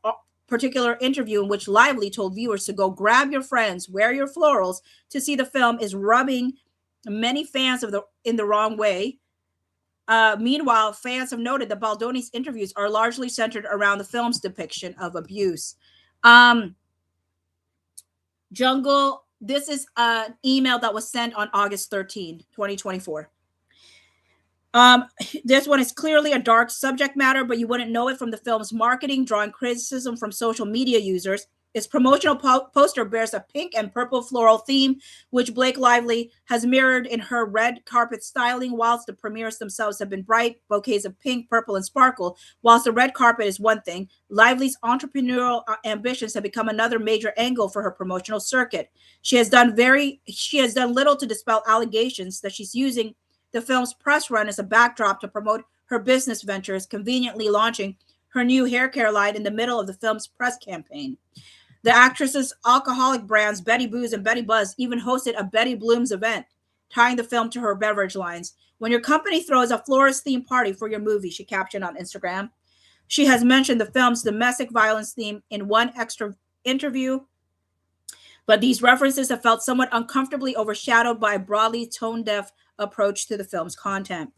particular interview in which Lively told viewers to go grab your friends, wear your florals to see the film is rubbing many fans in the wrong way. Meanwhile, fans have noted that Baldoni's interviews are largely centered around the film's depiction of abuse. Jungle, this is an email that was sent on August 13, 2024. This one is clearly a dark subject matter, but you wouldn't know it from the film's marketing, drawing criticism from social media users. Its promotional poster bears a pink and purple floral theme, which Blake Lively has mirrored in her red carpet styling, whilst the premieres themselves have been bright bouquets of pink, purple, and sparkle. Whilst the red carpet is one thing, Lively's entrepreneurial ambitions have become another major angle for her promotional circuit. She has done little to dispel allegations that she's using the film's press run as a backdrop to promote her business ventures, conveniently launching her new hair care line in the middle of the film's press campaign. The actress's alcoholic brands Betty Booze and Betty Buzz even hosted a Betty Blooms event, tying the film to her beverage lines. When your company throws a florist-themed party for your movie, she captioned on Instagram. She has mentioned the film's domestic violence theme in one extra interview, but these references have felt somewhat uncomfortably overshadowed by a broadly tone-deaf approach to the film's content.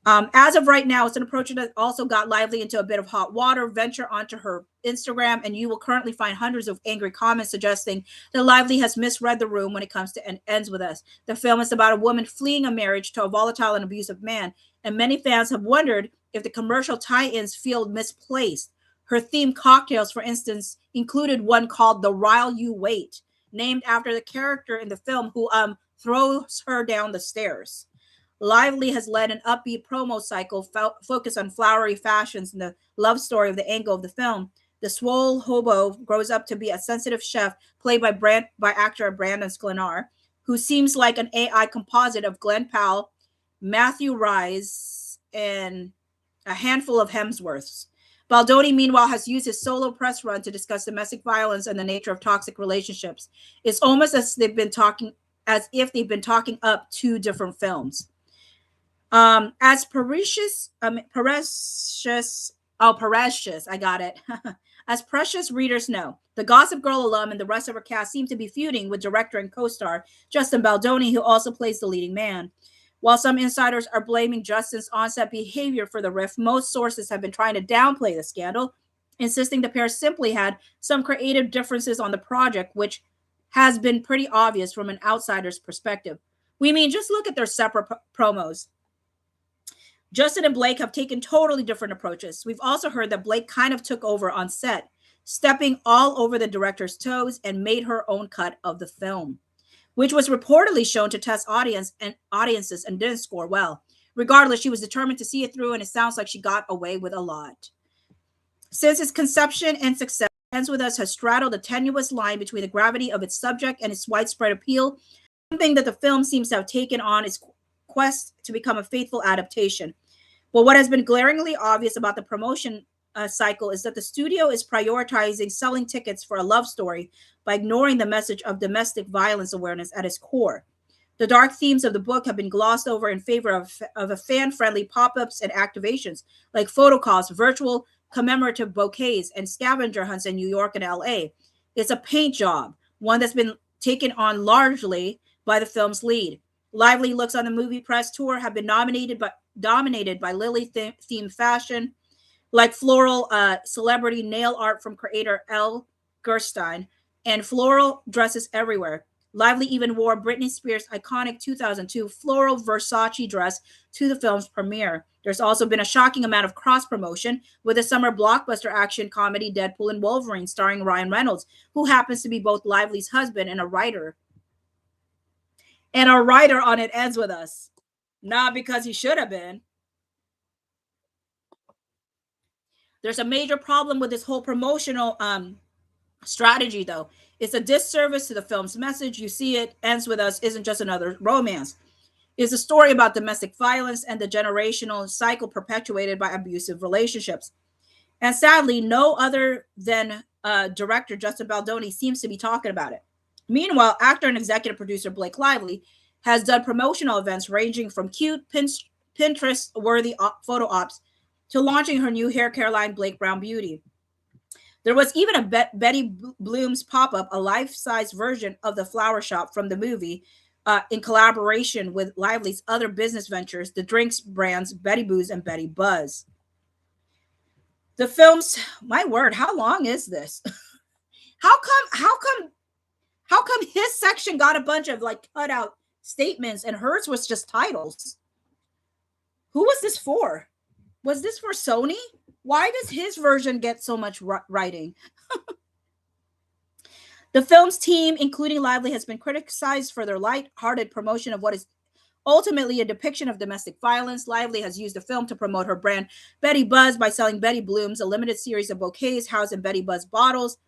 As of right now, it's an approach that also got Lively into a bit of hot water. Venture onto her Instagram, and you will currently find hundreds of angry comments suggesting that Lively has misread the room when it comes to Ends With Us. The film is about a woman fleeing a marriage to a volatile and abusive man, and many fans have wondered if the commercial tie-ins feel misplaced. Her themed cocktails, for instance, included one called The While You Wait, named after the character in the film who throws her down the stairs. Lively has led an upbeat promo cycle focused on flowery fashions and the love story of the angle of the film. The swole hobo grows up to be a sensitive chef played by actor Brandon Sklenar, who seems like an AI composite of Glenn Powell, Matthew Rhys, and a handful of Hemsworths. Baldoni, meanwhile, has used his solo press run to discuss domestic violence and the nature of toxic relationships. It's almost as if they've been talking up two different films. As Precious, I got it. As Precious readers know, the Gossip Girl alum and the rest of her cast seem to be feuding with director and co-star Justin Baldoni, who also plays the leading man. While some insiders are blaming Justin's on-set behavior for the rift, most sources have been trying to downplay the scandal, insisting the pair simply had some creative differences on the project, which has been pretty obvious from an outsider's perspective. We mean, just look at their separate promos. Justin and Blake have taken totally different approaches. We've also heard that Blake kind of took over on set, stepping all over the director's toes and made her own cut of the film, which was reportedly shown to test audiences and didn't score well. Regardless, she was determined to see it through, and it sounds like she got away with a lot. Since its conception and success, Ends With Us has straddled a tenuous line between the gravity of its subject and its widespread appeal, something that the film seems to have taken on its quest to become a faithful adaptation. But what has been glaringly obvious about the promotion cycle is that the studio is prioritizing selling tickets for a love story by ignoring the message of domestic violence awareness at its core. The dark themes of the book have been glossed over in favor of a fan-friendly pop-ups and activations like photo calls, virtual commemorative bouquets, and scavenger hunts in New York and LA. It's a paint job, one that's been taken on largely by the film's lead. Lively looks on the movie press tour have been dominated by lily-themed fashion, like floral celebrity nail art from creator Elle Gerstein, and floral dresses everywhere. Lively even wore Britney Spears' iconic 2002 floral Versace dress to the film's premiere. There's also been a shocking amount of cross-promotion with the summer blockbuster action comedy Deadpool and Wolverine starring Ryan Reynolds, who happens to be both Lively's husband and a writer. And a writer on It Ends With Us. Not because he should have been. There's a major problem with this whole promotional strategy, though. It's a disservice to the film's message. You see, It Ends With Us isn't just another romance. It's a story about domestic violence and the generational cycle perpetuated by abusive relationships. And sadly, no other than director Justin Baldoni seems to be talking about it. Meanwhile, actor and executive producer Blake Lively has done promotional events ranging from cute Pinterest-worthy photo ops to launching her new hair care line, Blake Brown Beauty. There was even a Betty Bloom's pop-up, a life-size version of the flower shop from the movie, in collaboration with Lively's other business ventures, the drinks brands Betty Booze and Betty Buzz. The film's, my word, how long is this? How come his section got a bunch of like cut out statements and hers was just titles? Who was this for? Was this for Sony? Why does his version get so much writing? The film's team, including Lively, has been criticized for their light-hearted promotion of what is ultimately a depiction of domestic violence. Lively has used the film to promote her brand Betty Buzz by selling Betty Blooms, a limited series of bouquets housed in Betty Buzz bottles,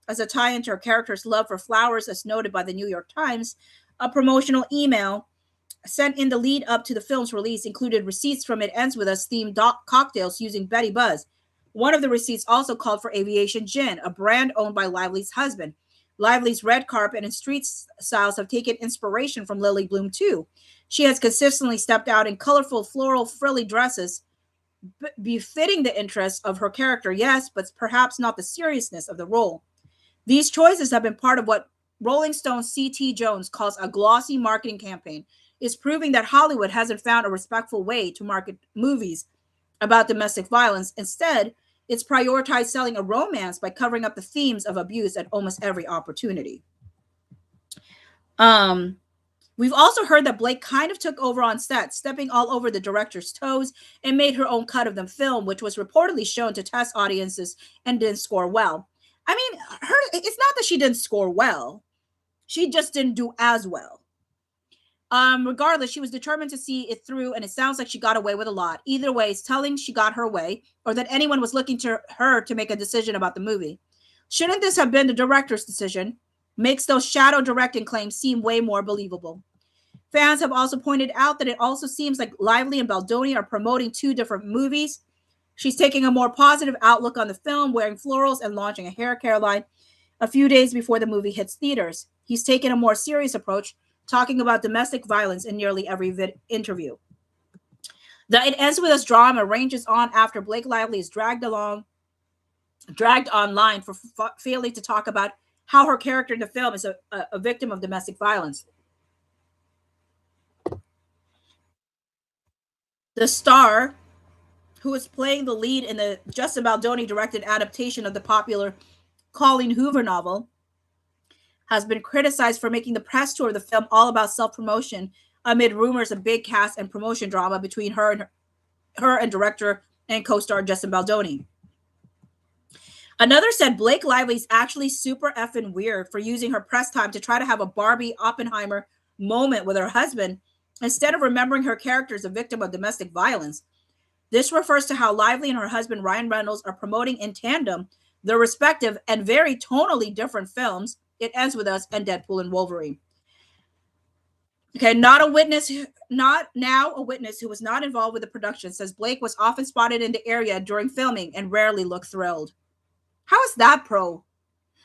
as a tie-in to her character's love for flowers, as noted by the New York Times. A promotional email sent in the lead up to the film's release included receipts from It Ends With Us themed cocktails using Betty Buzz. One of the receipts also called for Aviation Gin, a brand owned by Lively's husband. Lively's red carpet and street styles have taken inspiration from Lily Bloom too. She has consistently stepped out in colorful, floral, frilly dresses, befitting the interests of her character, yes, but perhaps not the seriousness of the role. These choices have been part of what Rolling Stone's C.T. Jones calls a glossy marketing campaign. It's proving that Hollywood hasn't found a respectful way to market movies about domestic violence. Instead, it's prioritized selling a romance by covering up the themes of abuse at almost every opportunity. We've also heard that Blake kind of took over on set, stepping all over the director's toes and made her own cut of the film, which was reportedly shown to test audiences and didn't score well. I mean, it's not that she didn't score well. She just didn't do as well. Regardless, she was determined to see it through, and it sounds like she got away with a lot. Either way, it's telling she got her way, or that anyone was looking to her to make a decision about the movie. Shouldn't this have been the director's decision? Makes those shadow directing claims seem way more believable. Fans have also pointed out that it also seems like Lively and Baldoni are promoting two different movies. She's taking a more positive outlook on the film, wearing florals and launching a hair care line a few days before the movie hits theaters. He's taken a more serious approach, talking about domestic violence in nearly every interview. The It Ends With Us drama ranges on after Blake Lively is dragged online for failing to talk about how her character in the film is a victim of domestic violence. The star, who is playing the lead in the Justin Baldoni directed adaptation of the popular Colleen Hoover novel, has been criticized for making the press tour of the film all about self-promotion amid rumors of big cast and promotion drama between her and director and co-star Justin Baldoni. Another said Blake Lively's actually super effing weird for using her press time to try to have a Barbie Oppenheimer moment with her husband instead of remembering her character as a victim of domestic violence. This refers to how Lively and her husband Ryan Reynolds are promoting in tandem their respective and very tonally different films, It Ends With Us and Deadpool and Wolverine. Okay, not a witness who was not involved with the production says Blake was often spotted in the area during filming and rarely looked thrilled. How is that pro?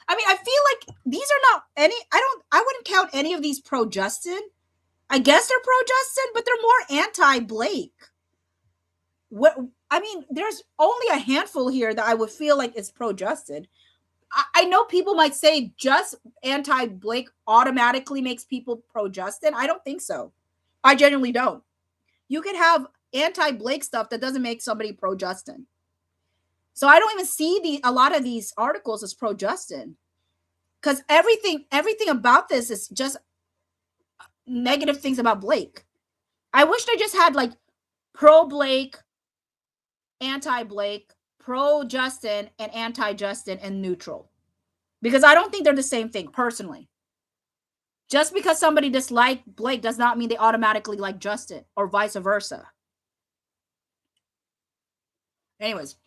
I mean, I feel like these are not any, I wouldn't count any of these pro Justin. I guess they're pro Justin, but they're more anti Blake. What, I mean, there's only a handful here that I would feel like is pro Justin. I know people might say just anti Blake automatically makes people pro Justin. I don't think so. I genuinely don't. You could have anti Blake stuff that doesn't make somebody pro Justin. So I don't even see a lot of these articles as pro Justin, because everything about this is just negative things about Blake. I wish they just had like pro Blake, anti Blake, pro Justin, and anti Justin, and neutral, because I don't think they're the same thing personally. Just because somebody dislikes Blake does not mean they automatically like Justin, or vice versa. Anyways,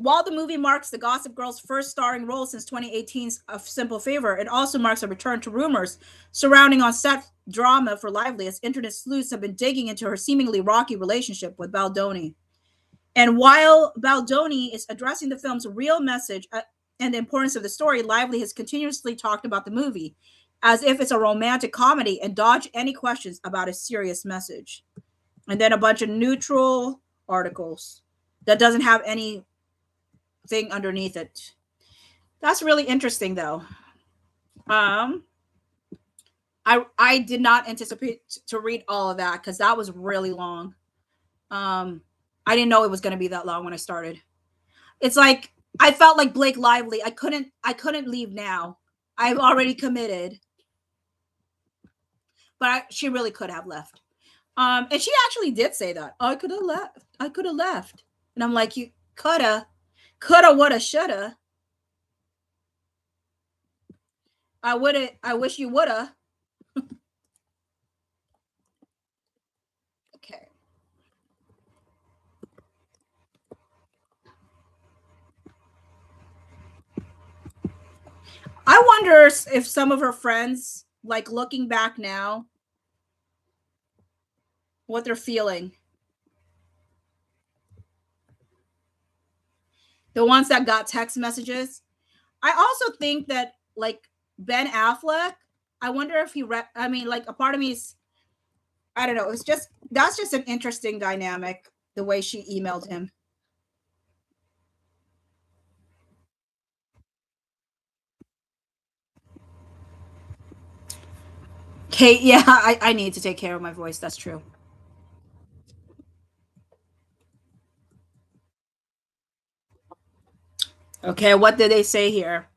while the movie marks the Gossip Girl's first starring role since 2018's A Simple Favor, it also marks a return to rumors surrounding on-set drama for Lively, as internet sleuths have been digging into her seemingly rocky relationship with Baldoni. And while Baldoni is addressing the film's real message and the importance of the story, Lively has continuously talked about the movie as if it's a romantic comedy and dodged any questions about its serious message. And then a bunch of neutral articles that doesn't have anything underneath it. That's really interesting, though. I did not anticipate to read all of that because that was really long. I didn't know it was going to be that long when I started. It's like I felt like Blake Lively. I couldn't leave now. I've already committed, but she really could have left. And she actually did say that. I could have left. I could have left. And I'm like, you coulda, woulda, shoulda. I wish you woulda. Okay. I wonder if some of her friends, like looking back now, what they're feeling. The ones that got text messages. I also think that like Ben Affleck, I wonder if like a part of me is, I don't know. That's just an interesting dynamic, the way she emailed him. Kate, yeah, I need to take care of my voice. That's true. Okay, what did they say here?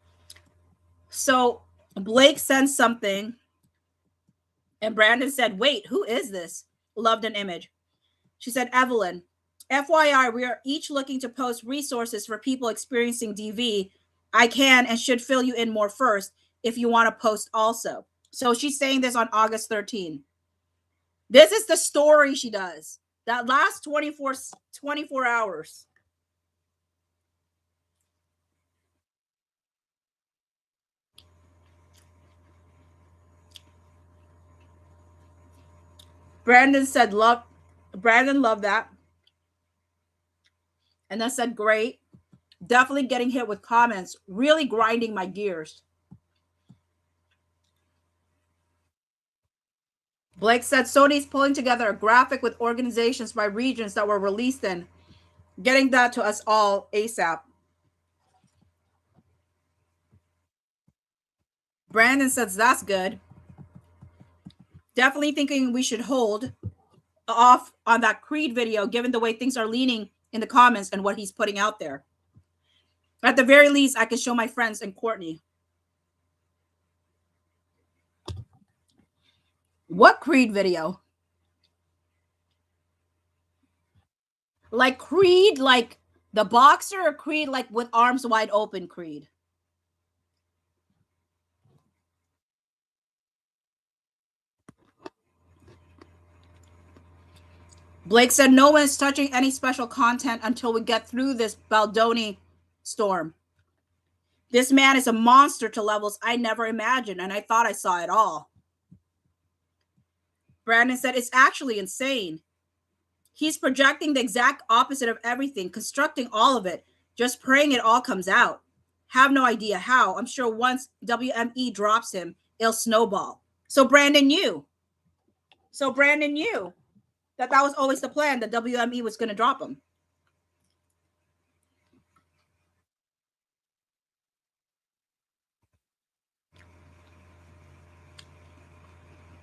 So Blake sent something, and Brandon said, wait, who is this? Loved an image. She said, Evelyn, FYI, we are each looking to post resources for people experiencing DV. I can and should fill you in more first if you want to post also. So she's saying this on August 13th. This is the story she does. That last 24 hours. Brandon loved that. And then said, great. Definitely getting hit with comments, really grinding my gears. Blake said Sony's pulling together a graphic with organizations by regions that were released in, getting that to us all ASAP. Brandon says that's good. Definitely thinking we should hold off on that Creed video, given the way things are leaning in the comments and what he's putting out there. At the very least, I can show my friends and Courtney. What Creed video? Like Creed, like the boxer, or Creed like with arms wide open Creed? Blake said no one is touching any special content until we get through this Baldoni storm. This man is a monster to levels I never imagined, and I thought I saw it all. Brandon said it's actually insane. He's projecting the exact opposite of everything, constructing all of it, just praying it all comes out. Have no idea how. I'm sure once WME drops him, it'll snowball. So Brandon knew. That was always the plan, that WME was going to drop him.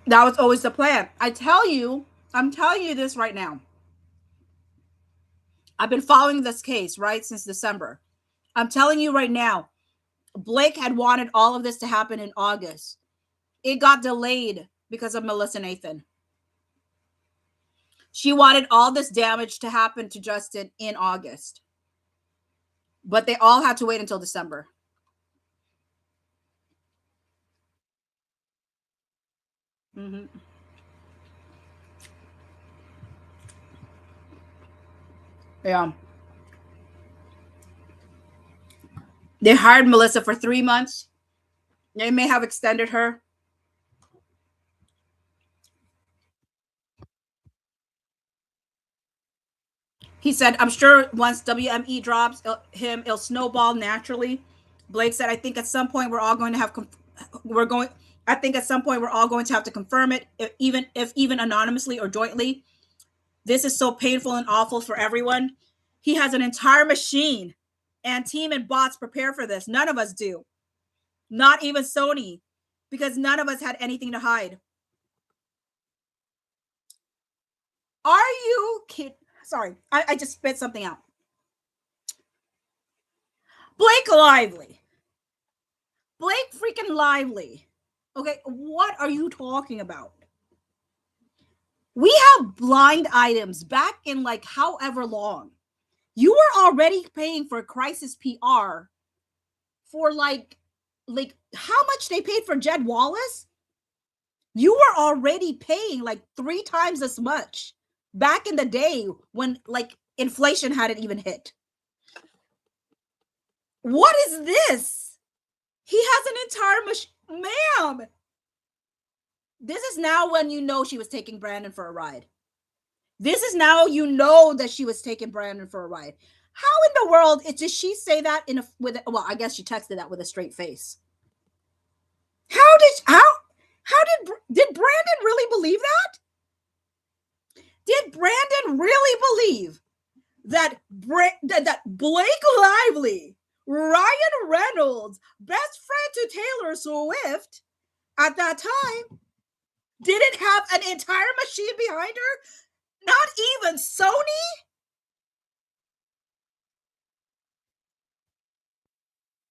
That was always the plan. I'm telling you this right now. I've been following this case, right, since December. I'm telling you right now, Blake had wanted all of this to happen in August. It got delayed because of Melissa Nathan. She wanted all this damage to happen to Justin in August. But they all had to wait until December. Mm-hmm. Yeah. They hired Melissa for 3 months. They may have extended her. He said, I'm sure once WME drops it'll snowball naturally. Blake said, I think at some point we're all going to have I think at some point we're all going to have to confirm it, if even anonymously or jointly. This is so painful and awful for everyone. He has an entire machine and team and bots prepare for this. None of us do. Not even Sony, because none of us had anything to hide. Are you kidding? Sorry, I just spit something out. Blake Lively. Blake freaking Lively. Okay, what are you talking about? We have blind items back in like however long. You were already paying for crisis PR for like how much they paid for Jed Wallace? You were already paying like 3 times as much back in the day when like inflation hadn't even hit. What is this? He has an entire ma'am. This is now when you know she was taking Brandon for a ride. This is now you know that she was taking Brandon for a ride. How in the world did she say that well, I guess she texted that with a straight face. How did Brandon really believe that? Did Brandon really believe that Blake Lively, Ryan Reynolds, best friend to Taylor Swift at that time, didn't have an entire machine behind her? Not even Sony?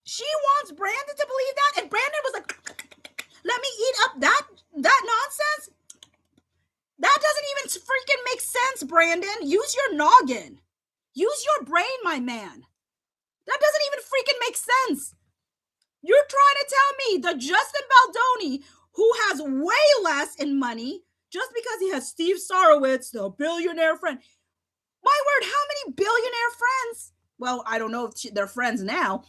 She wants Brandon to believe that, and Brandon was like, let me eat up that nonsense? That doesn't even freaking make sense, Brandon. Use your noggin. Use your brain, my man. That doesn't even freaking make sense. You're trying to tell me that Justin Baldoni, who has way less in money, just because he has Steve Sarowitz, the billionaire friend. My word, how many billionaire friends? Well, I don't know if they're friends now.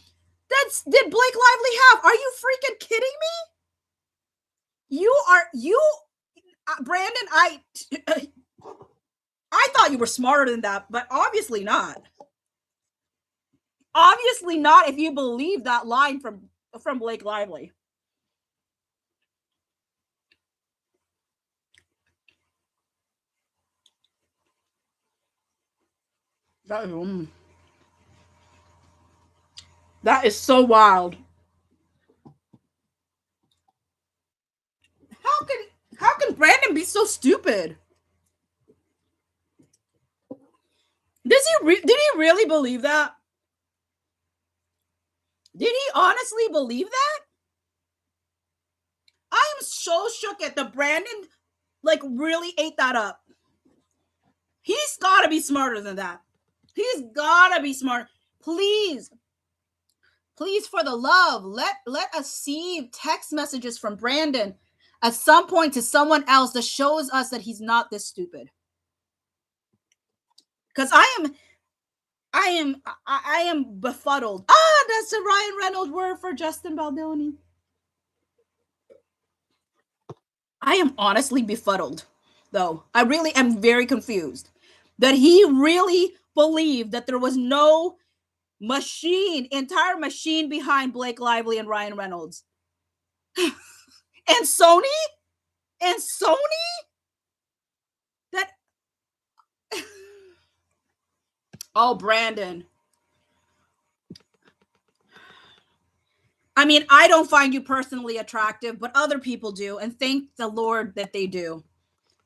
Did Blake Lively have? Are you freaking kidding me? Brandon, I thought you were smarter than that, but obviously not. Obviously not if you believe that line from Blake Lively. That is so wild. How can Brandon be so stupid? Did he really believe that? Did he honestly believe that? I am so shook at the Brandon Like, really ate that up. He's got to be smarter than that. He's got to be smart. Please, please, for the love, let us see text messages from Brandon at some point to someone else that shows us that he's not this stupid. Because I am befuddled. Ah, that's a Ryan Reynolds word for Justin Baldoni. I am honestly befuddled, though. I really am very confused that he really believed that there was no entire machine behind Blake Lively and Ryan Reynolds. and Sony? That. Oh, Brandon. I mean, I don't find you personally attractive, but other people do, and thank the Lord that they do.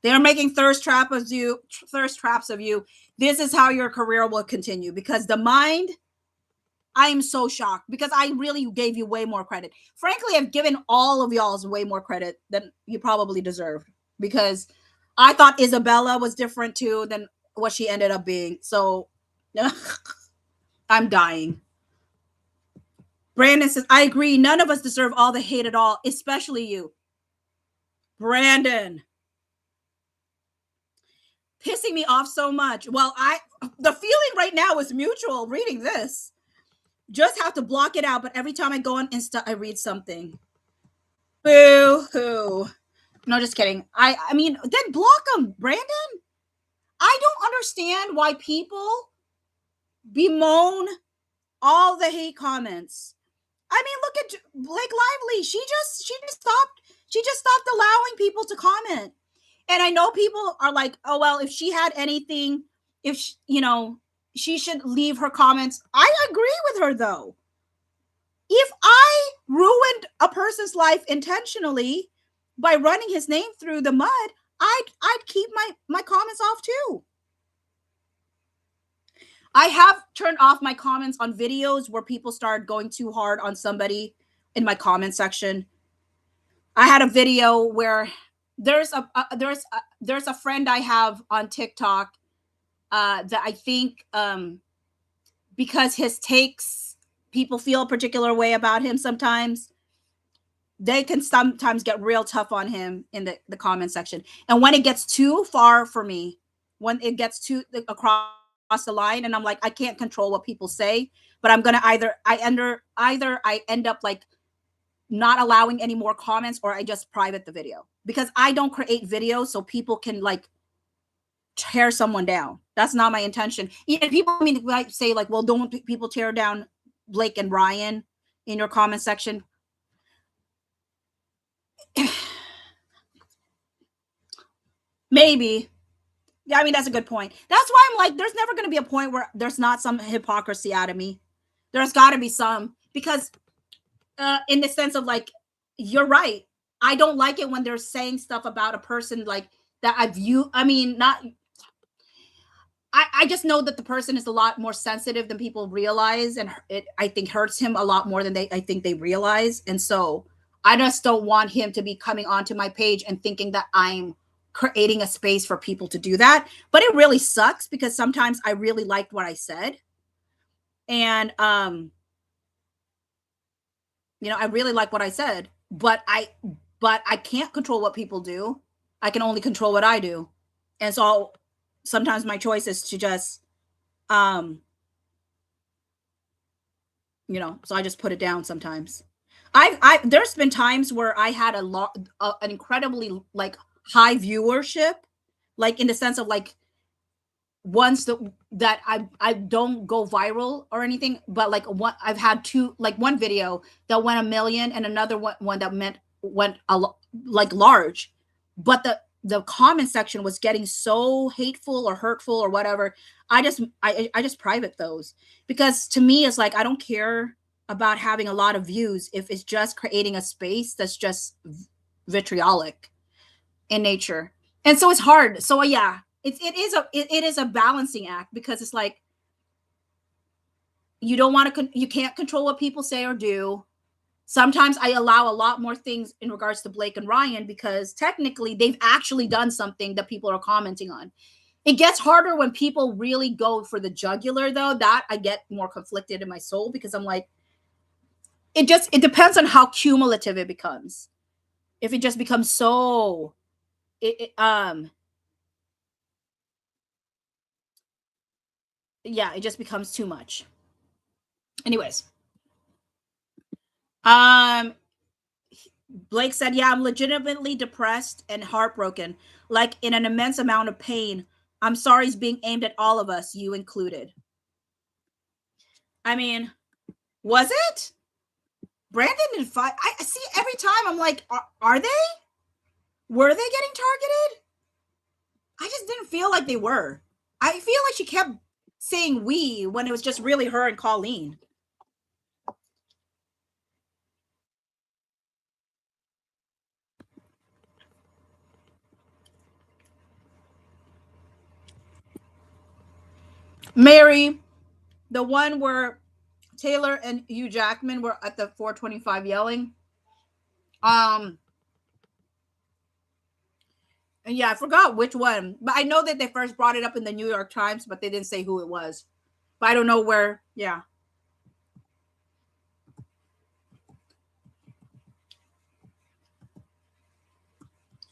They are making thirst traps of you. This is how your career will continue, because the mind, I am so shocked, because I really gave you way more credit. Frankly, I've given all of y'all's way more credit than you probably deserved, because I thought Isabella was different too than what she ended up being. So I'm dying. Brandon says, I agree. None of us deserve all the hate at all, especially you. Brandon. Pissing me off so much. Well, the feeling right now is mutual reading this. Just have to block it out, but every time I go on Insta, I read something. Boo-hoo. No, just kidding. I mean, then block them, Brandon. I don't understand why people bemoan all the hate comments. I mean, look at Blake Lively. She just stopped allowing people to comment. And I know people are like, oh, well, if she had anything, she should leave her comments. I agree with her, though. If I ruined a person's life intentionally by running his name through the mud, I'd keep my comments off too. I have turned off my comments on videos where people started going too hard on somebody in my comment section. I had a video where there's a friend I have on TikTok that I think because his takes, people feel a particular way about him sometimes. They can sometimes get real tough on him in the comment section. And when it gets too far for me, when it gets too across the line, and I'm like, I can't control what people say, but I'm gonna either I end up like not allowing any more comments, or I just private the video, because I don't create videos so people can like tear someone down. That's not my intention. And people, I mean, like say like, well, don't people tear down Blake and Ryan in your comment section? Maybe. Yeah, I mean, that's a good point. That's why I'm like, there's never going to be a point where there's not some hypocrisy out of me. There's got to be some, because in the sense of like, you're right. I don't like it when they're saying stuff about a person like that I view. I mean, not. I just know that the person is a lot more sensitive than people realize, and it, I think, hurts him a lot more than I think they realize. And so I just don't want him to be coming onto my page and thinking that I'm creating a space for people to do that. But it really sucks, because sometimes I really liked what I said, and I really like what I said, but I can't control what people do. I can only control what I do. And so sometimes my choice is to just so I just put it down sometimes. There's been times where I had an incredibly like high viewership, like in the sense of like ones that I don't go viral or anything, but like I've had two, like one video that went 1 million and another one that went like large, but the comment section was getting so hateful or hurtful or whatever. I just private those, because to me it's like, I don't care about having a lot of views if it's just creating a space that's just vitriolic in nature. And so it's hard. So yeah, it is a balancing act, because it's like, you don't want to, you can't control what people say or do, Sometimes I allow a lot more things in regards to Blake and Ryan because technically they've actually done something that people are commenting on. It gets harder when people really go for the jugular, though. That I get more conflicted in my soul because I'm like, it depends on how cumulative it becomes. If it just becomes so yeah, it just becomes too much. Anyways, um Blake said, "Yeah, I'm legitimately depressed and heartbroken, like in an immense amount of pain. I'm sorry it's being aimed at all of us, you included." I mean, was it? Brandon and fight. I see every time. I'm like, are they? Were they getting targeted? I just didn't feel like they were. I feel like she kept saying we when it was just really her and Colleen. Mary, the one where Taylor and Hugh Jackman were at the 425 yelling. Um, and yeah, I forgot which one, but I know that they first brought it up in the New York Times, but they didn't say who it was. But I don't know where. Yeah.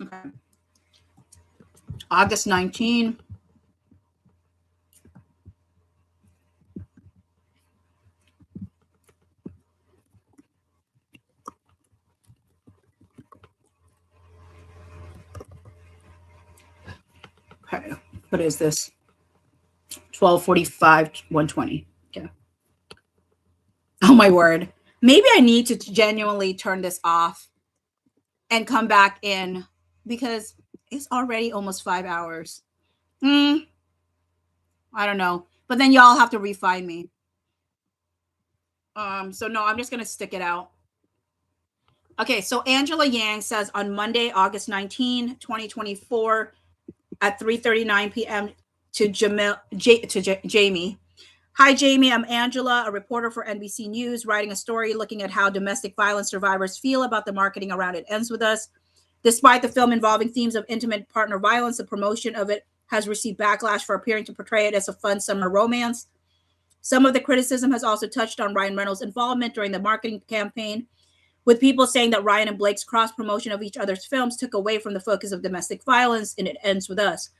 Okay. August 19. Okay. What is this? 12:45, 120. Okay. Oh my word. Maybe I need to genuinely turn this off and come back in because it's already almost 5 hours. Mm, I don't know. But then y'all have to refine me. So no, I'm just gonna stick it out. Okay, so Angela Yang says on Monday, August 19, 2024, at 3:39 p.m. to Jamie. Hi, Jamie. I'm Angela, a reporter for NBC News, writing a story looking at how domestic violence survivors feel about the marketing around It Ends With Us. Despite the film involving themes of intimate partner violence, the promotion of it has received backlash for appearing to portray it as a fun summer romance. Some of the criticism has also touched on Ryan Reynolds' involvement during the marketing campaign, with people saying that Ryan and Blake's cross promotion of each other's films took away from the focus of domestic violence and It Ends With Us.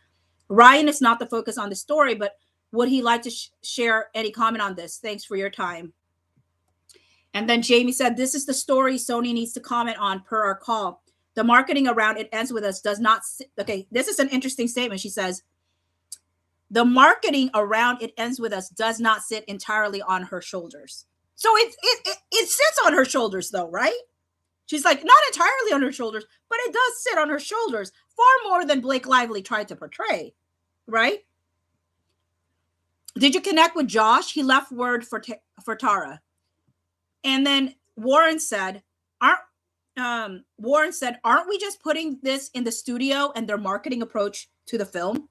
Ryan is not the focus on the story, but would he like to share any comment on this? Thanks for your time. And then Jamie said, "This is the story Sony needs to comment on per our call. The marketing around It Ends With Us does not." Okay, this is an interesting statement. She says, "The marketing around It Ends With Us does not sit entirely on her shoulders." So it sits on her shoulders, though, right? She's like, not entirely on her shoulders, but it does sit on her shoulders far more than Blake Lively tried to portray, right? Did you connect with Josh? He left word for Tara. And then Warren said, aren't we just putting this in the studio and their marketing approach to the film?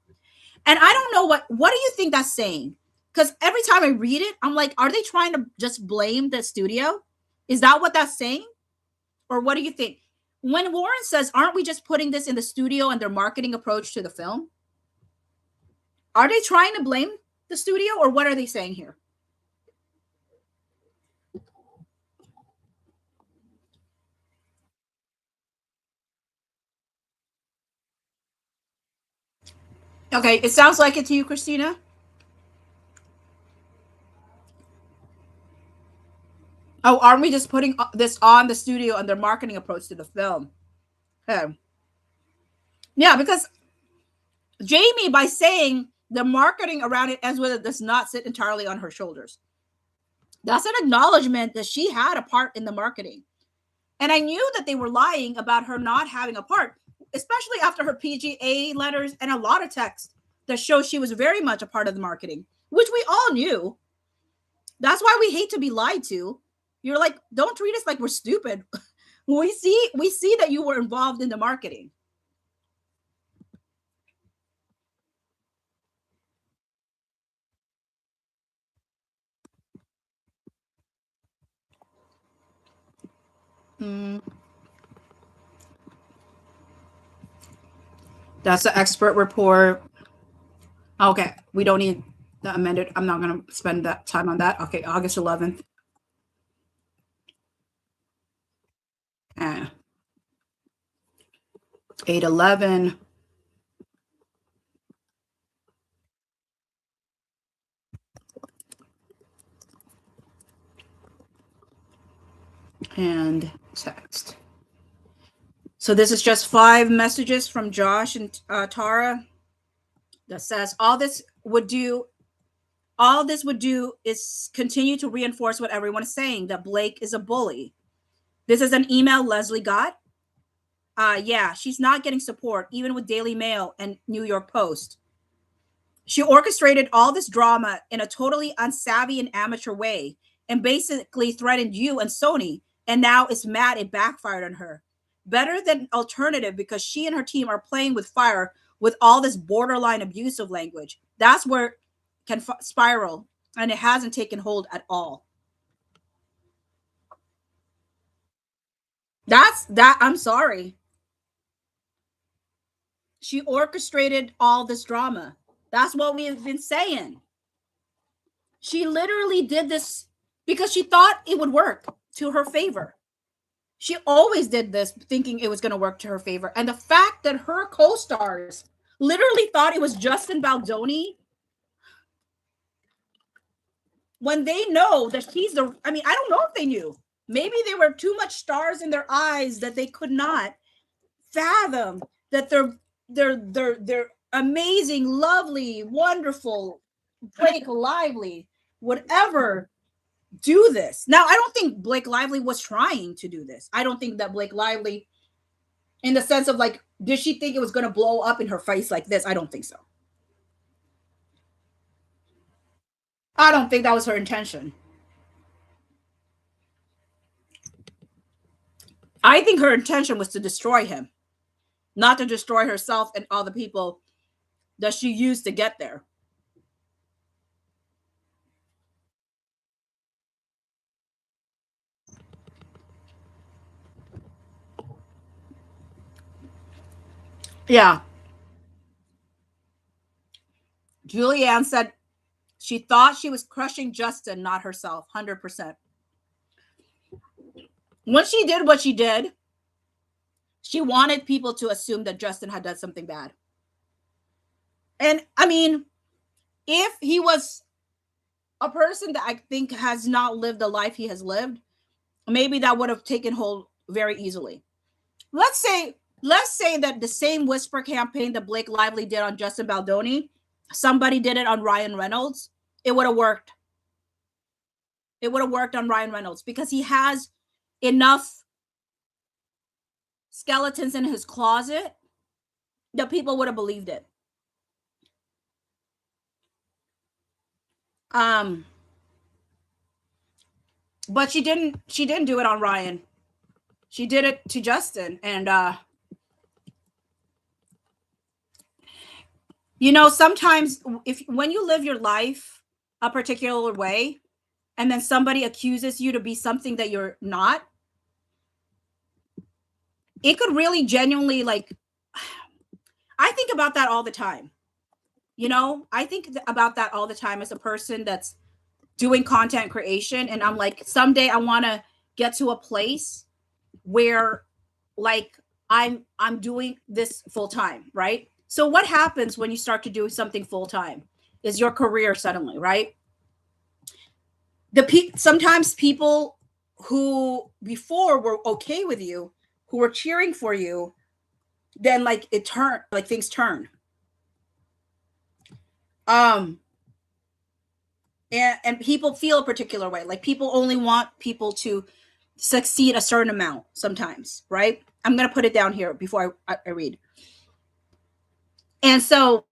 And I don't know what do you think that's saying? Because every time I read it, I'm like, are they trying to just blame the studio? Is that what that's saying? Or what do you think? When Warren says, aren't we just putting this in the studio and their marketing approach to the film? Are they trying to blame the studio or what are they saying here? Okay, it sounds like it to you, Christina. Oh, aren't we just putting this on the studio and their marketing approach to the film? Okay. Yeah, because Jamie, by saying the marketing around It Ends With It does not sit entirely on her shoulders. That's an acknowledgement that she had a part in the marketing. And I knew that they were lying about her not having a part, especially after her PGA letters and a lot of text that shows she was very much a part of the marketing, which we all knew. That's why we hate to be lied to. You're like, don't treat us like we're stupid. We see that you were involved in the marketing. Mm, that's the expert report. Okay, we don't need the amended. I'm not going to spend that time on that. Okay, August 11th. And 8/11. And text. So this is just 5 messages from Josh and Tara that says all this would do is continue to reinforce what everyone is saying, that Blake is a bully. This is an email Leslie got. Yeah, she's not getting support, even with Daily Mail and New York Post. She orchestrated all this drama in a totally unsavvy and amateur way and basically threatened you and Sony, and now is mad it backfired on her. Better than alternative, because she and her team are playing with fire with all this borderline abusive language. That's where it can spiral, and it hasn't taken hold at all. That's that. I'm sorry. She orchestrated all this drama. That's what we have been saying. She literally did this because she thought it would work to her favor. She always did this thinking it was going to work to her favor. And the fact that her co stars literally thought it was Justin Baldoni, when they know that he's the, I mean, I don't know if they knew. Maybe they were too much stars in their eyes that they could not fathom that they're amazing, lovely, wonderful, Blake Lively would ever do this. Now, I don't think Blake Lively was trying to do this. I don't think that Blake Lively, in the sense of like, did she think it was going to blow up in her face like this? I don't think so. I don't think that was her intention. I think her intention was to destroy him, not to destroy herself and all the people that she used to get there. Yeah. Julianne said she thought she was crushing Justin, not herself, 100%. When she did what she did, she wanted people to assume that Justin had done something bad. And I mean, if he was a person that I think has not lived the life he has lived, maybe that would have taken hold very easily. Let's say that the same whisper campaign that Blake Lively did on Justin Baldoni, somebody did it on Ryan Reynolds. It would have worked. It would have worked on Ryan Reynolds because he has enough skeletons in his closet that people would have believed it. But she didn't do it on Ryan. She did it to Justin. And you know, sometimes when you live your life a particular way and then somebody accuses you to be something that you're not, it could really genuinely, like, I think about that all the time. You know, I think about that all the time as a person that's doing content creation. And I'm like, someday I want to get to a place where like I'm doing this full time, right? So what happens when you start to do something full time is your career suddenly, right? Sometimes people who before were okay with you, who were cheering for you, then like it turned, like things turn. And people feel a particular way. Like people only want people to succeed a certain amount sometimes, right? I'm going to put it down here before I read. And so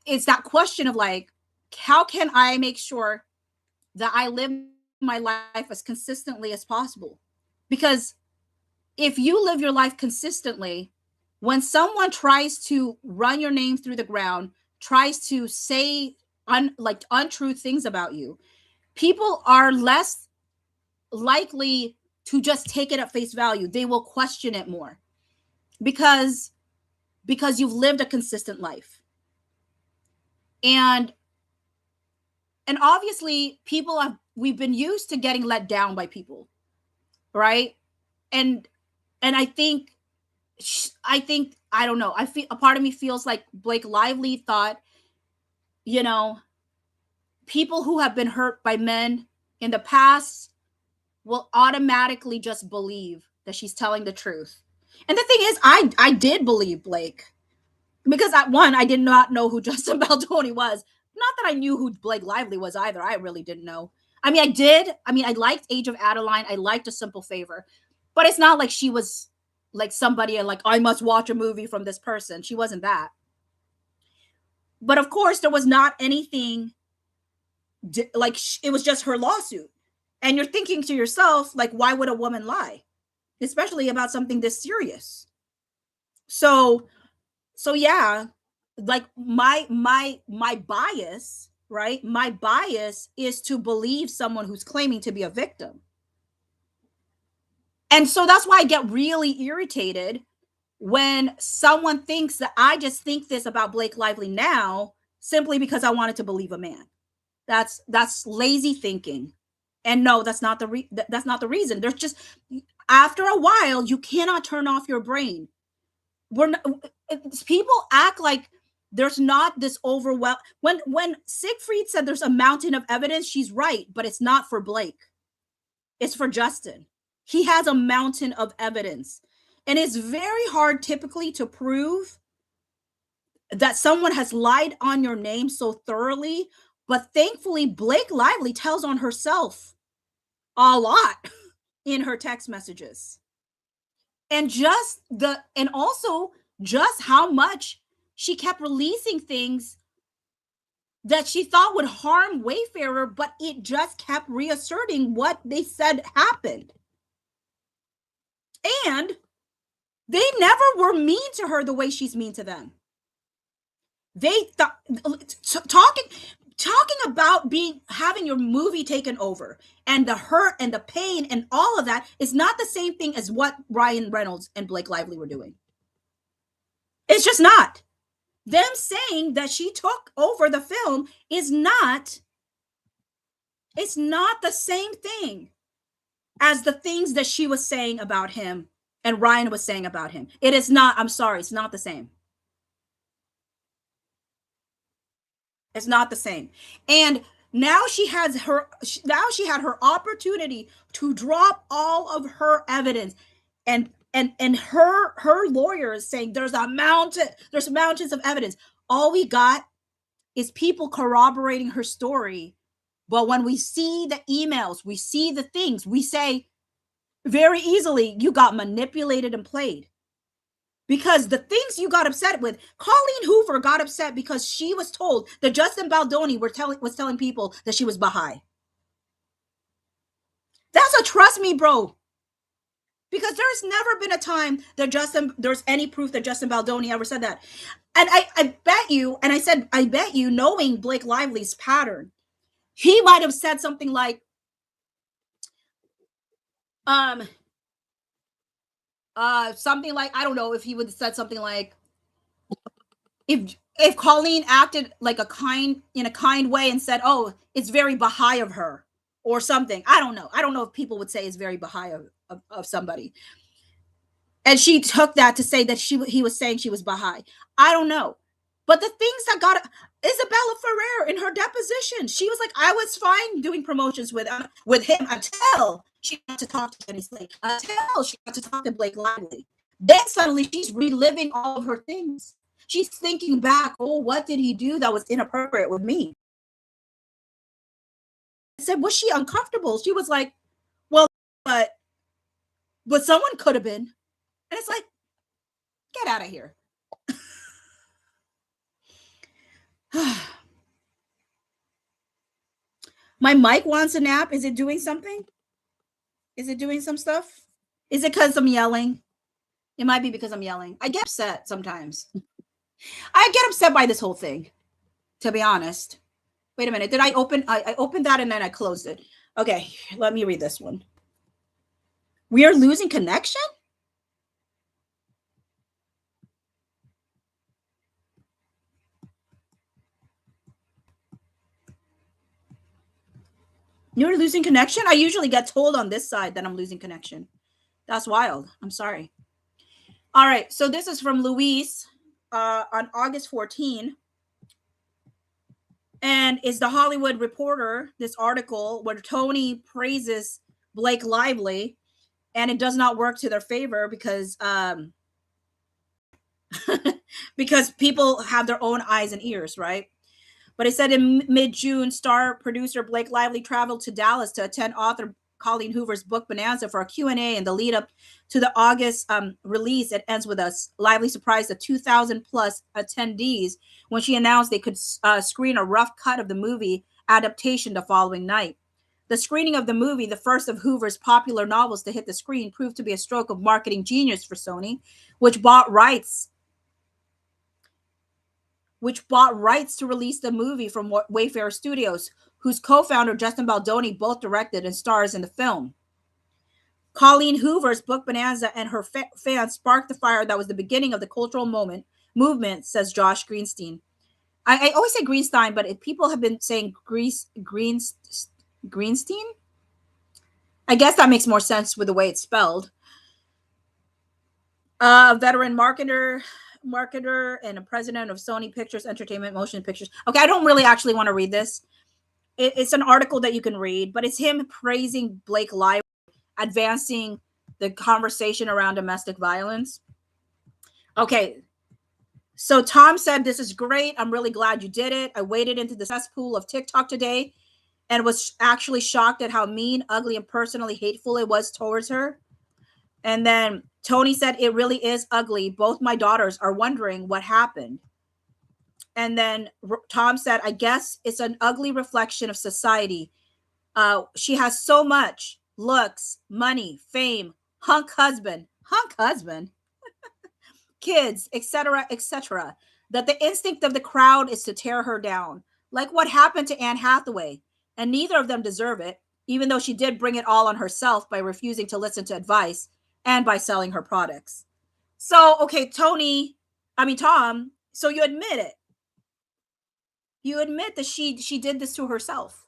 it's that question of like, how can I make sure that I live my life as consistently as possible? Because if you live your life consistently, when someone tries to run your name through the ground, tries to say untrue things about you, people are less likely to just take it at face value. They will question it more because you've lived a consistent life. And obviously we've been used to getting let down by people, right? And I think I don't know. I feel a part of me feels like Blake Lively thought, you know, people who have been hurt by men in the past will automatically just believe that she's telling the truth. And the thing is, I did believe Blake because I did not know who Justin Baldoni was. Not that I knew who Blake Lively was either. I really didn't know. I mean, I did. I mean, I liked Age of Adeline. I liked A Simple Favor, but it's not like she was like somebody like I must watch a movie from this person. She wasn't that. But of course, there was not anything like it was just her lawsuit. And you're thinking to yourself, like, why would a woman lie, especially about something this serious? So yeah, like my bias, right? My bias is to believe someone who's claiming to be a victim. And so that's why I get really irritated when someone thinks that I just think this about Blake Lively now simply because I wanted to believe a man. That's lazy thinking. And no, that's not that's not the reason. There's just after a while you cannot turn off your brain. People act like there's not this overwhelm. When Siegfried said there's a mountain of evidence, she's right, but it's not for Blake. It's for Justin. He has a mountain of evidence. And it's very hard typically to prove that someone has lied on your name so thoroughly. But thankfully, Blake Lively tells on herself a lot in her text messages. And also just how much she kept releasing things that she thought would harm Wayfarer, but it just kept reasserting what they said happened. And they never were mean to her the way she's mean to them. They thought talking about having your movie taken over and the hurt and the pain and all of that is not the same thing as what Ryan Reynolds and Blake Lively were doing. It's just not. Them saying that she took over the film is not, it's not the same thing as the things that she was saying about him and Ryan was saying about him. It is not, I'm sorry, it's not the same. It's not the same. And now she had her opportunity to drop all of her evidence, and her lawyer is saying there's mountains of evidence. All we got is people corroborating her story. But when we see the emails, we see the things, we say very easily, you got manipulated and played. Because the things you got upset with, Colleen Hoover got upset because she was told that Justin Baldoni was telling people that she was Baha'i. That's a trust me, bro. Because there's never been a time that there's any proof that Justin Baldoni ever said that. And I bet you, and I bet you, knowing Blake Lively's pattern, he might have said something like, something like, I don't know if he would have said something like, if Colleen acted like in a kind way and said, oh, it's very Baha'i of her or something. I don't know. I don't know if people would say it's very Baha'i of somebody. And she took that to say that he was saying she was Baha'i. I don't know. But the things that got Isabella Ferrer in her deposition, she was like, I was fine doing promotions with him until she got to talk to Jenny Slate, until she got to talk to Blake Lively. Then suddenly she's reliving all of her things. She's thinking back, oh, what did he do that was inappropriate with me? I said, was she uncomfortable? She was like, well, but someone could have been. And it's like, get out of here. My mic wants a nap. Is it doing something? Is it doing some stuff? Is it because I'm yelling? It might be because I'm yelling. I get upset sometimes. I get upset by this whole thing, to be honest. Wait a minute. Did I opened that and then I closed it. Okay, let me read this one. We are losing connection? You're losing connection? I usually get told on this side that I'm losing connection. That's wild. I'm sorry. All right. So this is from Luis on August 14. And it's the Hollywood Reporter, this article where Tony praises Blake Lively, and it does not work to their favor because people have their own eyes and ears, right? But it said in mid-June, star producer Blake Lively traveled to Dallas to attend author Colleen Hoover's book Bonanza for a Q&A, and the lead up to the August release. It ends with us. Lively surprised the 2,000 plus attendees when she announced they could screen a rough cut of the movie adaptation the following night. The screening of the movie, the first of Hoover's popular novels to hit the screen, proved to be a stroke of marketing genius for Sony, which bought rights to release the movie from Wayfarer Studios, whose co-founder Justin Baldoni both directed and stars in the film. Colleen Hoover's book Bonanza and her fans sparked the fire that was the beginning of the cultural movement, says Josh Greenstein. I always say Greenstein, but if people have been saying Greenstein, I guess that makes more sense with the way it's spelled. A veteran marketer and a president of Sony Pictures Entertainment Motion Pictures. Okay, I don't really actually want to read this. It's an article that you can read, but it's him praising Blake Lively, advancing the conversation around domestic violence. Okay, so Tom said, "This is great. I'm really glad you did it. I waded into the cesspool of TikTok today and was actually shocked at how mean, ugly, and personally hateful it was towards her." And then Tony said, "It really is ugly. Both my daughters are wondering what happened." And then Tom said, "I guess it's an ugly reflection of society. She has so much looks, money, fame, hunk husband, kids, etc., that the instinct of the crowd is to tear her down, like what happened to Anne Hathaway. And neither of them deserve it, even though she did bring it all on herself by refusing to listen to advice and by selling her products." So, okay, Tom, so you admit it. You admit that she did this to herself.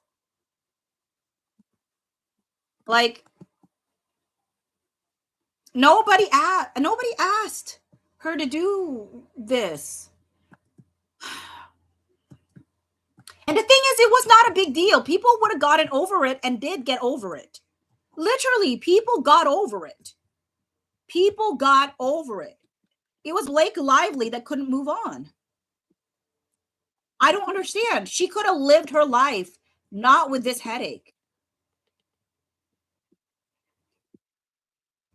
Like, nobody asked her to do this. And the thing is, it was not a big deal. People would have gotten over it and did get over it. Literally, people got over it. People got over it. It was Blake Lively that couldn't move on. I don't understand. She could have lived her life not with this headache.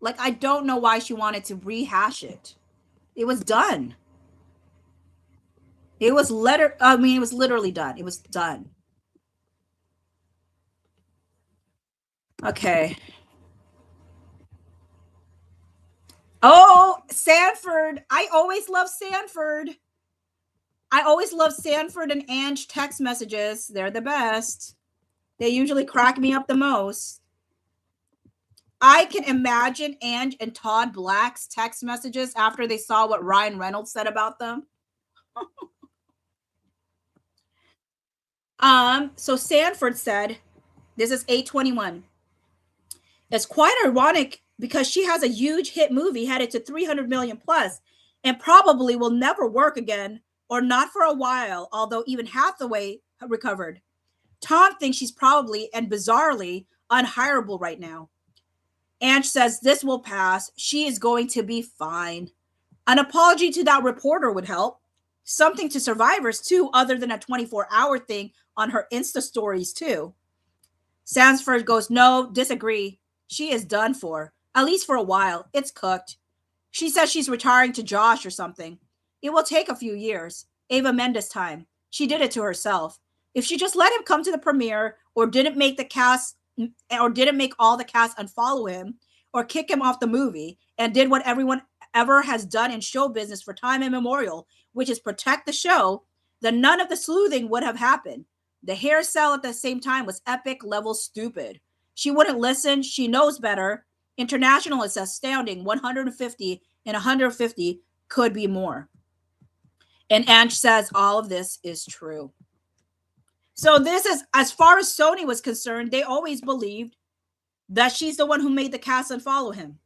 Like, I don't know why she wanted to rehash it. It was done. It was literally done. It was done. Okay. Oh, Sanford. I always love Sanford. And Ange text messages. They're the best. They usually crack me up the most. I can imagine Ange and Todd Black's text messages after they saw what Ryan Reynolds said about them. So Sanford said, this is 821. It's quite ironic because she has a huge hit movie headed to 300 million plus and probably will never work again or not for a while, although even Hathaway recovered. Tom thinks she's probably and bizarrely unhireable right now. Ange says this will pass. She is going to be fine. An apology to that reporter would help. Something to survivors too, other than a 24-hour thing on her Insta stories too. Sanford goes, no, disagree. She is done for, at least for a while. It's cooked. She says she's retiring to Josh or something. It will take a few years. Ava Mendes time. She did it to herself. If she just let him come to the premiere or didn't make all the cast unfollow him or kick him off the movie and did what everyone ever has done in show business for time immemorial, which is protect the show, then none of the sleuthing would have happened. The hair sell at the same time was epic level stupid. She wouldn't listen. She knows better. International is astounding, 150, and 150 could be more. And Ange says all of this is true. So this is, as far as Sony was concerned, they always believed that she's the one who made the cast unfollow him.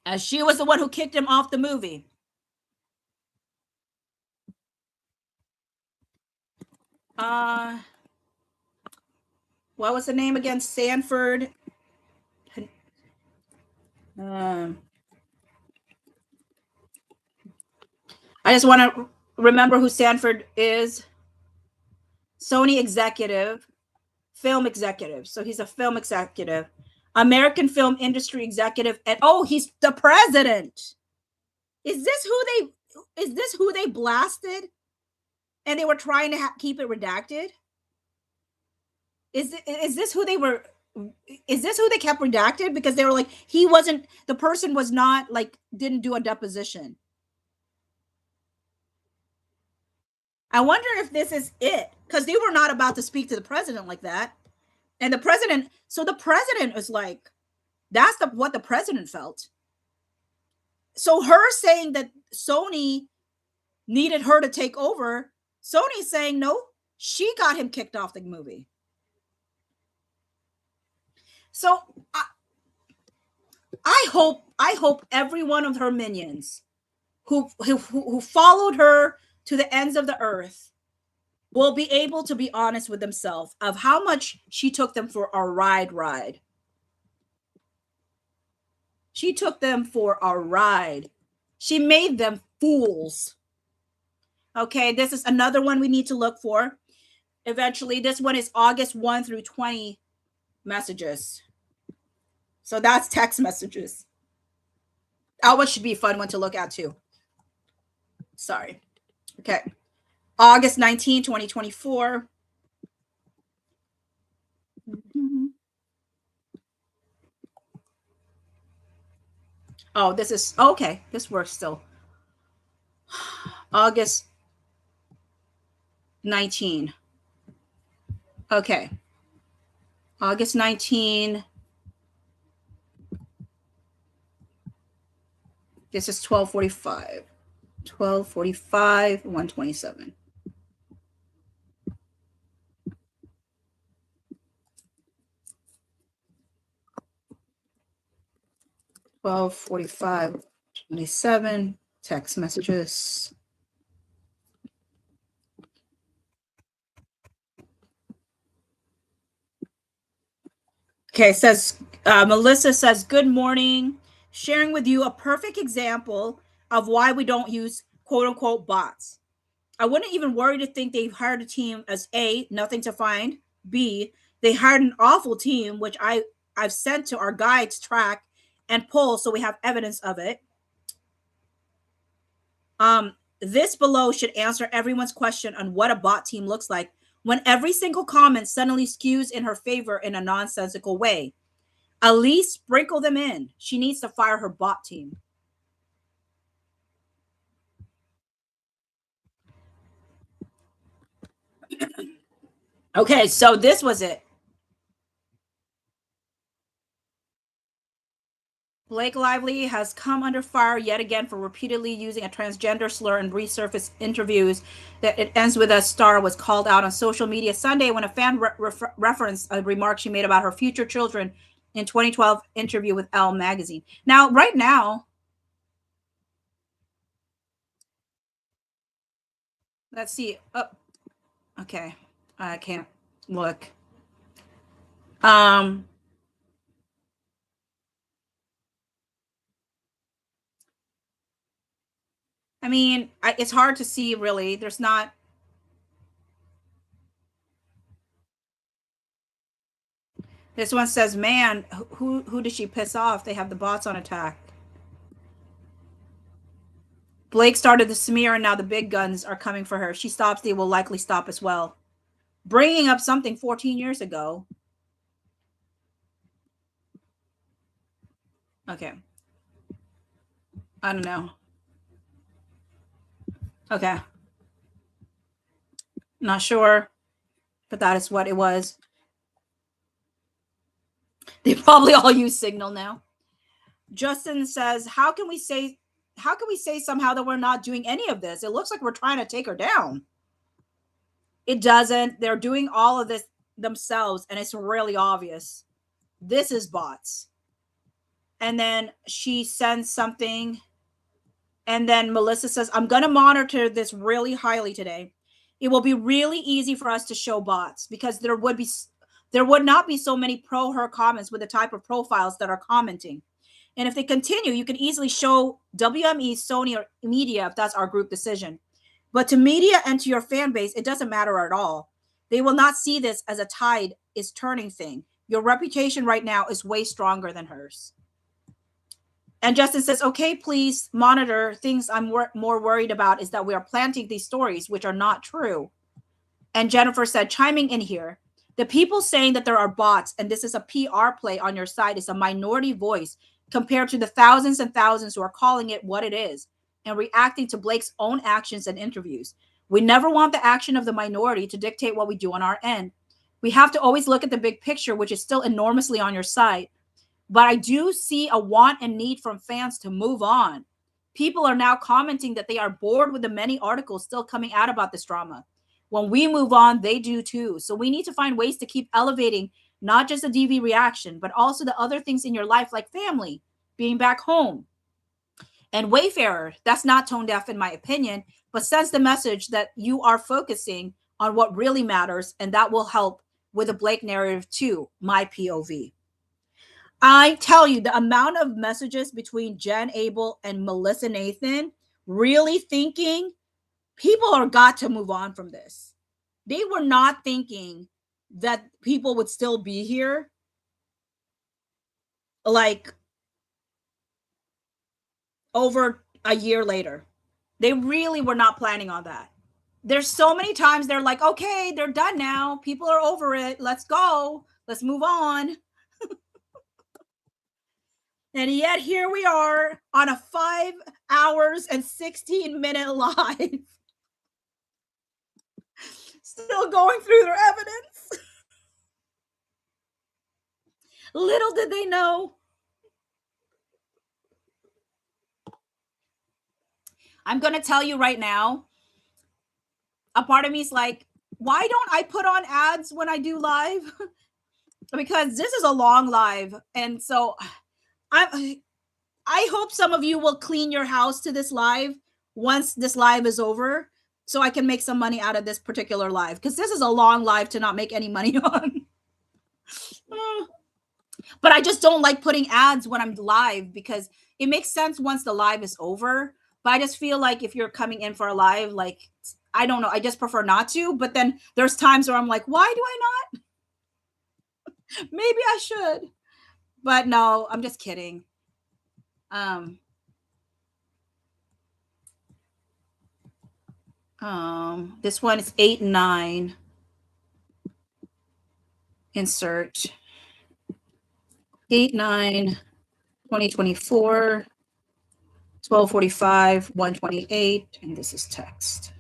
As she was the one who kicked him off the movie. What was the name again? Sanford. I just want to remember who Sanford is. Sony executive, film executive. So he's a film executive, American film industry executive, and oh, he's the president. Is this who they blasted, and they were trying to keep it redacted? Is this who they were? Is this who they kept redacted because they were like, he wasn't, the person was not like, didn't do a deposition. I wonder if this is it, because they were not about to speak to the president like that. And the president is like, that's what the president felt. So her saying that Sony needed her to take over, Sony's saying no, she got him kicked off the movie. So I hope every one of her minions who followed her to the ends of the earth will be able to be honest with themselves of how much she took them for a ride. She took them for a ride. She made them fools. Okay, this is another one we need to look for. Eventually, this one is August 1 through 20 messages. So that's text messages. That one should be a fun one to look at too. Sorry. Okay. August 19, 2024. Oh, this is okay. This works still. August 19. Okay. August 19. This is 12:45. 12:45, 127. $12:45, 27. Text messages. Okay, it says Melissa says, good morning. Sharing with you a perfect example of why we don't use quote unquote bots. I wouldn't even worry to think they've hired a team as A, nothing to find, B, they hired an awful team, which I've sent to our guides track and pull so we have evidence of it. This below should answer everyone's question on what a bot team looks like when every single comment suddenly skews in her favor in a nonsensical way. At least sprinkle them in. She needs to fire her bot team. Okay, so this was it. Blake Lively has come under fire yet again for repeatedly using a transgender slur in resurfaced interviews. That it ends with a star was called out on social media Sunday when a fan referenced a remark she made about her future children in 2012 interview with Elle magazine. Now, right now, let's see. Oh, okay, I can't look. I mean, it's hard to see really. There's not. This one says, "Man, who did she piss off? They have the bots on attack." Blake started the smear, and now the big guns are coming for her. If she stops, they will likely stop as well. Bringing up something 14 years ago. Okay. I don't know. Okay. Not sure, but that is what it was. They probably all use Signal now. Justin says, how can we say somehow that we're not doing any of this? It looks like we're trying to take her down. It doesn't. They're doing all of this themselves, and it's really obvious. This is bots. And then she sends something, and then Melissa says, I'm going to monitor this really highly today. It will be really easy for us to show bots because there would not be so many pro her comments with the type of profiles that are commenting. And if they continue, you can easily show WME, Sony, or media if that's our group decision. But to media and to your fan base, it doesn't matter at all. They will not see this as a tide is turning thing. Your reputation right now is way stronger than hers. And Justin says, okay, please monitor. Things I'm more worried about is that we are planting these stories, which are not true. And Jennifer said, chiming in here, the people saying that there are bots and this is a PR play on your side is a minority voice compared to the thousands and thousands who are calling it what it is and reacting to Blake's own actions and interviews. We never want the action of the minority to dictate what we do on our end. We have to always look at the big picture, which is still enormously on your side. But I do see a want and need from fans to move on. People are now commenting that they are bored with the many articles still coming out about this drama. When we move on, they do too. So we need to find ways to keep elevating not just the DV reaction, but also the other things in your life like family, being back home. And Wayfarer, that's not tone deaf in my opinion, but sends the message that you are focusing on what really matters, and that will help with the Blake narrative too, my POV. I tell you, the amount of messages between Jen Abel and Melissa Nathan really thinking people are got to move on from this. They were not thinking that people would still be here like over a year later. They really were not planning on that. There's so many times they're like, okay, they're done now. People are over it. Let's go. Let's move on. And yet here we are on a 5 hours and 16-minute live. Still going through their evidence. Little did they know. I'm going to tell you right now, a part of me is like, why don't I put on ads when I do live? Because this is a long live. And so I hope some of you will clean your house to this live once this live is over so I can make some money out of this particular live, because this is a long live to not make any money on. But I just don't like putting ads when I'm live because it makes sense once the live is over. But I just feel like if you're coming in for a live, like, I don't know, I just prefer not to. But then there's times where I'm like, why do I not? Maybe I should. But no, I'm just kidding. This one is 8 and 9. Insert 8/9 2024 12:45 128, and this is text.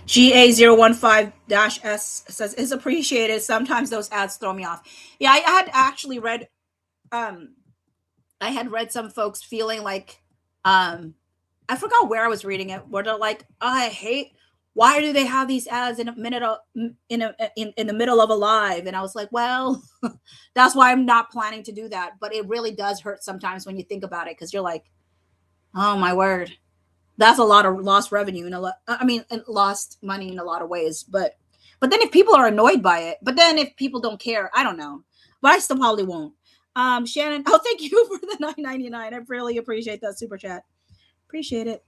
GA015-S says is appreciated. Sometimes those ads throw me off. Yeah, I had actually read I had read some folks feeling like I forgot where I was reading it, where they're like, I hate, why do they have these ads in a minute of, in the middle of a live? And I was like, well, that's why I'm not planning to do that. But it really does hurt sometimes when you think about it, because you're like, oh my word, that's a lot of lost revenue and lost money in a lot of ways. But then if people are annoyed by it, but then if people don't care, I don't know. But I still probably won't. Shannon, oh, thank you for the $9.99. I really appreciate that super chat. Appreciate it.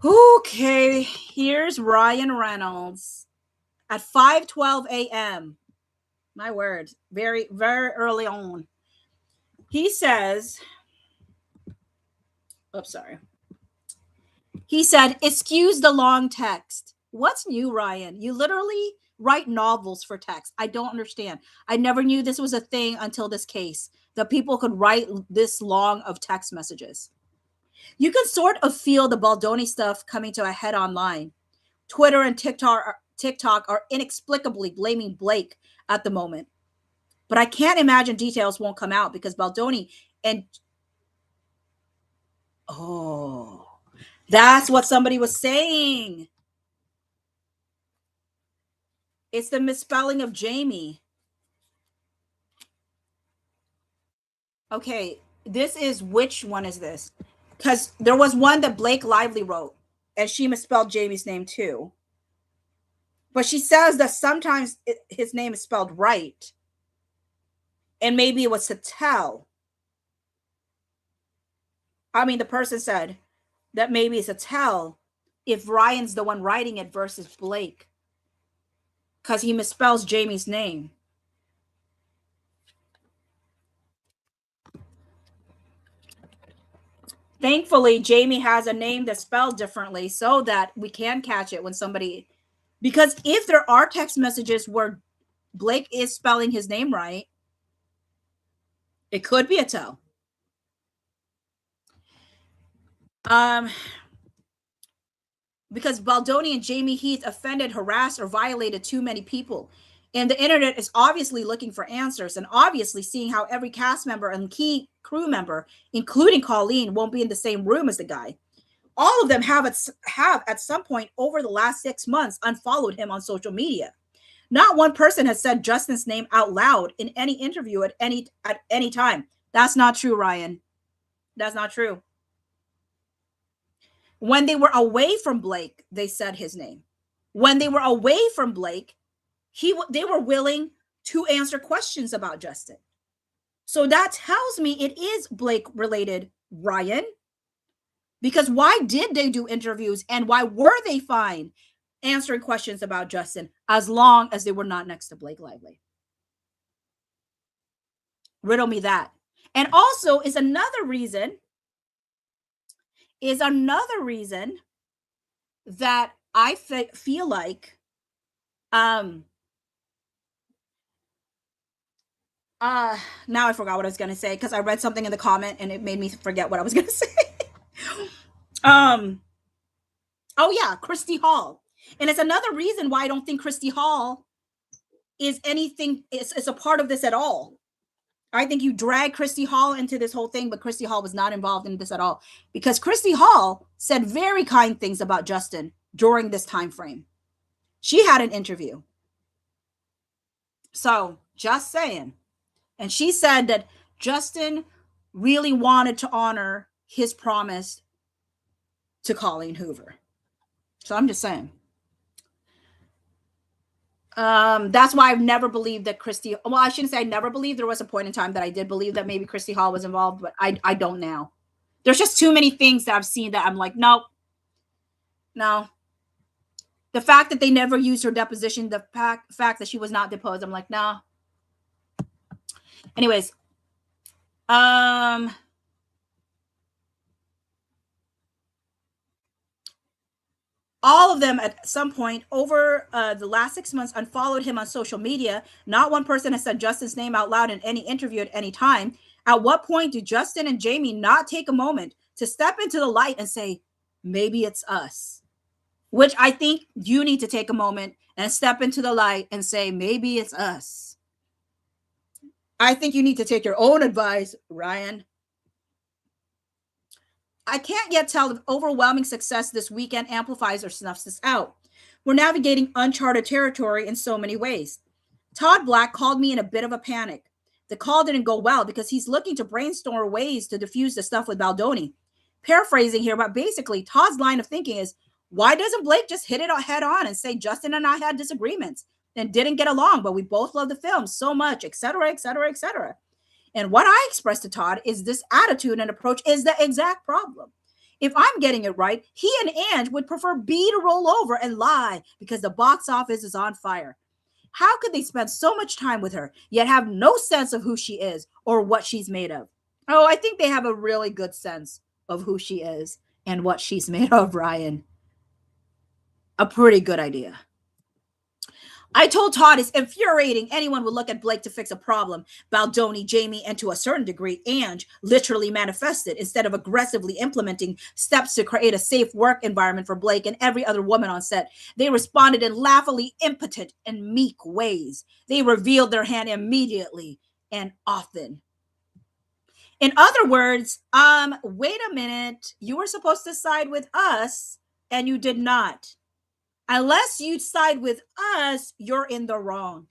Okay, here's Ryan Reynolds at 5:12 a.m. My word, very, very early on. He says, he said, excuse the long text. What's new, Ryan? You literally write novels for text. I don't understand. I never knew this was a thing until this case, that people could write this long of text messages. You can sort of feel the Baldoni stuff coming to a head online. Twitter and TikTok are inexplicably blaming Blake at the moment. But I can't imagine details won't come out because Baldoni and oh, that's what somebody was saying. It's the misspelling of Jamie. Okay, this is which one is this? Because there was one that Blake Lively wrote, and she misspelled Jamie's name too. But she says that sometimes his name is spelled right, and maybe it was to tell. I mean, the person said that maybe it's a tell if Ryan's the one writing it versus Blake, because he misspells Jamie's name. Thankfully, Jamie has a name that's spelled differently so that we can catch it when somebody. Because if there are text messages where Blake is spelling his name right, it could be a tell. Because Baldoni and Jamie Heath offended, harassed, or violated too many people. And the internet is obviously looking for answers and obviously seeing how every cast member and key crew member, including Colleen, won't be in the same room as the guy. All of them have at some point over the last 6 months unfollowed him on social media. Not one person has said Justin's name out loud in any interview at any time. That's not true, Ryan. That's not true. When they were away from Blake, they said his name. When they were away from Blake, they were willing to answer questions about Justin. So that tells me it is Blake related, Ryan. Because why did they do interviews and why were they fine answering questions about Justin as long as they were not next to Blake Lively? Riddle me that. And also is another reason that I feel like now I forgot what I was going to say because I read something in the comment and it made me forget what I was going to say. Oh yeah, Christy Hall. And it's another reason why I don't think Christy Hall is anything, is a part of this at all. I think you drag Christy Hall into this whole thing, but Christy Hall was not involved in this at all because Christy Hall said very kind things about Justin during this time frame. She had an interview. So just saying. And she said that Justin really wanted to honor his promise to Colleen Hoover. So I'm just saying. That's why I've never believed that I shouldn't say I never believed. There was a point in time that I did believe that maybe Christy Hall was involved, but I don't now. There's just too many things that I've seen that I'm like, no. The fact that they never used her deposition, the fact that she was not deposed, I'm like, no. Anyways, all of them at some point over the last 6 months unfollowed him on social media. Not one person has said Justin's name out loud in any interview at any time. At what point do Justin and Jamie not take a moment to step into the light and say, maybe it's us? Which I think you need to take a moment and step into the light and say, maybe it's us. I think you need to take your own advice, Ryan. I can't yet tell if overwhelming success this weekend amplifies or snuffs this out. We're navigating uncharted territory in so many ways. Todd Black called me in a bit of a panic. The call didn't go well because he's looking to brainstorm ways to diffuse the stuff with Baldoni. Paraphrasing here, but basically Todd's line of thinking is, why doesn't Blake just hit it head on and say Justin and I had disagreements and didn't get along, but we both love the film so much, etc., etc., etc. And what I expressed to Todd is this attitude and approach is the exact problem. If I'm getting it right, he and Ange would prefer B to roll over and lie because the box office is on fire. How could they spend so much time with her, yet have no sense of who she is or what she's made of? Oh, I think they have a really good sense of who she is and what she's made of, Ryan. A pretty good idea. I told Todd it's infuriating anyone would look at Blake to fix a problem. Baldoni, Jamie, and to a certain degree, Ange literally manifested instead of aggressively implementing steps to create a safe work environment for Blake and every other woman on set. They responded in laughably impotent and meek ways. They revealed their hand immediately and often. In other words, wait a minute, you were supposed to side with us and you did not. Unless you side with us, you're in the wrong.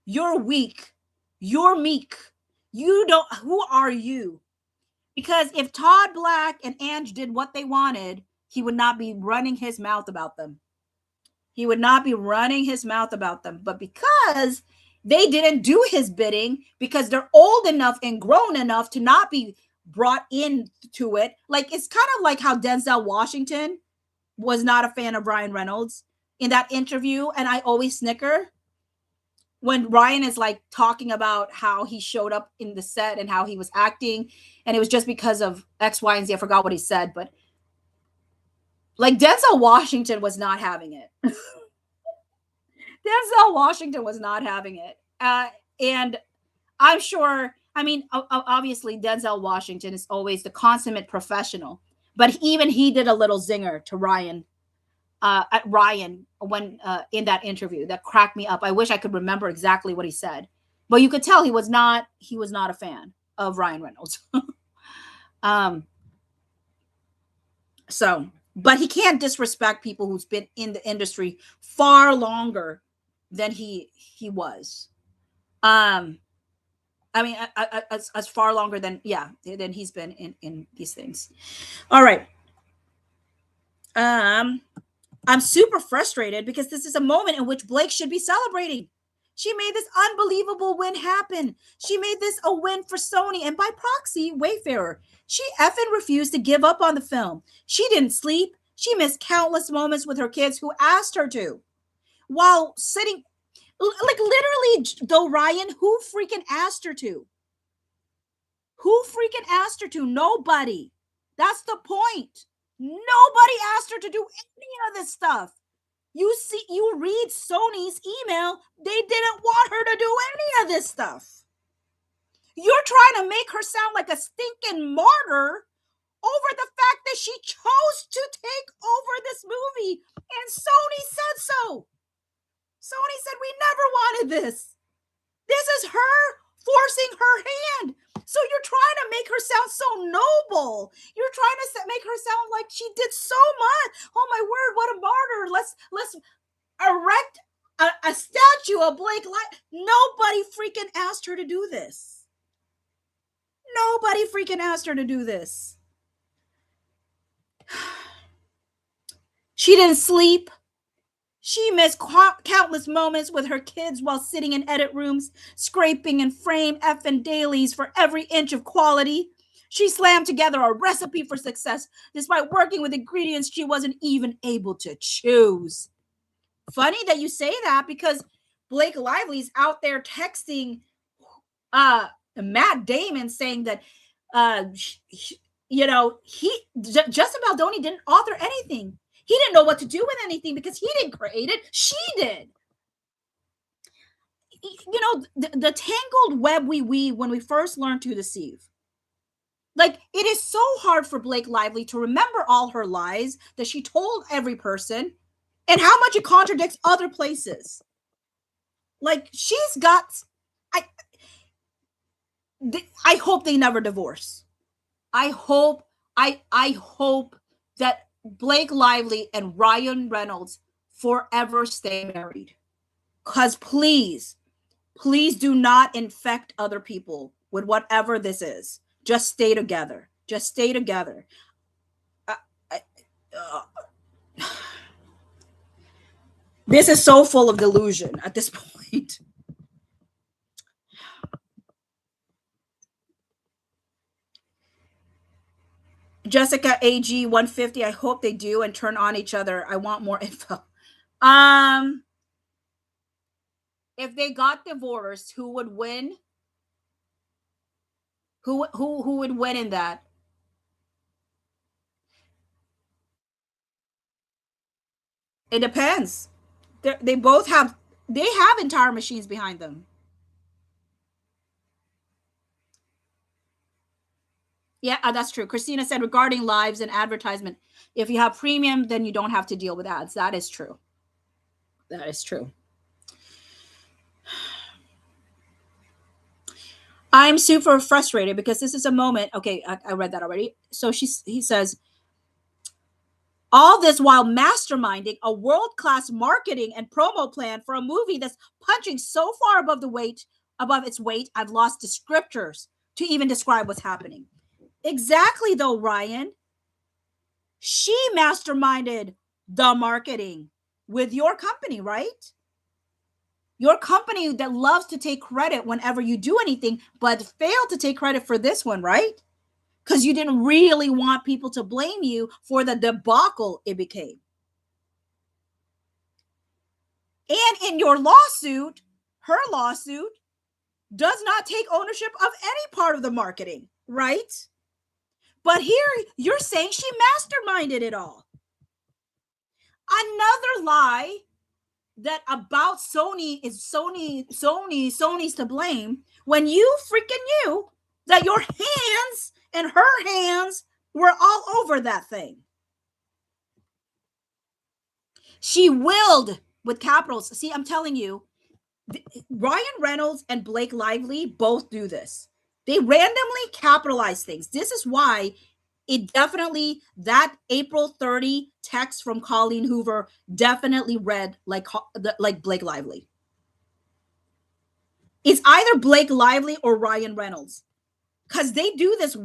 You're weak. You're meek. You don't, who are you? Because if Todd Black and Ange did what they wanted, he would not be running his mouth about them. He would not be running his mouth about them. But because they didn't do his bidding, because they're old enough and grown enough to not be brought into it, like it's kind of like how Denzel Washington was not a fan of Ryan Reynolds in that interview. And I always snicker when Ryan is like talking about how he showed up in the set and how he was acting. And it was just because of X, Y, and Z. I forgot what he said, but like Denzel Washington was not having it. Denzel Washington was not having it. And I'm sure, I mean, obviously Denzel Washington is always the consummate professional, but even he did a little zinger to Ryan at Ryan when in that interview that cracked me up. I wish I could remember exactly what he said, but you could tell he was not a fan of Ryan Reynolds. So, but he can't disrespect people who's been in the industry far longer than he was. I mean, as far longer than than he's been in these things. All right. I'm super frustrated because this is a moment in which Blake should be celebrating. She made this unbelievable win happen. She made this a win for Sony and by proxy, Wayfarer. She effing refused to give up on the film. She didn't sleep. She missed countless moments with her kids who asked her to. While sitting, like literally, though, Ryan, who freaking asked her to? Who freaking asked her to? Nobody. That's the point. Nobody asked her to do any of this stuff. You see, you read Sony's email, they didn't want her to do any of this stuff. You're trying to make her sound like a stinking martyr over the fact that she chose to take over this movie, and Sony said so. Sony said, we never wanted this. This is her forcing her hand. So you're trying to make her sound so noble. You're trying to make her sound like she did so much. Oh my word, what a martyr. Let's erect a statue of Blake Lively. Nobody freaking asked her to do this. Nobody freaking asked her to do this. She didn't sleep. She missed countless moments with her kids while sitting in edit rooms, scraping and frame effing dailies for every inch of quality. She slammed together a recipe for success despite working with ingredients she wasn't even able to choose. Funny that you say that because Blake Lively's out there texting Matt Damon saying that, Justin Baldoni didn't author anything. He didn't know what to do with anything because he didn't create it. She did. You know, the tangled web we weave when we first learn to deceive. Like, it is so hard for Blake Lively to remember all her lies that she told every person and how much it contradicts other places. Like, she's got... I hope they never divorce. I hope that Blake Lively and Ryan Reynolds forever stay married. Because please do not infect other people with whatever this is. Just stay together. Just stay together. This is so full of delusion at this point. Jessica AG 150. I hope they do and turn on each other. I want more info. If they got divorced, who would win? Who would win in that? It depends. They both have They have entire machines behind them. Yeah, that's true. Christina said regarding lives and advertisement, if you have premium, then you don't have to deal with ads. That is true. That is true. I'm super frustrated because this is a moment. Okay, I read that already. So he says, all this while masterminding a world-class marketing and promo plan for a movie that's punching so far above its weight, I've lost descriptors to even describe what's happening. Exactly, though, Ryan. She masterminded the marketing with your company, right? Your company that loves to take credit whenever you do anything, but failed to take credit for this one, right? Because you didn't really want people to blame you for the debacle it became. And in your lawsuit, her lawsuit does not take ownership of any part of the marketing, right? But here you're saying she masterminded it all. Another lie that about Sony is Sony's to blame when you freaking knew that your hands and her hands were all over that thing. She willed with capitals. See, I'm telling you, Ryan Reynolds and Blake Lively both do this. They randomly capitalize things. This is why it definitely, that April 30 text from Colleen Hoover definitely read like Blake Lively. It's either Blake Lively or Ryan Reynolds, because they do this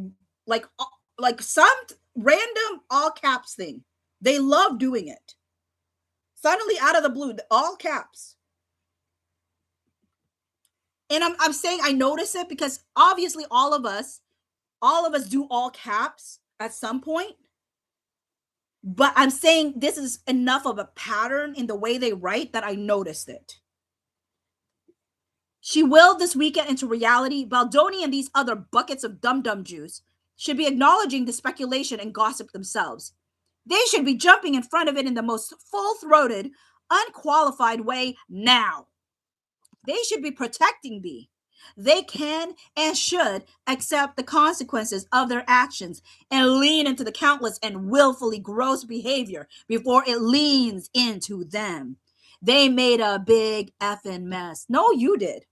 like some random all caps thing. They love doing it. Suddenly out of the blue, all caps. And I'm saying I notice it because obviously all of us do all caps at some point. But I'm saying this is enough of a pattern in the way they write that I noticed it. She willed this weekend into reality. Baldoni and these other buckets of dum-dum juice should be acknowledging the speculation and gossip themselves. They should be jumping in front of it in the most full-throated, unqualified way now. They should be protecting B. They can and should accept the consequences of their actions and lean into the countless and willfully gross behavior before it leans into them. They made a big effing mess. No, you did.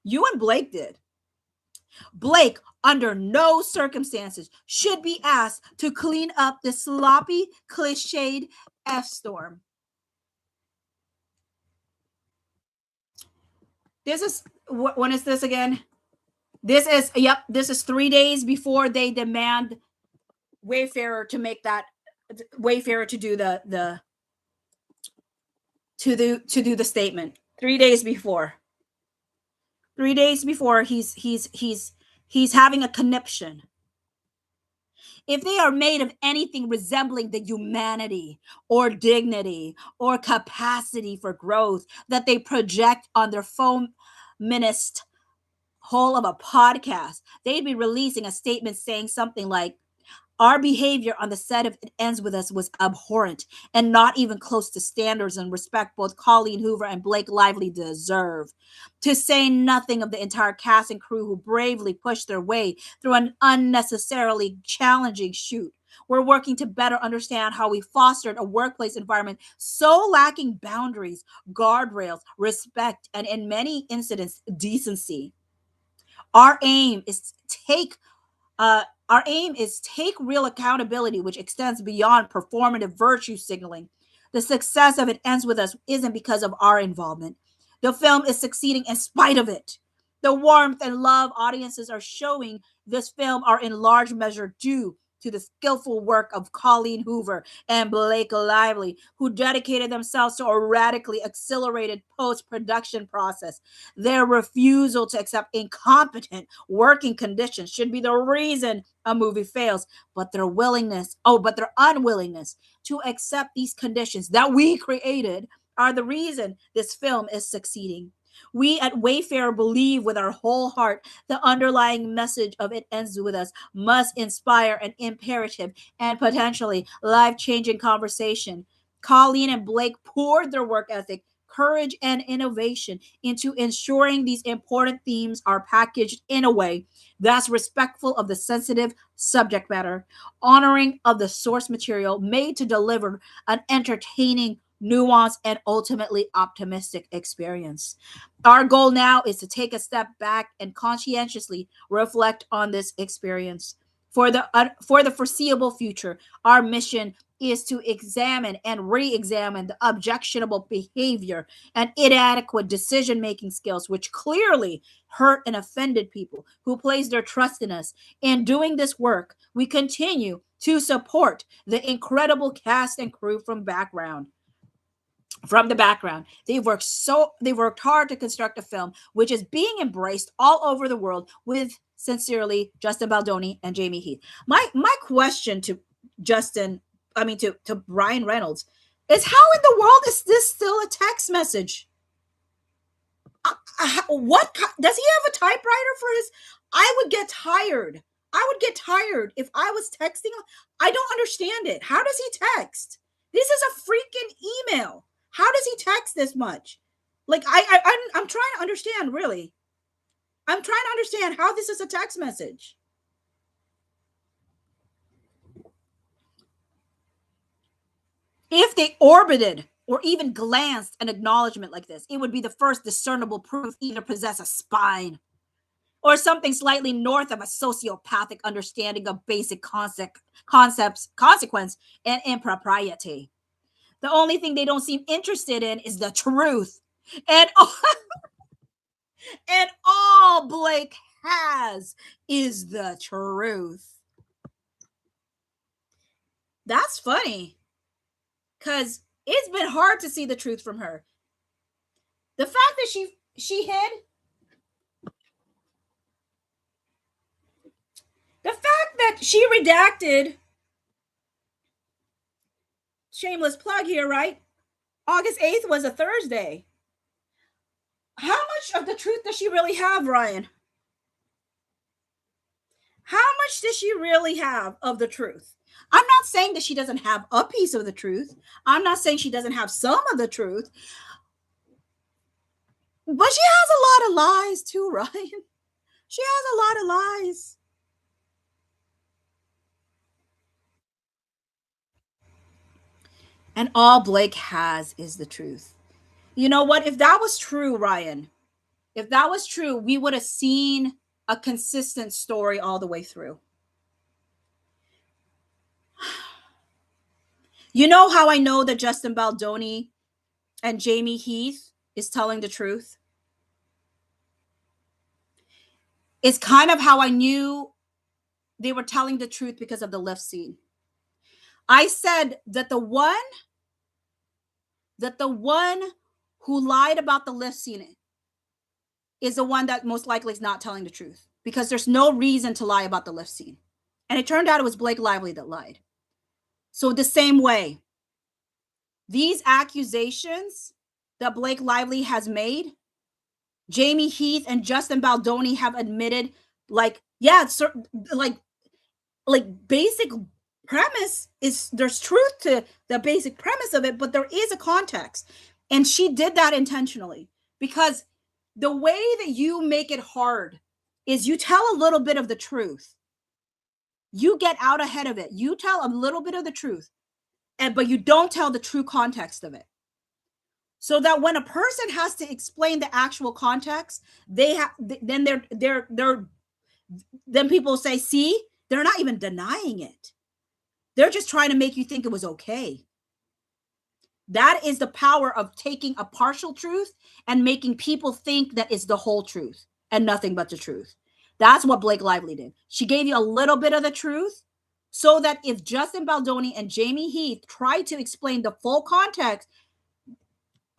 You and Blake did. Blake, under no circumstances, should be asked to clean up the sloppy, cliched F-storm. This is, when is this again? This is 3 days before they demand Wayfarer to make that, Wayfarer to do to do the statement. 3 days before. 3 days before he's having a conniption. If they are made of anything resembling the humanity or dignity or capacity for growth that they project on their fominist whole of a podcast, they'd be releasing a statement saying something like, our behavior on the set of It Ends With Us was abhorrent and not even close to standards and respect both Colleen Hoover and Blake Lively deserve. To say nothing of the entire cast and crew who bravely pushed their way through an unnecessarily challenging shoot. We're working to better understand how we fostered a workplace environment so lacking boundaries, guardrails, respect, and in many incidents, decency. Our aim is take real accountability, which extends beyond performative virtue signaling. The success of It Ends With Us isn't because of our involvement. The film is succeeding in spite of it. The warmth and love audiences are showing this film are in large measure due to the skillful work of Colleen Hoover and Blake Lively, who dedicated themselves to a radically accelerated post-production process. Their refusal to accept incompetent working conditions should be the reason a movie fails, but their unwillingness to accept these conditions that we created are the reason this film is succeeding. We at Wayfarer believe with our whole heart the underlying message of It Ends With Us must inspire an imperative and potentially life-changing conversation. Colleen and Blake poured their work ethic, courage and innovation into ensuring these important themes are packaged in a way that's respectful of the sensitive subject matter, honoring of the source material, made to deliver an entertaining, nuanced, and ultimately optimistic experience. Our goal now is to take a step back and conscientiously reflect on this experience. For the foreseeable future, our mission is to examine and re-examine the objectionable behavior and inadequate decision-making skills which clearly hurt and offended people who place their trust in us. In doing this work, we continue to support the incredible cast and crew from the background. They've worked hard to construct a film which is being embraced all over the world with sincerely Justin Baldoni and Jamie Heath. My question to Justin, I mean to Ryan Reynolds, is how in the world is this still a text message? What does he have a typewriter for his? I would get tired. I would get tired if I was texting. I don't understand it. How does he text? This is a freaking email. How does he text this much? Like I'm trying to understand, really. I'm trying to understand how this is a text message. If they orbited or even glanced an acknowledgement like this, it would be the first discernible proof either possess a spine or something slightly north of a sociopathic understanding of basic concepts, consequence, and impropriety. The only thing they don't seem interested in is the truth. And and all Blake has is the truth. That's funny. Because it's been hard to see the truth from her. The fact that she hid, the fact that she redacted, shameless plug here, right? August 8th was a Thursday. How much of the truth does she really have, Ryan? How much does she really have of the truth? I'm not saying that she doesn't have a piece of the truth. I'm not saying she doesn't have some of the truth. But she has a lot of lies too, Ryan. She has a lot of lies. And all Blake has is the truth. You know what? If that was true, Ryan, if that was true, we would have seen a consistent story all the way through. You know how I know that Justin Baldoni and Jamie Heath is telling the truth? It's kind of how I knew they were telling the truth because of the lift scene. I said that the one who lied about the lift scene is the one that most likely is not telling the truth, because there's no reason to lie about the lift scene. And it turned out it was Blake Lively that lied. So the same way, these accusations that Blake Lively has made, Jamie Heath and Justin Baldoni have admitted, like, yeah, it's like basic premise is there's truth to the basic premise of it, but there is a context. And she did that intentionally, because the way that you make it hard is you tell a little bit of the truth. You get out ahead of it. You tell a little bit of the truth, but you don't tell the true context of it. So that when a person has to explain the actual context, then people say, see, they're not even denying it. They're just trying to make you think it was okay. That is the power of taking a partial truth and making people think that it's the whole truth and nothing but the truth. That's what Blake Lively did. She gave you a little bit of the truth so that if Justin Baldoni and Jamie Heath try to explain the full context,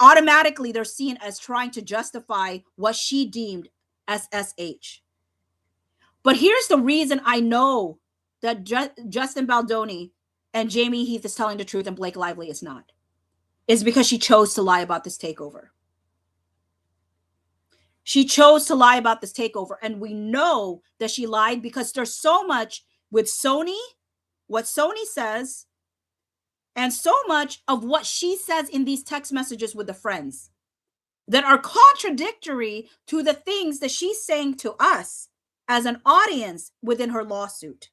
automatically they're seen as trying to justify what she deemed as SH. But here's the reason I know that Justin Baldoni and Jamie Heath is telling the truth and Blake Lively is not. Is because she chose to lie about this takeover. She chose to lie about this takeover. And we know that she lied because there's so much with Sony, what Sony says, and so much of what she says in these text messages with the friends. that are contradictory to the things that she's saying to us as an audience within her lawsuit.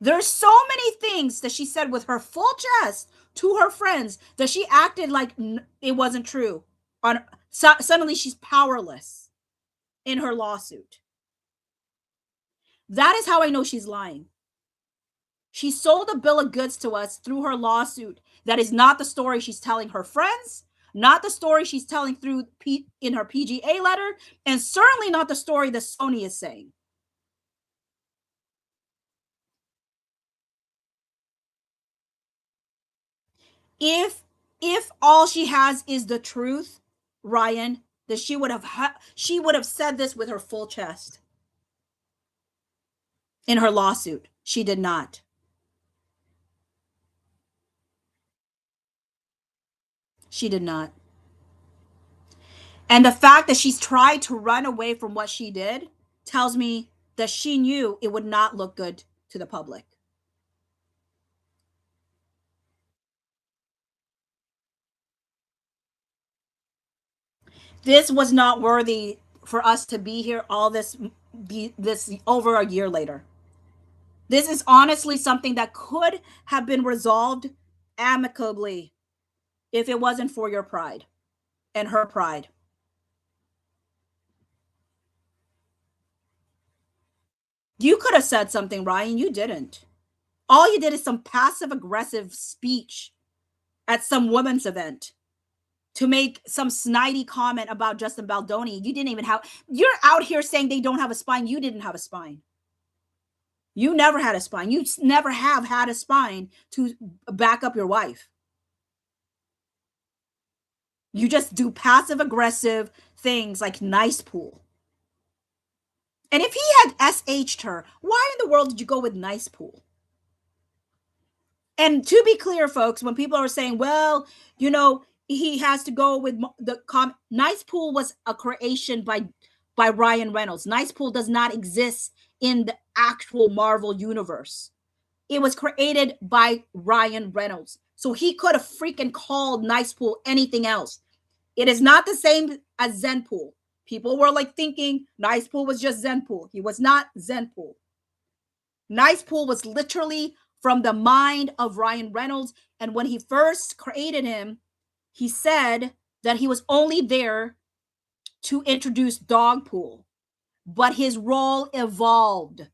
There's so many things that she said with her full chest to her friends that she acted like it wasn't true. Suddenly she's powerless in her lawsuit. That is how I know she's lying. She sold a bill of goods to us through her lawsuit. That is not the story she's telling her friends, not the story she's telling through in her PGA letter, and certainly not the story that Sony is saying. If all she has is the truth, Ryan, that she would have said this with her full chest in her lawsuit. She did not. She did not. And the fact that she's tried to run away from what she did tells me that she knew it would not look good to the public. This was not worthy for us to be here all this over a year later. This is honestly something that could have been resolved amicably if it wasn't for your pride and her pride. You could have said something, Ryan. You didn't. All you did is some passive aggressive speech at some women's event to make some snidey comment about Justin Baldoni. You didn't even have, you're out here saying they don't have a spine. You didn't have a spine. You never had a spine. You never have had a spine to back up your wife. You just do passive aggressive things like nice pool. And if he had SH'd her, why in the world did you go with nice pool? And to be clear, folks, when people are saying, well, you know, he has to go with Nice Pool was a creation by Ryan Reynolds. Nice Pool does not exist in the actual Marvel universe. It was created by Ryan Reynolds. So he could have freaking called Nice Pool anything else. It is not the same as Zen Pool. People were like thinking Nice Pool was just Zen Pool. He was not Zen Pool. Nice Pool was literally from the mind of Ryan Reynolds. And when he first created him, he said that he was only there to introduce Dog Pool. But his role evolved.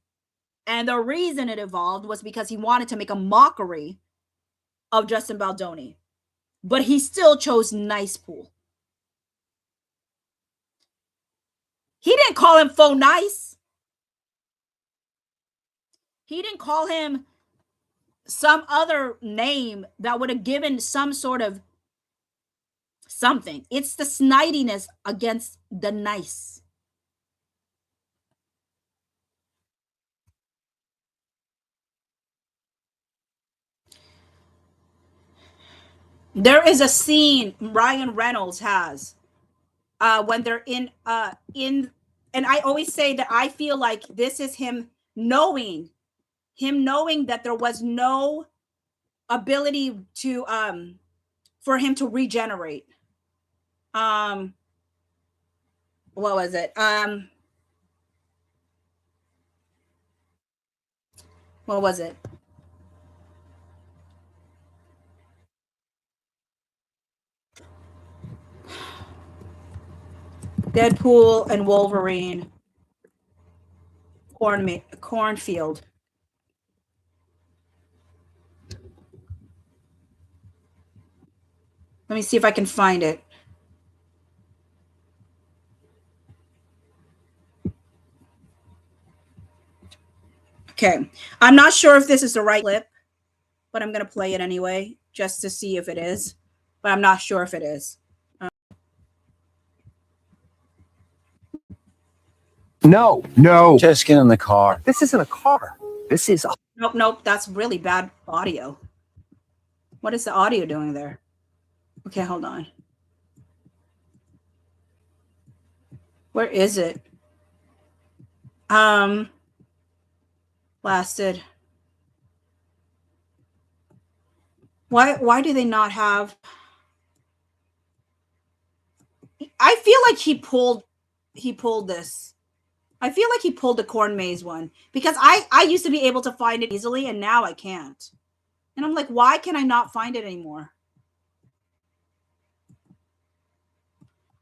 And the reason it evolved was because he wanted to make a mockery of Justin Baldoni. But he still chose Nice Pool. He didn't call him Faux Nice. He didn't call him some other name that would have given some sort of something. It's the snidiness against the nice. There is a scene Ryan Reynolds has when they're in and I always say that I feel like this is him knowing that there was no ability to for him to regenerate. What was it? What was it? Deadpool and Wolverine. Cornfield. Let me see if I can find it. Okay. I'm not sure if this is the right clip, but I'm going to play it anyway, just to see if it is. But I'm not sure if it is. No. Just get in the car. This isn't a car. This is. Nope. That's really bad audio. What is the audio doing there? Okay, hold on. Where is it? Lasted. Why do they not have I feel like he pulled this. I feel like he pulled the corn maze one because I used to be able to find it easily and now I can't. And I'm like, why can I not find it anymore?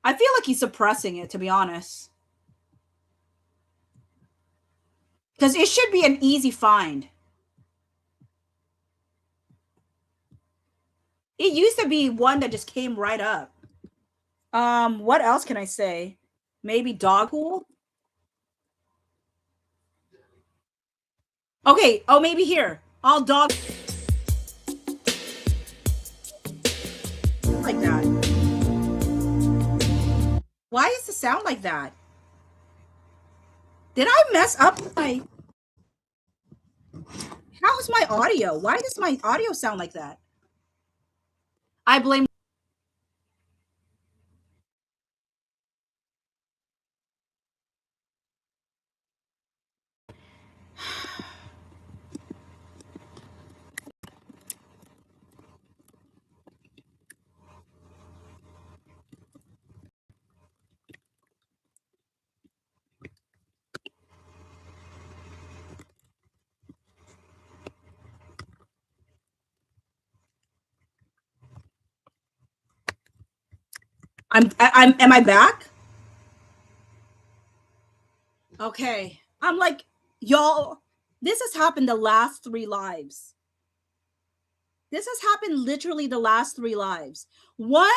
I feel like he's suppressing it, to be honest. Because it should be an easy find. It used to be one that just came right up. What else can I say? Maybe dog pool? Okay, oh maybe here. All dog like that. Why is the sound like that? Did I mess up my how's my audio? Why does my audio sound like that? I blame I'm am I back? Okay. I'm like, y'all, this has happened the last 3 lives. This has happened literally the last 3 lives. One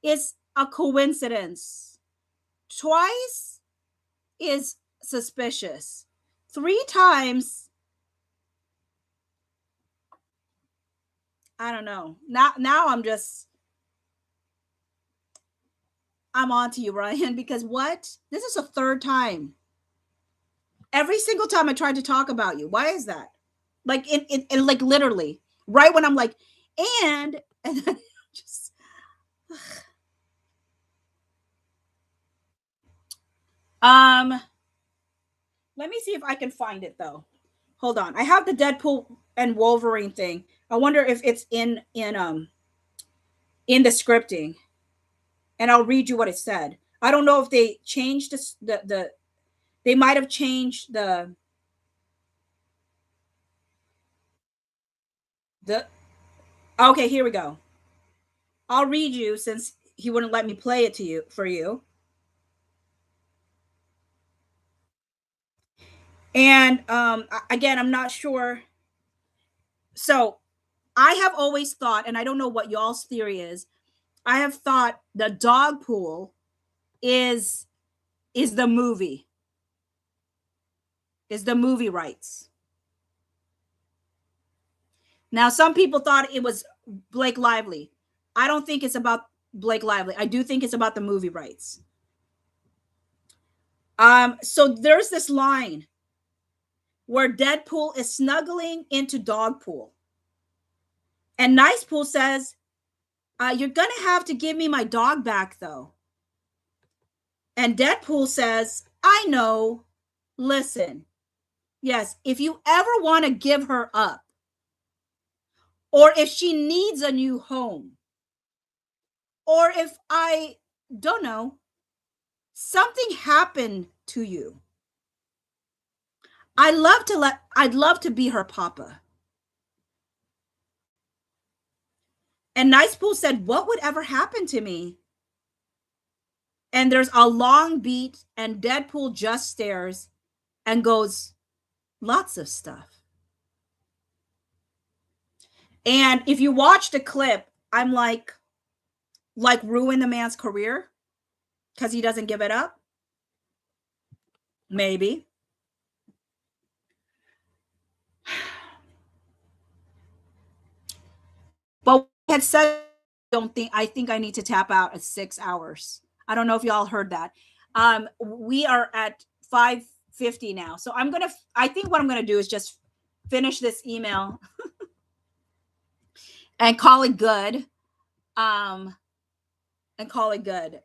is a coincidence. Twice is suspicious. 3 times, I don't know. Now I'm on to you, Ryan, because what? This is a third time. Every single time I tried to talk about you. Why is that? Like in like literally. Right when I'm like, and then just um let me see if I can find it though. Hold on. I have the Deadpool and Wolverine thing. I wonder if it's in the scripting. And I'll read you what it said. I don't know if they changed the they might have changed the okay, here we go. I'll read you since he wouldn't let me play it to you for you. And again, I'm not sure. So I have always thought, and I don't know what y'all's theory is. I have thought the dog pool is is the movie, is the movie rights. Now, some people thought it was Blake Lively. I don't think it's about Blake Lively. I do think it's about the movie rights. So there's this line where Deadpool is snuggling into Dogpool. And Nicepool says, you're going to have to give me my dog back, though. And Deadpool says, I know. Listen, yes, if you ever want to give her up, or if she needs a new home, or if I don't know, something happened to you, I'd love to be her papa. And Nicepool said, what would ever happen to me? And there's a long beat, and Deadpool just stares and goes, lots of stuff. And if you watch the clip, I'm like ruin the man's career because he doesn't give it up. Maybe. But we had said, I think I need to tap out at 6 hours. I don't know if y'all heard that. We are at 5:50 now. So I think what I'm going to do is just finish this email and call it good. And call it good.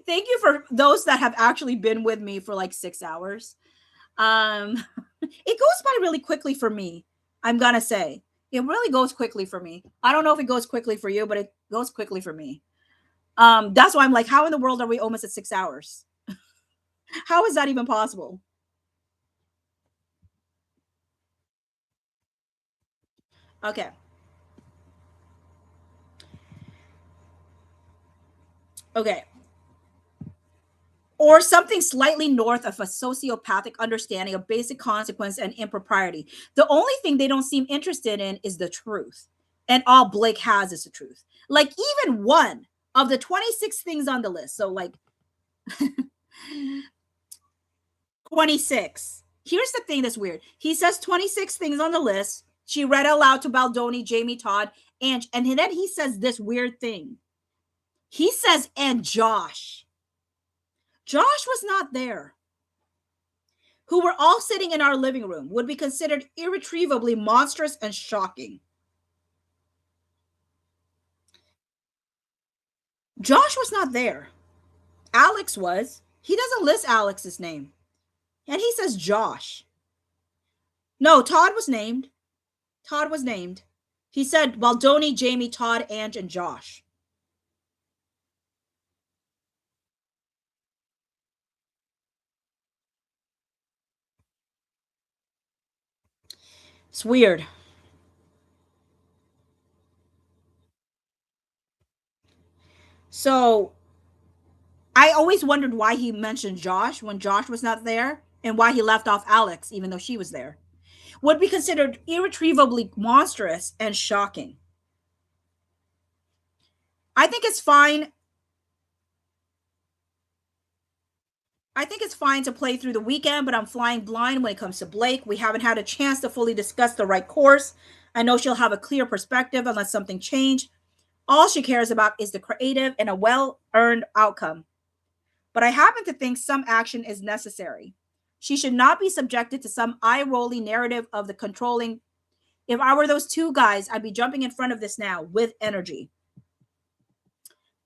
Thank you for those that have actually been with me for like 6 hours. It goes by really quickly for me. I'm going to say it really goes quickly for me. I don't know if it goes quickly for you, but it goes quickly for me. That's why I'm like, how in the world are we almost at 6 hours? How is that even possible? Okay. Okay. Or something slightly north of a sociopathic understanding of basic consequence and impropriety. The only thing they don't seem interested in is the truth. And all Blake has is the truth. Like, even one of the 26 things on the list. So, like, 26. Here's the thing that's weird. He says 26 things on the list. She read aloud to Baldoni, Jamie, Todd, and then he says this weird thing. He says, and Josh. Josh was not there. Who were all sitting in our living room, would be considered irretrievably monstrous and shocking. Josh was not there. Alex was. He doesn't list Alex's name. And he says Josh. No, Todd was named. Todd was named. He said Baldoni, Jamie, Todd, Ange, and Josh. It's weird. So I always wondered why he mentioned Josh when Josh was not there and why he left off Alex even though she was there. Would be considered irretrievably monstrous and shocking. I think it's fine. I think it's fine to play through the weekend, but I'm flying blind when it comes to Blake. We haven't had a chance to fully discuss the right course. I know she'll have a clear perspective unless something changed. All she cares about is the creative and a well earned outcome. But I happen to think some action is necessary. She should not be subjected to some eye rolling narrative of the controlling. If I were those two guys, I'd be jumping in front of this now with energy.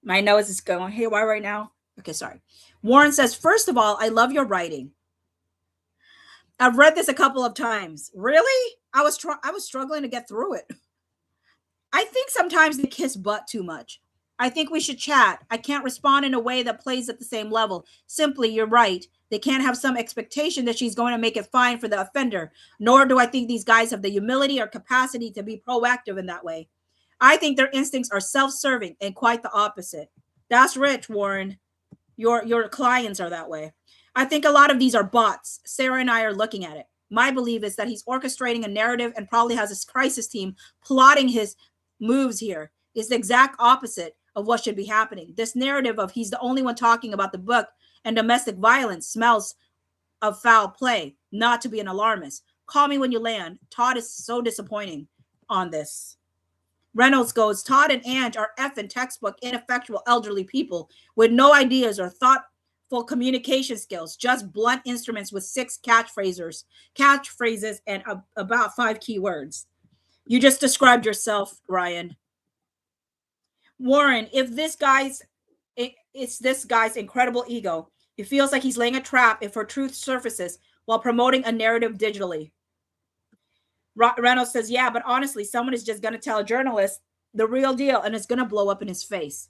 My nose is going haywire right now. Okay, sorry. Warren says, first of all, I love your writing. I've read this a couple of times. Really? I was struggling to get through it. I think sometimes they kiss butt too much. I think we should chat. I can't respond in a way that plays at the same level. Simply, you're right. They can't have some expectation that she's going to make it fine for the offender, nor do I think these guys have the humility or capacity to be proactive in that way. I think their instincts are self-serving and quite the opposite. That's rich, Warren. Your clients are that way. I think a lot of these are bots. Sarah and I are looking at it. My belief is that he's orchestrating a narrative and probably has his crisis team plotting his moves here. It's the exact opposite of what should be happening. This narrative of he's the only one talking about the book and domestic violence smells of foul play, not to be an alarmist. Call me when you land. Todd is so disappointing on this. Reynolds goes, Todd and Ange are effing textbook ineffectual elderly people with no ideas or thoughtful communication skills, just blunt instruments with 6 catchphrases and about 5 keywords. You just described yourself, Ryan. Warren, if it's this guy's incredible ego. He feels like he's laying a trap if her truth surfaces while promoting a narrative digitally. Reynolds says, yeah, but honestly, someone is just going to tell a journalist the real deal and it's going to blow up in his face.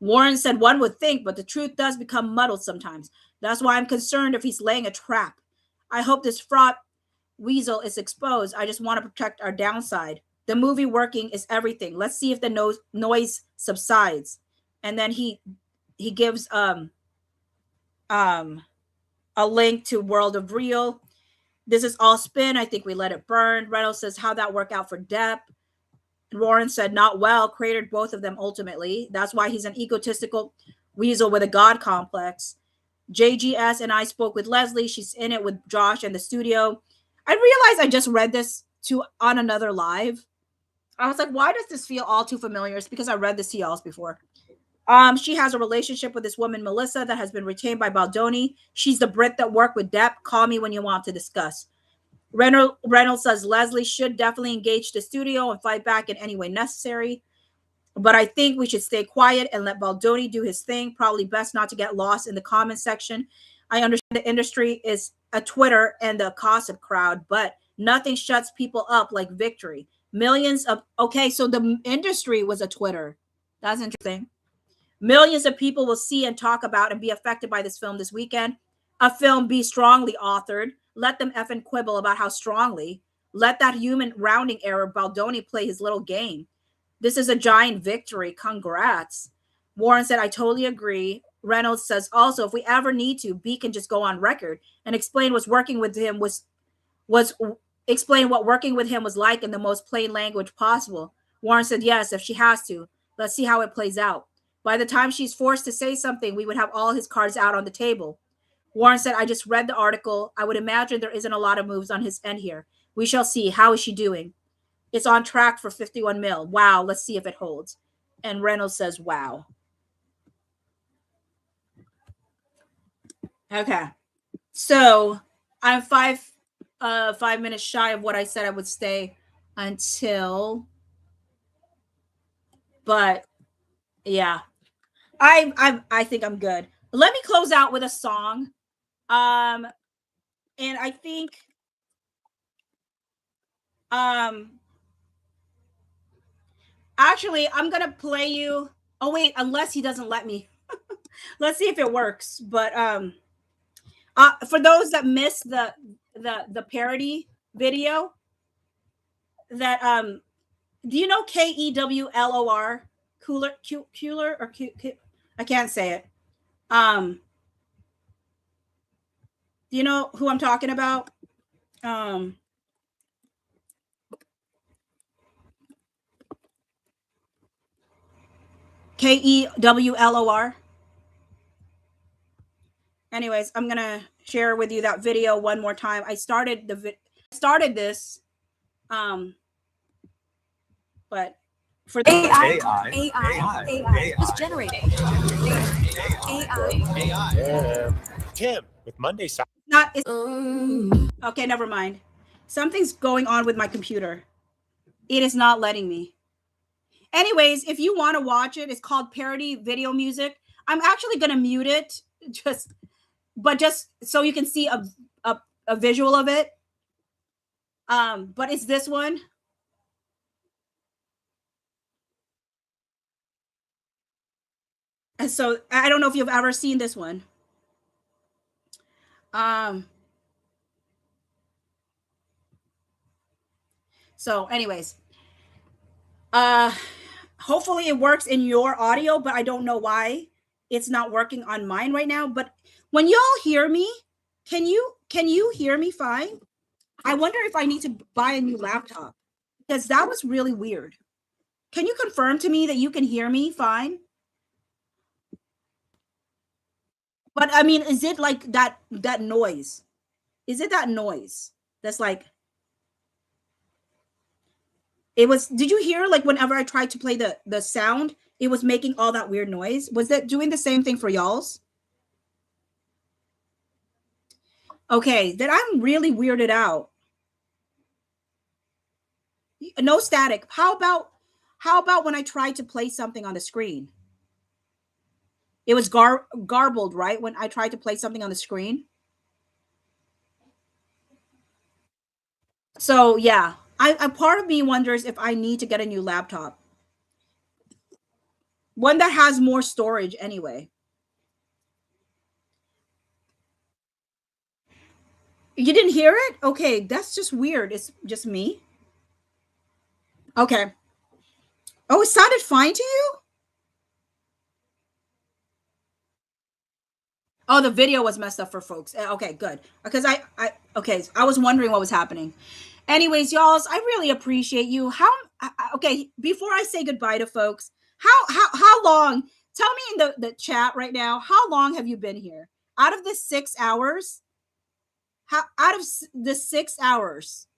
Warren said, one would think, but the truth does become muddled sometimes. That's why I'm concerned if he's laying a trap. I hope this fraud weasel is exposed. I just want to protect our downside. The movie working is everything. Let's see if the noise subsides. And then he gives a link to World of Real. This is all spin. I think we let it burn. Reynolds says, how'd that work out for Depp? Warren said, not well. Created both of them ultimately. That's why he's an egotistical weasel with a God complex. JGS and I spoke with Leslie. She's in it with Josh and the studio. I realized I just read this on another live. I was like, why does this feel all too familiar? It's because I read the CLs before. She has a relationship with this woman, Melissa, that has been retained by Baldoni. She's the Brit that worked with Depp. Call me when you want to discuss. Reynolds says Leslie should definitely engage the studio and fight back in any way necessary. But I think we should stay quiet and let Baldoni do his thing. Probably best not to get lost in the comment section. I understand the industry is a Twitter and the gossip crowd, but nothing shuts people up like victory. Millions of... Okay, so the industry was a Twitter. That's interesting. Millions of people will see and talk about and be affected by this film this weekend. A film be strongly authored. Let them effing quibble about how strongly. Let that human rounding error Baldoni play his little game. This is a giant victory. Congrats. Warren said, I totally agree. Reynolds says also, if we ever need to, B can just go on record and explain what's working with him was explain what working with him was like in the most plain language possible. Warren said, yes, if she has to. Let's see how it plays out. By the time she's forced to say something, we would have all his cards out on the table. Warren said, I just read the article. I would imagine there isn't a lot of moves on his end here. We shall see. How is she doing? It's on track for 51 mil. Wow, let's see if it holds. And Reynolds says, wow. Okay. So I'm 5 minutes shy of what I said I would stay until, but yeah. I think I'm good. Let me close out with a song. And I think actually I'm gonna play you. Oh wait, unless he doesn't let me. Let's see if it works. But for those that missed the parody video, that do you know KEWLOR? Cooler or I can't say it. Do you know who I'm talking about? KEWLOR. Anyways, I'm gonna share with you that video one more time. I started this, but for the AI is generating. AI. Tim, with Monday. not it's, okay, never mind. Something's going on with my computer. It is not letting me. Anyways, if you want to watch it, it's called Parody Video Music. I'm actually gonna mute it just so you can see a visual of it. But it's this one. And so I don't know if you've ever seen this one. So anyways, hopefully it works in your audio, but I don't know why it's not working on mine right now. But when y'all hear me, can you hear me fine? I wonder if I need to buy a new laptop, because that was really weird. Can you confirm to me that you can hear me fine? But I mean, is it like that noise? Is it that noise that's like it was? Did you hear like whenever I tried to play the sound, it was making all that weird noise? Was that doing the same thing for y'all's? Okay, then I'm really weirded out. No static. How about when I tried to play something on the screen? It was garbled, right? When I tried to play something on the screen. So yeah, I part of me wonders if I need to get a new laptop. One that has more storage anyway. You didn't hear it? Okay, that's just weird. It's just me. Okay. Oh, it sounded fine to you? Oh, the video was messed up for folks. Okay, good. Because I was wondering what was happening. Anyways, y'all, I really appreciate you. Okay, before I say goodbye to folks, how long? Tell me in the chat right now, how long have you been here? Out of the 6 hours? Out of the 6 hours,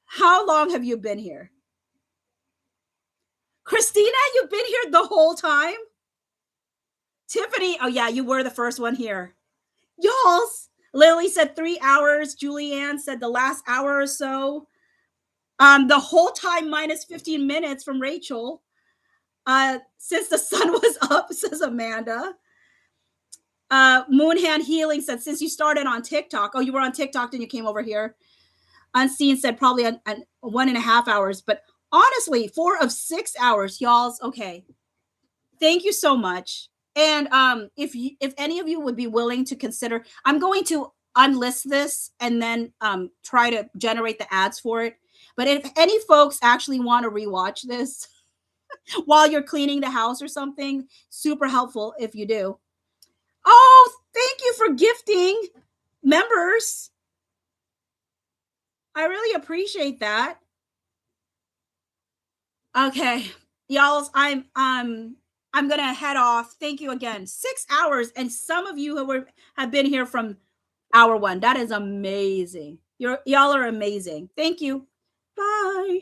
how long have you been here? Christina, you've been here the whole time? Tiffany, oh yeah, you were the first one here. Y'all, Lily said 3 hours. Julianne said the last hour or so. The whole time minus 15 minutes from Rachel. Since the sun was up, says Amanda. Moonhand Healing said, since you started on TikTok. Oh, you were on TikTok, then you came over here. Unseen said probably 1.5 hours. But honestly, 4 of 6 hours, y'all's okay. Thank you so much. And if any of you would be willing to consider, I'm going to unlist this and then try to generate the ads for it. But if any folks actually want to rewatch this while you're cleaning the house or something, super helpful if you do. Oh, thank you for gifting members. I really appreciate that. Okay, y'all, I'm gonna head off. Thank you again. 6 hours, and some of you have been here from hour one. That is amazing. Y'all are amazing. Thank you. Bye.